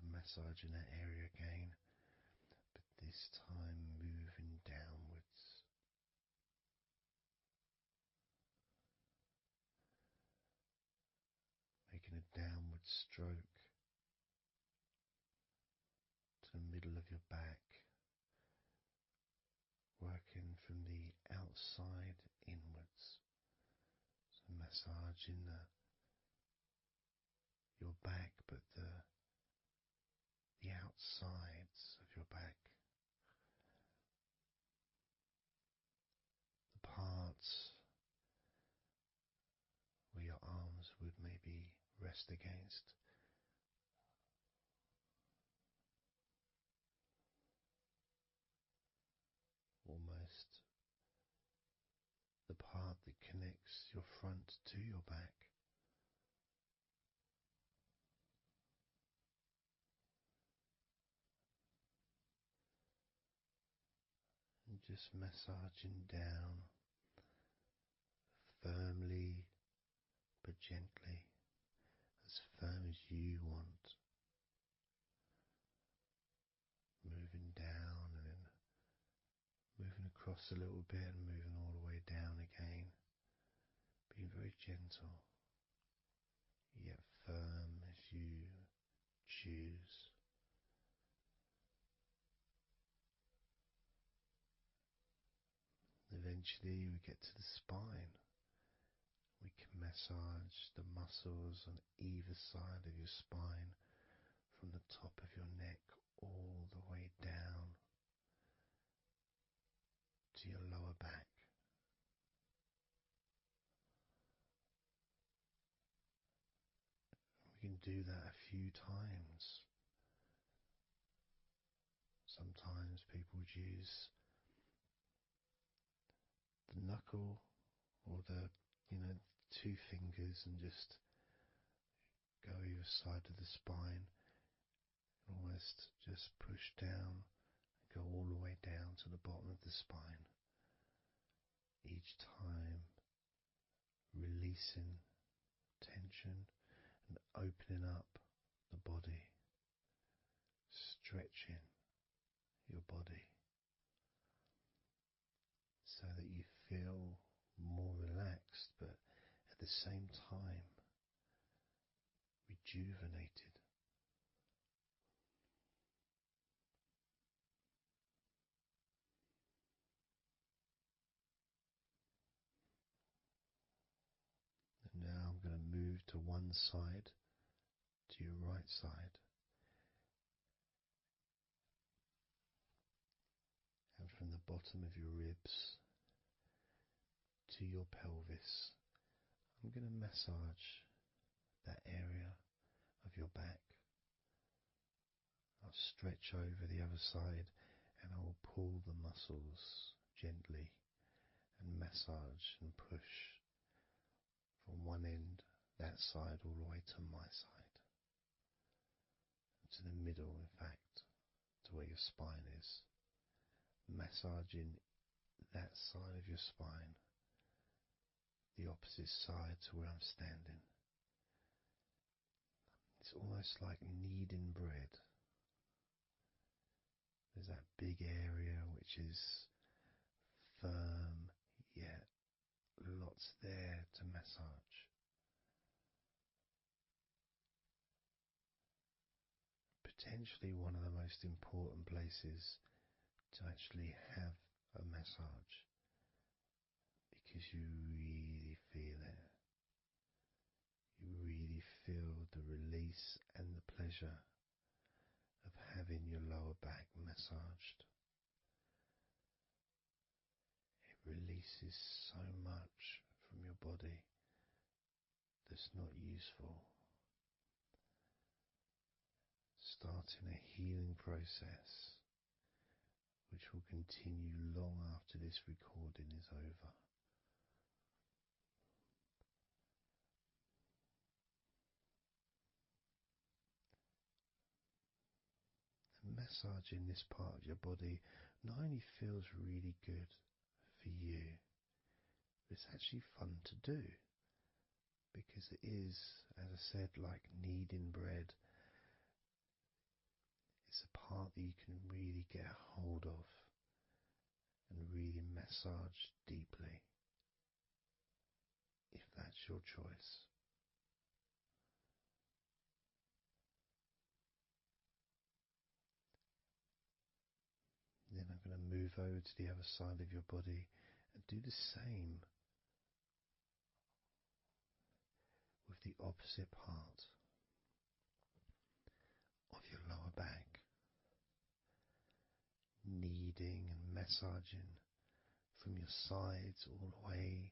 and massaging that area again, but this time moving downwards. Making a downward stroke to the middle of your back, working from the outside inwards. So massaging your back, but the outsides of your back. The parts where your arms would maybe rest against. Almost the part that connects your front to your back. And just massaging down firmly but gently, as firm as you want. Moving down and then moving across a little bit and moving all the way down again. Being very gentle, yet firm as you choose. Eventually we get to the spine. We can massage the muscles on either side of your spine from the top of your neck all the way down to your lower back. do that a few times. Sometimes people would use the knuckle or the, two fingers and just go either side of the spine and almost just push down and go all the way down to the bottom of the spine. Each time releasing tension and opening up the body, stretching your body so that you feel more relaxed, but at the same time rejuvenated. And now I'm going to move to one side, to your right side, and from the bottom of your ribs to your pelvis, I'm going to massage that area of your back. I'll stretch over the other side and I will pull the muscles gently and massage and push from one end, that side, all the way to my side, to the middle, in fact, to where your spine is, massaging that side of your spine, the opposite side to where I'm standing. It's almost like kneading bread. There's that big area which is firm, yet lots there to massage. Potentially one of the most important places to actually have a massage, because you really feel it. You really feel the release and the pleasure of having your lower back massaged. It releases so much from your body that's not useful, starting a healing process which will continue long after this recording is over. And massaging this part of your body not only feels really good for you, but it's actually fun to do, because it is, as I said, like kneading bread. It's a part that you can really get a hold of and really massage deeply, if that's your choice. Then I'm going to move over to the other side of your body and do the same with the opposite part of your lower back, kneading and massaging from your sides all the way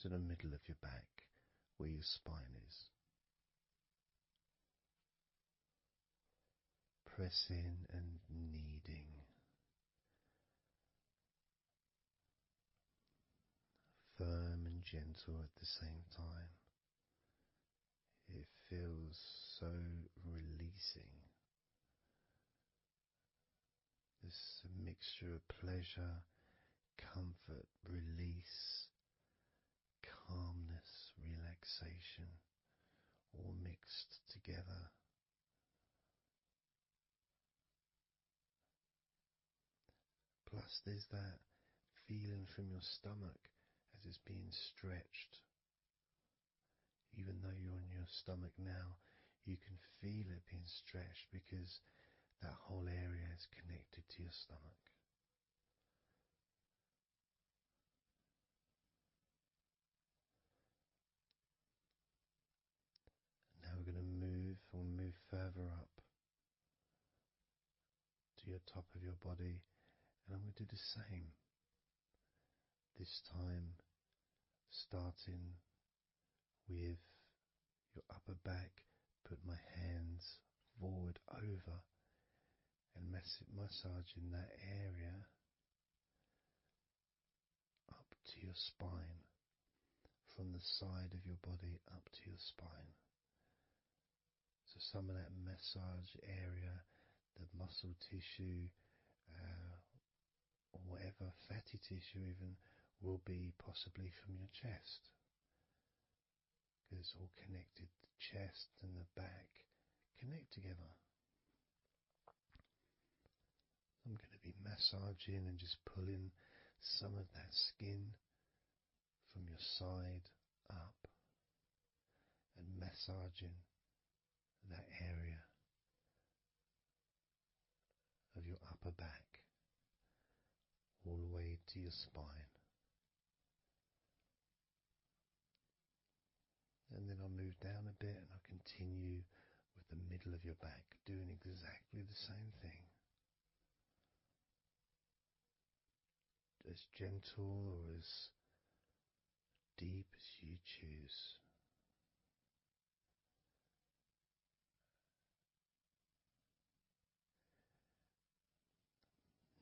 to the middle of your back where your spine is. Pressing and kneading, firm and gentle at the same time. It feels so releasing. This mixture of pleasure, comfort, release, calmness, relaxation, all mixed together. Plus there's that feeling from your stomach as it's being stretched. Even though you're on your stomach now, you can feel it being stretched because that whole area is connected to your stomach. Now we're going to move further up to your top of your body, and I'm going to do the same. This time starting with your upper back, put my hands forward over and massaging that area up to your spine, from the side of your body up to your spine. So some of that massage area, the muscle tissue, or whatever, fatty tissue even, will be possibly from your chest, because it's all connected. The chest and the back connect together. I'm going to be massaging and just pulling some of that skin from your side up and massaging that area of your upper back all the way to your spine. And then I'll move down a bit and I'll continue with the middle of your back, doing exactly the same thing. As gentle or as deep as you choose.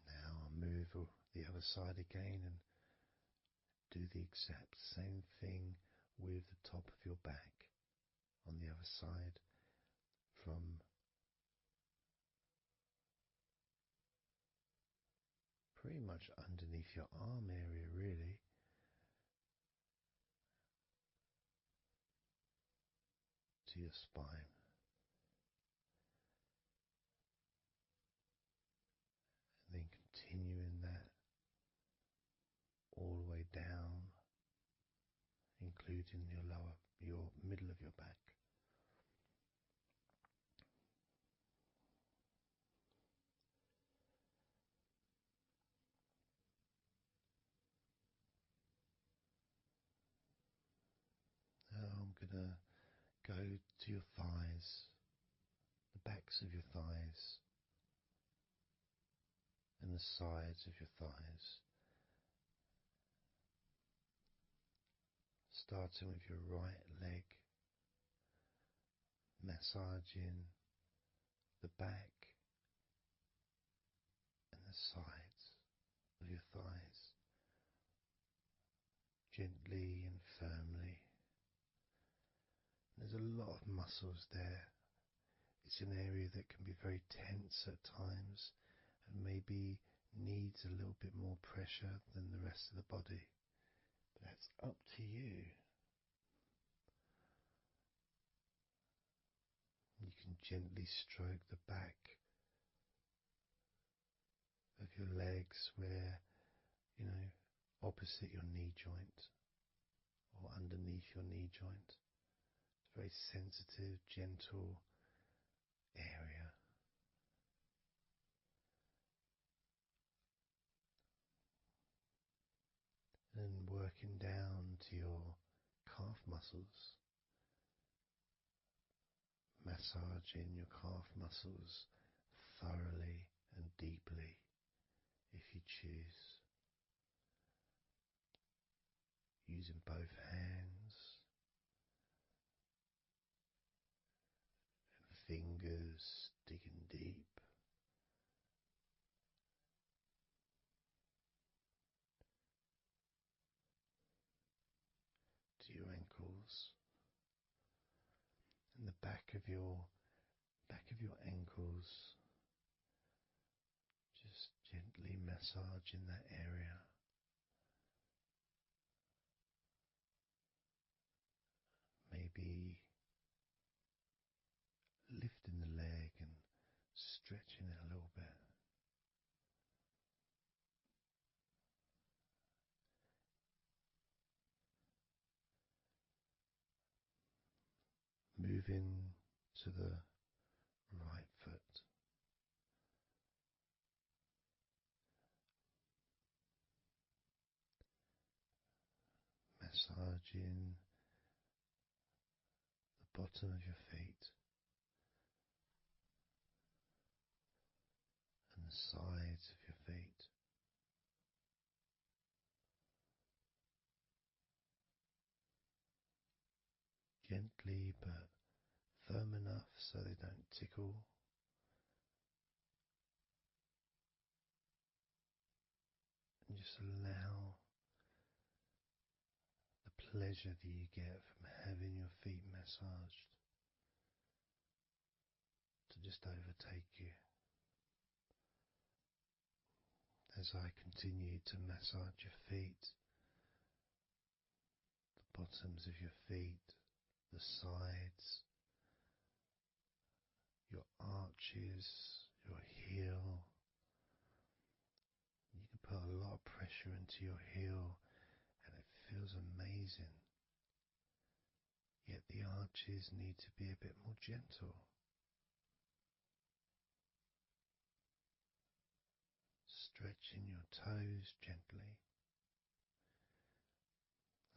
Now I'll move the other side again and do the exact same thing with the top of your back on the other side, from pretty much underneath your arm area, really, to your spine. And then continuing that all the way down, including your middle of your back. Now I'm going to go to your thighs, the backs of your thighs, and the sides of your thighs. Starting with your right leg, massaging the back and the sides of your thighs, gently and firmly. There's a lot of muscles there. It's an area that can be very tense at times and maybe needs a little bit more pressure than the rest of the body. But that's up to you. You can gently stroke the back of your legs where, opposite your knee joint or underneath your knee joint. It's a very sensitive, gentle area. And working down to your calf muscles, massaging your calf muscles thoroughly and deeply if you choose, using both hands and fingers, digging deep. To your ankles and the back of your ankles, just gently massaging that area. Maybe lifting the leg and stretching it a little bit. Moving to the right foot. Massaging the bottom of your feet and the sides of your feet. gently but firm enough so they don't tickle. And just allow the pleasure that you get from having your feet massaged to just overtake you. As I continue to massage your feet, the bottoms of your feet, the sides, your arches, your heel. You can put a lot of pressure into your heel and it feels amazing. Yet the arches need to be a bit more gentle. Stretching your toes gently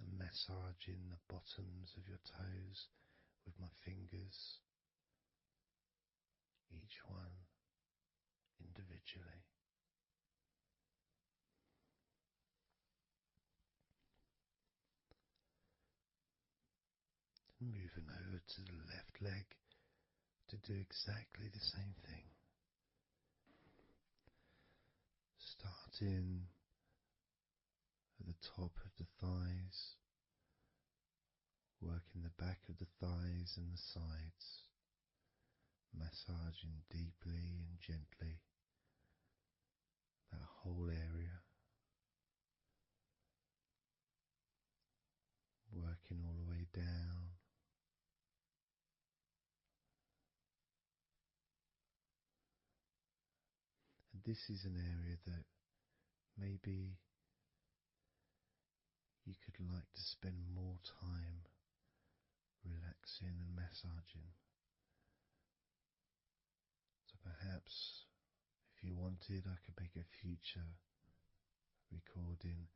and massaging the bottoms of your toes with my fingers, each one individually. Moving over to the left leg to do exactly the same thing. Starting at the top of the thighs, working the back of the thighs and the sides, massaging deeply and gently that whole area, working all the way down. And this is an area that maybe you could like to spend more time relaxing and massaging. So perhaps if you wanted, I could make a future recording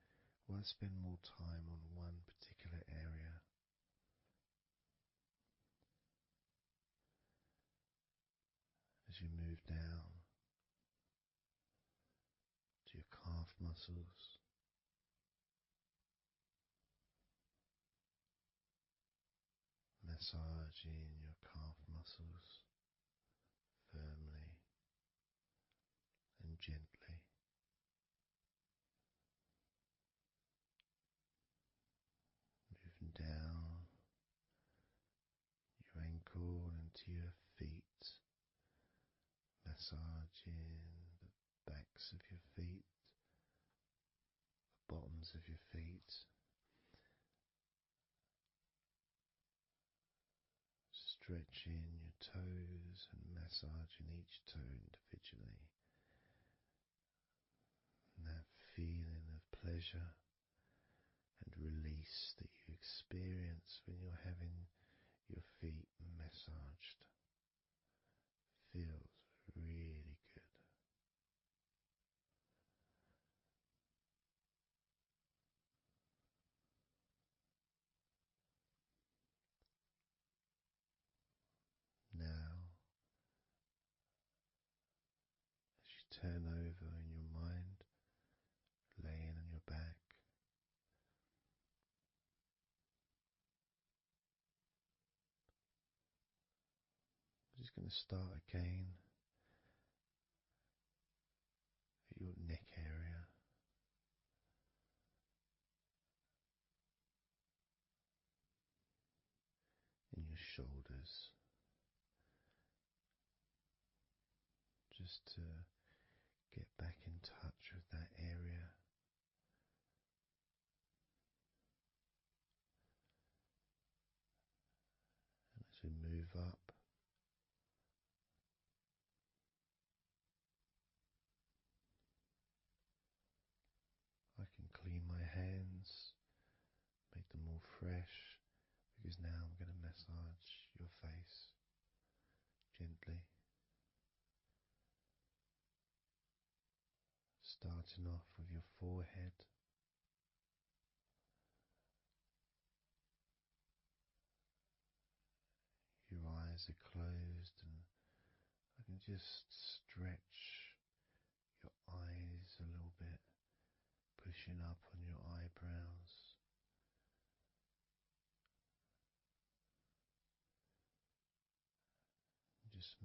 where I spend more time on one particular area. As you move down to your calf muscles, massaging your calf muscles firmly and gently. Moving down your ankle and to your feet, massaging the backs of your feet, the bottoms of your feet, stretching your toes and massaging each toe individually. And that feeling of pleasure and release that you experience when you're having your feet massaged feels really good. Now, as you turn over in your mind, laying on your back, I'm just going to start again at your neck area. In your shoulders, just to get back in touch with that area. And as we move up, I can clean my hands, make them all fresh, because now I'm going to massage your face gently. Starting off with your forehead, your eyes are closed, and I can just stretch your eyes a little bit, pushing up on your eyebrows,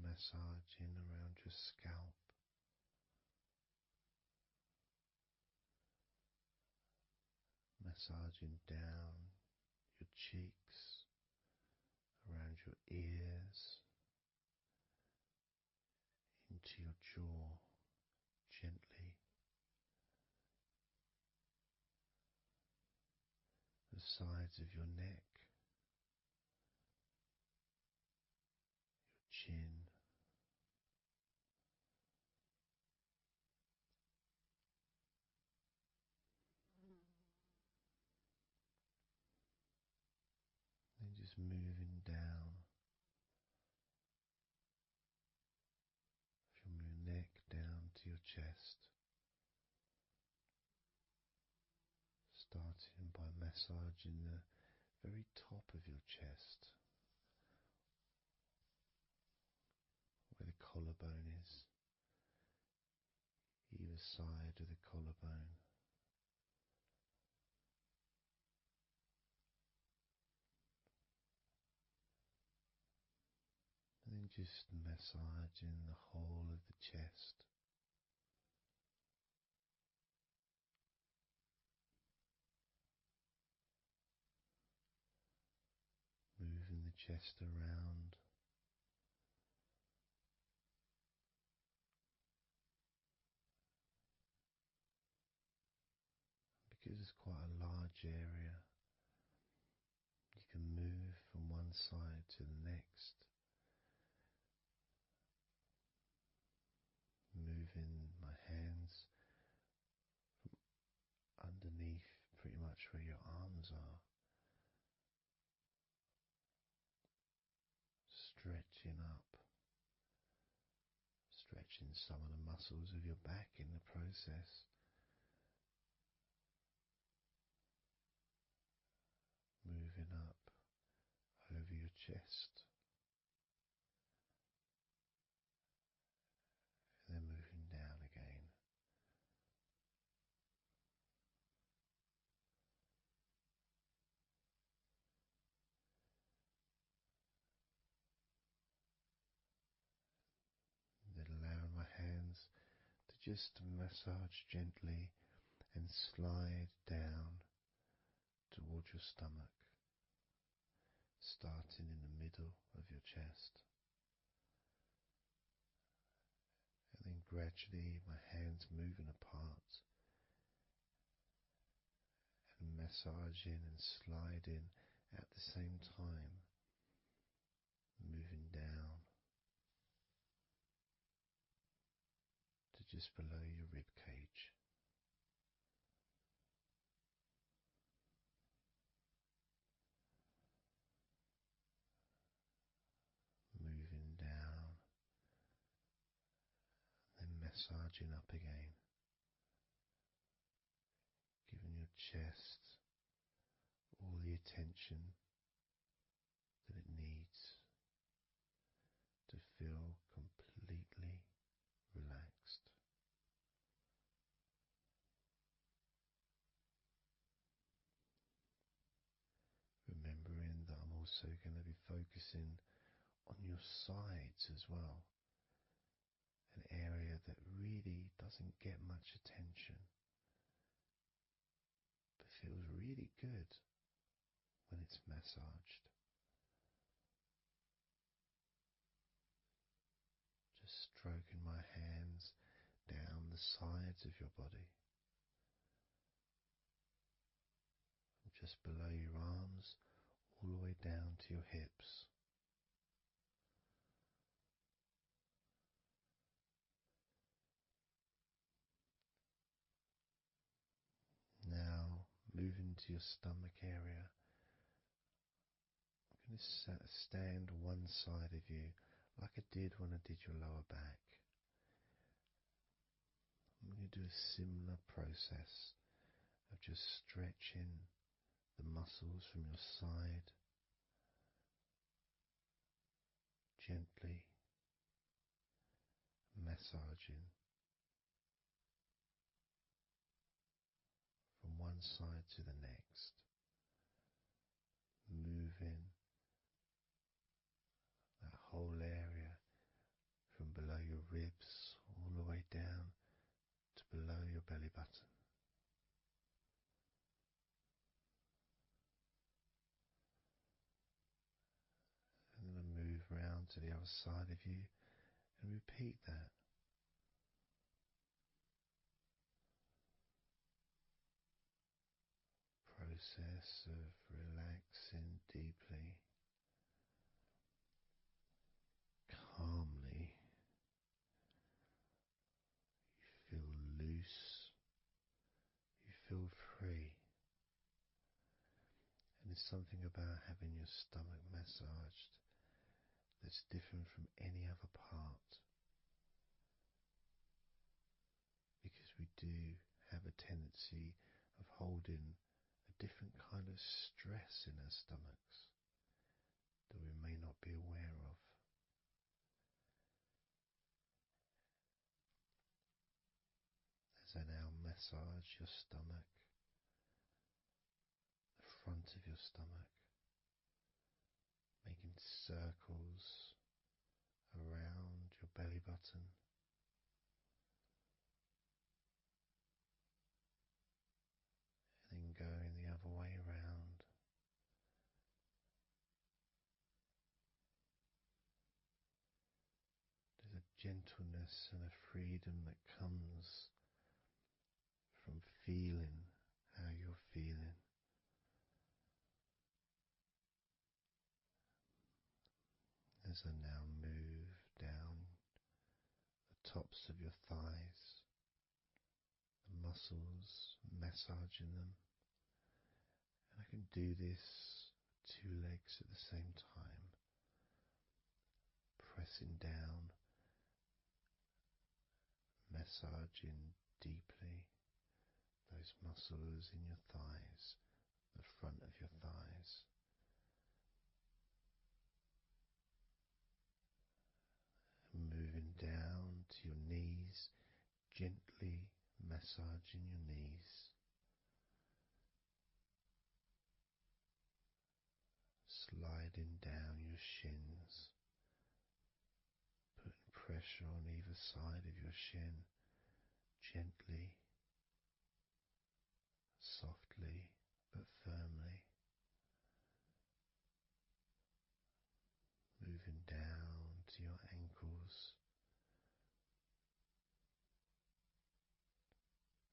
massaging around your scalp, massaging down your cheeks, around your ears, into your jaw gently, the sides of your neck, your chin, then just moving down from your neck down to your chest, starting by massaging the very top of your chest, where the collarbone is, either side of the collarbone. And then just massaging the whole of the chest, moving the chest around, because it's quite a large area. You can move from one side to the next, moving my hands from underneath pretty much where your arms are, stretching up, stretching some of the muscles of your back in the process, moving up over your chest, and then moving down again. Then allowing my hands to just massage gently and slide down towards your stomach, starting in the middle of your chest. And then gradually my hands moving apart and massaging and sliding at the same time, moving down to just below your rib cage. Moving down, then massaging up again, giving your chest all the attention that it needs to feel completely relaxed. Remembering that I'm also going to be focusing on your sides as well, an area that really doesn't get much attention, but feels really good when it's massaged. Just stroking my hands down the sides of your body, and just below your arms, all the way down to your hips. Now, moving to your stomach area, I'm going to stand one side of you like I did when I did your lower back. I'm going to do a similar process of just stretching the muscles from your side gently, massaging from one side to the next, moving that whole area your belly button. And then move round to the other side of you and repeat that. Process of relaxing deeply, calmly. You feel loose, you feel free. And there's something about having your stomach massaged that's different from any other part. Because we do have a tendency of holding a different kind of stress in our stomachs that we may not be aware of. As I now massage your stomach, the front of your stomach, making circles around your belly button. And then going the other way around. There's a gentleness and a freedom that comes from feeling how you're feeling. As I now move down the tops of your thighs, the muscles, massaging them. And I can do this with 2 legs at the same time, pressing down, massaging deeply those muscles in your thighs, the front of your thighs. And moving down to your knees, gently massaging your knees. Sliding down your shins, putting pressure on either side of your shin, gently, softly but firmly. Moving down to your ankles,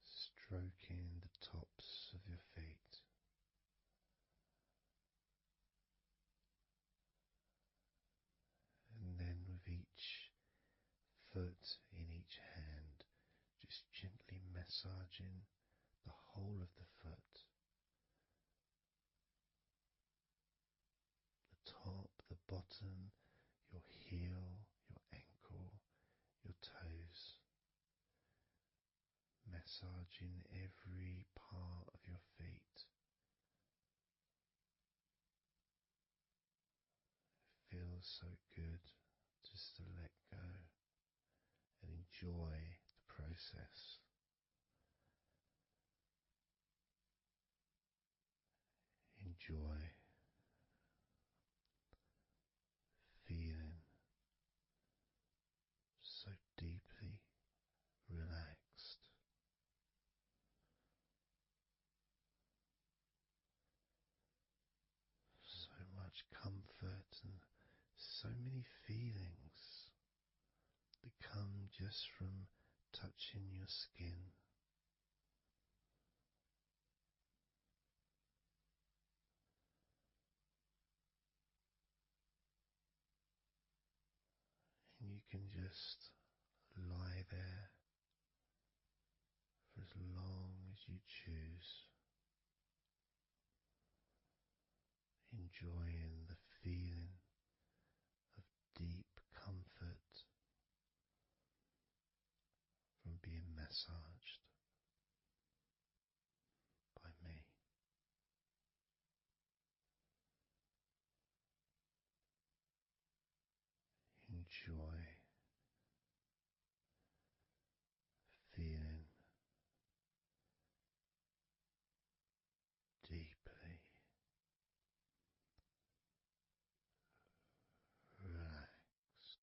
stroking the tops of your feet. And then with each foot in each hand, just gently massaging the whole of the foot. The top, the bottom, your heel, your ankle, your toes. Massaging every part of your feet. It feels so good just to let go and enjoy the process. Enjoy feeling so deeply relaxed. So much comfort and so many feelings that come just from touching your skin. And you can just lie there for as long as you choose, enjoying the feeling of deep comfort from being massaged by me. Enjoy feeling deeply relaxed.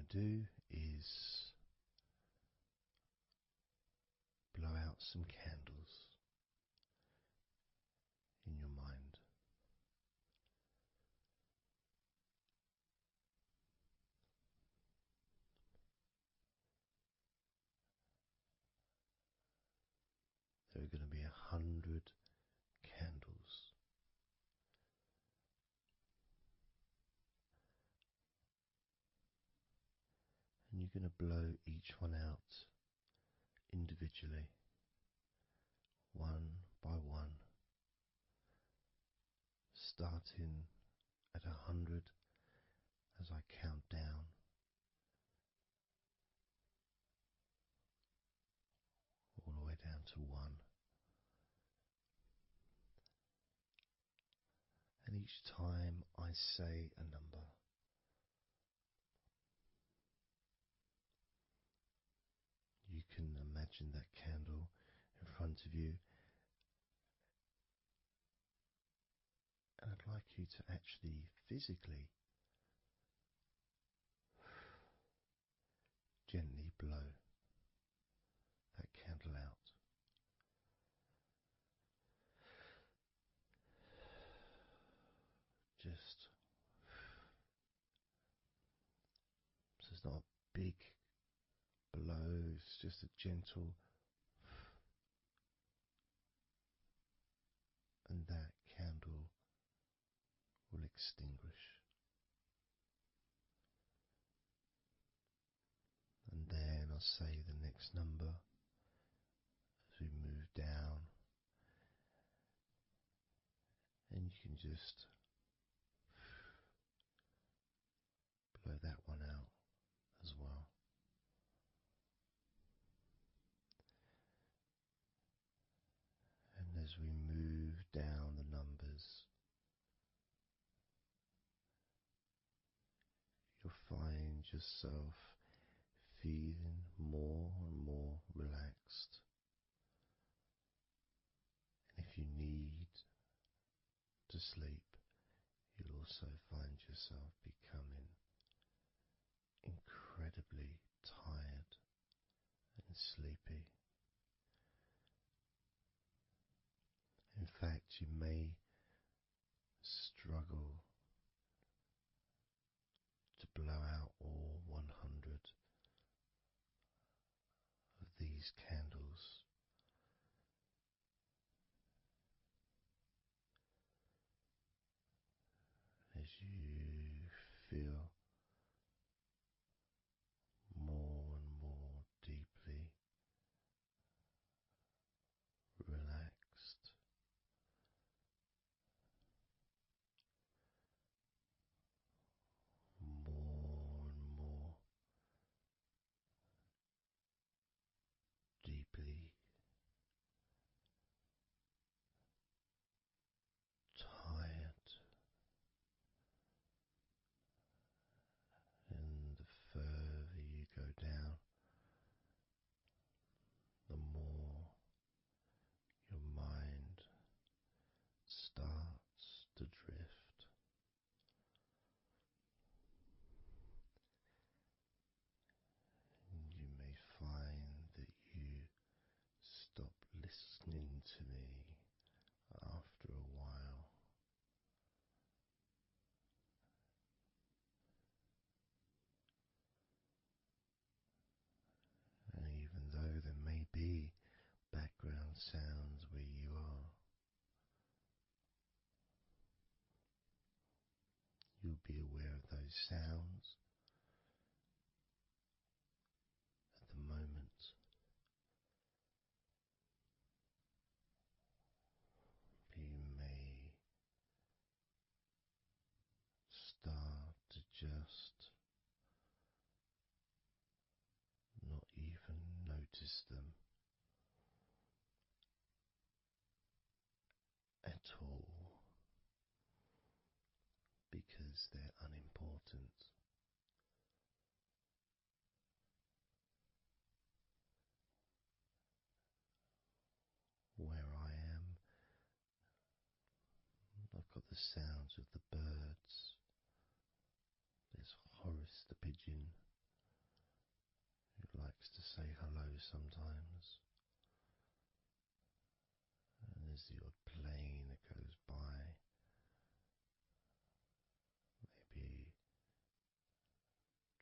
to do is blow out some candles in your mind. There are going to be 100 candles, and you're going to blow each one out individually, one by one, starting at 100 as I count down, all the way down to 1. And each time I say a number, you can imagine that candle in front of you, and I'd like you to actually physically gently blow that candle out. Just so it's not a big blow, it's just a gentle, and that candle will extinguish. And then I'll say the next number as we move down, and you can just blow that one out as well. And as we move down the numbers, you'll find yourself feeling more and more relaxed. And if you need to sleep, you'll also find yourself becoming incredibly tired and sleepy. In fact, you may struggle to blow out all 100 of these candles. As you feel more and more deeply relaxed, more and more deeply tired, and the further you go down, the more your mind starts to drift. And you may find that you stop listening to me after a while. And even though there may be background sounds where you are, you'll be aware of those sounds at the moment. You may start to just not even notice them at all, because they're unimportant. Where I am, I've got the sounds of the birds. There's Horace the pigeon sometimes, and there's the odd plane that goes by, maybe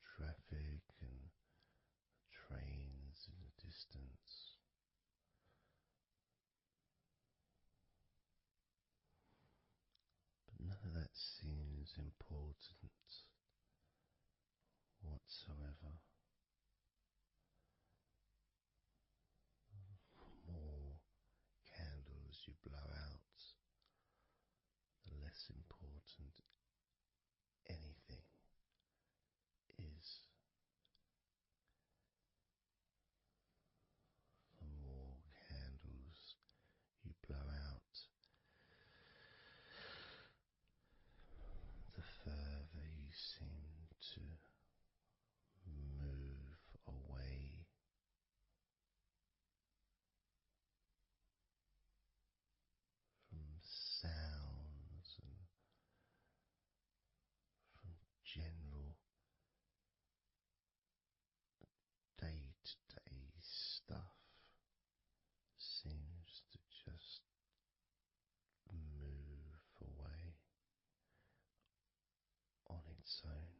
traffic and trains in the distance. But none of that seems important whatsoever. The more candles you blow out, the less important anything is. The more candles you blow out, the further you seem to move away from sounds and from general day-to-day stuff. Seems to just move away on its own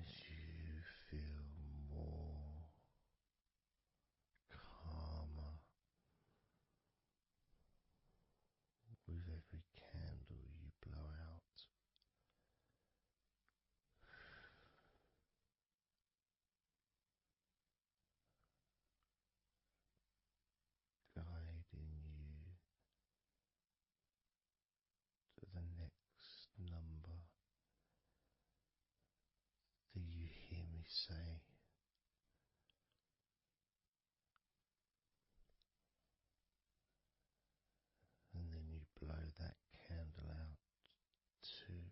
as you feel more calmer with every candle you blow out. Guiding you to the next number that you hear me say, and then you blow that candle out too.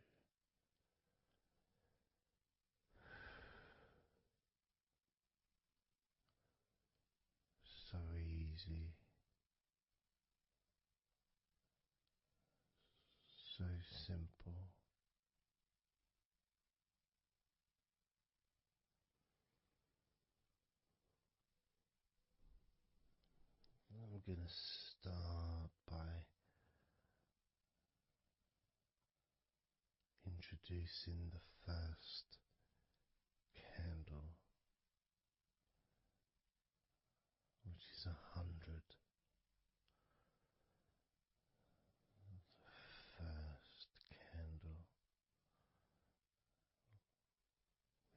So easy, so simple. I'm going to start by introducing the first candle, which is 100. The first candle,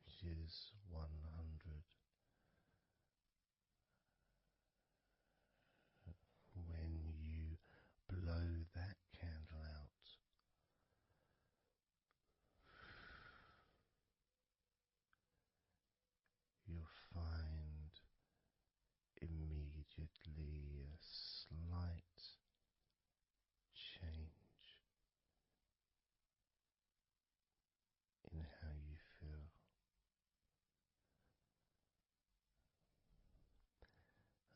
which is 100. When you blow that candle out, you'll find immediately a slight change in how you feel.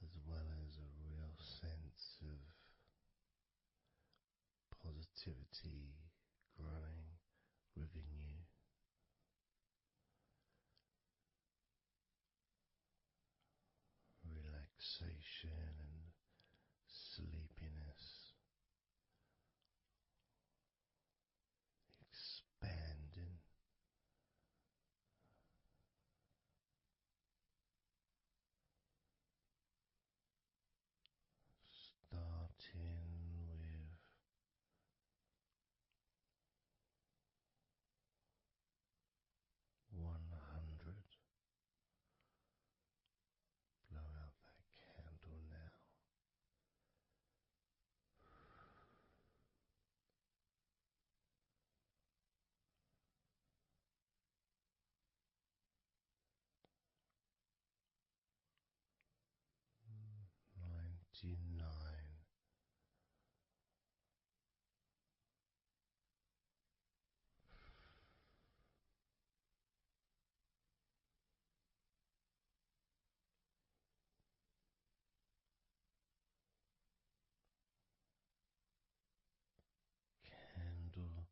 As well as a real sense of positivity growing within you. Relaxation and sleepiness expanding. Starting with 100. Blow out that candle now. 99. Candle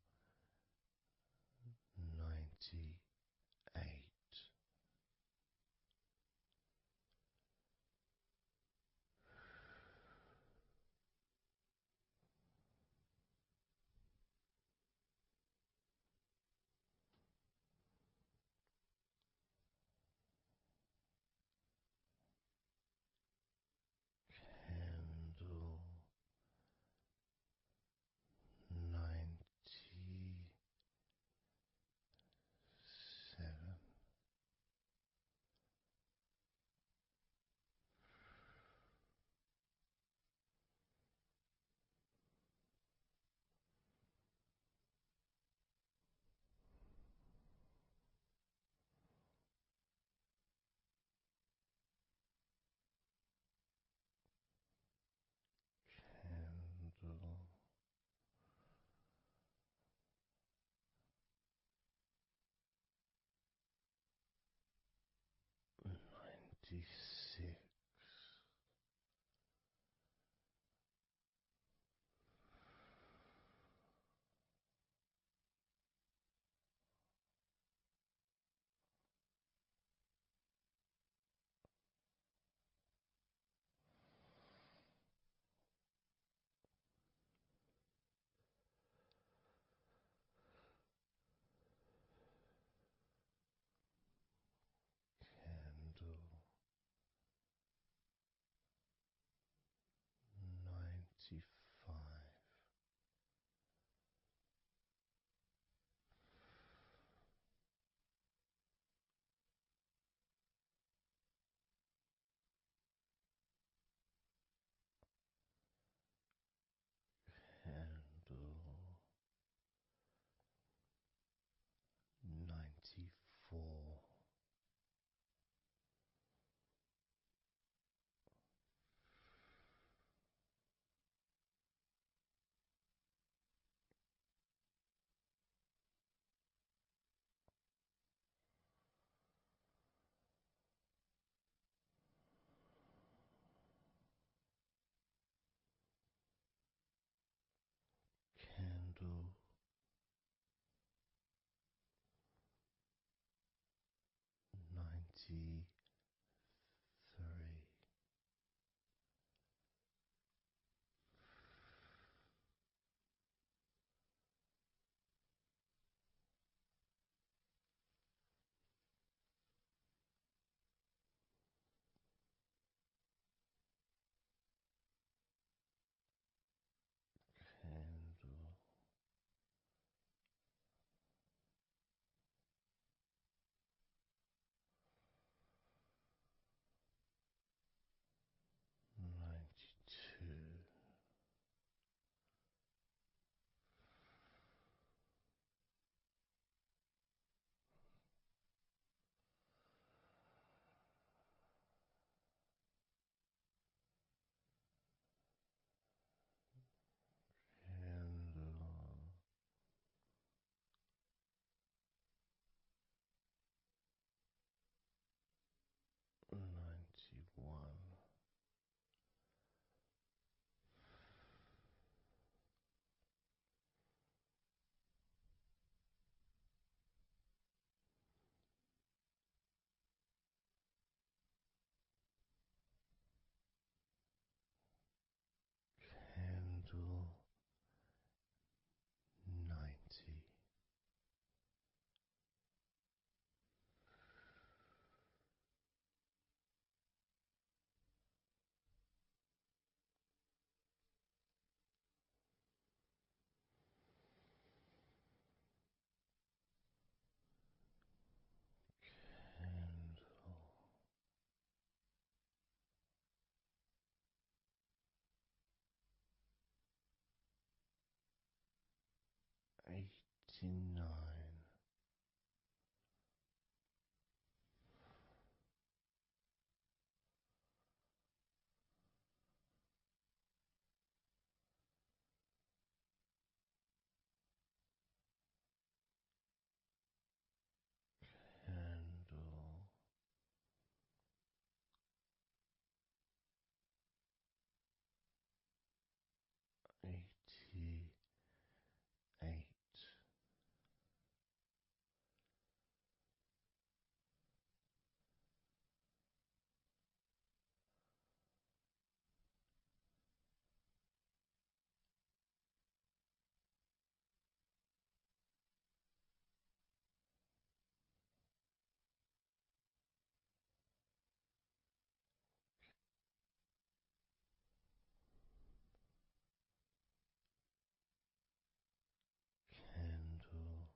98. Candle 92. Candle 91. Candle 90. Candle 89. Candle 88. Candle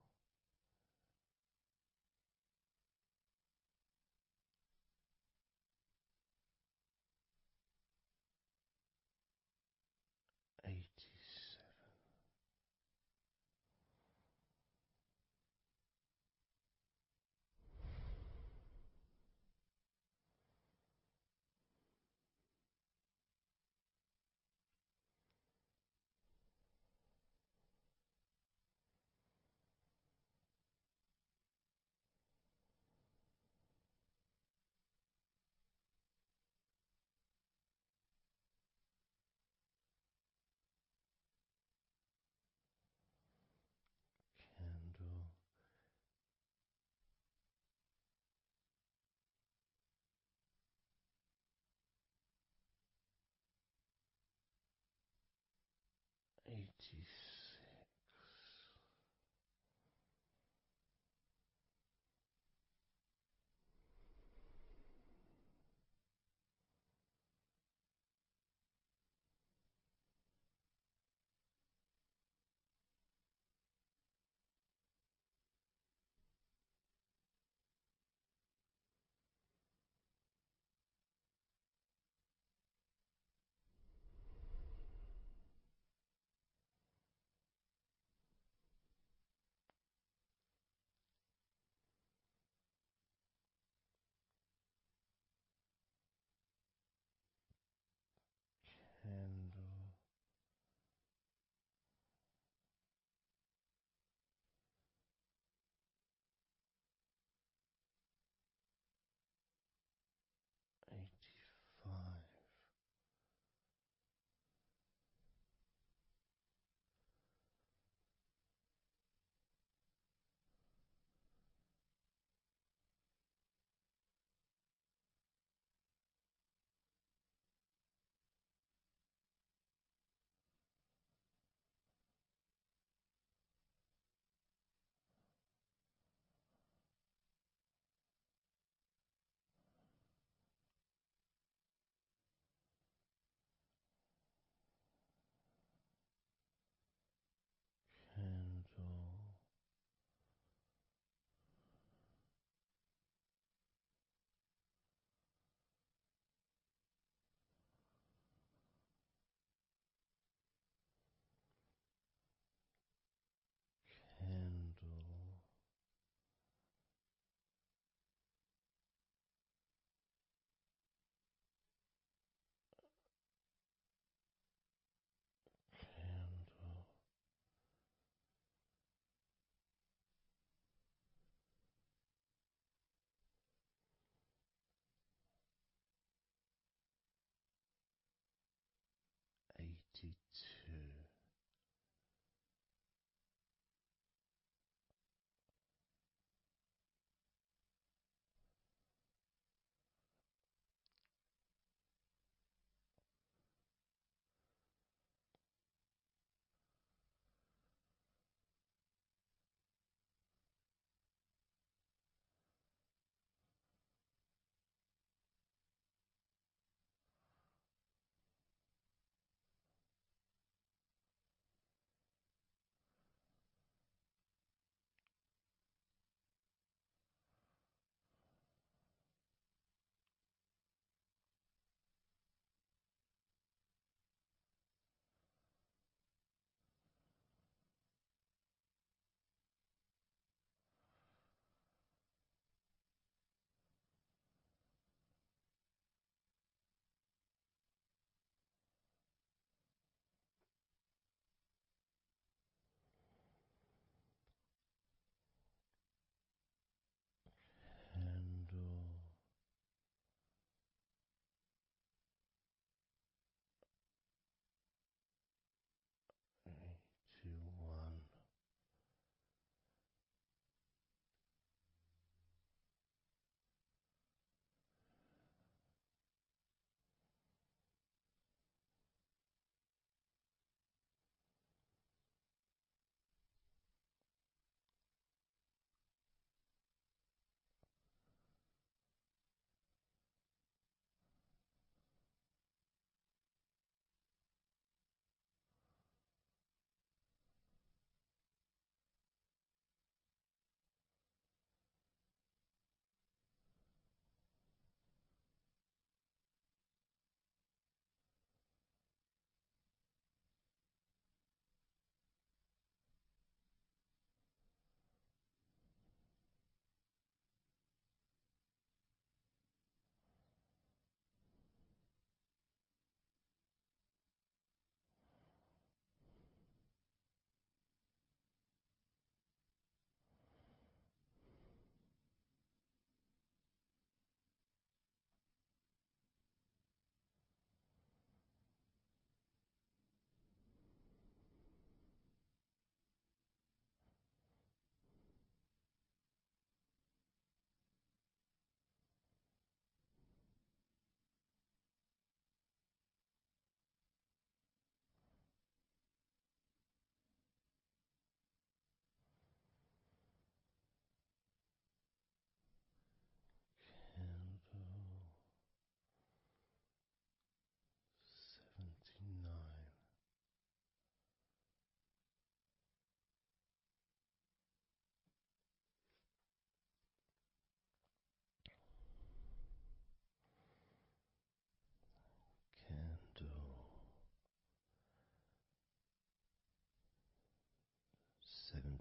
87. Candle 86.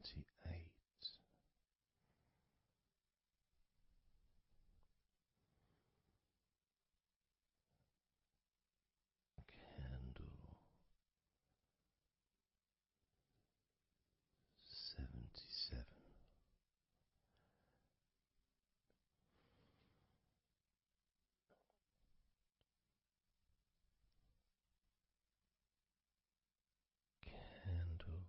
78. Candle 77. Candle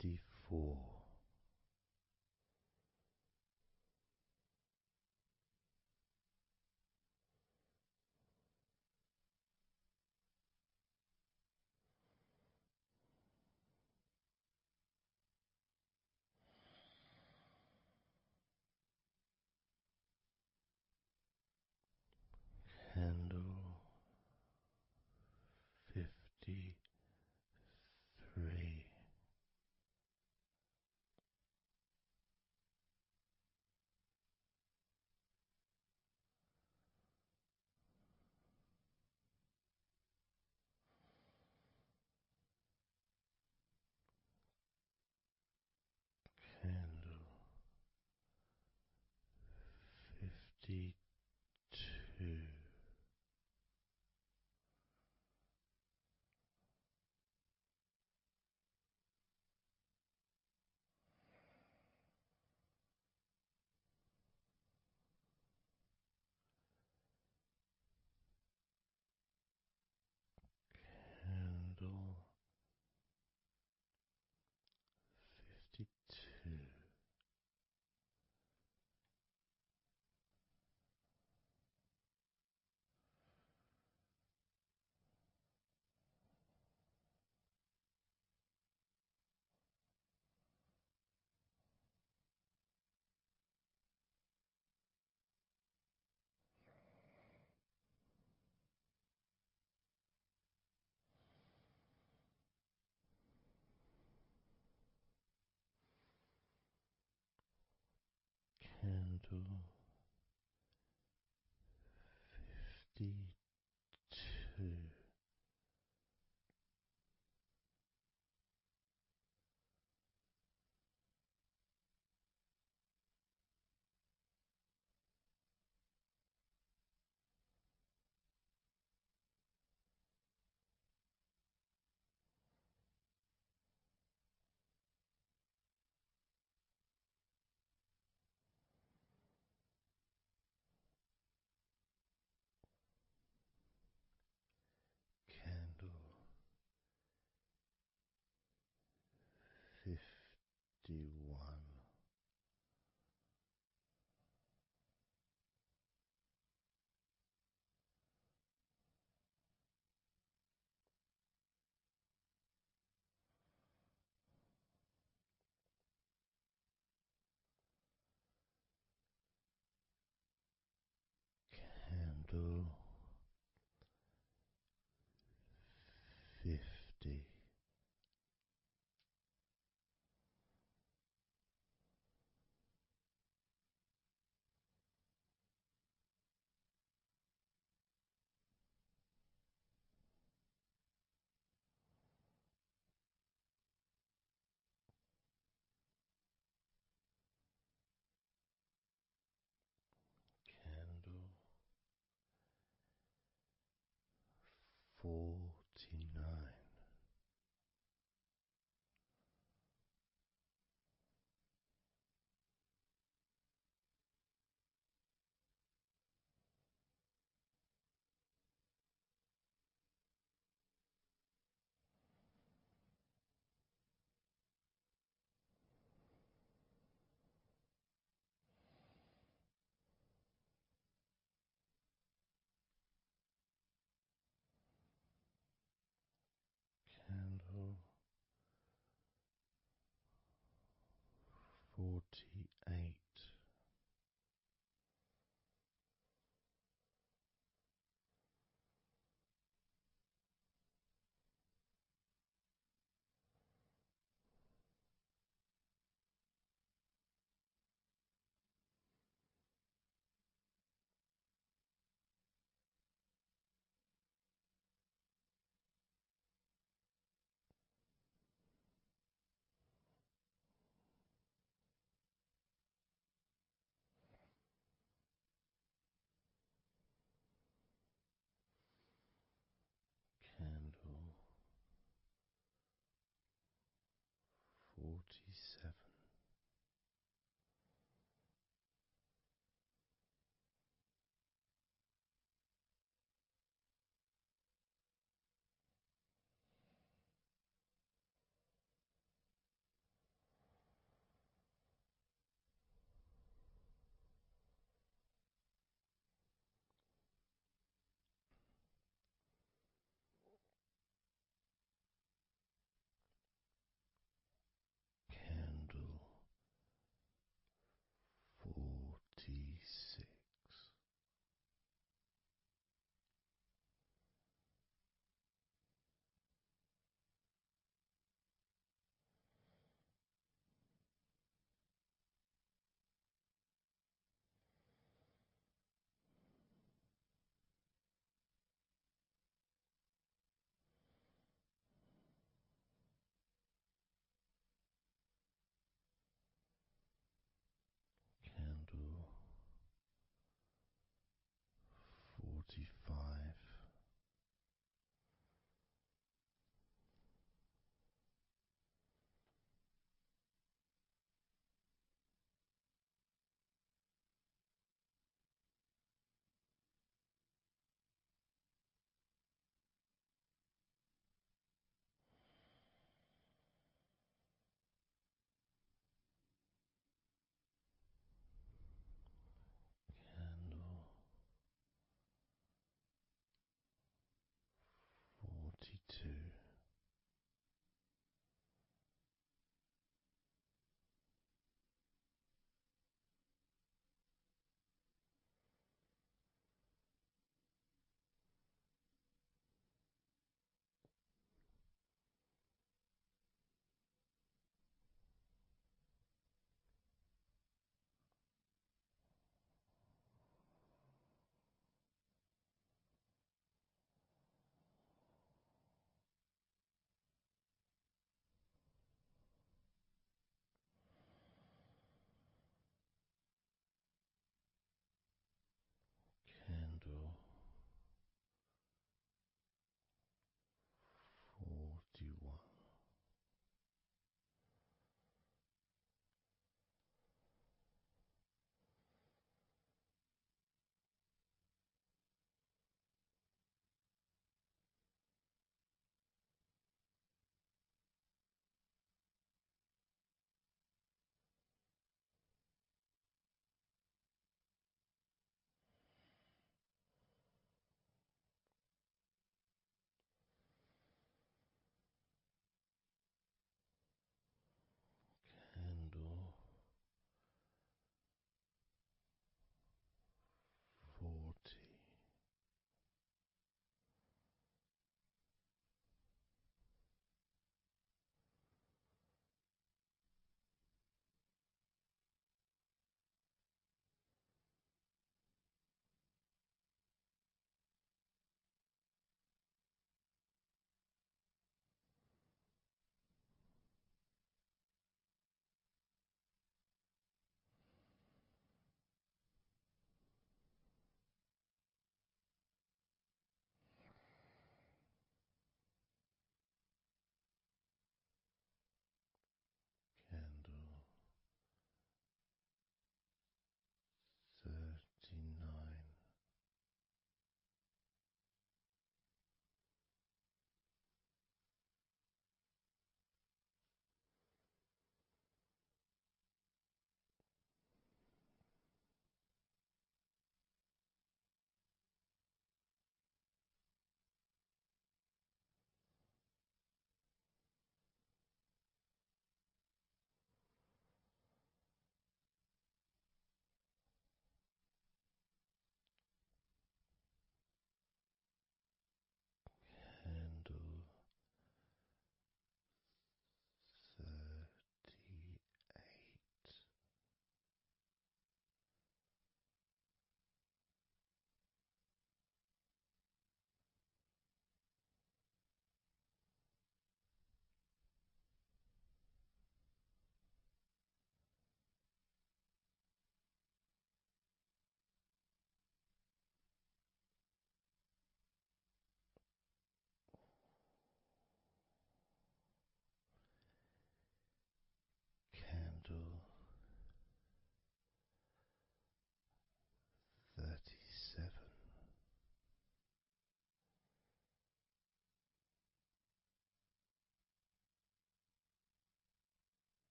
54. Candle 53. Candle 52. Candle 52. Candle 52. Candle 51. Candle 50. Candle 49.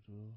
10.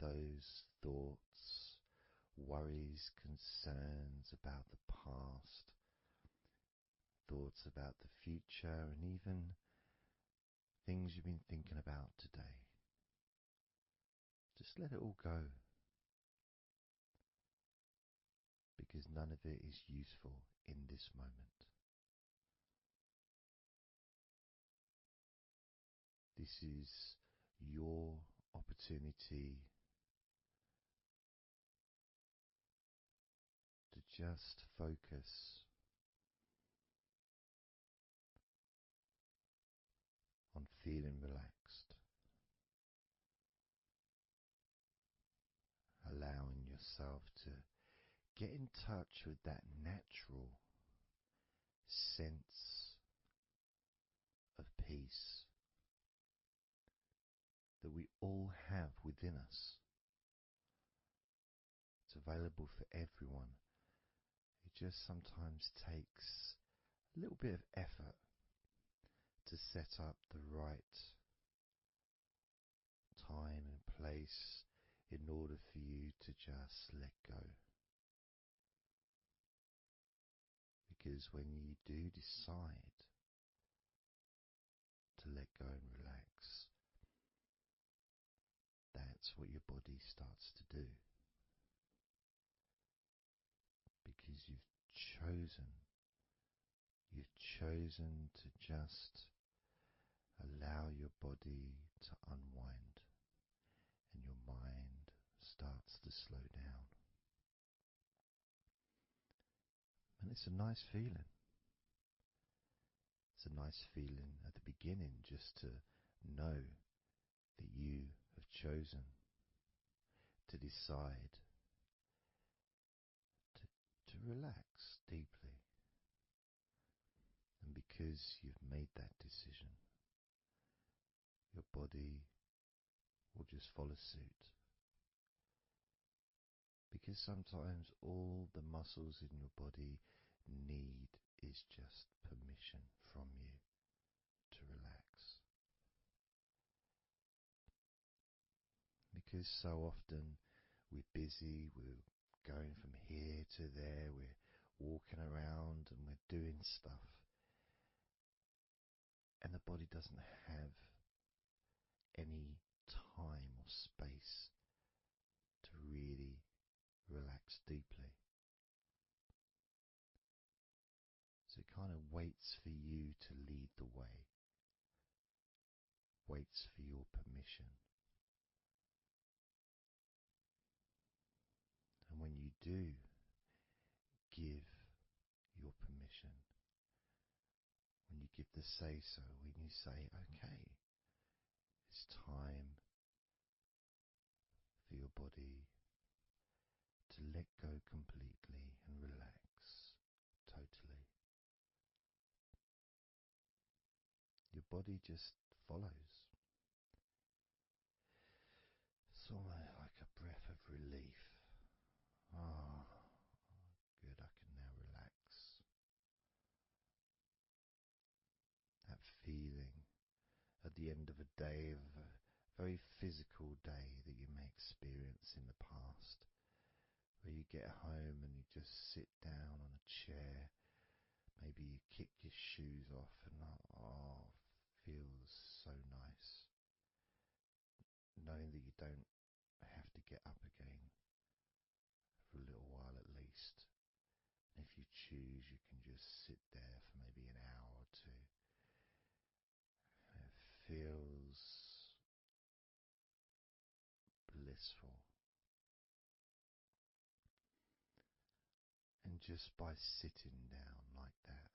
those thoughts, worries, concerns about the past, thoughts about the future, and even things you've been thinking about today. Just let it all go, because none of it is useful in this moment. This is your opportunity to just focus on feeling relaxed, allowing yourself to get in touch with that natural sense of peace that we all have within us. It's available for everyone. It just sometimes takes a little bit of effort to set up the right time and place in order for you to just let go. Because when you do decide to let go and relax, that's what your body starts to do. Because you've chosen to just allow your body to unwind, and your mind starts to slow down. And it's a nice feeling. It's a nice feeling at the beginning just to know that you have chosen to decide to relax deeply. And because you've made that decision, your body will just follow suit. Because sometimes all the muscles in your body need is just permission from you to relax. Because so often we're busy, we're going from here to there, we're walking around and we're doing stuff, and the body doesn't have any time or space to really relax deeply. So it kind of waits for you to lead the way, waits for your permission. And when you do give your permission, when you give the say-so, when you say, okay, it's time for your body to let go completely and relax totally, your body just follows. It's almost like a breath of relief. Ah, good, I can now relax. That feeling at the end of a day, of a very physical day that you may experience in the past, where you get home and you just sit down on a chair, maybe you kick your shoes off and feels so nice. Knowing that you don't have to get up again for a little while at least. And if you choose, you can just sit there for maybe an hour or two. And it feels blissful. And just by sitting down like that,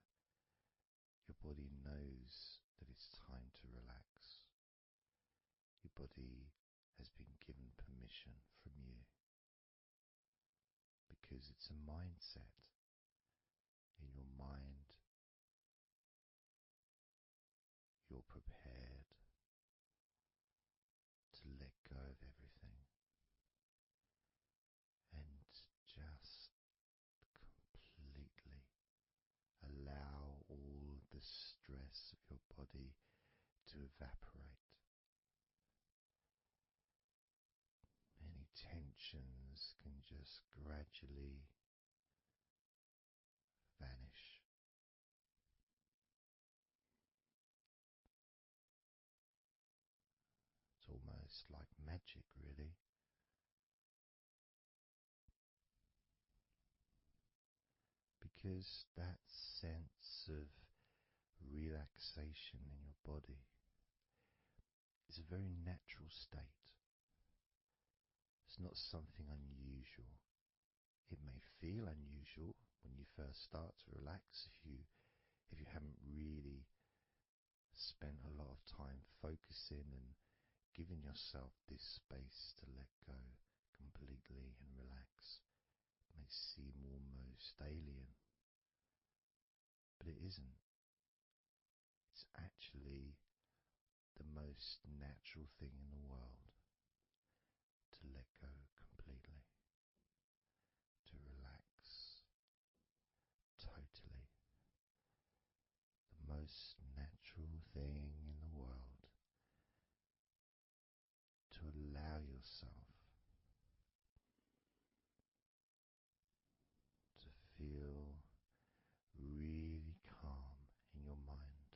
your body knows that it's time to relax. Your body has been given permission from you, because it's a mindset. In your mind, you're prepared to let go of everything and just completely allow all the stress of your body to evaporate. Any tensions can just gradually vanish. It's almost like magic, really, because that sense of relaxation in your body is a very natural state. It's not something unusual. It may feel unusual when you first start to relax if you haven't really spent a lot of time focusing and giving yourself this space to let go completely and relax. It may seem almost alien, but it isn't. It's actually the most natural thing in the world to let go completely, to relax totally. The most natural thing in the world to allow yourself to feel really calm in your mind.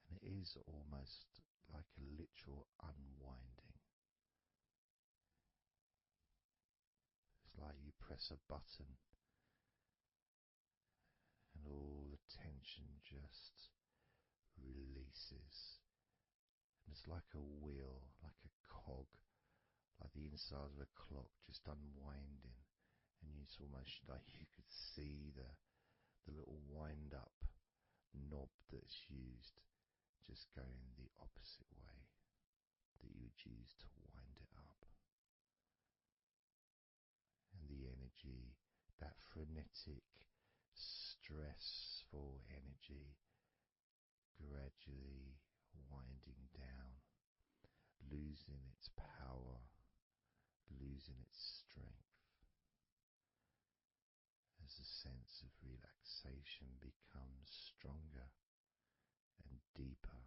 And it is almost like a literal unwinding. It's like you press a button and all the tension just releases. And it's like a wheel, like a cog, like the inside of a clock just unwinding. And it's almost like you could see the little wind up knob that's used just going the opposite way that you would use to wind it up. And the energy, that frenetic, stressful energy, gradually winding down, losing its power, losing its strength, as the sense of relaxation becomes stronger and deeper.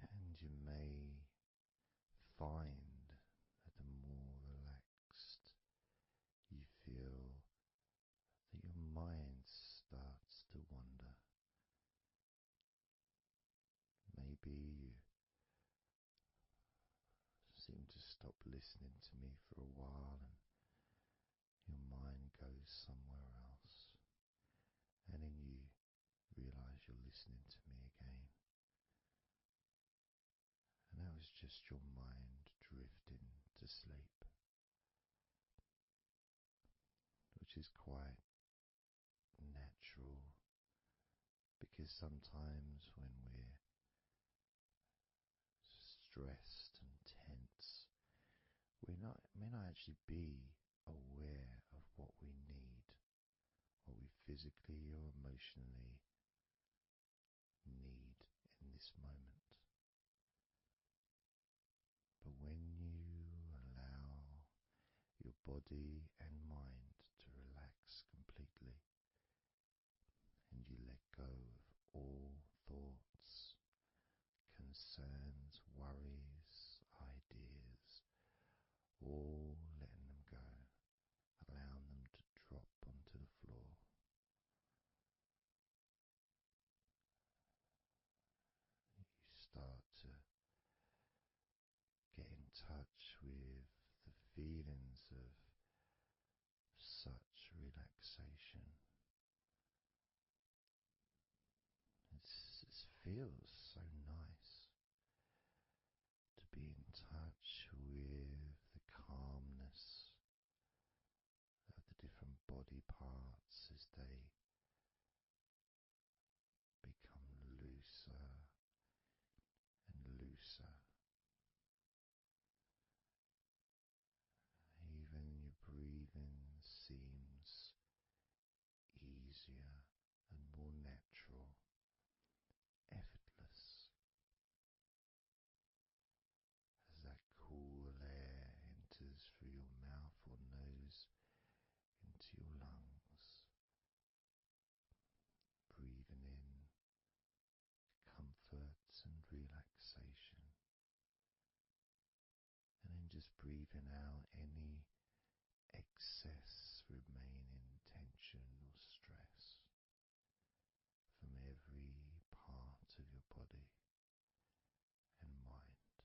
And you may find that the more relaxed you feel, that your mind starts to wander. Maybe you seem to stop listening to me for a while and your mind goes somewhere else, and then you realize you're listening to me again. And that was just your mind drifting to sleep, which is quite natural, because sometimes when we're stressed and tense, may not actually be aware of what we need, what we physically or emotionally need in this moment. But when you allow your body and mind to relax completely, and you let go of all thoughts, concerns, worries, ideas, all letting them go, allowing them to drop onto the floor. You start to get in touch with the feelings of such relaxation. It feels so nice to be in touch with the calmness of the different body parts as they become looser and looser. Even your breathing seems easier and more natural, effortless. breathing out any excess remaining tension or stress from every part of your body and mind.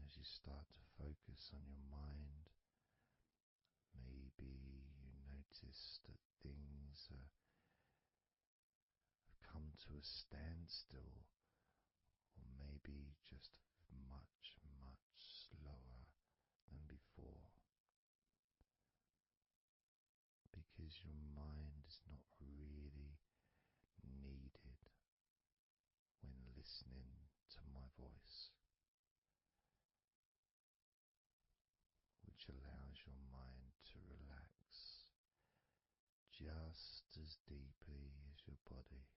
As you start to focus on your mind, maybe you notice that things have come to a standstill, or maybe just much, much slower than before, because your mind is not really needed when listening to my voice, which allows your mind to relax just as deeply as your body.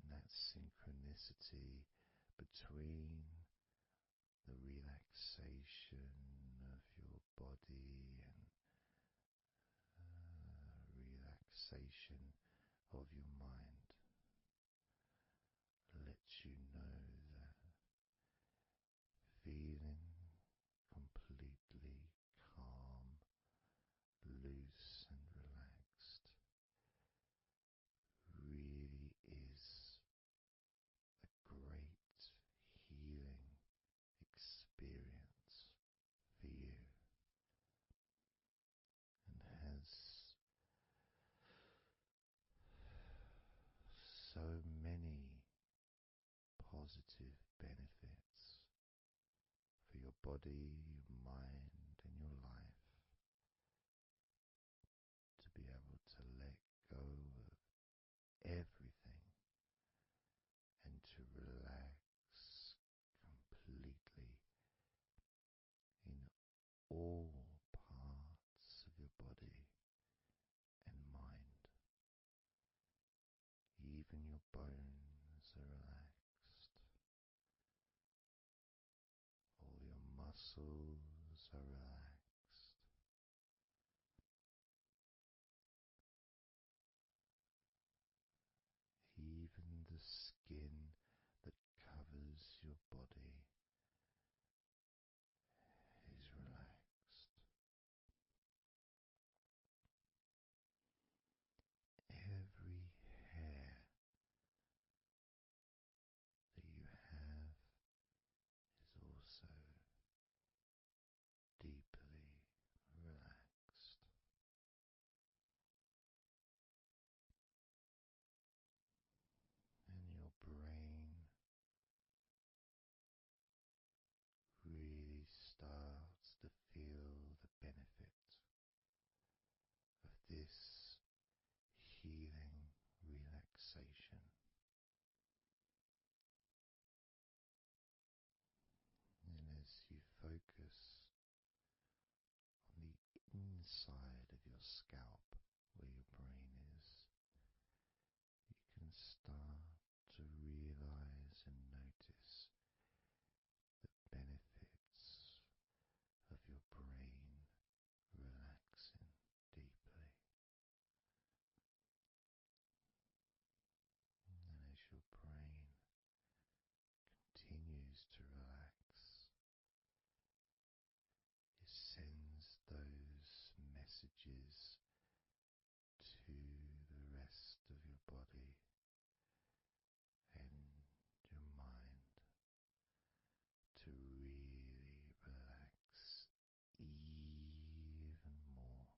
And that synchronicity between the relaxation of your body and relaxation of your mind lets you know that feeling completely calm, loose and relaxed really is a great healing experience for you, and has so many positive benefits for your body, your mind and your life, to be able to let go of everything and to relax completely in all parts of your body and mind. Even your bones are relaxed. All your muscles are relaxed. Even the skin that covers your body is relaxed. Every hair that you have is also deeply relaxed. And your brain really starts to feel the benefit of this healing relaxation. And as you focus on the inside of your scalp where your brain is, you can start to realize and notice the benefits of your brain relaxing deeply. And as your brain continues to relax, it sends those messages to the rest of your body and your mind to really relax even more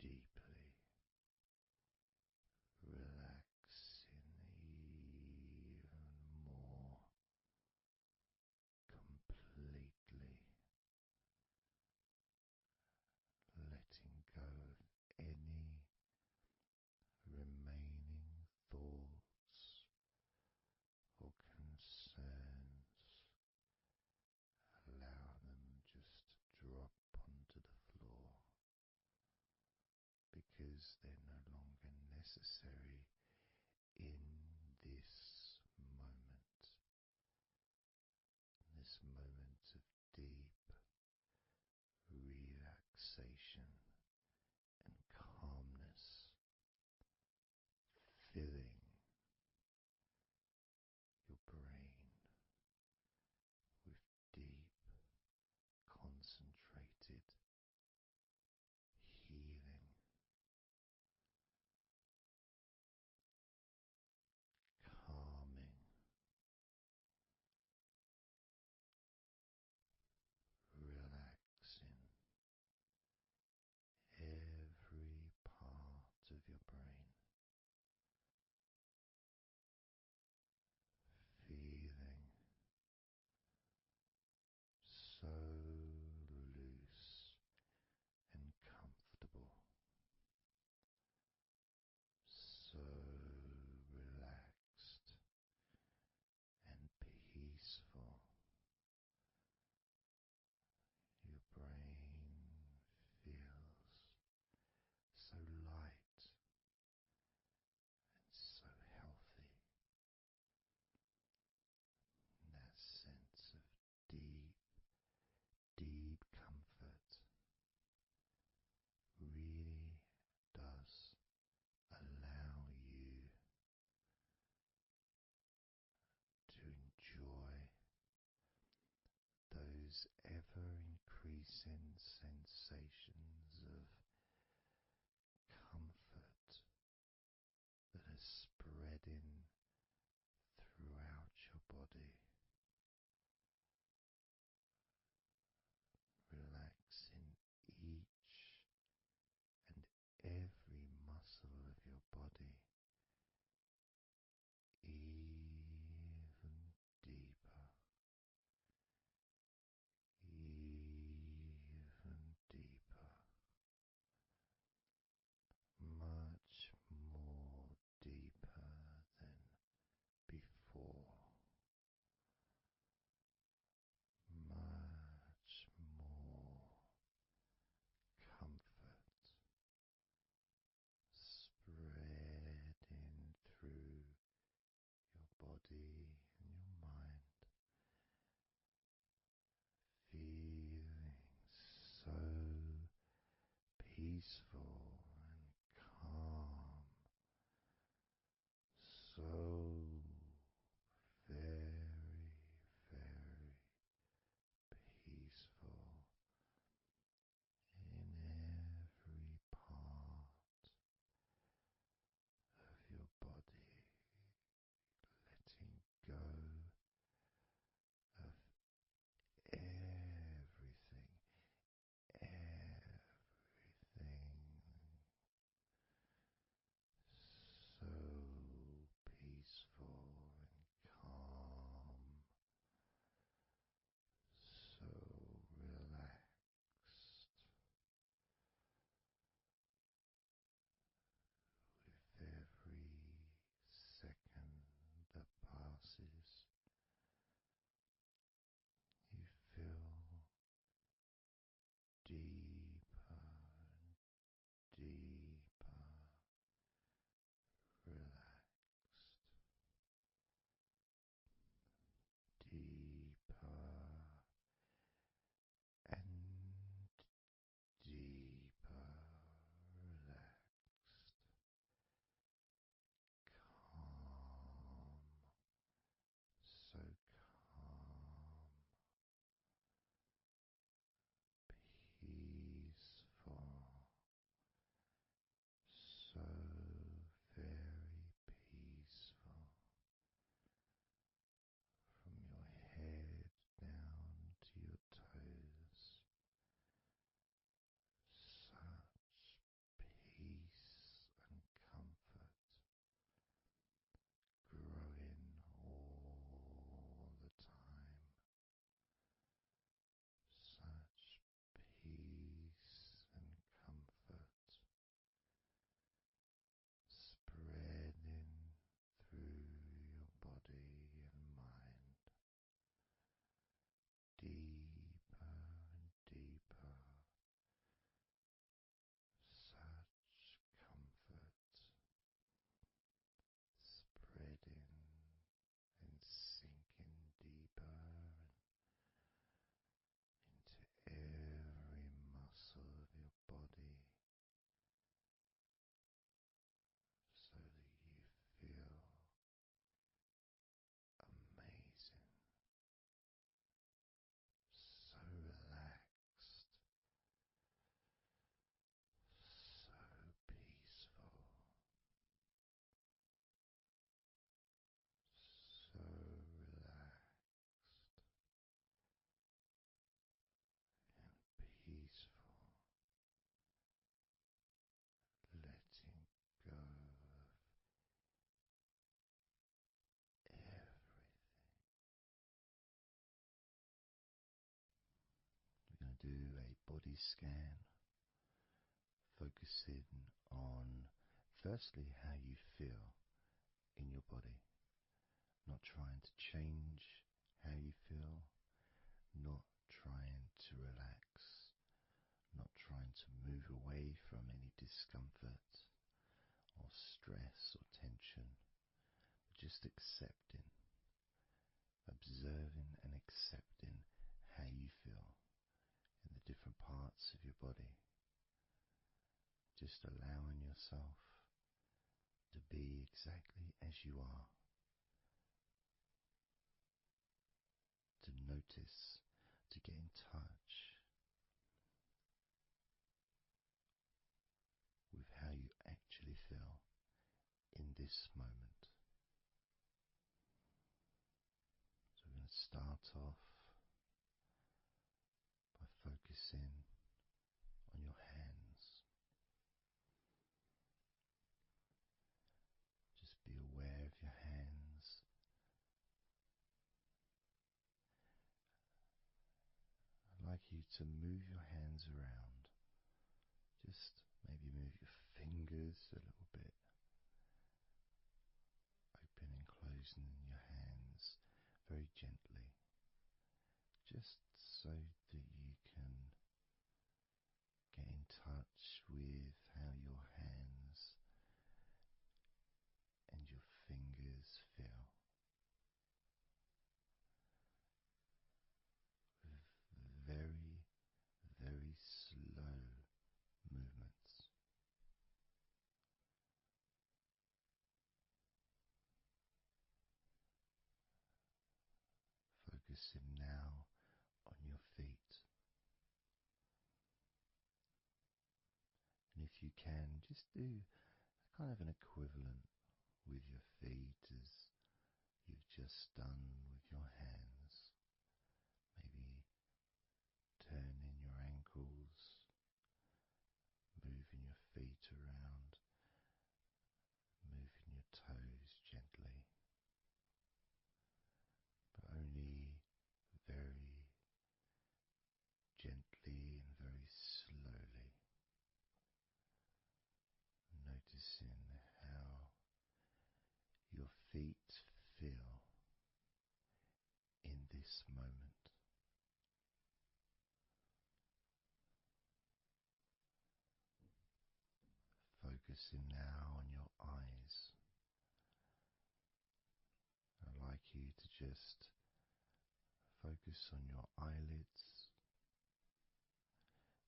deeply, relaxing even more completely, letting go of any remaining thoughts or concerns. Allow them just to drop onto the floor, because they're no longer necessary in this moment. This moment of deep relaxation and calmness, filling noticing sensations of comfort that are spreading throughout your body, relaxing each and every muscle of your body even deeper, even deeper, much more deeper than before, much more comfort spreading through your body and your mind, feeling so peaceful and calm, so very, very peaceful in every part of your body, letting go of everything, so peaceful and calm, so relaxed. With every second that passes, you feel deeper and deeper relaxed, deeper and deeper relaxed, calm, so calm, peaceful, so very peaceful, from your head down to your toes, such peace and comfort growing all the time, such peace and comfort spreading through your body and mind, deeper and deeper, such comfort spreading and sinking deeper into every muscle of your body, so that you feel amazing, so relaxed, so peaceful, so relaxed and peaceful, letting go of everything. We're going to do a body scan, focusing on firstly how you feel in your body, not trying to change how you feel, not trying to relax, not trying to move away from any discomfort or stress or tension, but just accepting, observing and accepting how you feel in the different parts of your body. Just allowing yourself to be exactly as you are, to notice, to get in touch this moment. So we're going to start off by focusing on your hands. Just be aware of your hands. I'd like you to move your hands around. Just maybe move your fingers a little bit, open and closing your hands very gently, just so that you can get in touch with how your hands and your fingers feel, with very, very slow movements. Focusing now on your feet. And if you can, just do kind of an equivalent with your feet as you've just done with your hands. Maybe turning your ankles, moving your feet around, moving your toes gently, but only very gently and very slowly, noticing how your feet feel in this moment. Focusing now on your eyes. I'd like you to just focus on your eyelids.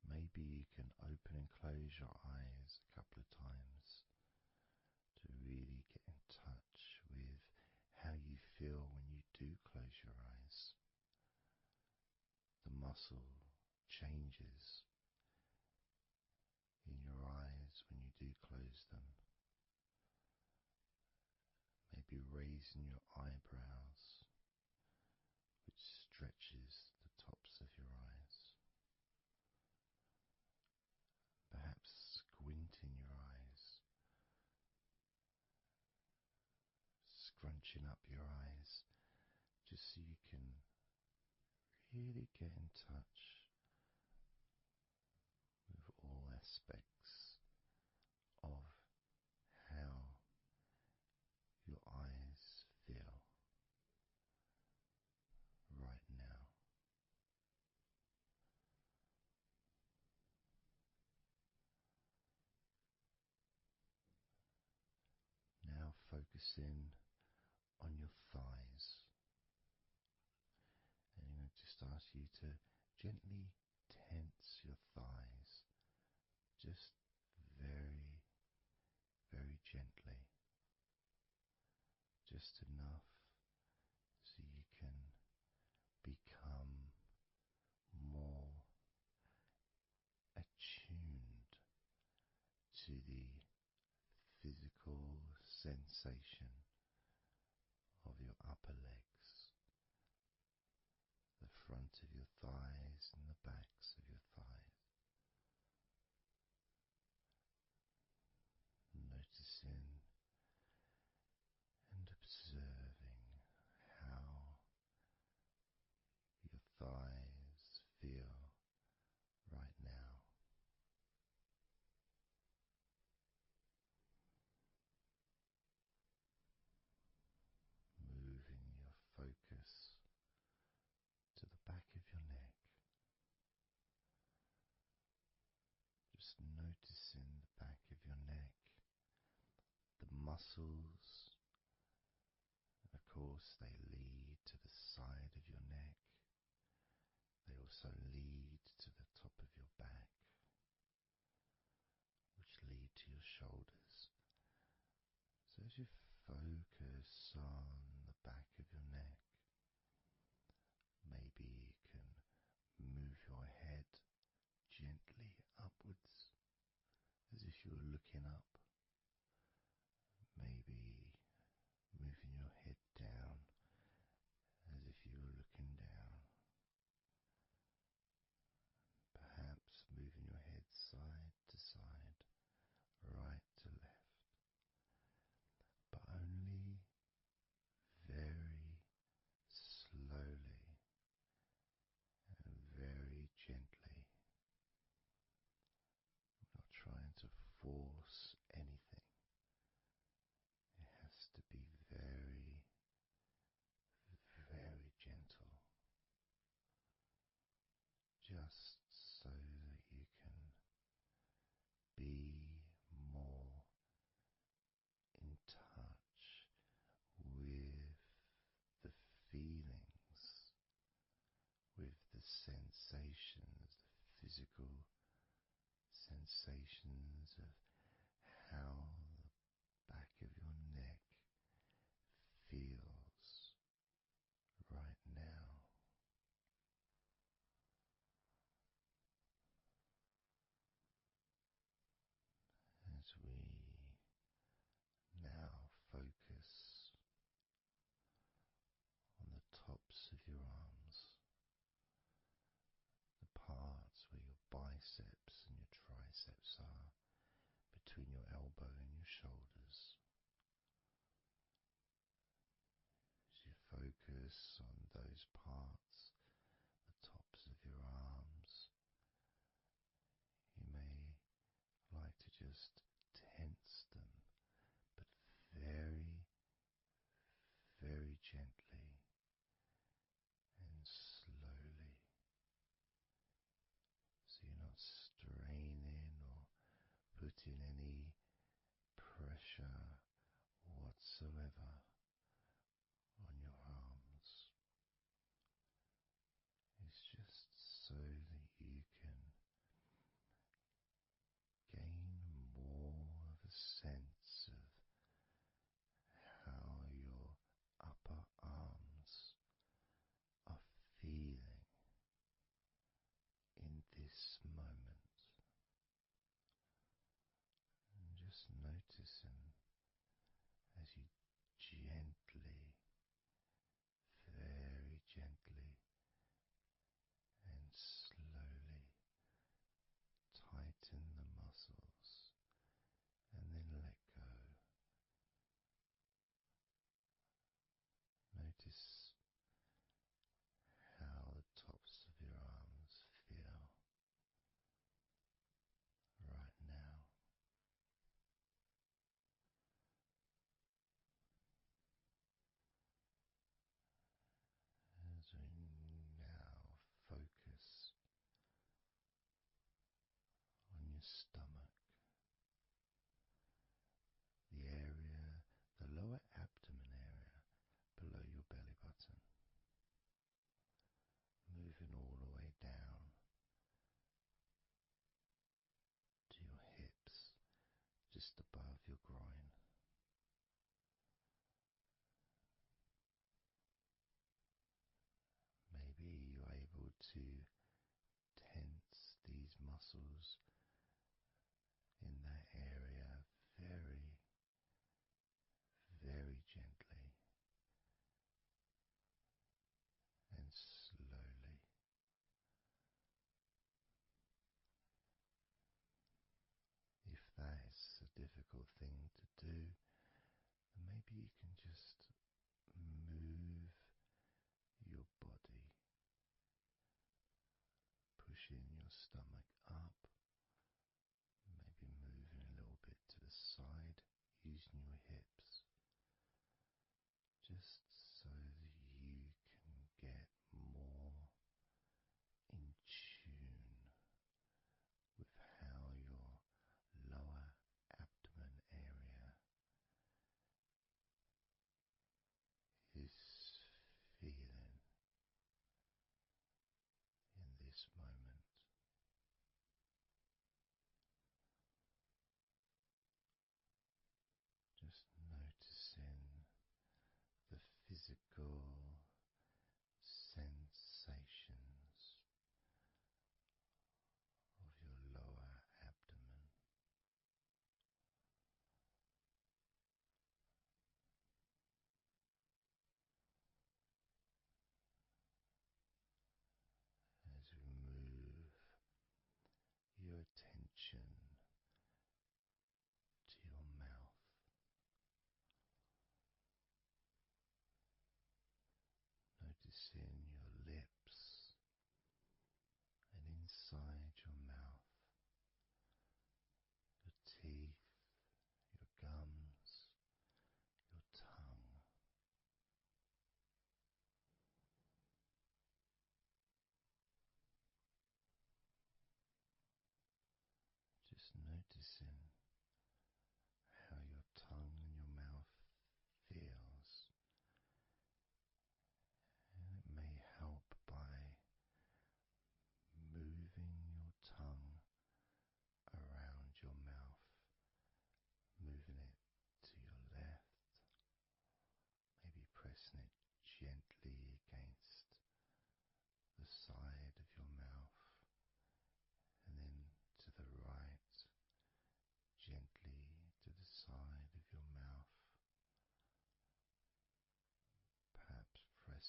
Maybe you can open and close your eyes a couple of times to really get in touch with how you feel when you do close your eyes. The muscle changes in your eyes when you do close them. Maybe raising your eyebrows, which stretches the tops of your eyes. Perhaps squinting your eyes, scrunching up your eyes, just so you can really get in touch with all aspects of how your eyes feel right now. Now focusing on your thighs, and I'm going to just ask you to gently tense your thighs, just very, very gently, just enough so you can become more attuned to the physical sensation of your upper legs, the front of your thighs and the backs of your thighs. Noticing and observing how your thighs feel right now. Moving your focus to the back of your neck. Just noticing the back of your neck, the muscles, and of course they lead to the side of your neck. They also lead to the top of your back, which lead to your shoulders. So as you focus on the back of your neck, maybe you can move your head gently upwards as if you were looking up. Maybe force anything. It has to be very, very gentle, just so that you can be more in touch with the feelings, with the sensations, the physical sensations of how the back of your neck feels right now. As we now focus on the tops of your arms, the parts where your biceps and your triceps are, between your elbow and your shoulders. As you focus on those parts, the tops of your arms, you may like to just tense them, but very, very gently and slowly, so you're not straining or putting any pressure whatsoever on your arms. It's just so that you can gain more of a sense of how your upper arms are feeling in this moment, and just noticing as you gently, very gently and slowly tighten the muscles and then let go. Notice how the tops of your arms feel right now. As we now focus on your stomach, the area, the lower abdomen area below your belly button, moving all the way down to your hips, just above your groin. Maybe you're able to tense these muscles in that area very, very gently and slowly. If that is a difficult thing to do, then maybe you can just move your body, pushing your stomach up, maybe moving a little bit to the side, using your hips, just so that you can get more in tune with how your lower abdomen area is feeling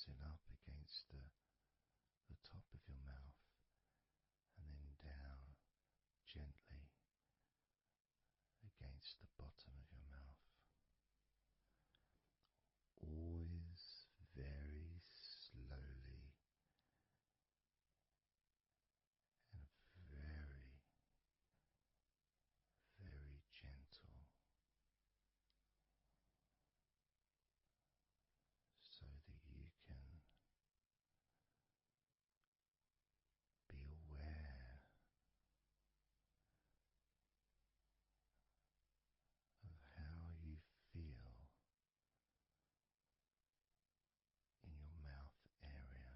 focusing up against the top of your mouth and then down gently against the bottom of your mouth. Always very slowly and very, very gentle, so that you can be aware of how you feel in your mouth area.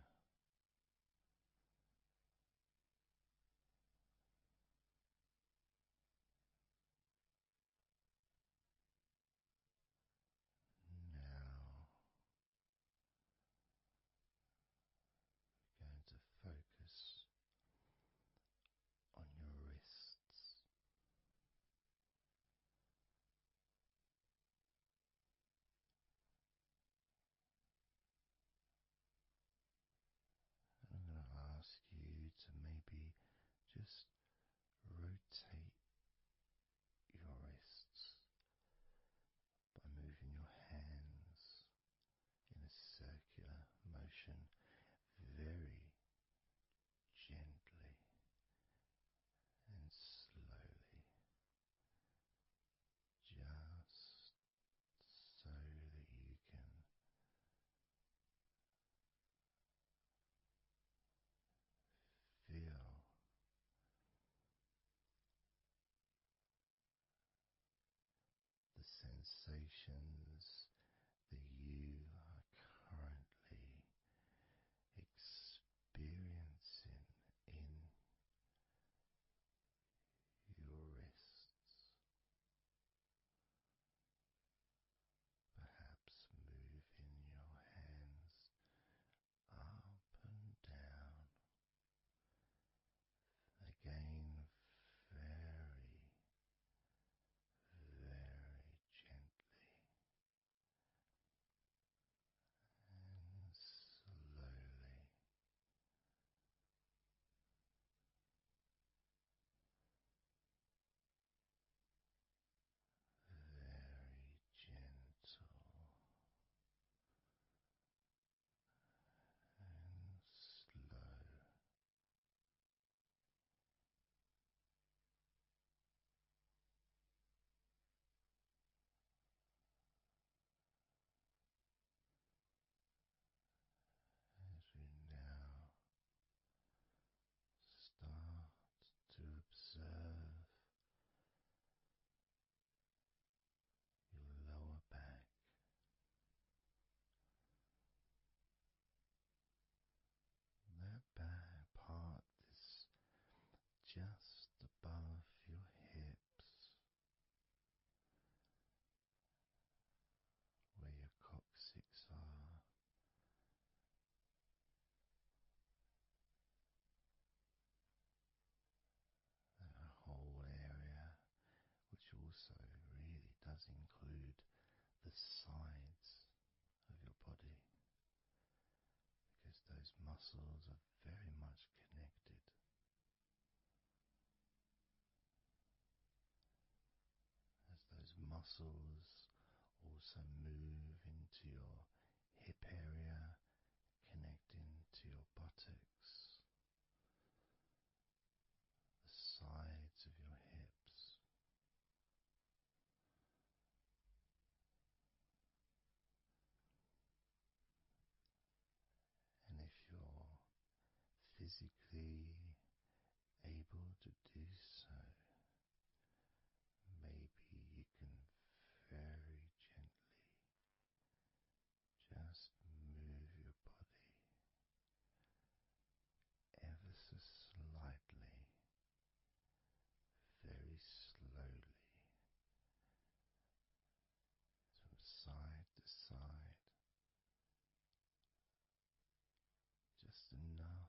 Now we're going to focus on your wrists. And I'm going to ask you to maybe just rotate your wrists by moving your hands in a circular motion very gently and slowly, just so that you can feel the sensations that you are currently experiencing in your wrists. Perhaps moving your hands up and down again, very, very gently and slowly. Very gentle and slow. As we now start to observe your lower back, that back part is just above your hips, where your coccyx are. That whole area, which also really does include the sides of your body, because those muscles are very much connected. As those muscles also move into your hip area, connecting to your buttocks, the sides of your hips. And if you're physically able to do so, maybe you can very gently just move your body ever so slightly, very slowly, from side to side, just enough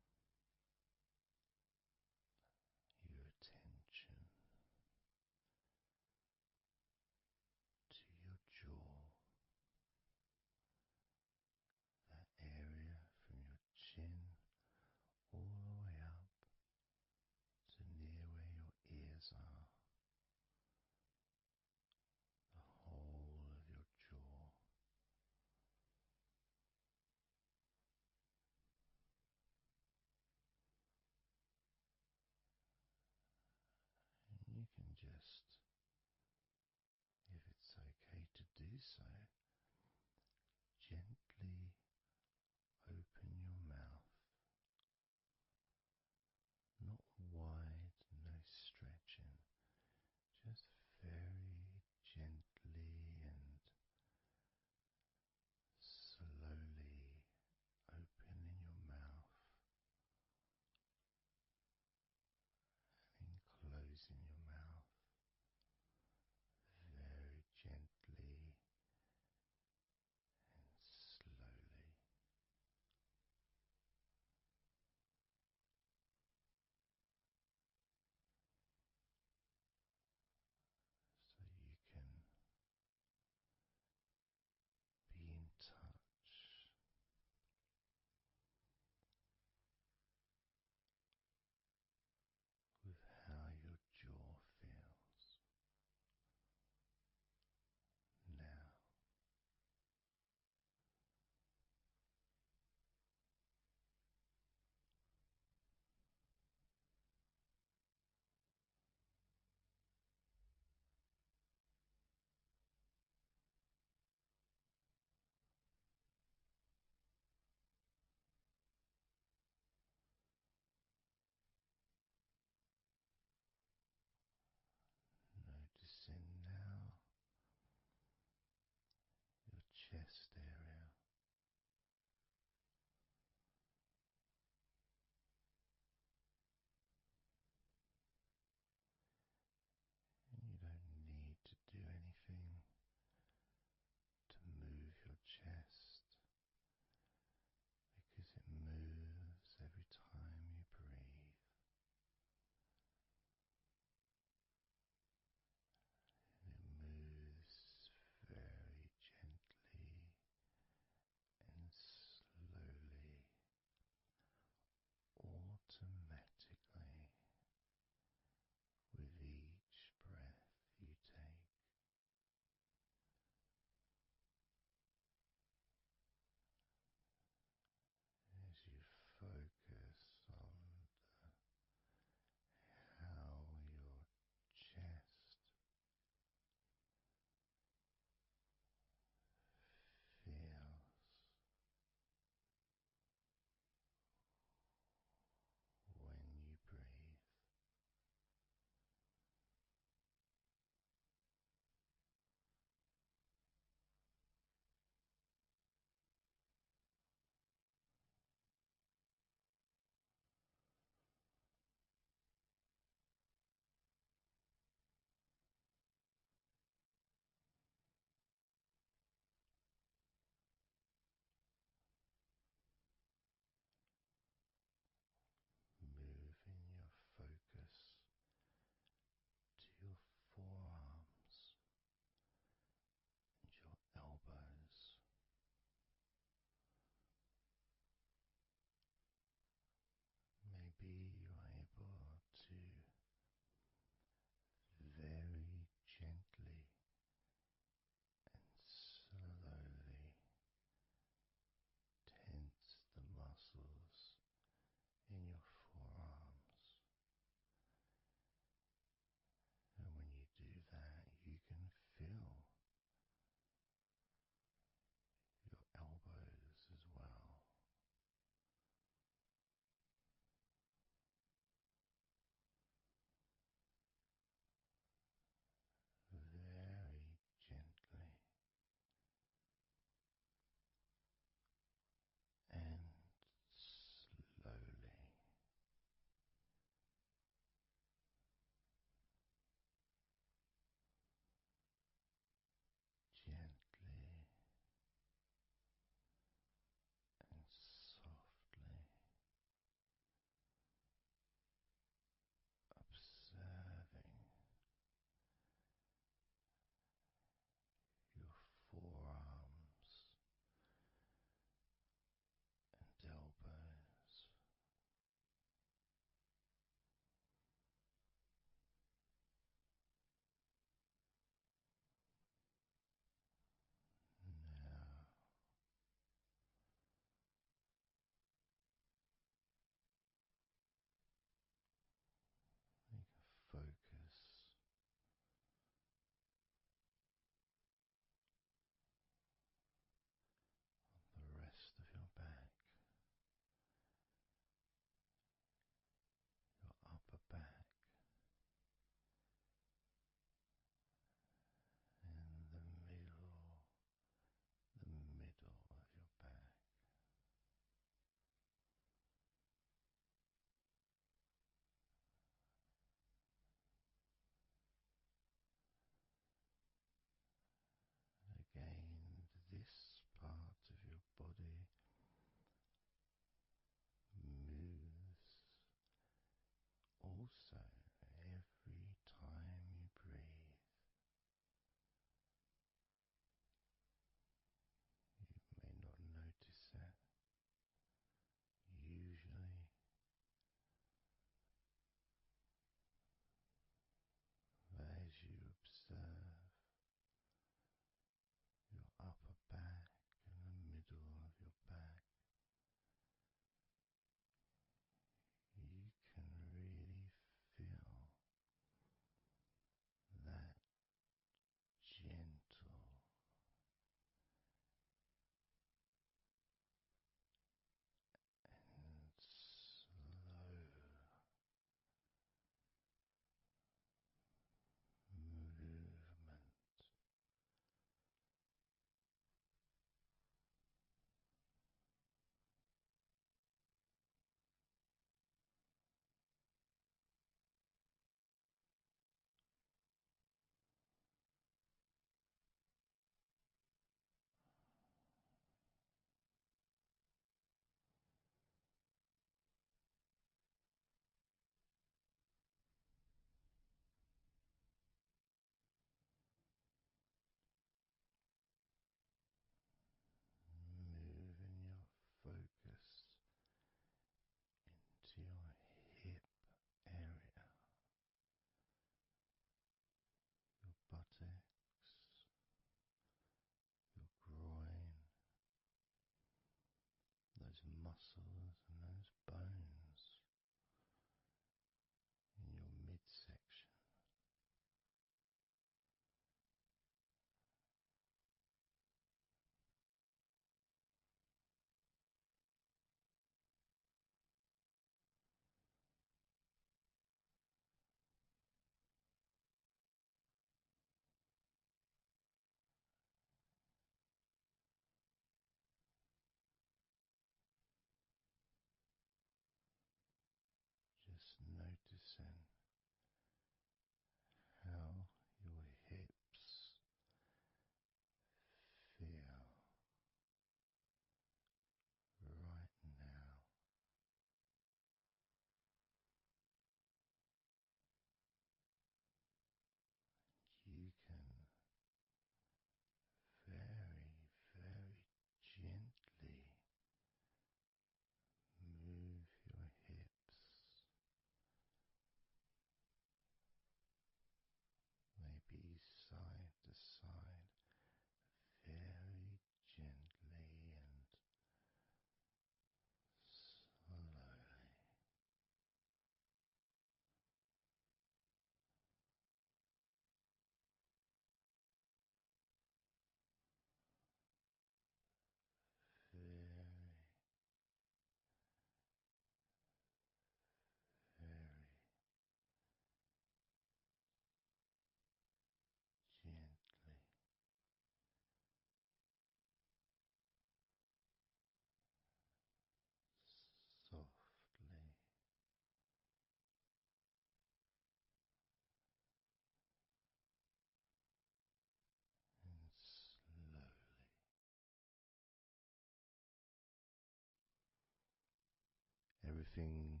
everything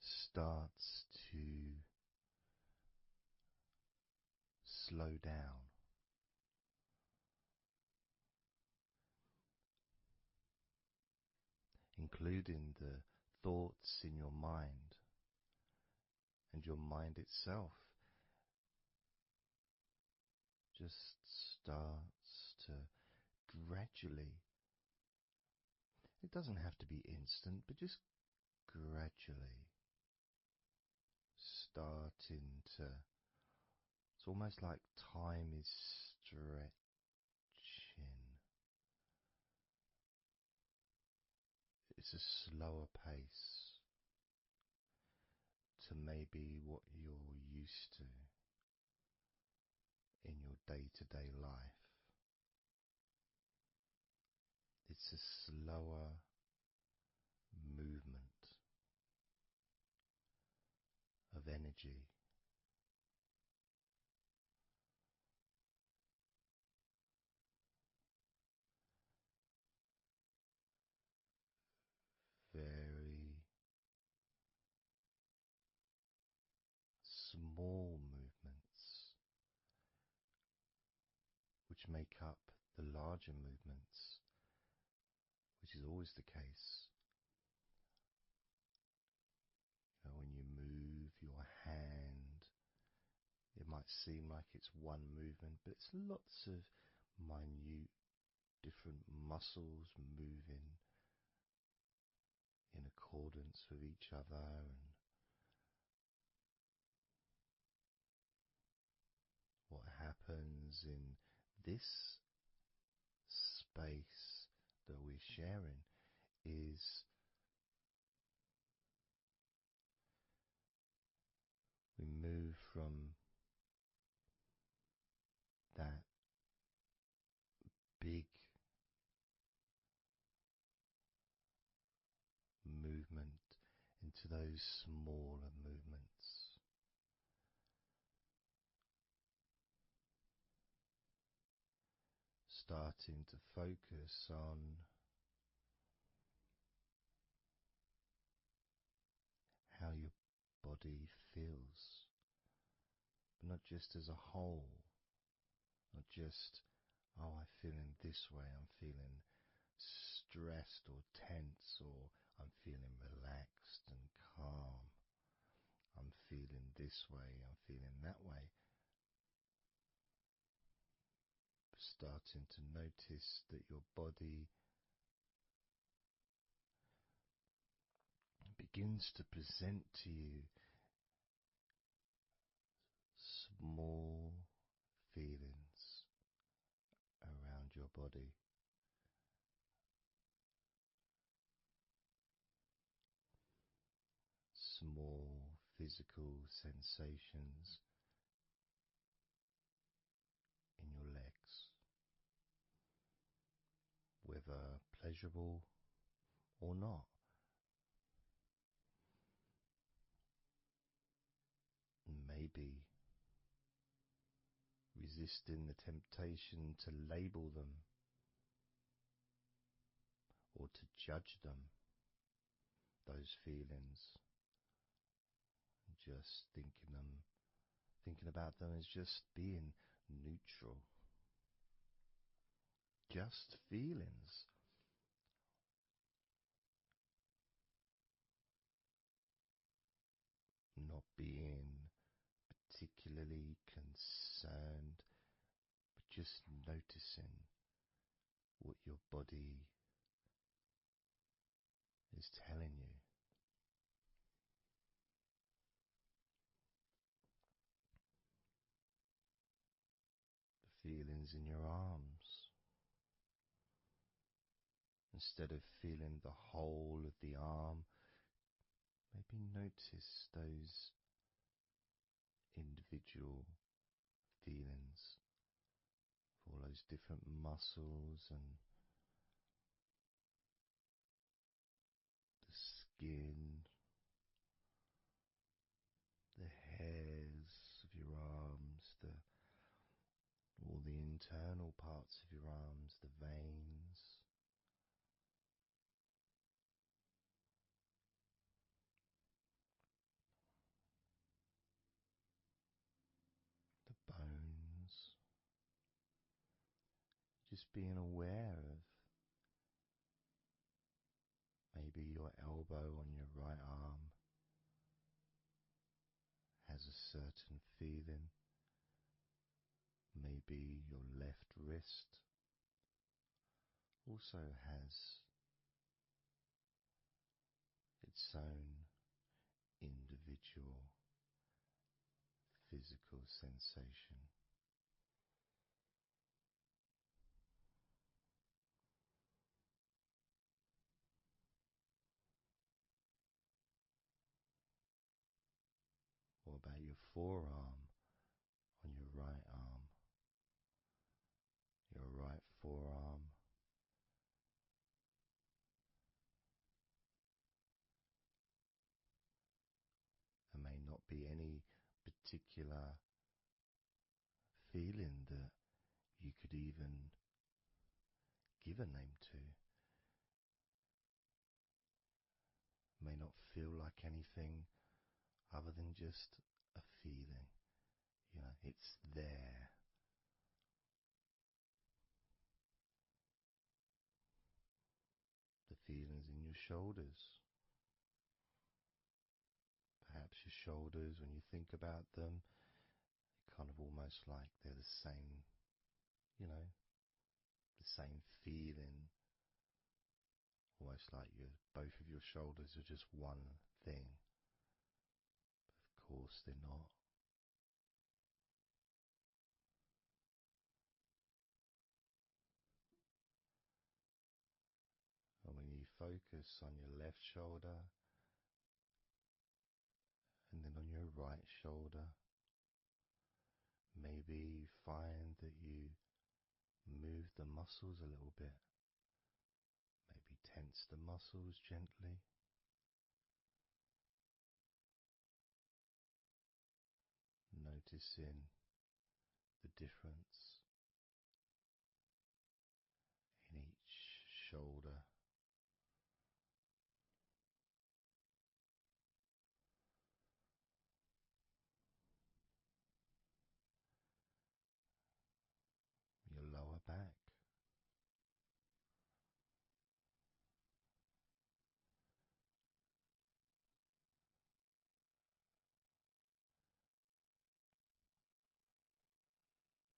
starts to slow down, including the thoughts in your mind, and your mind itself just starts to gradually, it doesn't have to be instant, but just gradually starting to, it's almost like time is stretching. It's a slower pace to maybe what you're used to in your day-to-day life. It's a slower movement of energy. Very small movements which make up the larger movements, which is always the case. You know, when you move your hand, it might seem like it's one movement, but it's lots of minute different muscles moving in accordance with each other, and what happens in this space that we're sharing is we move from that big movement into those smaller movements, starting to focus on how your body feels, but not just as a whole, not just, oh, I'm feeling this way, I'm feeling stressed or tense, or I'm feeling relaxed and calm, I'm feeling this way, I'm feeling that way. Starting to notice that your body begins to present to you small feelings around your body. Small physical sensations in your legs, whether pleasurable or not. Maybe resisting the temptation to label them or to judge them, those feelings, just thinking about them as just being neutral, just feelings. Not being particularly concerned, but just noticing what your body is telling you. The feelings in your arms. Instead of feeling the whole of the arm, maybe notice those individual feelings for all those different muscles and the skin, the hairs of your arms, all the internal parts of your arms, the veins, just being aware of maybe your elbow on your right arm has a certain feeling. Maybe your left wrist also has its own individual physical sensation. What about your forearm on your right arm? Your right forearm. There may not be any particular feeling that you could even give a name to. May not feel like anything other than just a feeling. You know, it's there. The feelings in your shoulders. Perhaps your shoulders, when you think about them, they're kind of almost like they're the same, you know, the same feeling. Almost like both of your shoulders are just one thing. But of course they're not. And when you focus on your left shoulder and then on your right shoulder, maybe you find that you move the muscles a little bit. Maybe tense the muscles gently. Noticing the difference in each shoulder. Your lower back.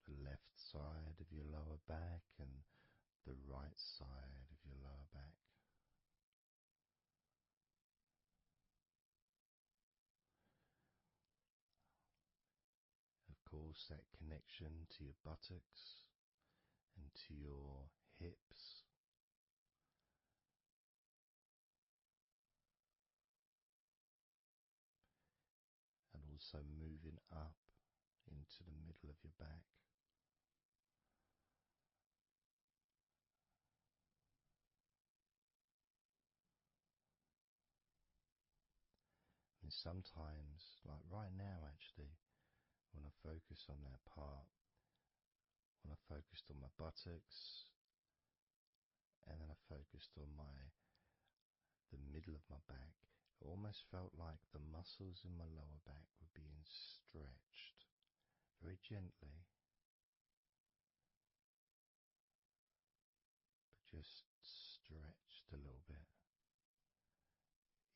The left side of your lower back and the right side of your lower back. Of course, that connection to your buttocks and to your hips. And also moving up into the middle of your back. And sometimes, like right now actually, when I focus on that part, when I focused on my buttocks, and then I focused on the middle of my back, it almost felt like the muscles in my lower back were being stretched very gently, but just stretched a little bit,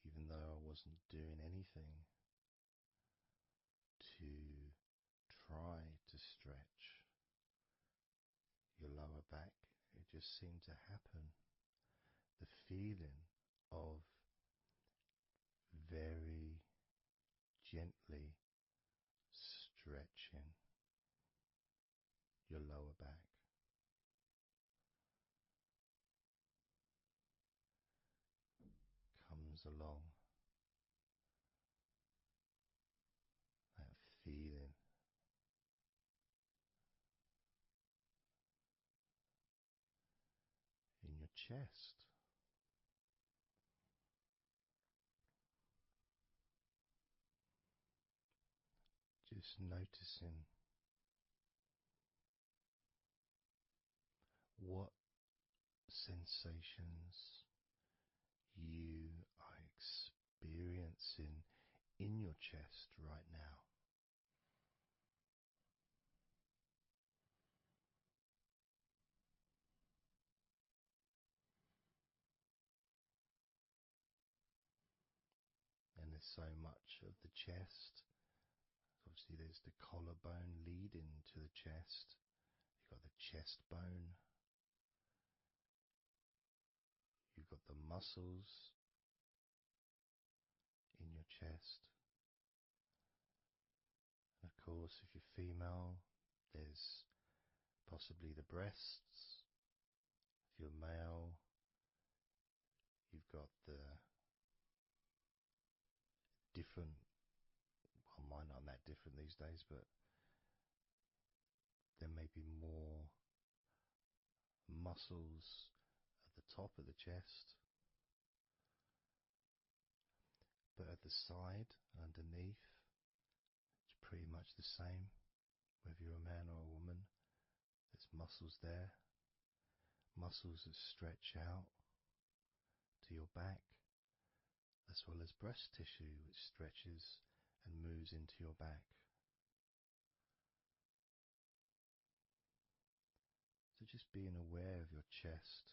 even though I wasn't doing anything to try to stretch your lower back. It just seemed to happen. The feeling of very gently stretching your lower back. Comes along, that feeling in your chest. Just noticing what sensations you are experiencing in your chest right now. so much of the chest. Obviously there's the collarbone leading to the chest. You've got the chest bone. You've got the muscles in your chest. And of course, if you're female, there's possibly the breasts. If you're male, you've got the different, well, mine aren't that different these days, but there may be more muscles at the top of the chest, but at the side, underneath, it's pretty much the same, whether you're a man or a woman. There's muscles there, muscles that stretch out to your back, as well as breast tissue which stretches and moves into your back. So just being aware of your chest,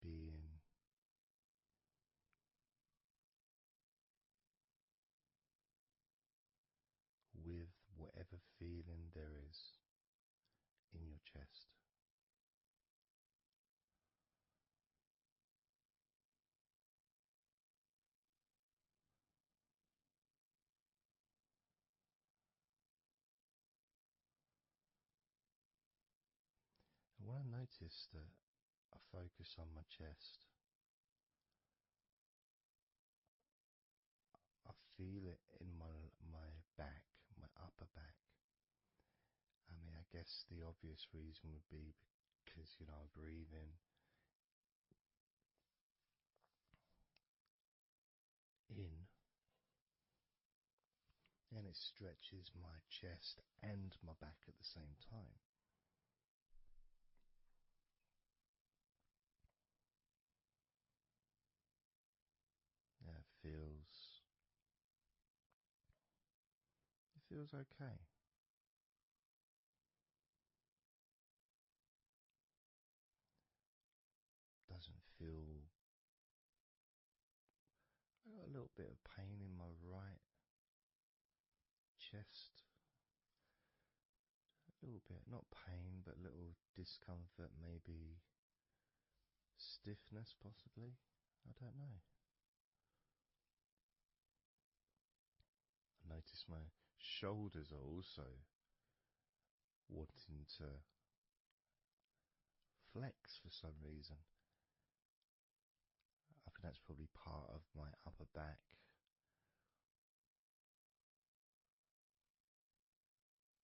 being with whatever feeling there is in your chest. And when I notice that I focus on my chest, I feel it in my back, my upper back. I mean, I guess the obvious reason would be because, I breathe in, and it stretches my chest and my back at the same time. Yeah, it feels okay. Doesn't feel. I got a little bit of pain in my right chest. A little bit, not pain, but little discomfort, maybe stiffness, possibly. I don't know. I notice my shoulders are also wanting to flex for some reason. I think that's probably part of my upper back.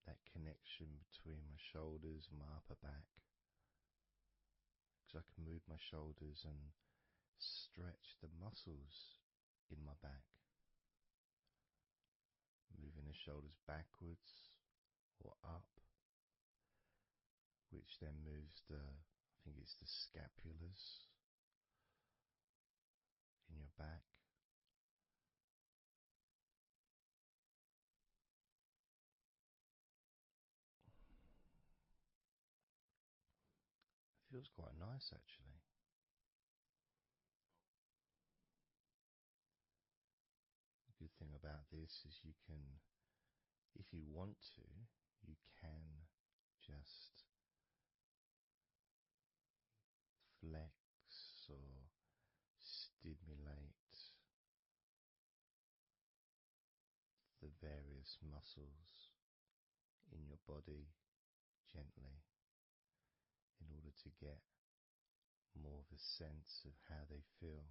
That connection between my shoulders and my upper back. Because I can move my shoulders and stretch the muscles in my back. Moving the shoulders backwards or up, which then moves I think it's the scapulars in your back. It feels quite nice, actually. The good thing about this is you can, if you want to, you can just flex or stimulate the various muscles in your body gently in order to get more of a sense of how they feel.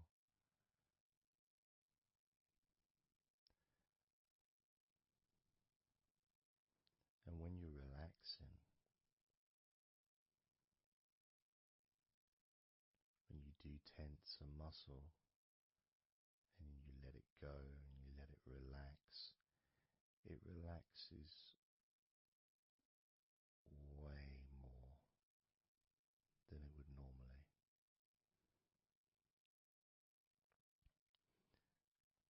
And when you're relaxing, when you do tense a muscle and you let it go and you let it relaxes way more than it would normally.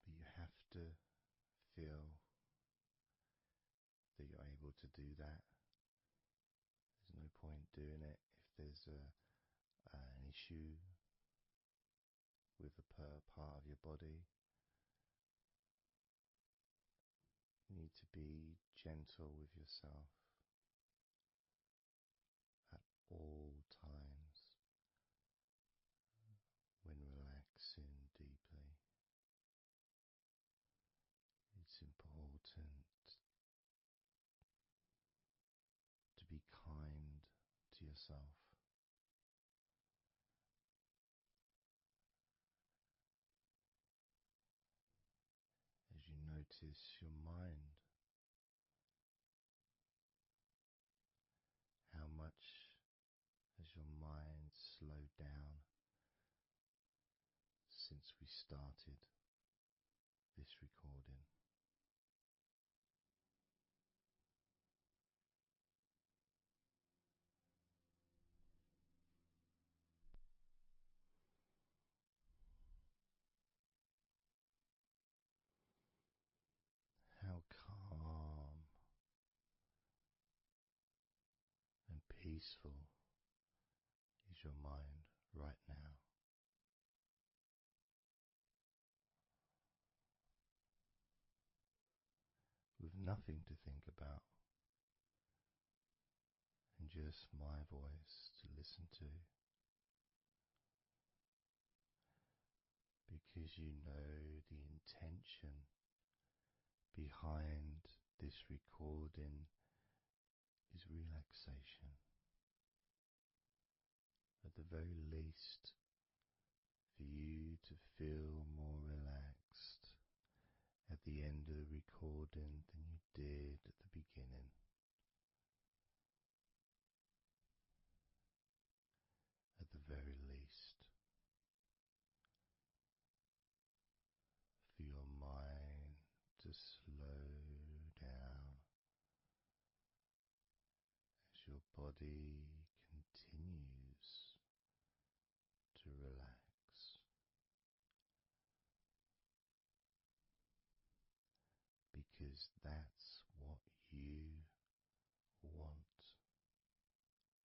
But you have to feel that you're able to do that. There's no point doing it an issue with a part of your body, you need to be gentle with yourself at all times when relaxing deeply. It's important to be kind to yourself. As you notice your mind, how much has your mind slowed down since we started this recording? How calm and peaceful is your mind right now? With nothing to think about, and just my voice to listen to, because you know the intention behind this recording is relaxation. At the very least, for you to feel more relaxed at the end of the recording than you did at the beginning. At the very least, for your mind to slow down as your body continues to relax, because that's what you want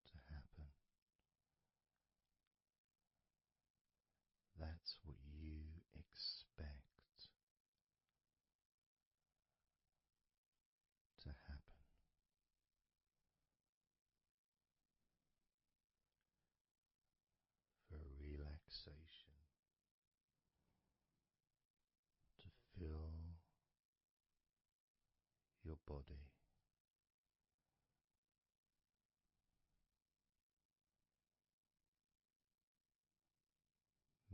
to happen. That's what you expect to happen. For relaxation to fill your body.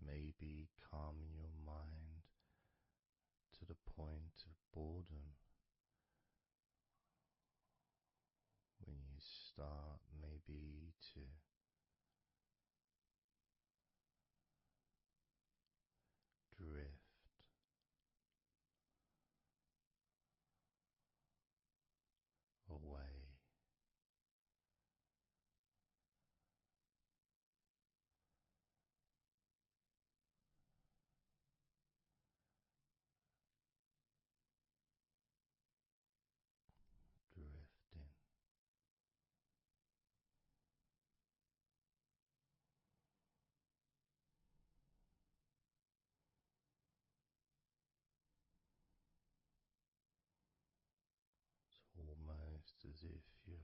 Maybe calming your mind to the point of boredom when you start maybe to drift away. Drifting. It's almost as if you're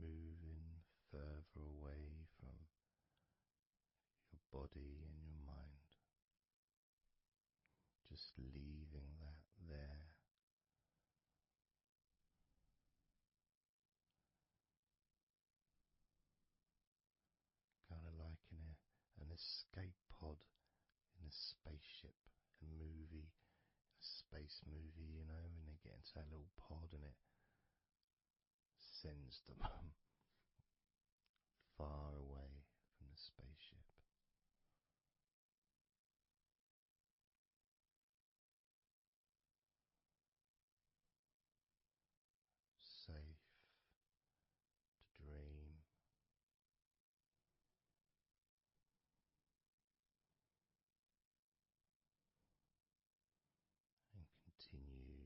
moving further away from your body and your mind, just leaving that there. Kind of like an escape pod in a spaceship, a movie, a space movie, you know, when they get into that little pod and it sends them far away from the spaceship. Safe to dream. And continue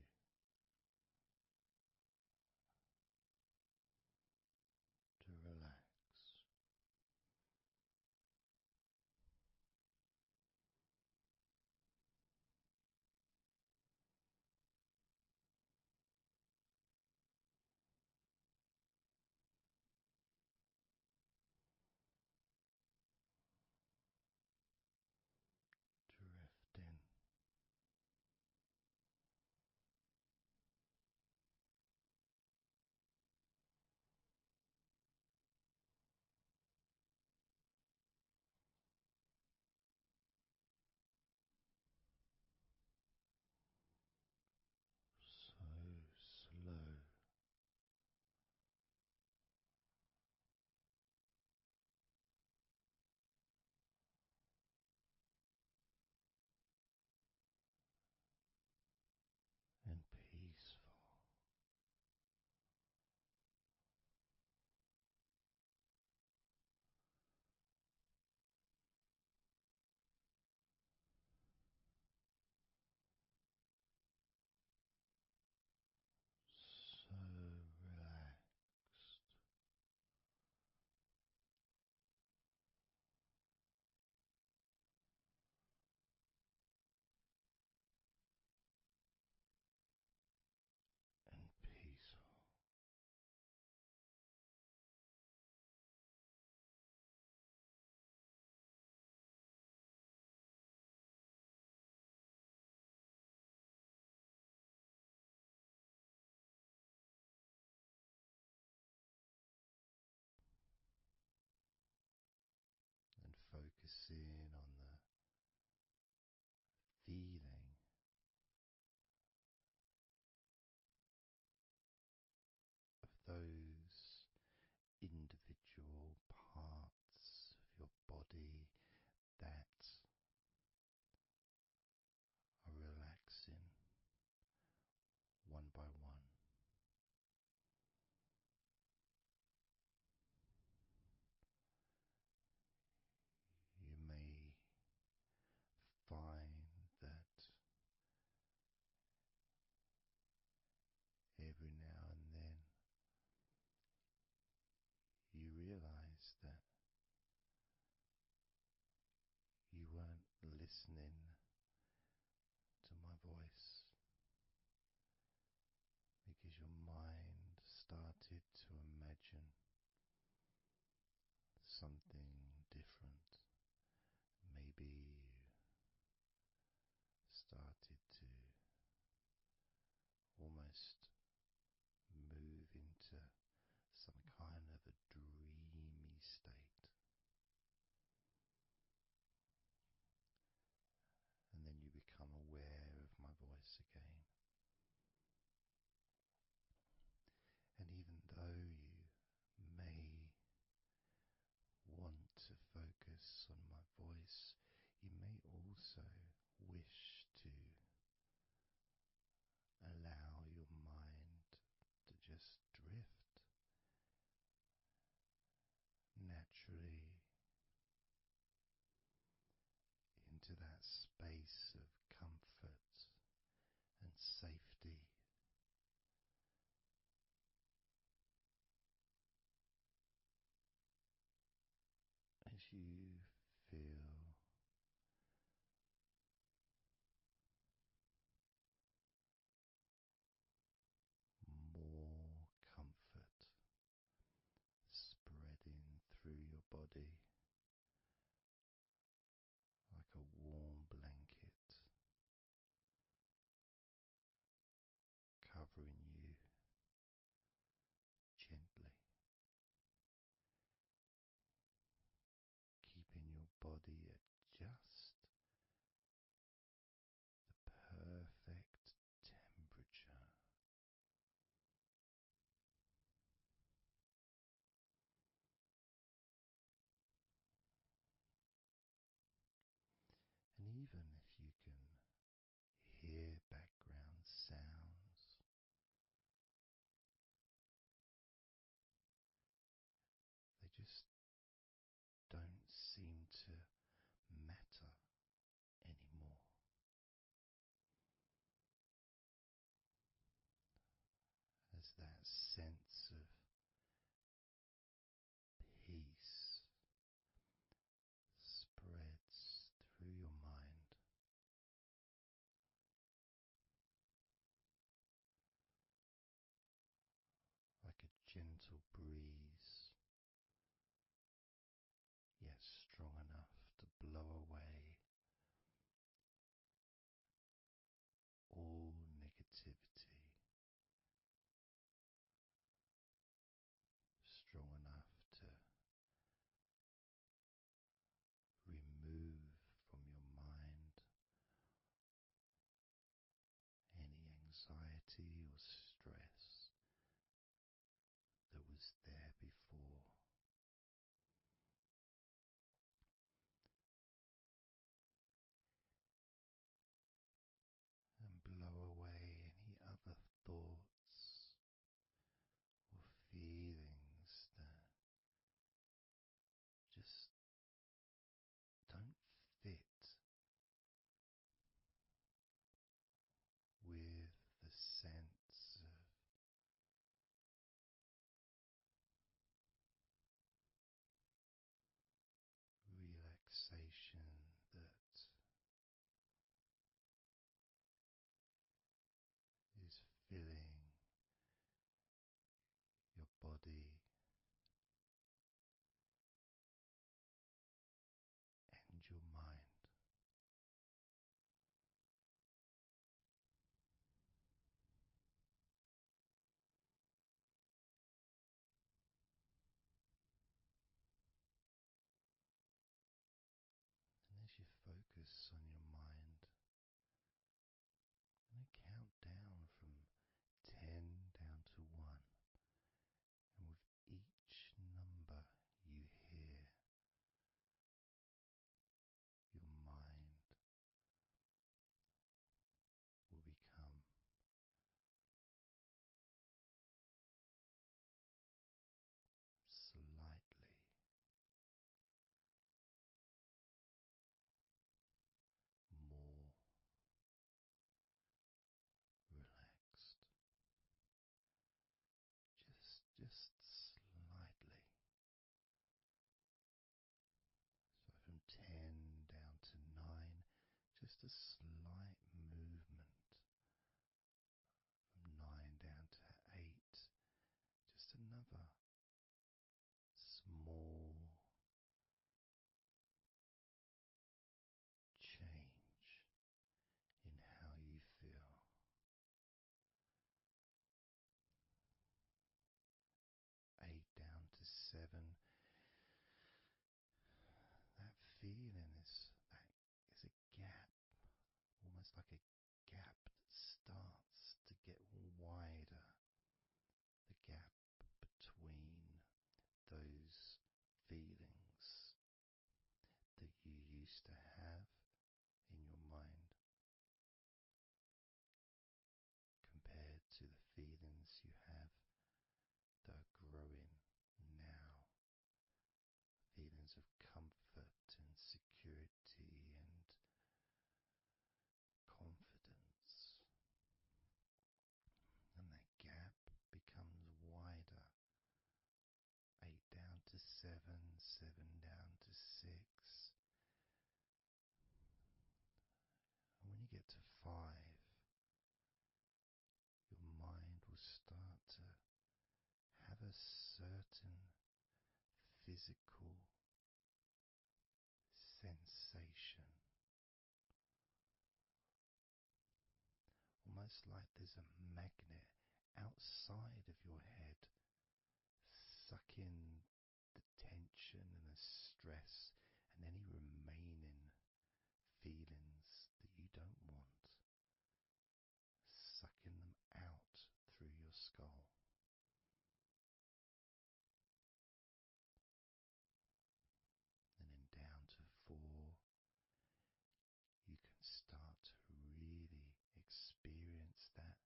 listening to my voice, because your mind started to imagine something different. Maybe you started to almost move into some kind of a dreamy state. And then you become aware of my voice again. And even though you may want to focus on my voice, you may also wish to allow your mind to just drift naturally into that space of comfort and safety. As you feel more comfort spreading through your body like a warm blanket, covering you gently, keeping your body at just the perfect temperature. And even if you can hear background sounds, they just don't seem to matter anymore. As that sense of peace spreads through your mind, like a gentle breeze, yet strong enough to blow away all negativity, strong enough to remove from your mind any anxiety or stress that was there physical sensation, almost like there's a magnet outside of your head, sucking the tension and the stress and any remaining feelings that you don't want, sucking them out through your skull. And then down to 4, you can start to really experience that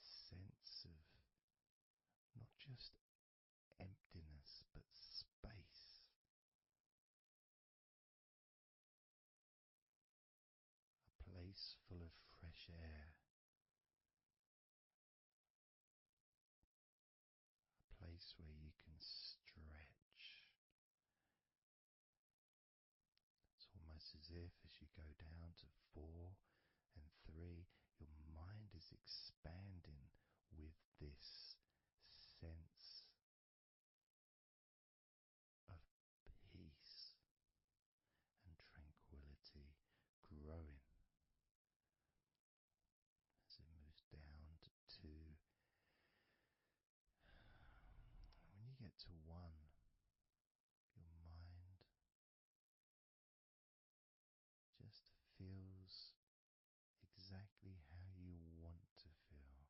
sense of not just emptiness but space, a place full of fresh air, a place where you can stretch. It's almost as if as you go down to 4 and 3, your mind is expanding with this sense of peace and tranquility growing. As it moves down to 2, when you get to 1, your mind just feels exactly how you want to feel.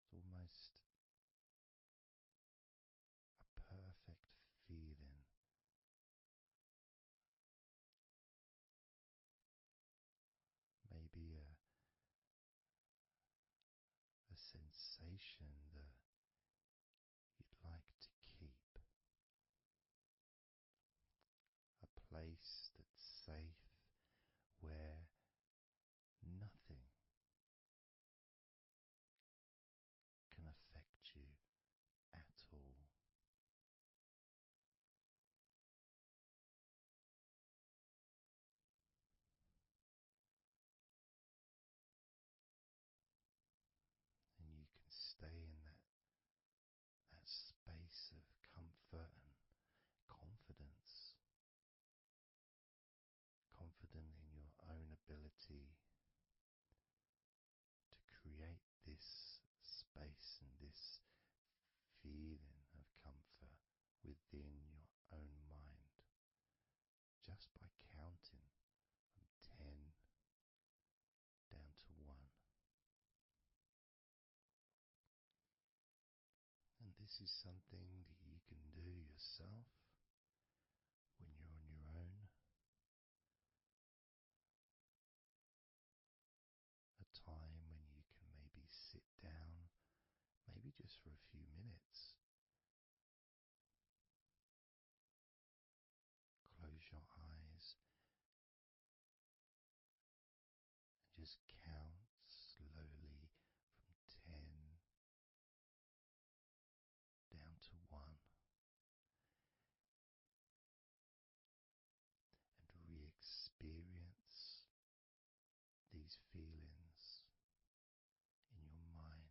It's almost a perfect feeling. Maybe a sensation that you'd like to keep. A place that's safe where nothing can affect you at all. And you can stay in that space of comfort and confidence, confident in your own ability to create this space and this feeling of comfort within your own mind, just by counting from 10 down to 1. And this is something that you can do yourself when you're on your own. A time when you can maybe sit down, maybe just for a few minutes. Close your eyes and just count slowly from 10 down to 1, and re-experience these feelings in your mind.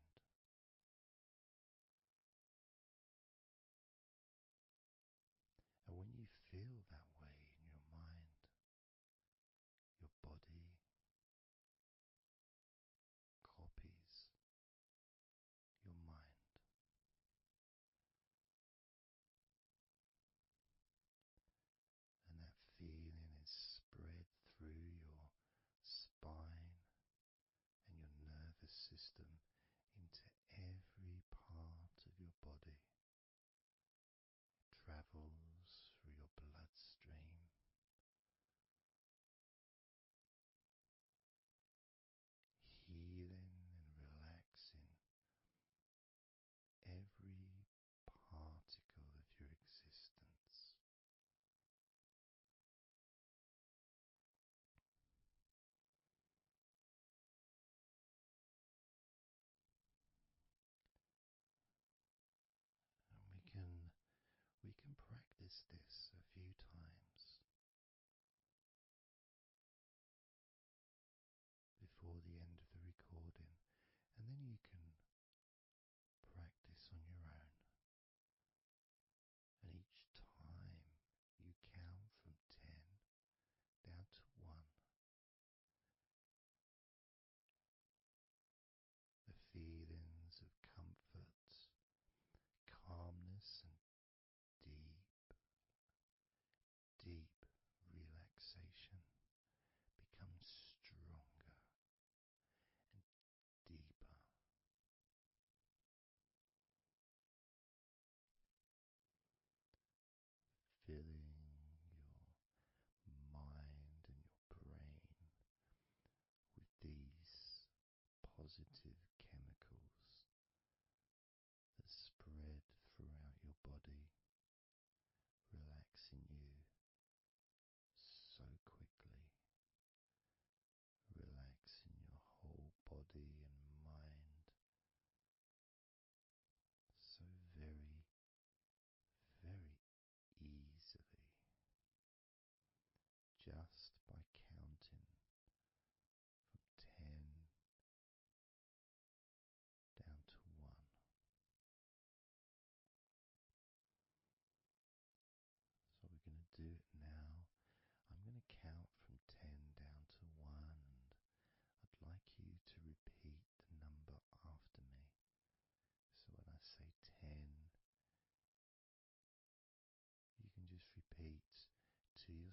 And when you feel that way in your mind, your body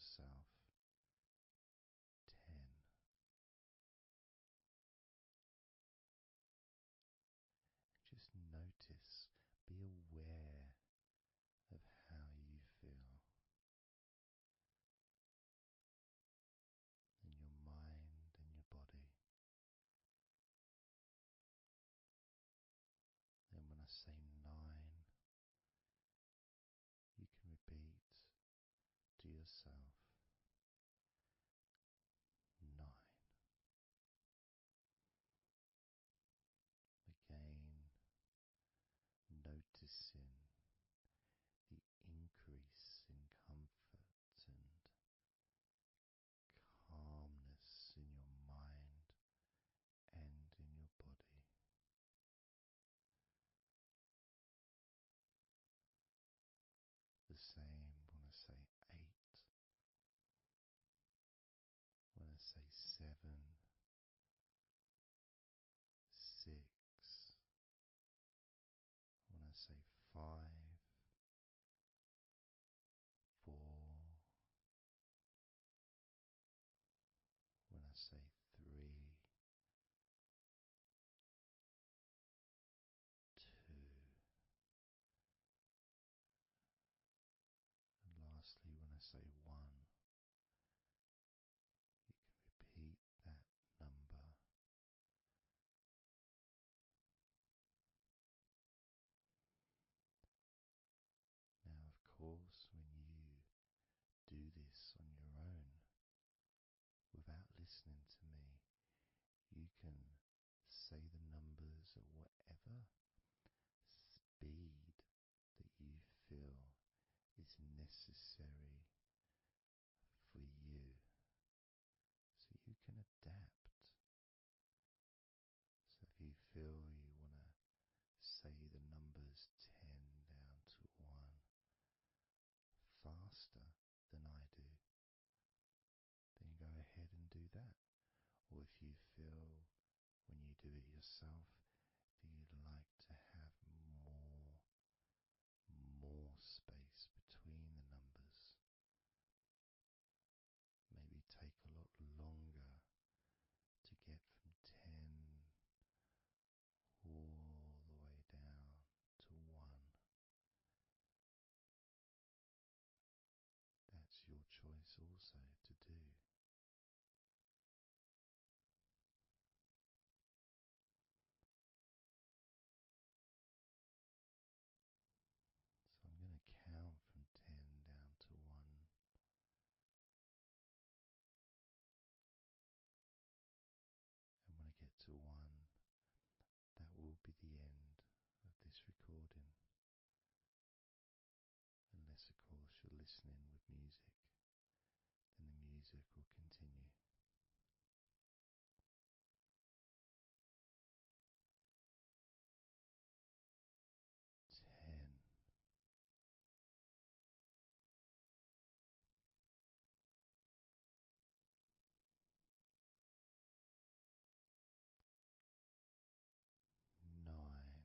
yourself 10. Just notice, be aware of how you feel in your mind and your body. Then, when I say 9, you can repeat to yourself 9. Again, noticing the increase in comfort and calmness in your mind and in your body. The same when I say 8, when I say 7, 6, when I say 5, 4, when I say 3, 2, and lastly when I say 1, you can repeat that number. Now, of course, when you do this on your own, without listening to me, you can say the numbers at whatever speed that you feel is necessary for you, so you can adapt. So if you feel you want to say the numbers 10 down to 1 faster than I do, then go ahead and do that. Or if you feel when you do it yourself that you'd like to have more space between the numbers, maybe take a lot longer to get from 10 all the way down to 1. That's your choice also to do. So I'm going to count from 10 down to 1. And when I get to 1, that will be the end of this recording. Unless, of course, you're listening with music, then the music will continue. 10. Nine,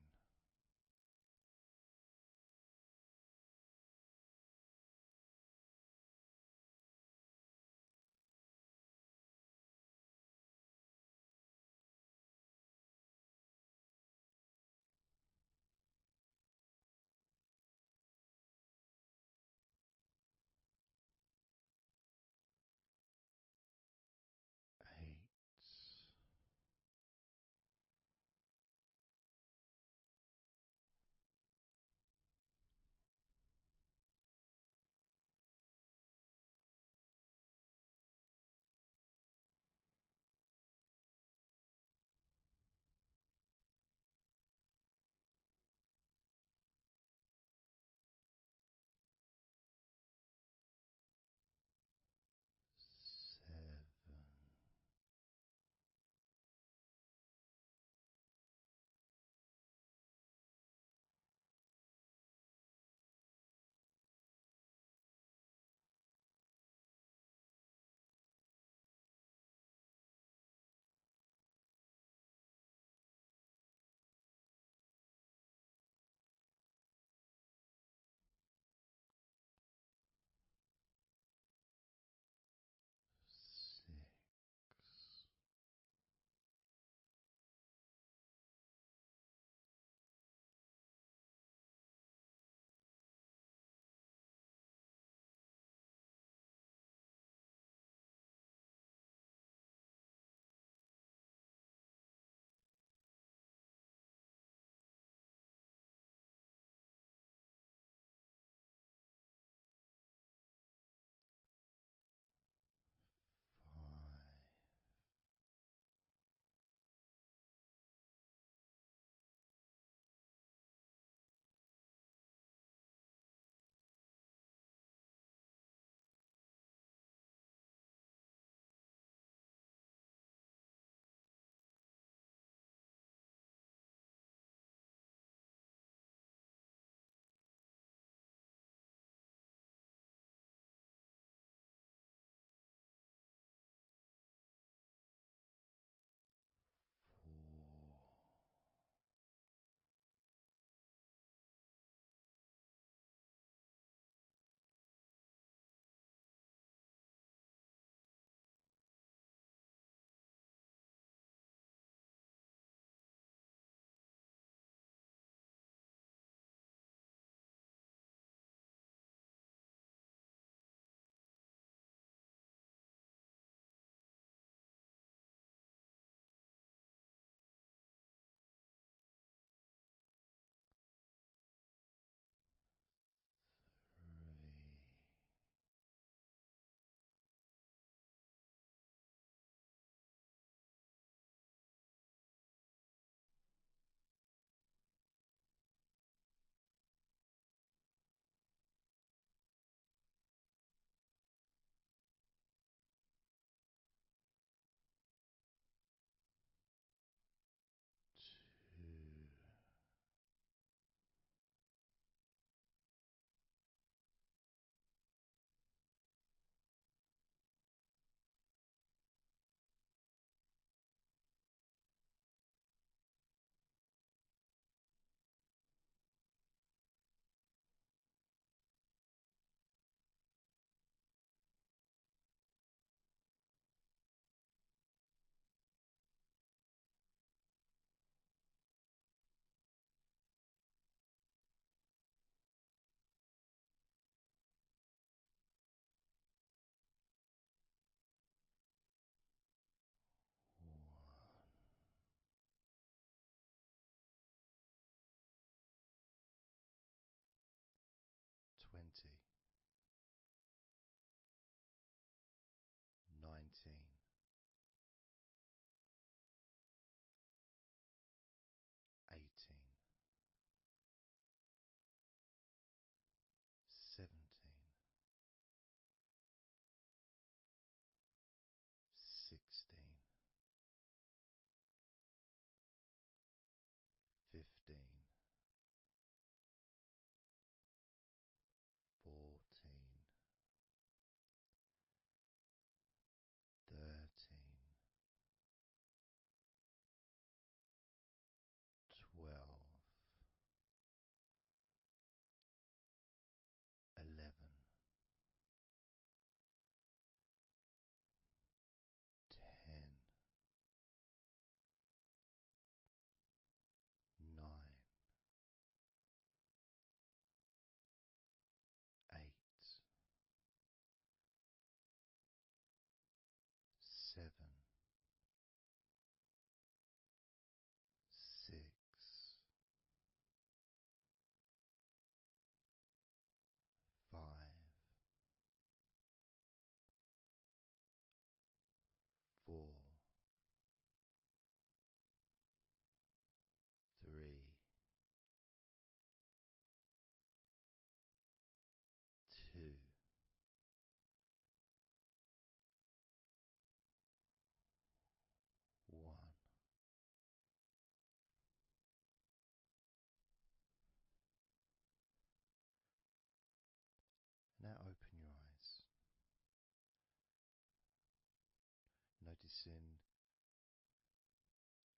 noticing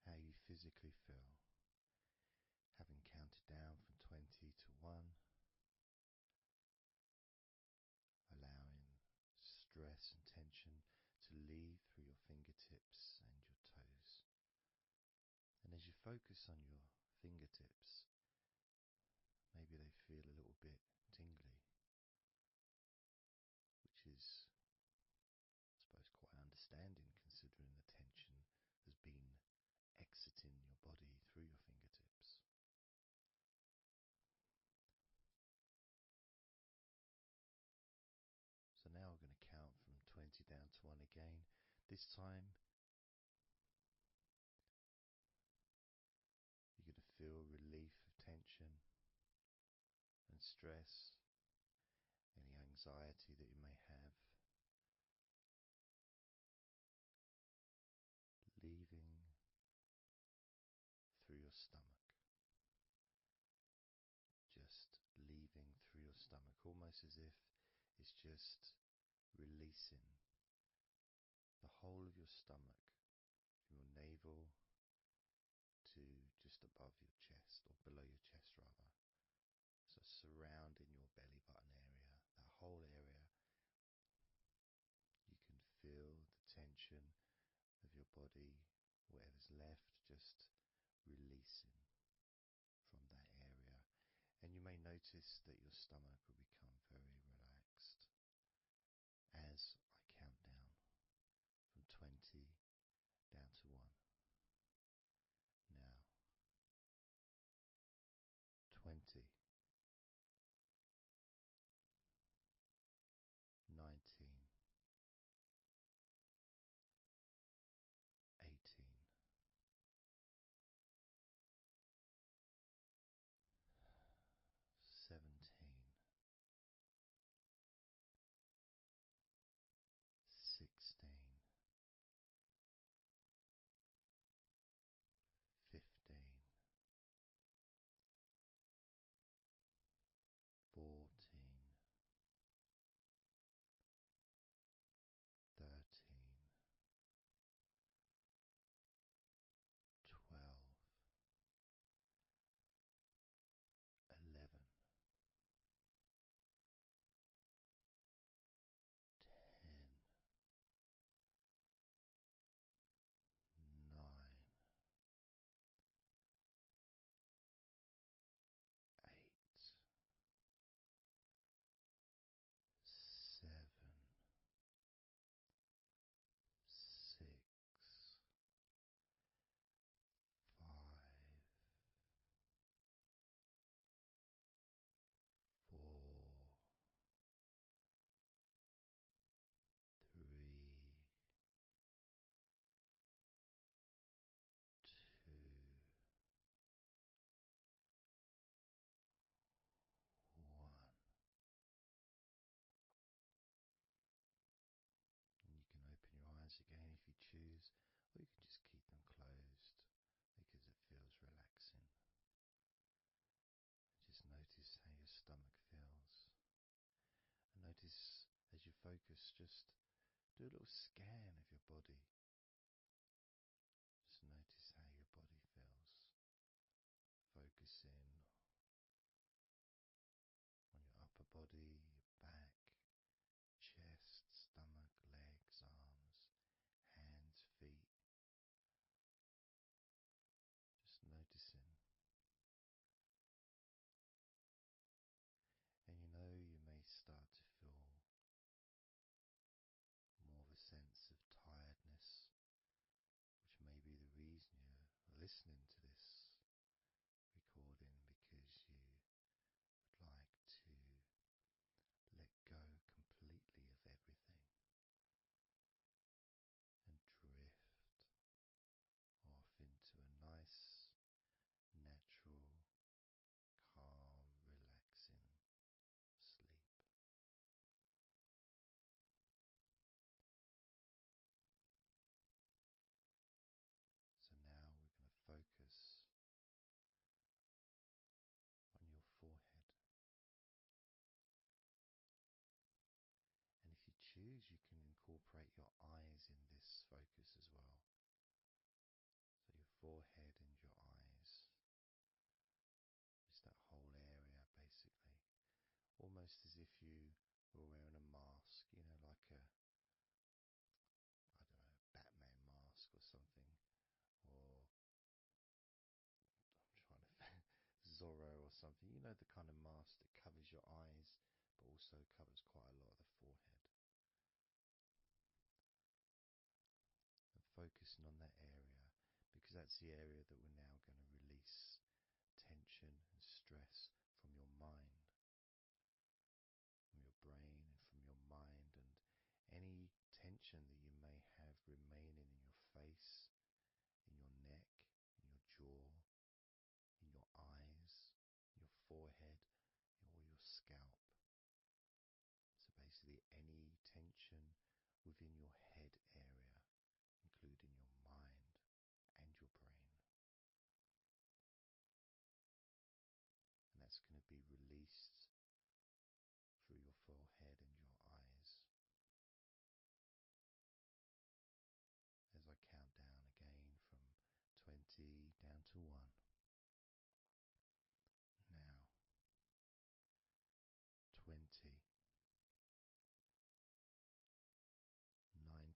how you physically feel, having counted down from 20 to 1, allowing stress and tension to leave through your fingertips and your toes. And as you focus on your fingertips, maybe they feel a little bit tingly, which is, I suppose, quite understanding considering the tension has been exiting your body through your fingertips. So now we're going to count from 20 down to 1 again. This time you're going to feel relief of tension and stress, any anxiety that you may have, leaving through your stomach. Just leaving through your stomach, almost as if it's just releasing the whole of your stomach, from your navel to just above your chest, or below your chest rather. So surrounding your belly button area, that whole area, you can feel the tension of your body, whatever's left, just releasing from that area. And you may notice that your stomach will become very relaxed as I count down from 20 down to 1. Now, 20, 19, 18, 17, 16, 15, 14, 13, 12, 11, 10, 9, 8, 7, 6, 5, 4, 3, 2, 1. And you can open your eyes again if you choose, or you can just keep them closed because it feels relaxing. Just notice how your stomach feels. And notice as you focus, just do a little scan of your body. Just notice how your body feels. Focusing on your upper body, your back, chest, stomach, legs, arms, hands, feet. Just noticing. And you may start to feel more of a sense of tiredness, which may be the reason you're listening to this recording, because you would like to let go completely of everything and drift off into a nice, natural, calm, relaxing sleep. So now we're going to focus on your forehead. And if you choose, you can incorporate your eyes in this focus as well. So your forehead and your eyes, just that whole area basically. Almost as if you were wearing a mask, you know, like a, I don't know, Batman mask or something, or I'm trying to Zorro or something, you know, the kind of mask that covers your eyes but also covers quite a lot of the forehead. And focusing on that area, because that's the area that we're now going to release tension and stress from your mind, from your brain and from your mind, and any tension that you may have remaining in your face, in your neck, in your jaw, in your eyes, your forehead, or your scalp. So basically any tension within your head area, including your mind and your brain. And that's going to be released through your forehead and your eyes. As I count down again from 20 down to 1. Now, 20, 19,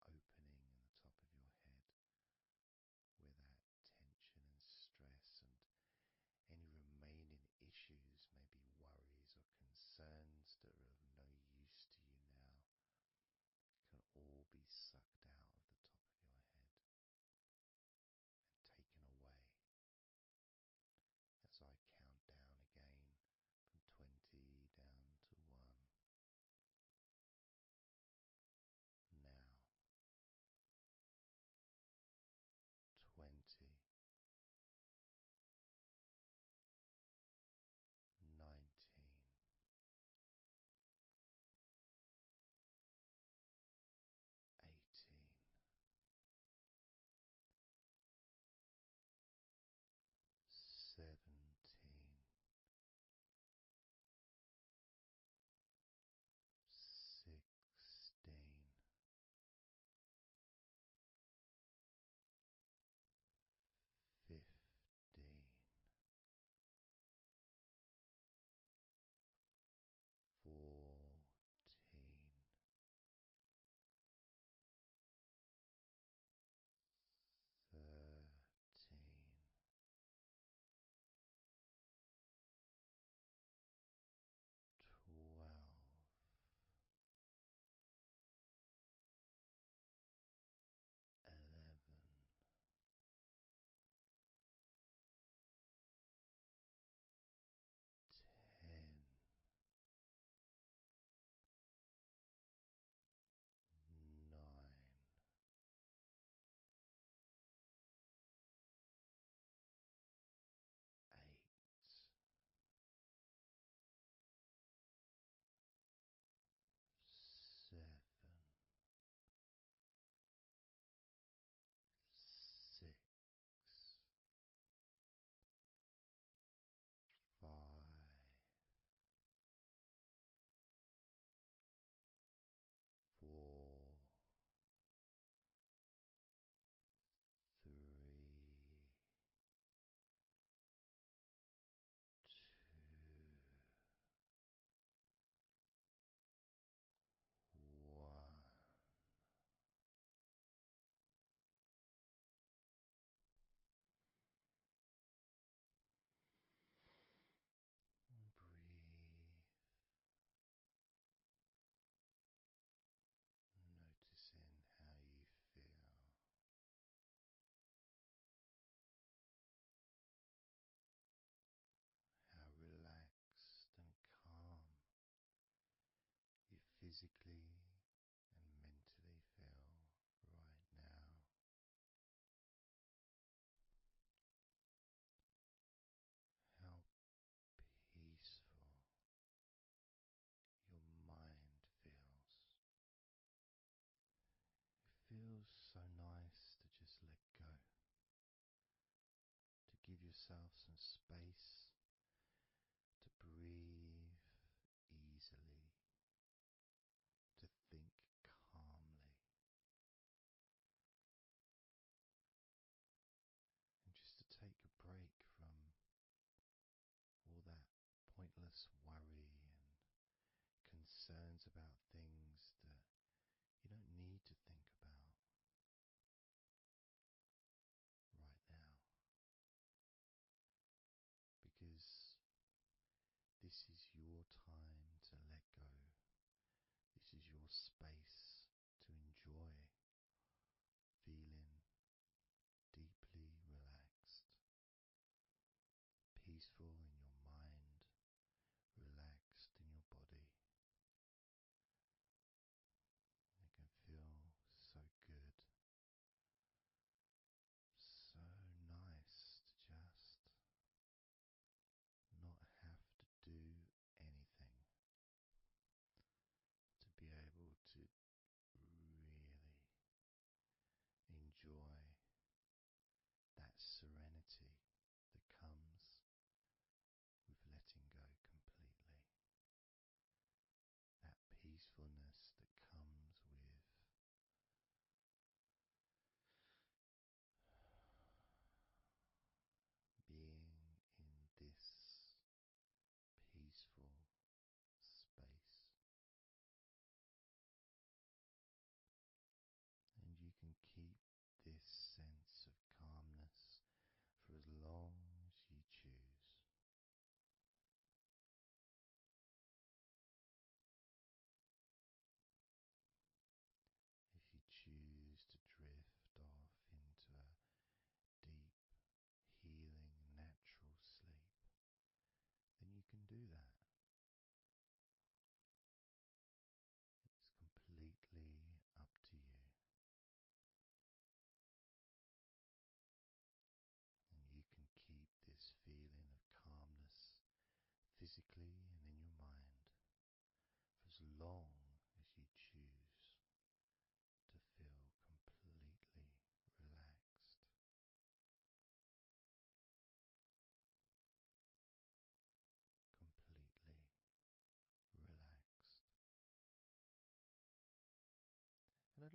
opening in the top of your head where that tension and stress and any remaining issues, maybe worries or concerns that are of no use to you now, can all be sucked out of the top of your head and taken away as I count down again from 20 down to 1. Now, 20, 19, 18, 17, 16, 15, 14, 13, 12, 11, 10, 9, 8, 7, 6, 5, 4, 3, 2, 1. Breathe, noticing how you feel, how relaxed and calm you physically and mentally feel right now. How peaceful your mind feels. It feels so nice to just let go, to give yourself some space to breathe easily, to think calmly, and just to take a break from all that pointless worry and concerns about things that you don't need to think about right now.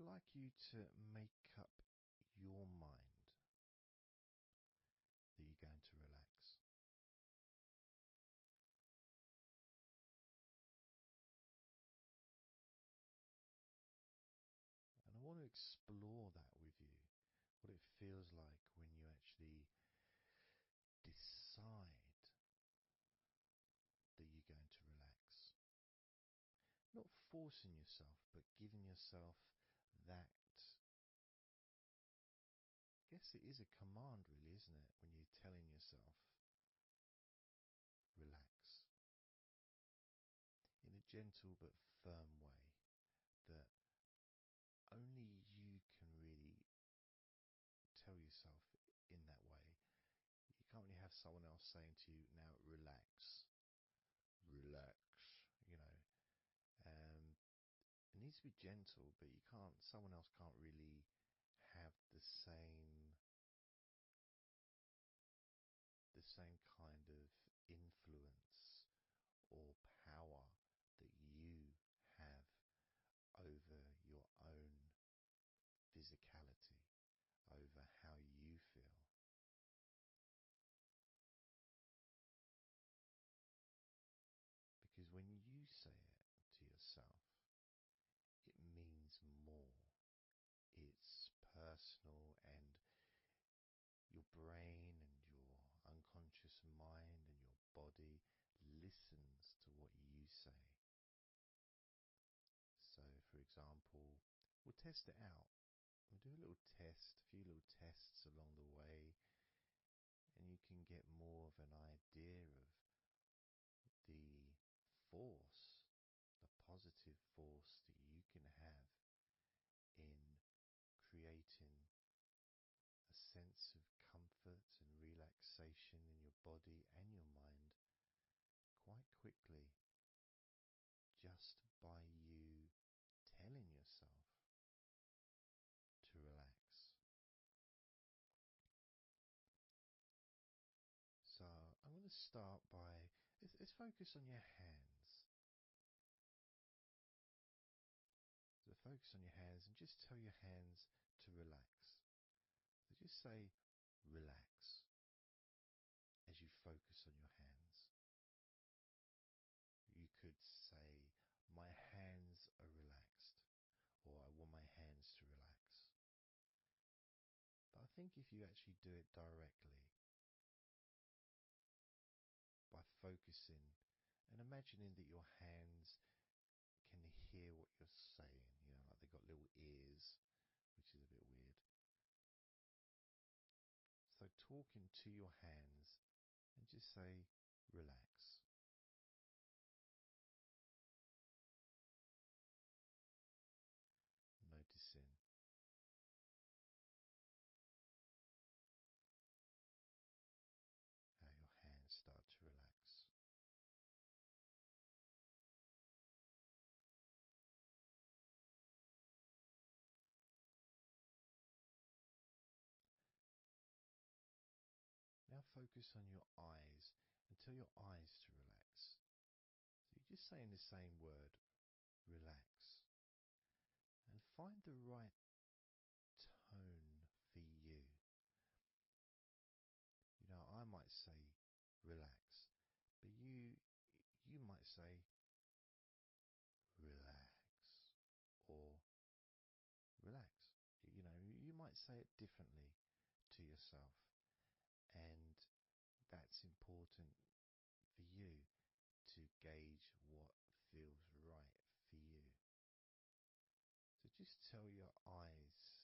like you to make up your mind that you're going to relax. And I want to explore that with you, what it feels like when you actually decide that you're going to relax. Not forcing yourself, but giving yourself that. I guess it is a command, really, isn't it? When you're telling yourself, relax. In a gentle but firm way that only you can really tell yourself in that way. You can't really have someone else saying to you, now relax, relax, you know. It needs to be gentle, but someone else can't really have the same kind of influence or power that you have over your own physicality, over how you feel. Because when you say it to yourself, it means more. It's personal, and your brain and your unconscious mind and your body listens to what you say. So, for example, we'll test it out. We'll do a little test, a few little tests along the way, and you can get more of an idea of the force, the positive force that you can have in creating a sense of comfort and relaxation in your body and your mind quite quickly, just by you telling yourself to relax. So I'm going to start by, let's focus on your hands. So focus on your hands and just tell your hands to relax. So just say relax as you focus on your hands. You could say, my hands are relaxed, or I want my hands to relax. But I think if you actually do it directly, by focusing and imagining that your hands can hear what you're saying, like they've got little ears, which is a bit weird. So talking to your hands and just say, relax. Noticing how your hands start to relax. Now focus on your eyes and tell your eyes to relax. So you're just saying the same word, relax. And find the right tone for you. I might say relax, but you might say relax or relax. You might say it differently to yourself, and that's important for you to gauge what feels right for you. So just tell your eyes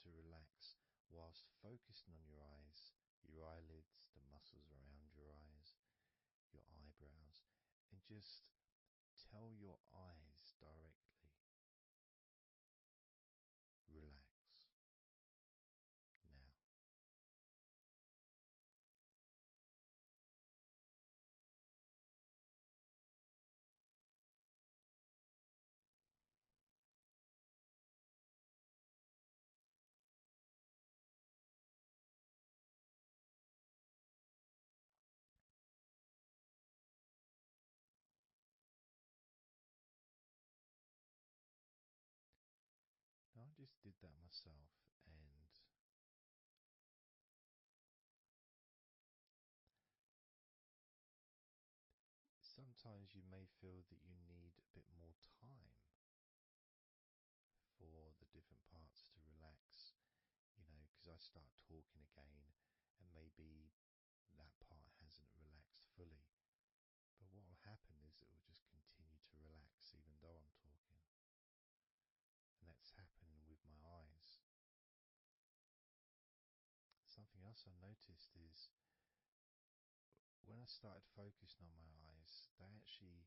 to relax whilst focusing on your eyes, your eyelids, the muscles around your eyes, your eyebrows, and just tell your eyes directly, relax now. just did that myself, and sometimes you may feel that you need a bit more time for the different parts to relax, because I start talking again and maybe that part hasn't relaxed fully. But what will happen is it will just continue to relax even though I'm talking. And that's happening with my eyes. Something else I noticed is when I started focusing on my eyes, they actually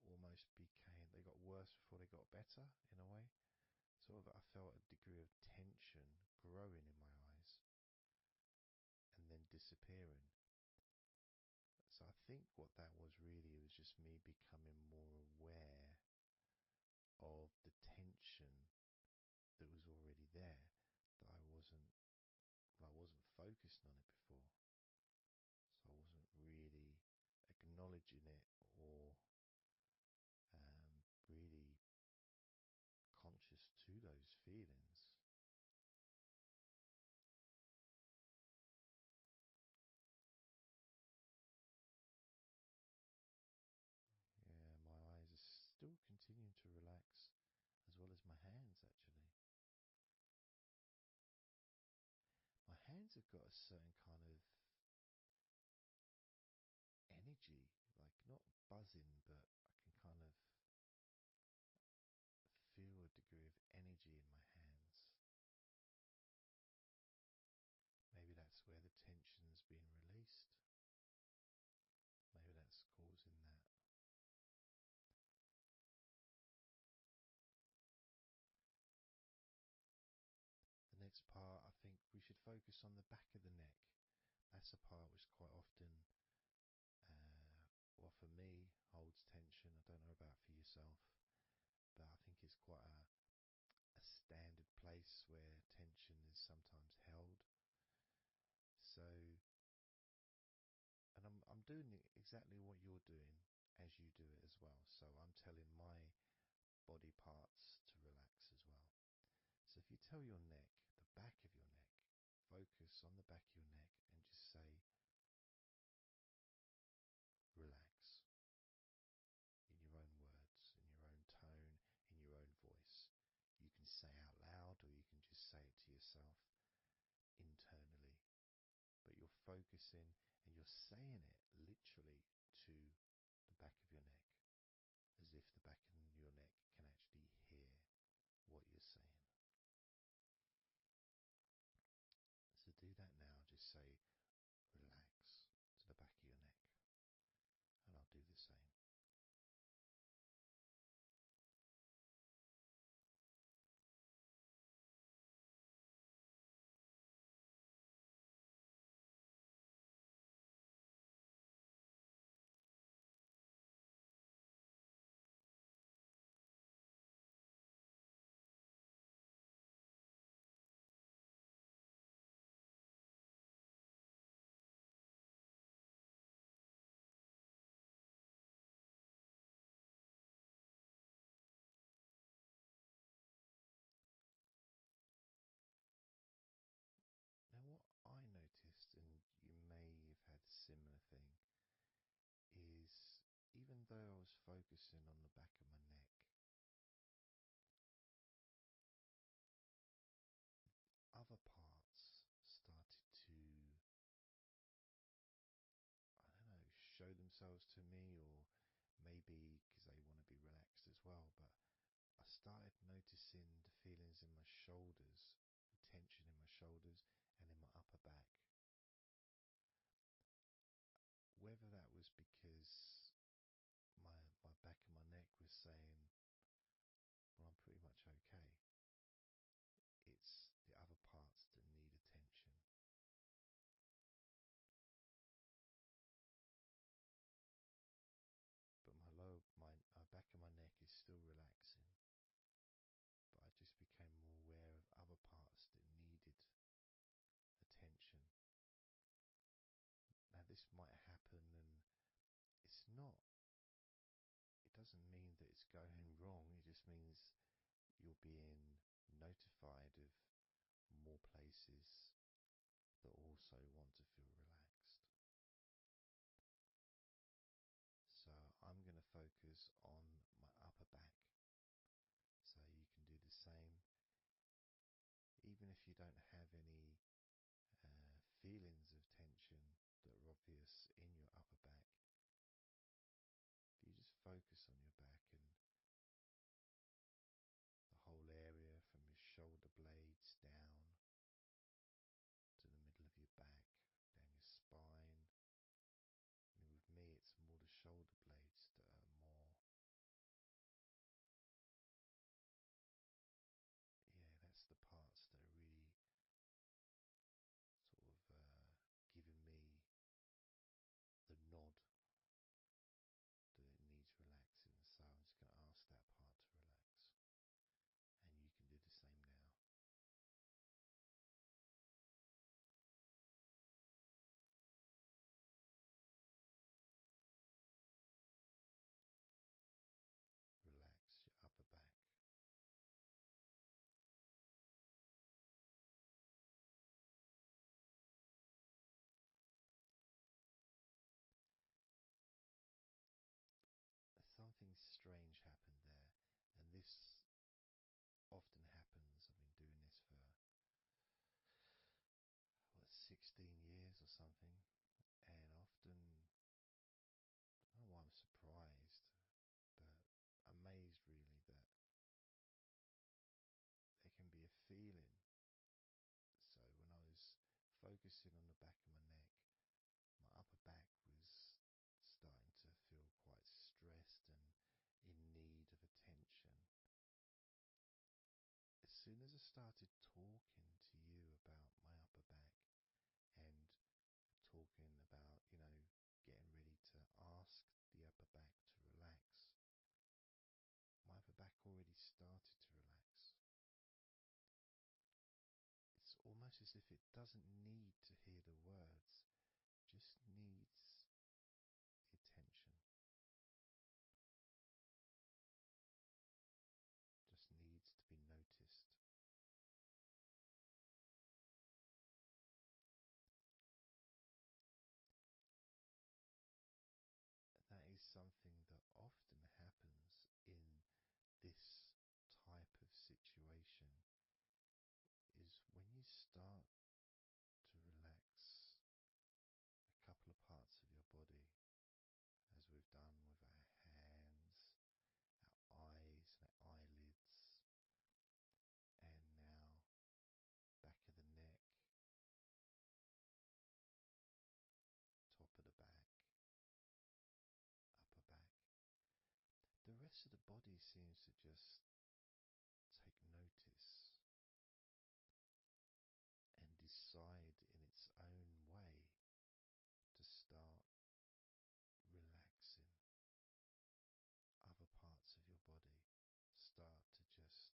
they got worse before they got better in a way. Sort of, I felt a degree of tension growing in my eyes and then disappearing. So I think what that was really was just me becoming more aware of the tension that was already there, that I wasn't focused on it before. So I wasn't really acknowledging it or really conscious to those feelings. Yeah, my eyes are still continuing to relax, as well as my hands actually. My hands have got a certain kind of energy, like not buzzing, but I can kind of feel a degree of energy in my hands. Maybe that's where the tension's being released. Maybe that's causing that. The next part, I think we should focus on the back of the neck. That's a part which quite often, well, for me, holds tension. I don't know about for yourself, but I think it's quite a standard place where tension is sometimes held. So, and I'm doing exactly what you're doing as you do it as well. So I'm telling my body parts to relax as well. So if you tell your neck, the back of your neck, focus on the back of your neck and just say, relax, in your own words, in your own tone, in your own voice. You can say out loud or you can just say it to yourself internally. But you're focusing and you're saying it literally to the back of your neck, as if the back of your neck can actually hear what you're saying. So do that now. Just say relax to the back of your neck, and I'll do the same. Now, what I noticed, and you may have had a similar thing, is even though I was focusing on the back of my neck, other parts started to, I don't know, show themselves to me, or maybe because they want to be relaxed as well, but I started noticing the feelings in my shoulders, the tension in my shoulders and in my upper back. Whether that was because my back of my neck was saying, well, I'm pretty much okay. It's the other parts that need attention. But my back of my neck is still relaxing. But I just became more aware of other parts that needed attention. Now this might happen, and it's not. It doesn't mean that it's going wrong. It just means you're being notified of more places that also want to feel relaxed. So I'm going to focus on my upper back. So you can do the same, even if you don't have any feelings of tension that are obvious in your upper back. If you just focus on your back and the whole area from your shoulder blades down to the middle of your back, down your spine. And with me, it's more the shoulder blades that are more. Yeah, that's the parts that are really sort of giving me the nod that it needs relaxing. So I'm just going to ask that part to relax. And you can do the same now. Relax your upper back. Something strange happened there, and this often happens. I've been doing this for 16 years or something, and often I don't know why I'm surprised, but amazed really that there can be a feeling. So when I was focusing on the back of my neck, my upper back was starting to feel quite stressed and in need of attention. As soon as I started talking to you about my upper back and talking about, getting ready to ask the upper back to relax, my upper back already started to relax. It's almost as if it doesn't need to hear the words, just needs the attention. Just needs to be noticed. That is something that often happens in this type of situation, is when you start to relax a couple of parts of your body, as we've done with our hands, our eyes and our eyelids, and now back of the neck, top of the back, upper back. The rest of the body seems to just take notice and decide in its own way to start relaxing. Other parts of your body start to just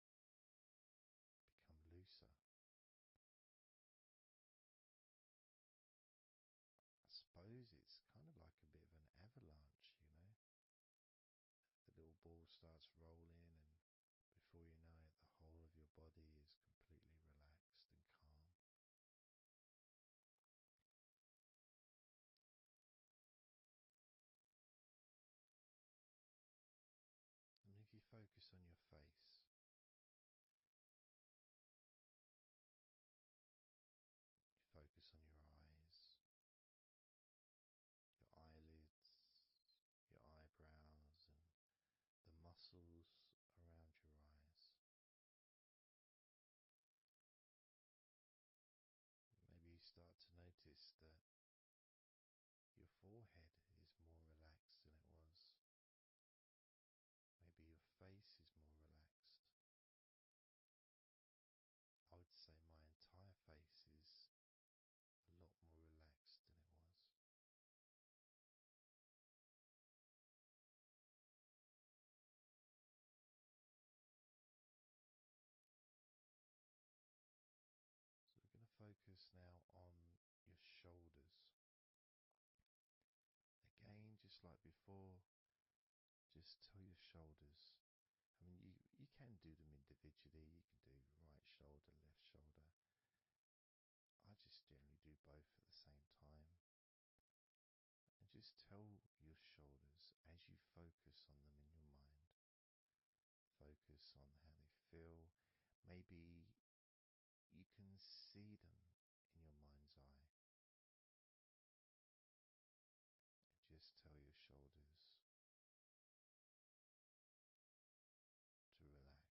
become looser. I suppose it's kind of like a bit of an avalanche, The little ball starts rolling, and before you know it, the whole of your body is completely relaxed and calm. And if you focus on your face, you focus on your eyes, your eyelids, your eyebrows, and the muscles around your eyes. Maybe you start to notice that your forehead is more relaxed than it was. Maybe your face is more relaxed. I would say my entire face is a lot more relaxed than it was. So we're going to focus now on your shoulders. Again, just like before, just tell your shoulders. I mean, you can do them individually. You can do focus on them in your mind. Focus on how they feel. Maybe you can see them in your mind's eye. And just tell your shoulders to relax.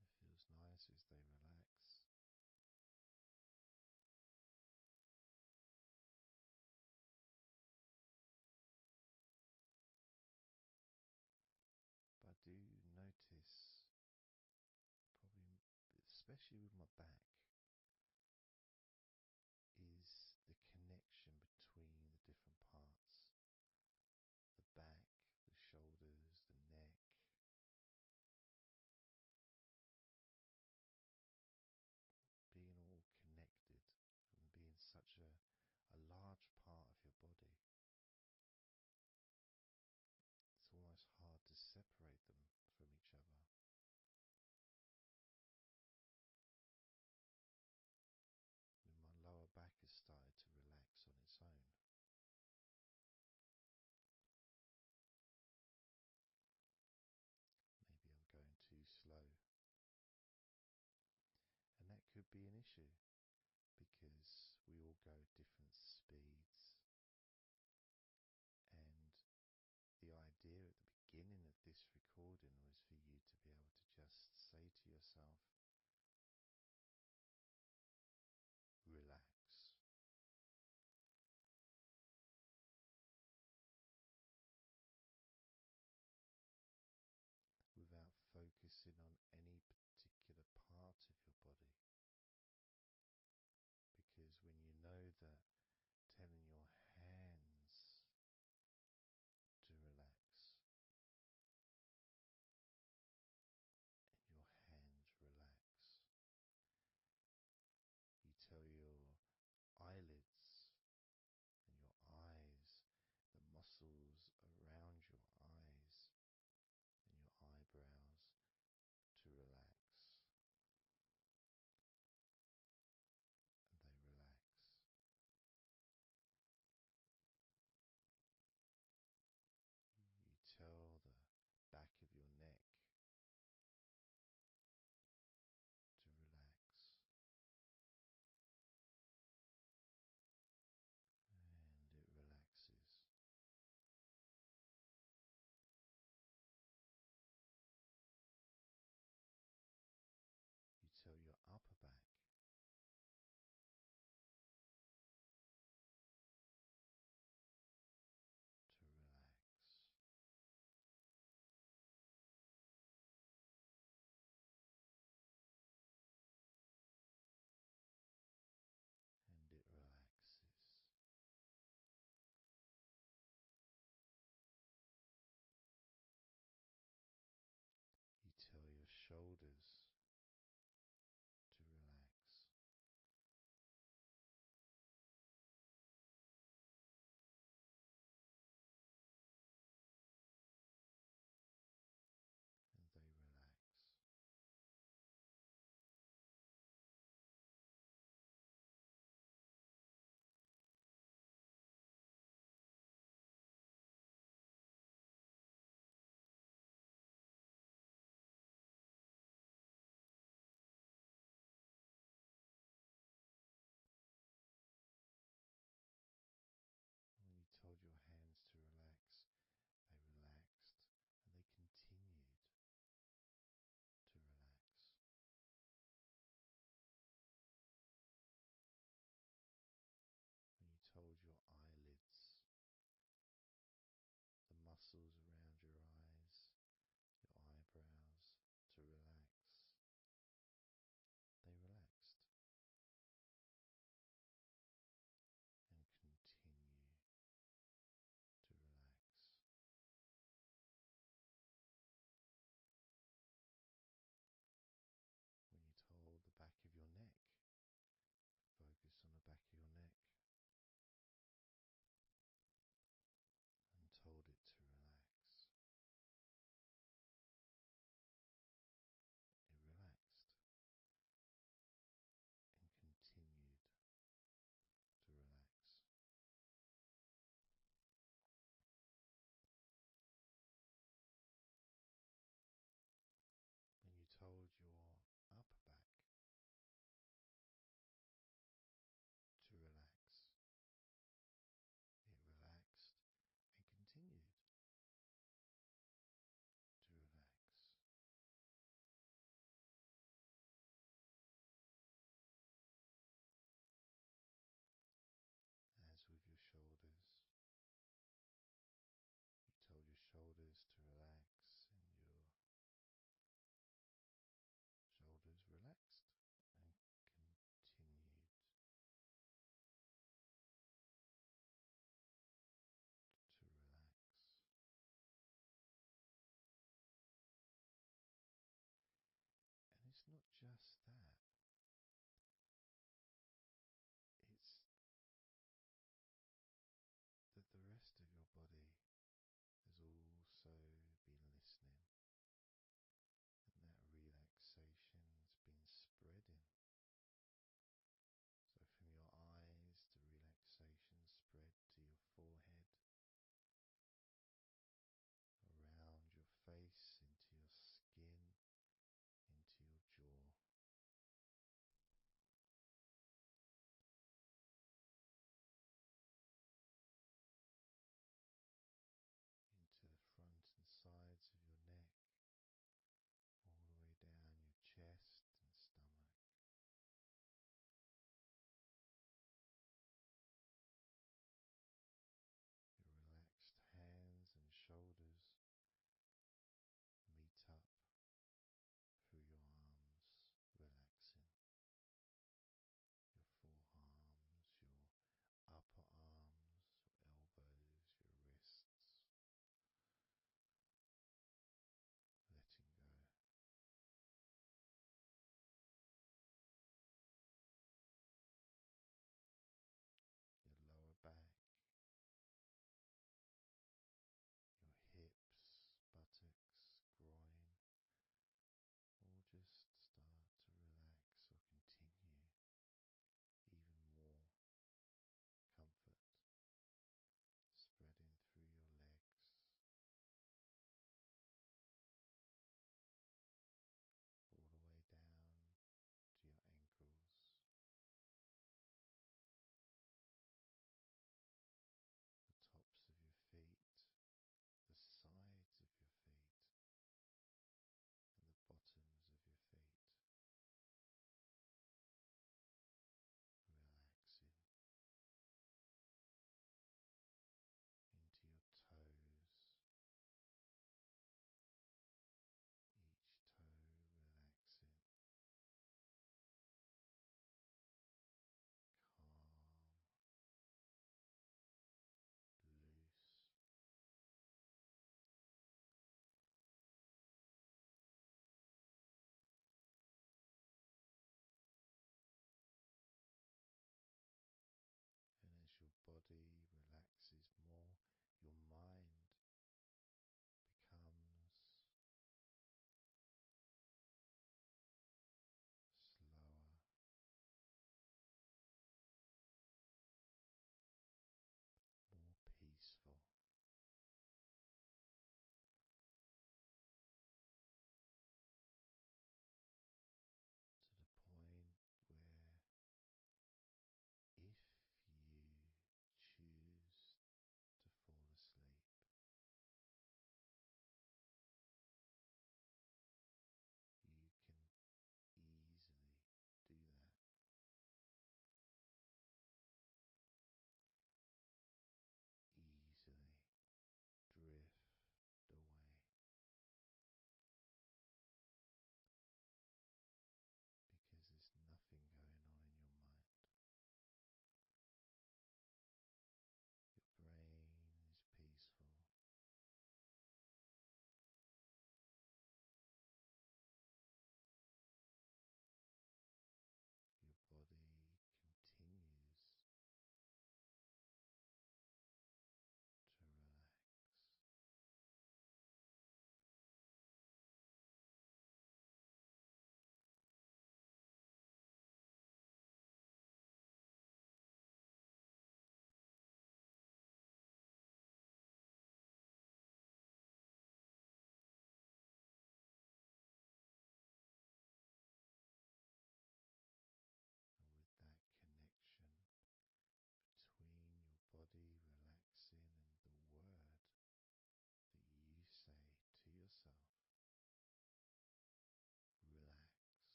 It feels nice as they relax. But I do notice, probably especially with my back, is the connection between the different parts. The back, the shoulders, the neck, being all connected and being such a large part of your body. It's almost hard to separate them from each other. And my lower back has started to relax on its own. Maybe I'm going too slow. And that could be an issue because we all go at different speeds. And the idea at the beginning of this recording was for you to be able to just say to yourself, relax. Without focusing on any particular part of your body. Because when you know that telling your hands to relax and your hands relax,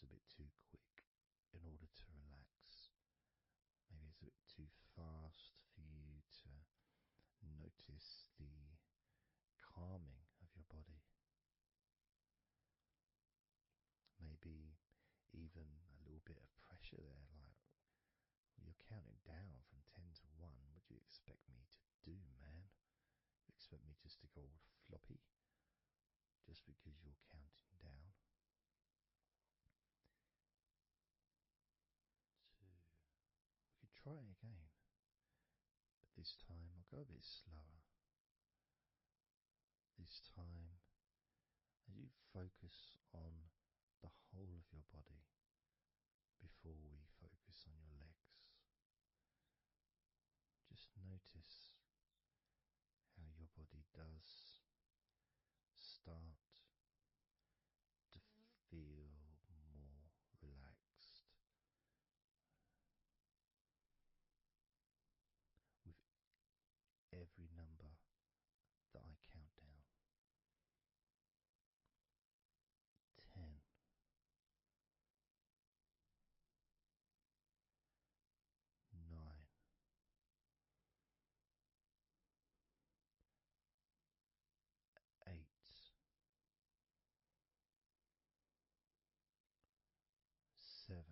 a bit too quick in order to relax. Maybe it's a bit too fast for you to notice the calming of your body. Maybe even a little bit of pressure there, like you're counting down from 10 to 1. What do you expect me to do, man? You expect me just to go all floppy just because you're counting down? 2. We could try again, but this time I'll go a bit slower. This time, as you focus on the whole of your body before we focus on your legs, just notice how your body does start to feel more relaxed with every number that I count down. 10. 9. 8. 7.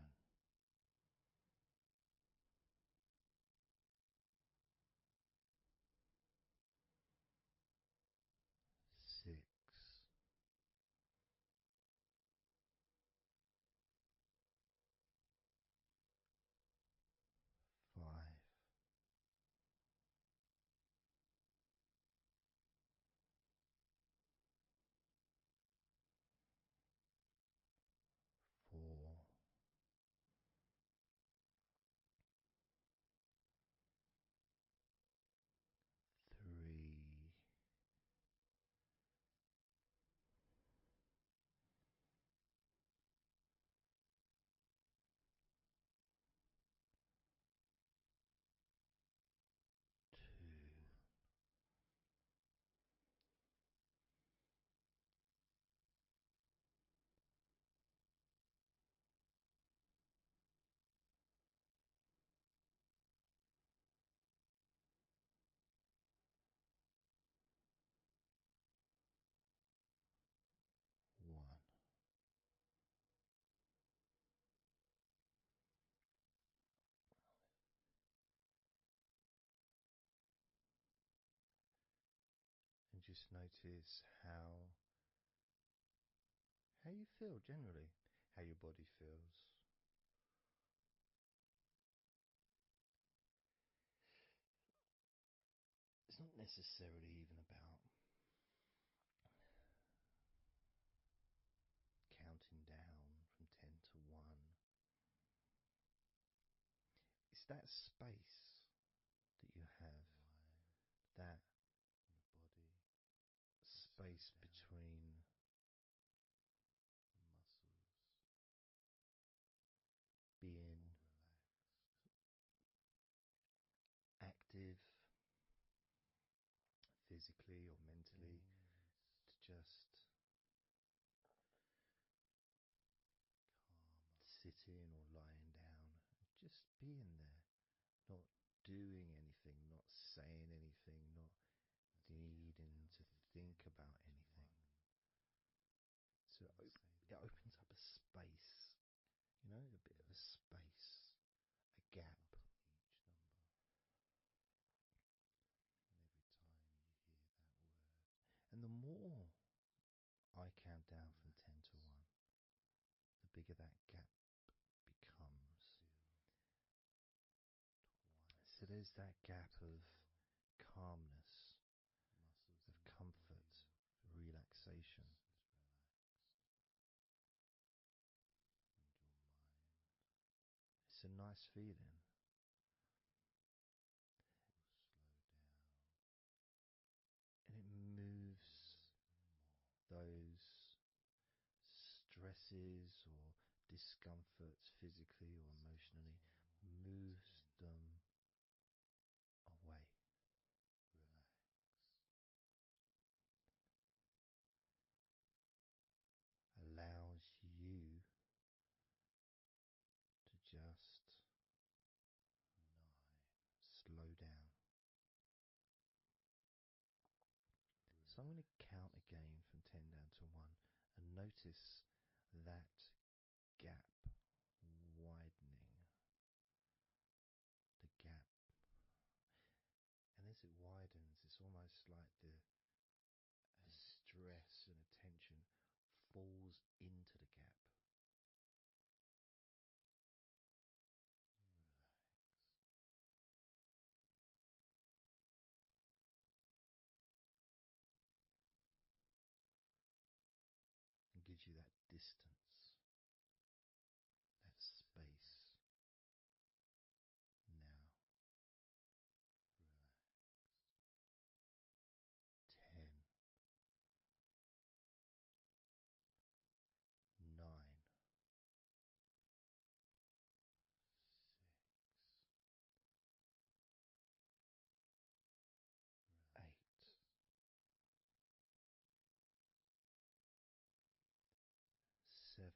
6. 5. 4. 3. 2. 1. And just notice how you feel generally, how your body feels. It's not necessarily even about counting down from 10 to 1. It's that space that you have, that body space between muscles being active physically or mentally, to just sitting or lying down, just being there, not doing anything, not saying anything, not needing to think about anything. So it opens up a space, a bit of a space, a gap. Each number. And every time you hear that word. And the more I count down from 10 to 1, the bigger that gap becomes. So there's that gap of calmness, of comfort, relaxation. It's a nice feeling. And it moves those stresses or discomforts physically or emotionally, moves them away. Relax. Allows you So I'm going to count again from 10 down to 1 and notice that gap widening. The gap. And as it widens, it's almost like the stress and attention falls into the gap. And gives you that distance, that space. Now, relax. 10, 9, 6, 8, 7,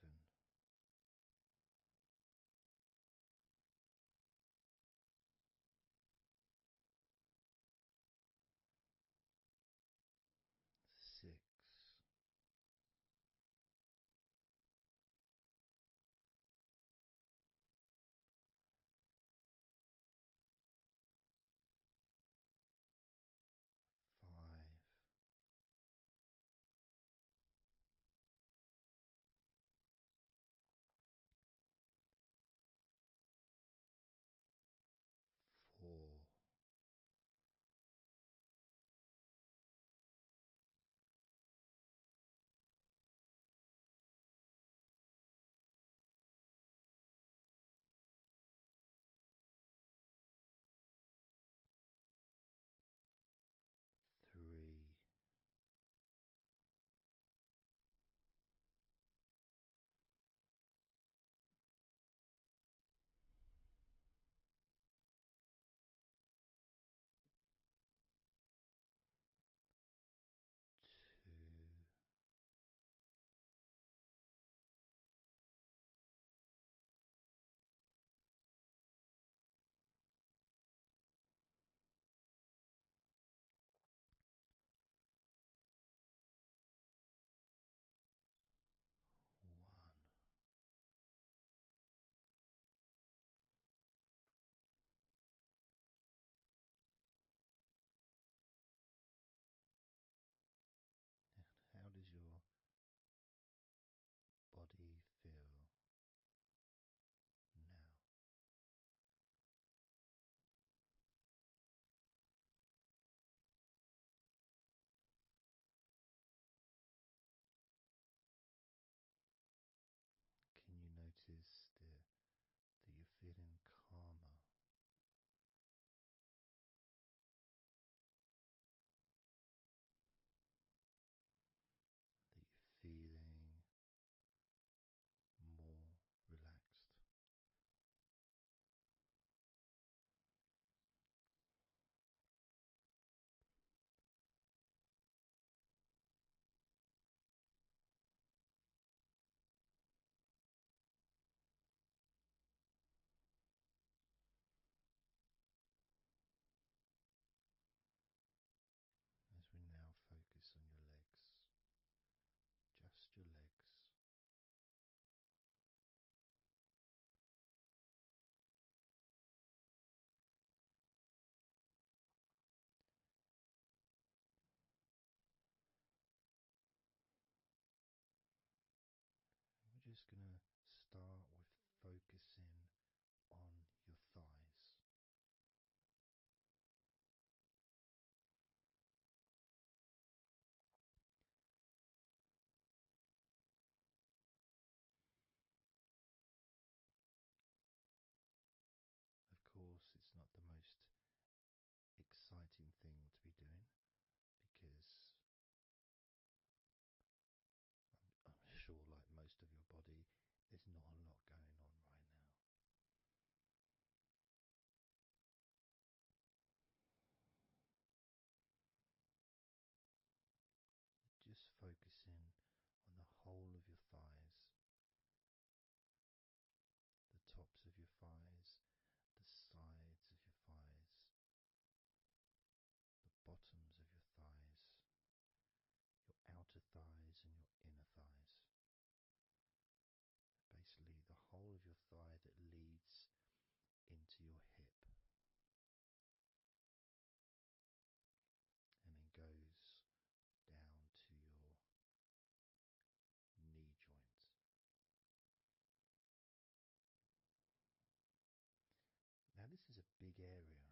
area.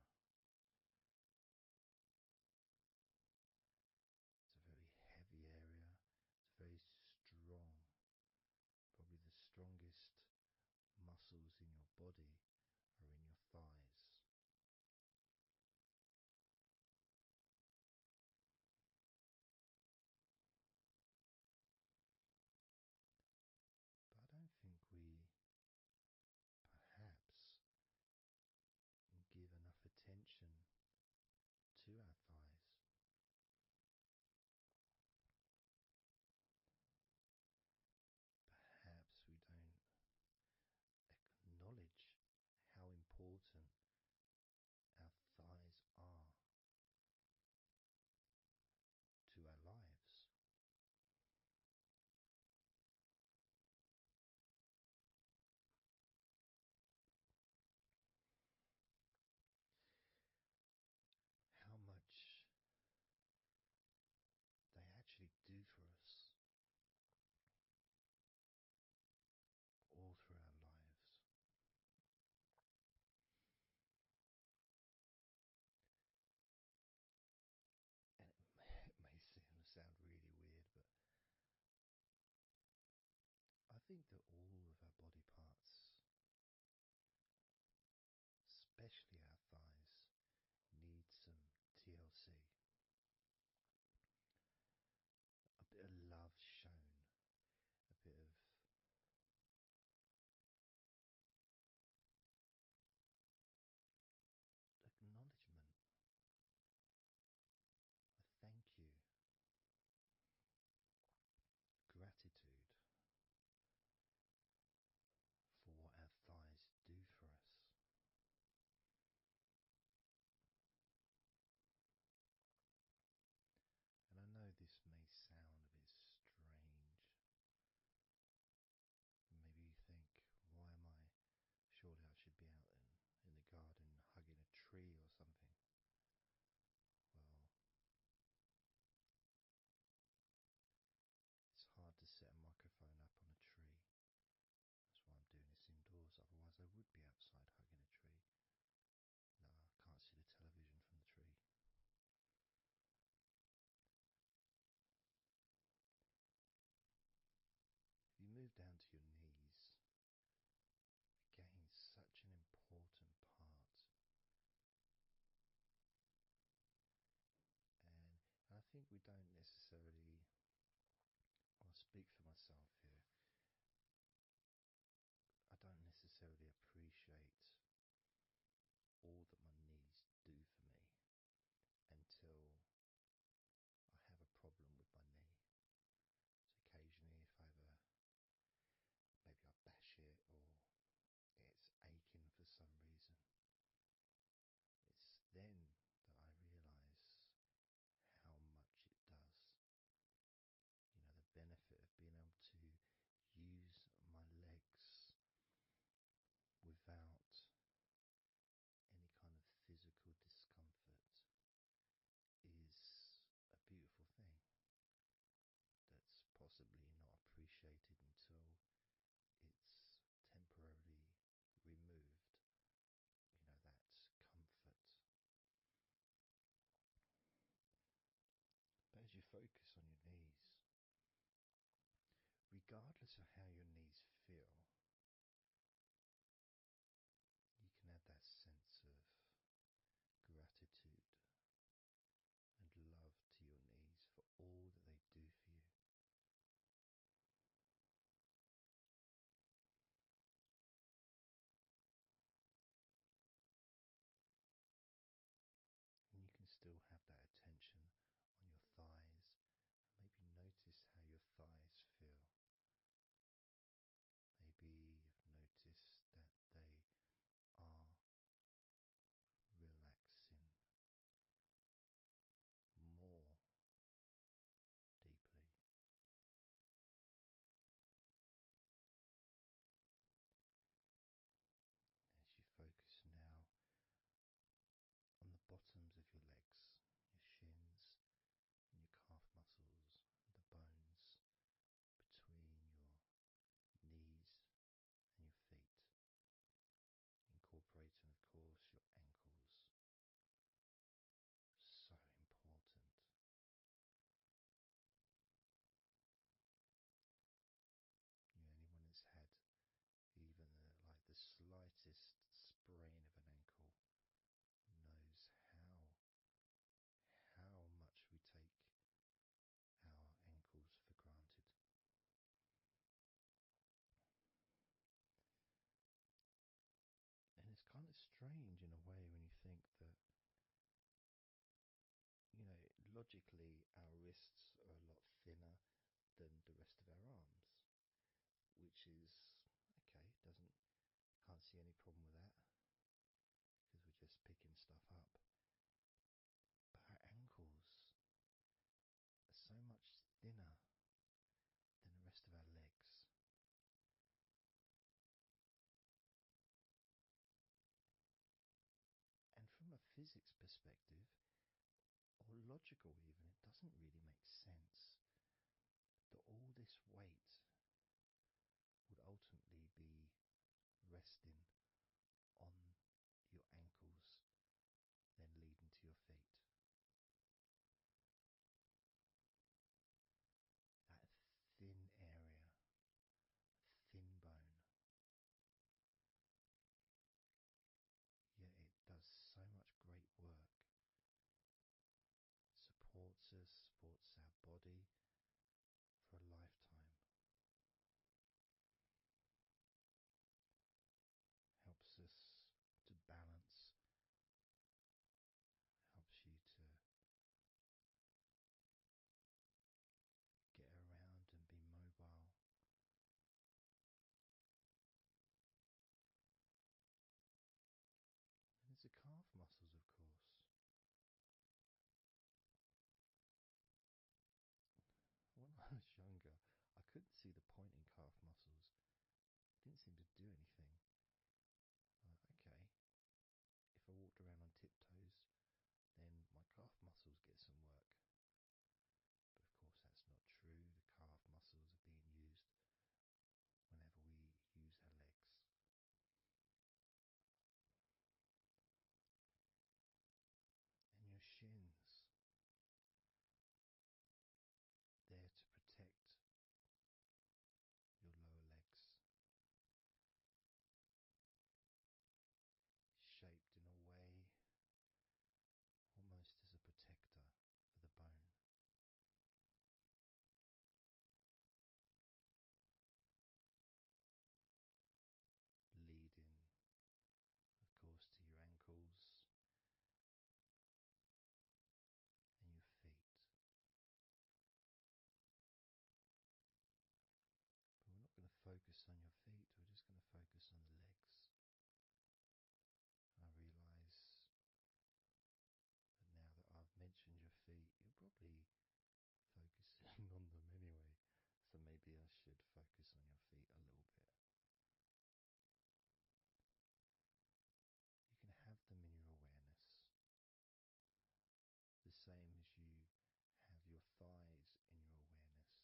It's a very heavy area. It's very strong. Probably the strongest muscles in your body are in your thighs. But I don't think we perhaps give enough attention to our thighs. Perhaps we don't acknowledge how important our thighs are to our lives. How much they actually do for us all through our lives. And it may sound really weird, but I think that all of our body parts, especially our thighs, need some TLC. A bit of love shown, a bit of acknowledgement, a thank you, gratitude for what our thighs do for us. And I know this may sound a bit strange. Maybe you think, why am I? Surely I should be out in the garden hugging a tree or something. Well, it's hard to set a microphone up on a tree. That's why I'm doing this indoors, otherwise I would be outside hugging a tree. No, I can't see the television from the tree. If you move down to your knees, again, such an important part. And I think we don't necessarily, I'll speak for myself here, I don't necessarily appreciate all that my knees do for me until I have a problem with my knee. So occasionally if I ever, maybe I bash it or it's aching for some reason, it's then that I realise how much it does. You know, the benefit of being able to way when you think that, logically our wrists are a lot thinner than the rest of our arms, which is okay, can't see any problem with that because we're just picking stuff up. But our ankles are so much thinner than the rest of our legs. And from a physics perspective, or logical even, it doesn't really make sense that all this weight would ultimately be resting on your ankles, then leading to your feet. That thin area, thin bone, yet it does so much great work. Supports us, supports our body for a lifetime. Helps us to balance, helps you to get around and be mobile. And there's the calf muscles, of course. When I was younger, I couldn't see the point in calf muscles. It didn't seem to do anything. Okay, if I walked around on tiptoes, then my calf muscles get some work. But of course that's not true. The calf muscles are being used whenever we use our legs. And your shins, there to protect your lower legs. Shaped in a way almost as a protector for the bone. Leading, of course, to your ankles and your feet. But we're not going to focus on your feet, we're just going to focus on the legs. I realise that now that I've mentioned your feet, you're probably focusing on them anyway, so maybe I should focus on your feet a little bit. You can have them in your awareness, the same as you have your thighs in your awareness,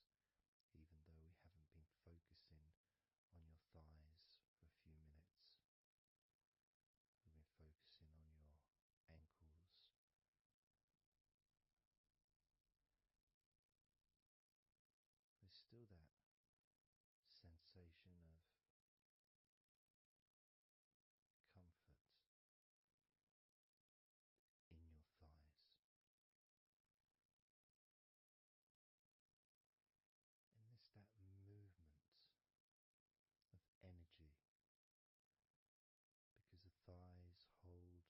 even though we haven't been focusing on your thighs for a few minutes. We've been focusing on your ankles, there's still that sensation of comfort in your thighs. And there's that movement of energy, because the thighs hold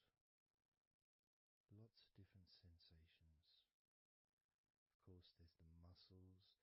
lots of different sensations. Of course, there's the muscles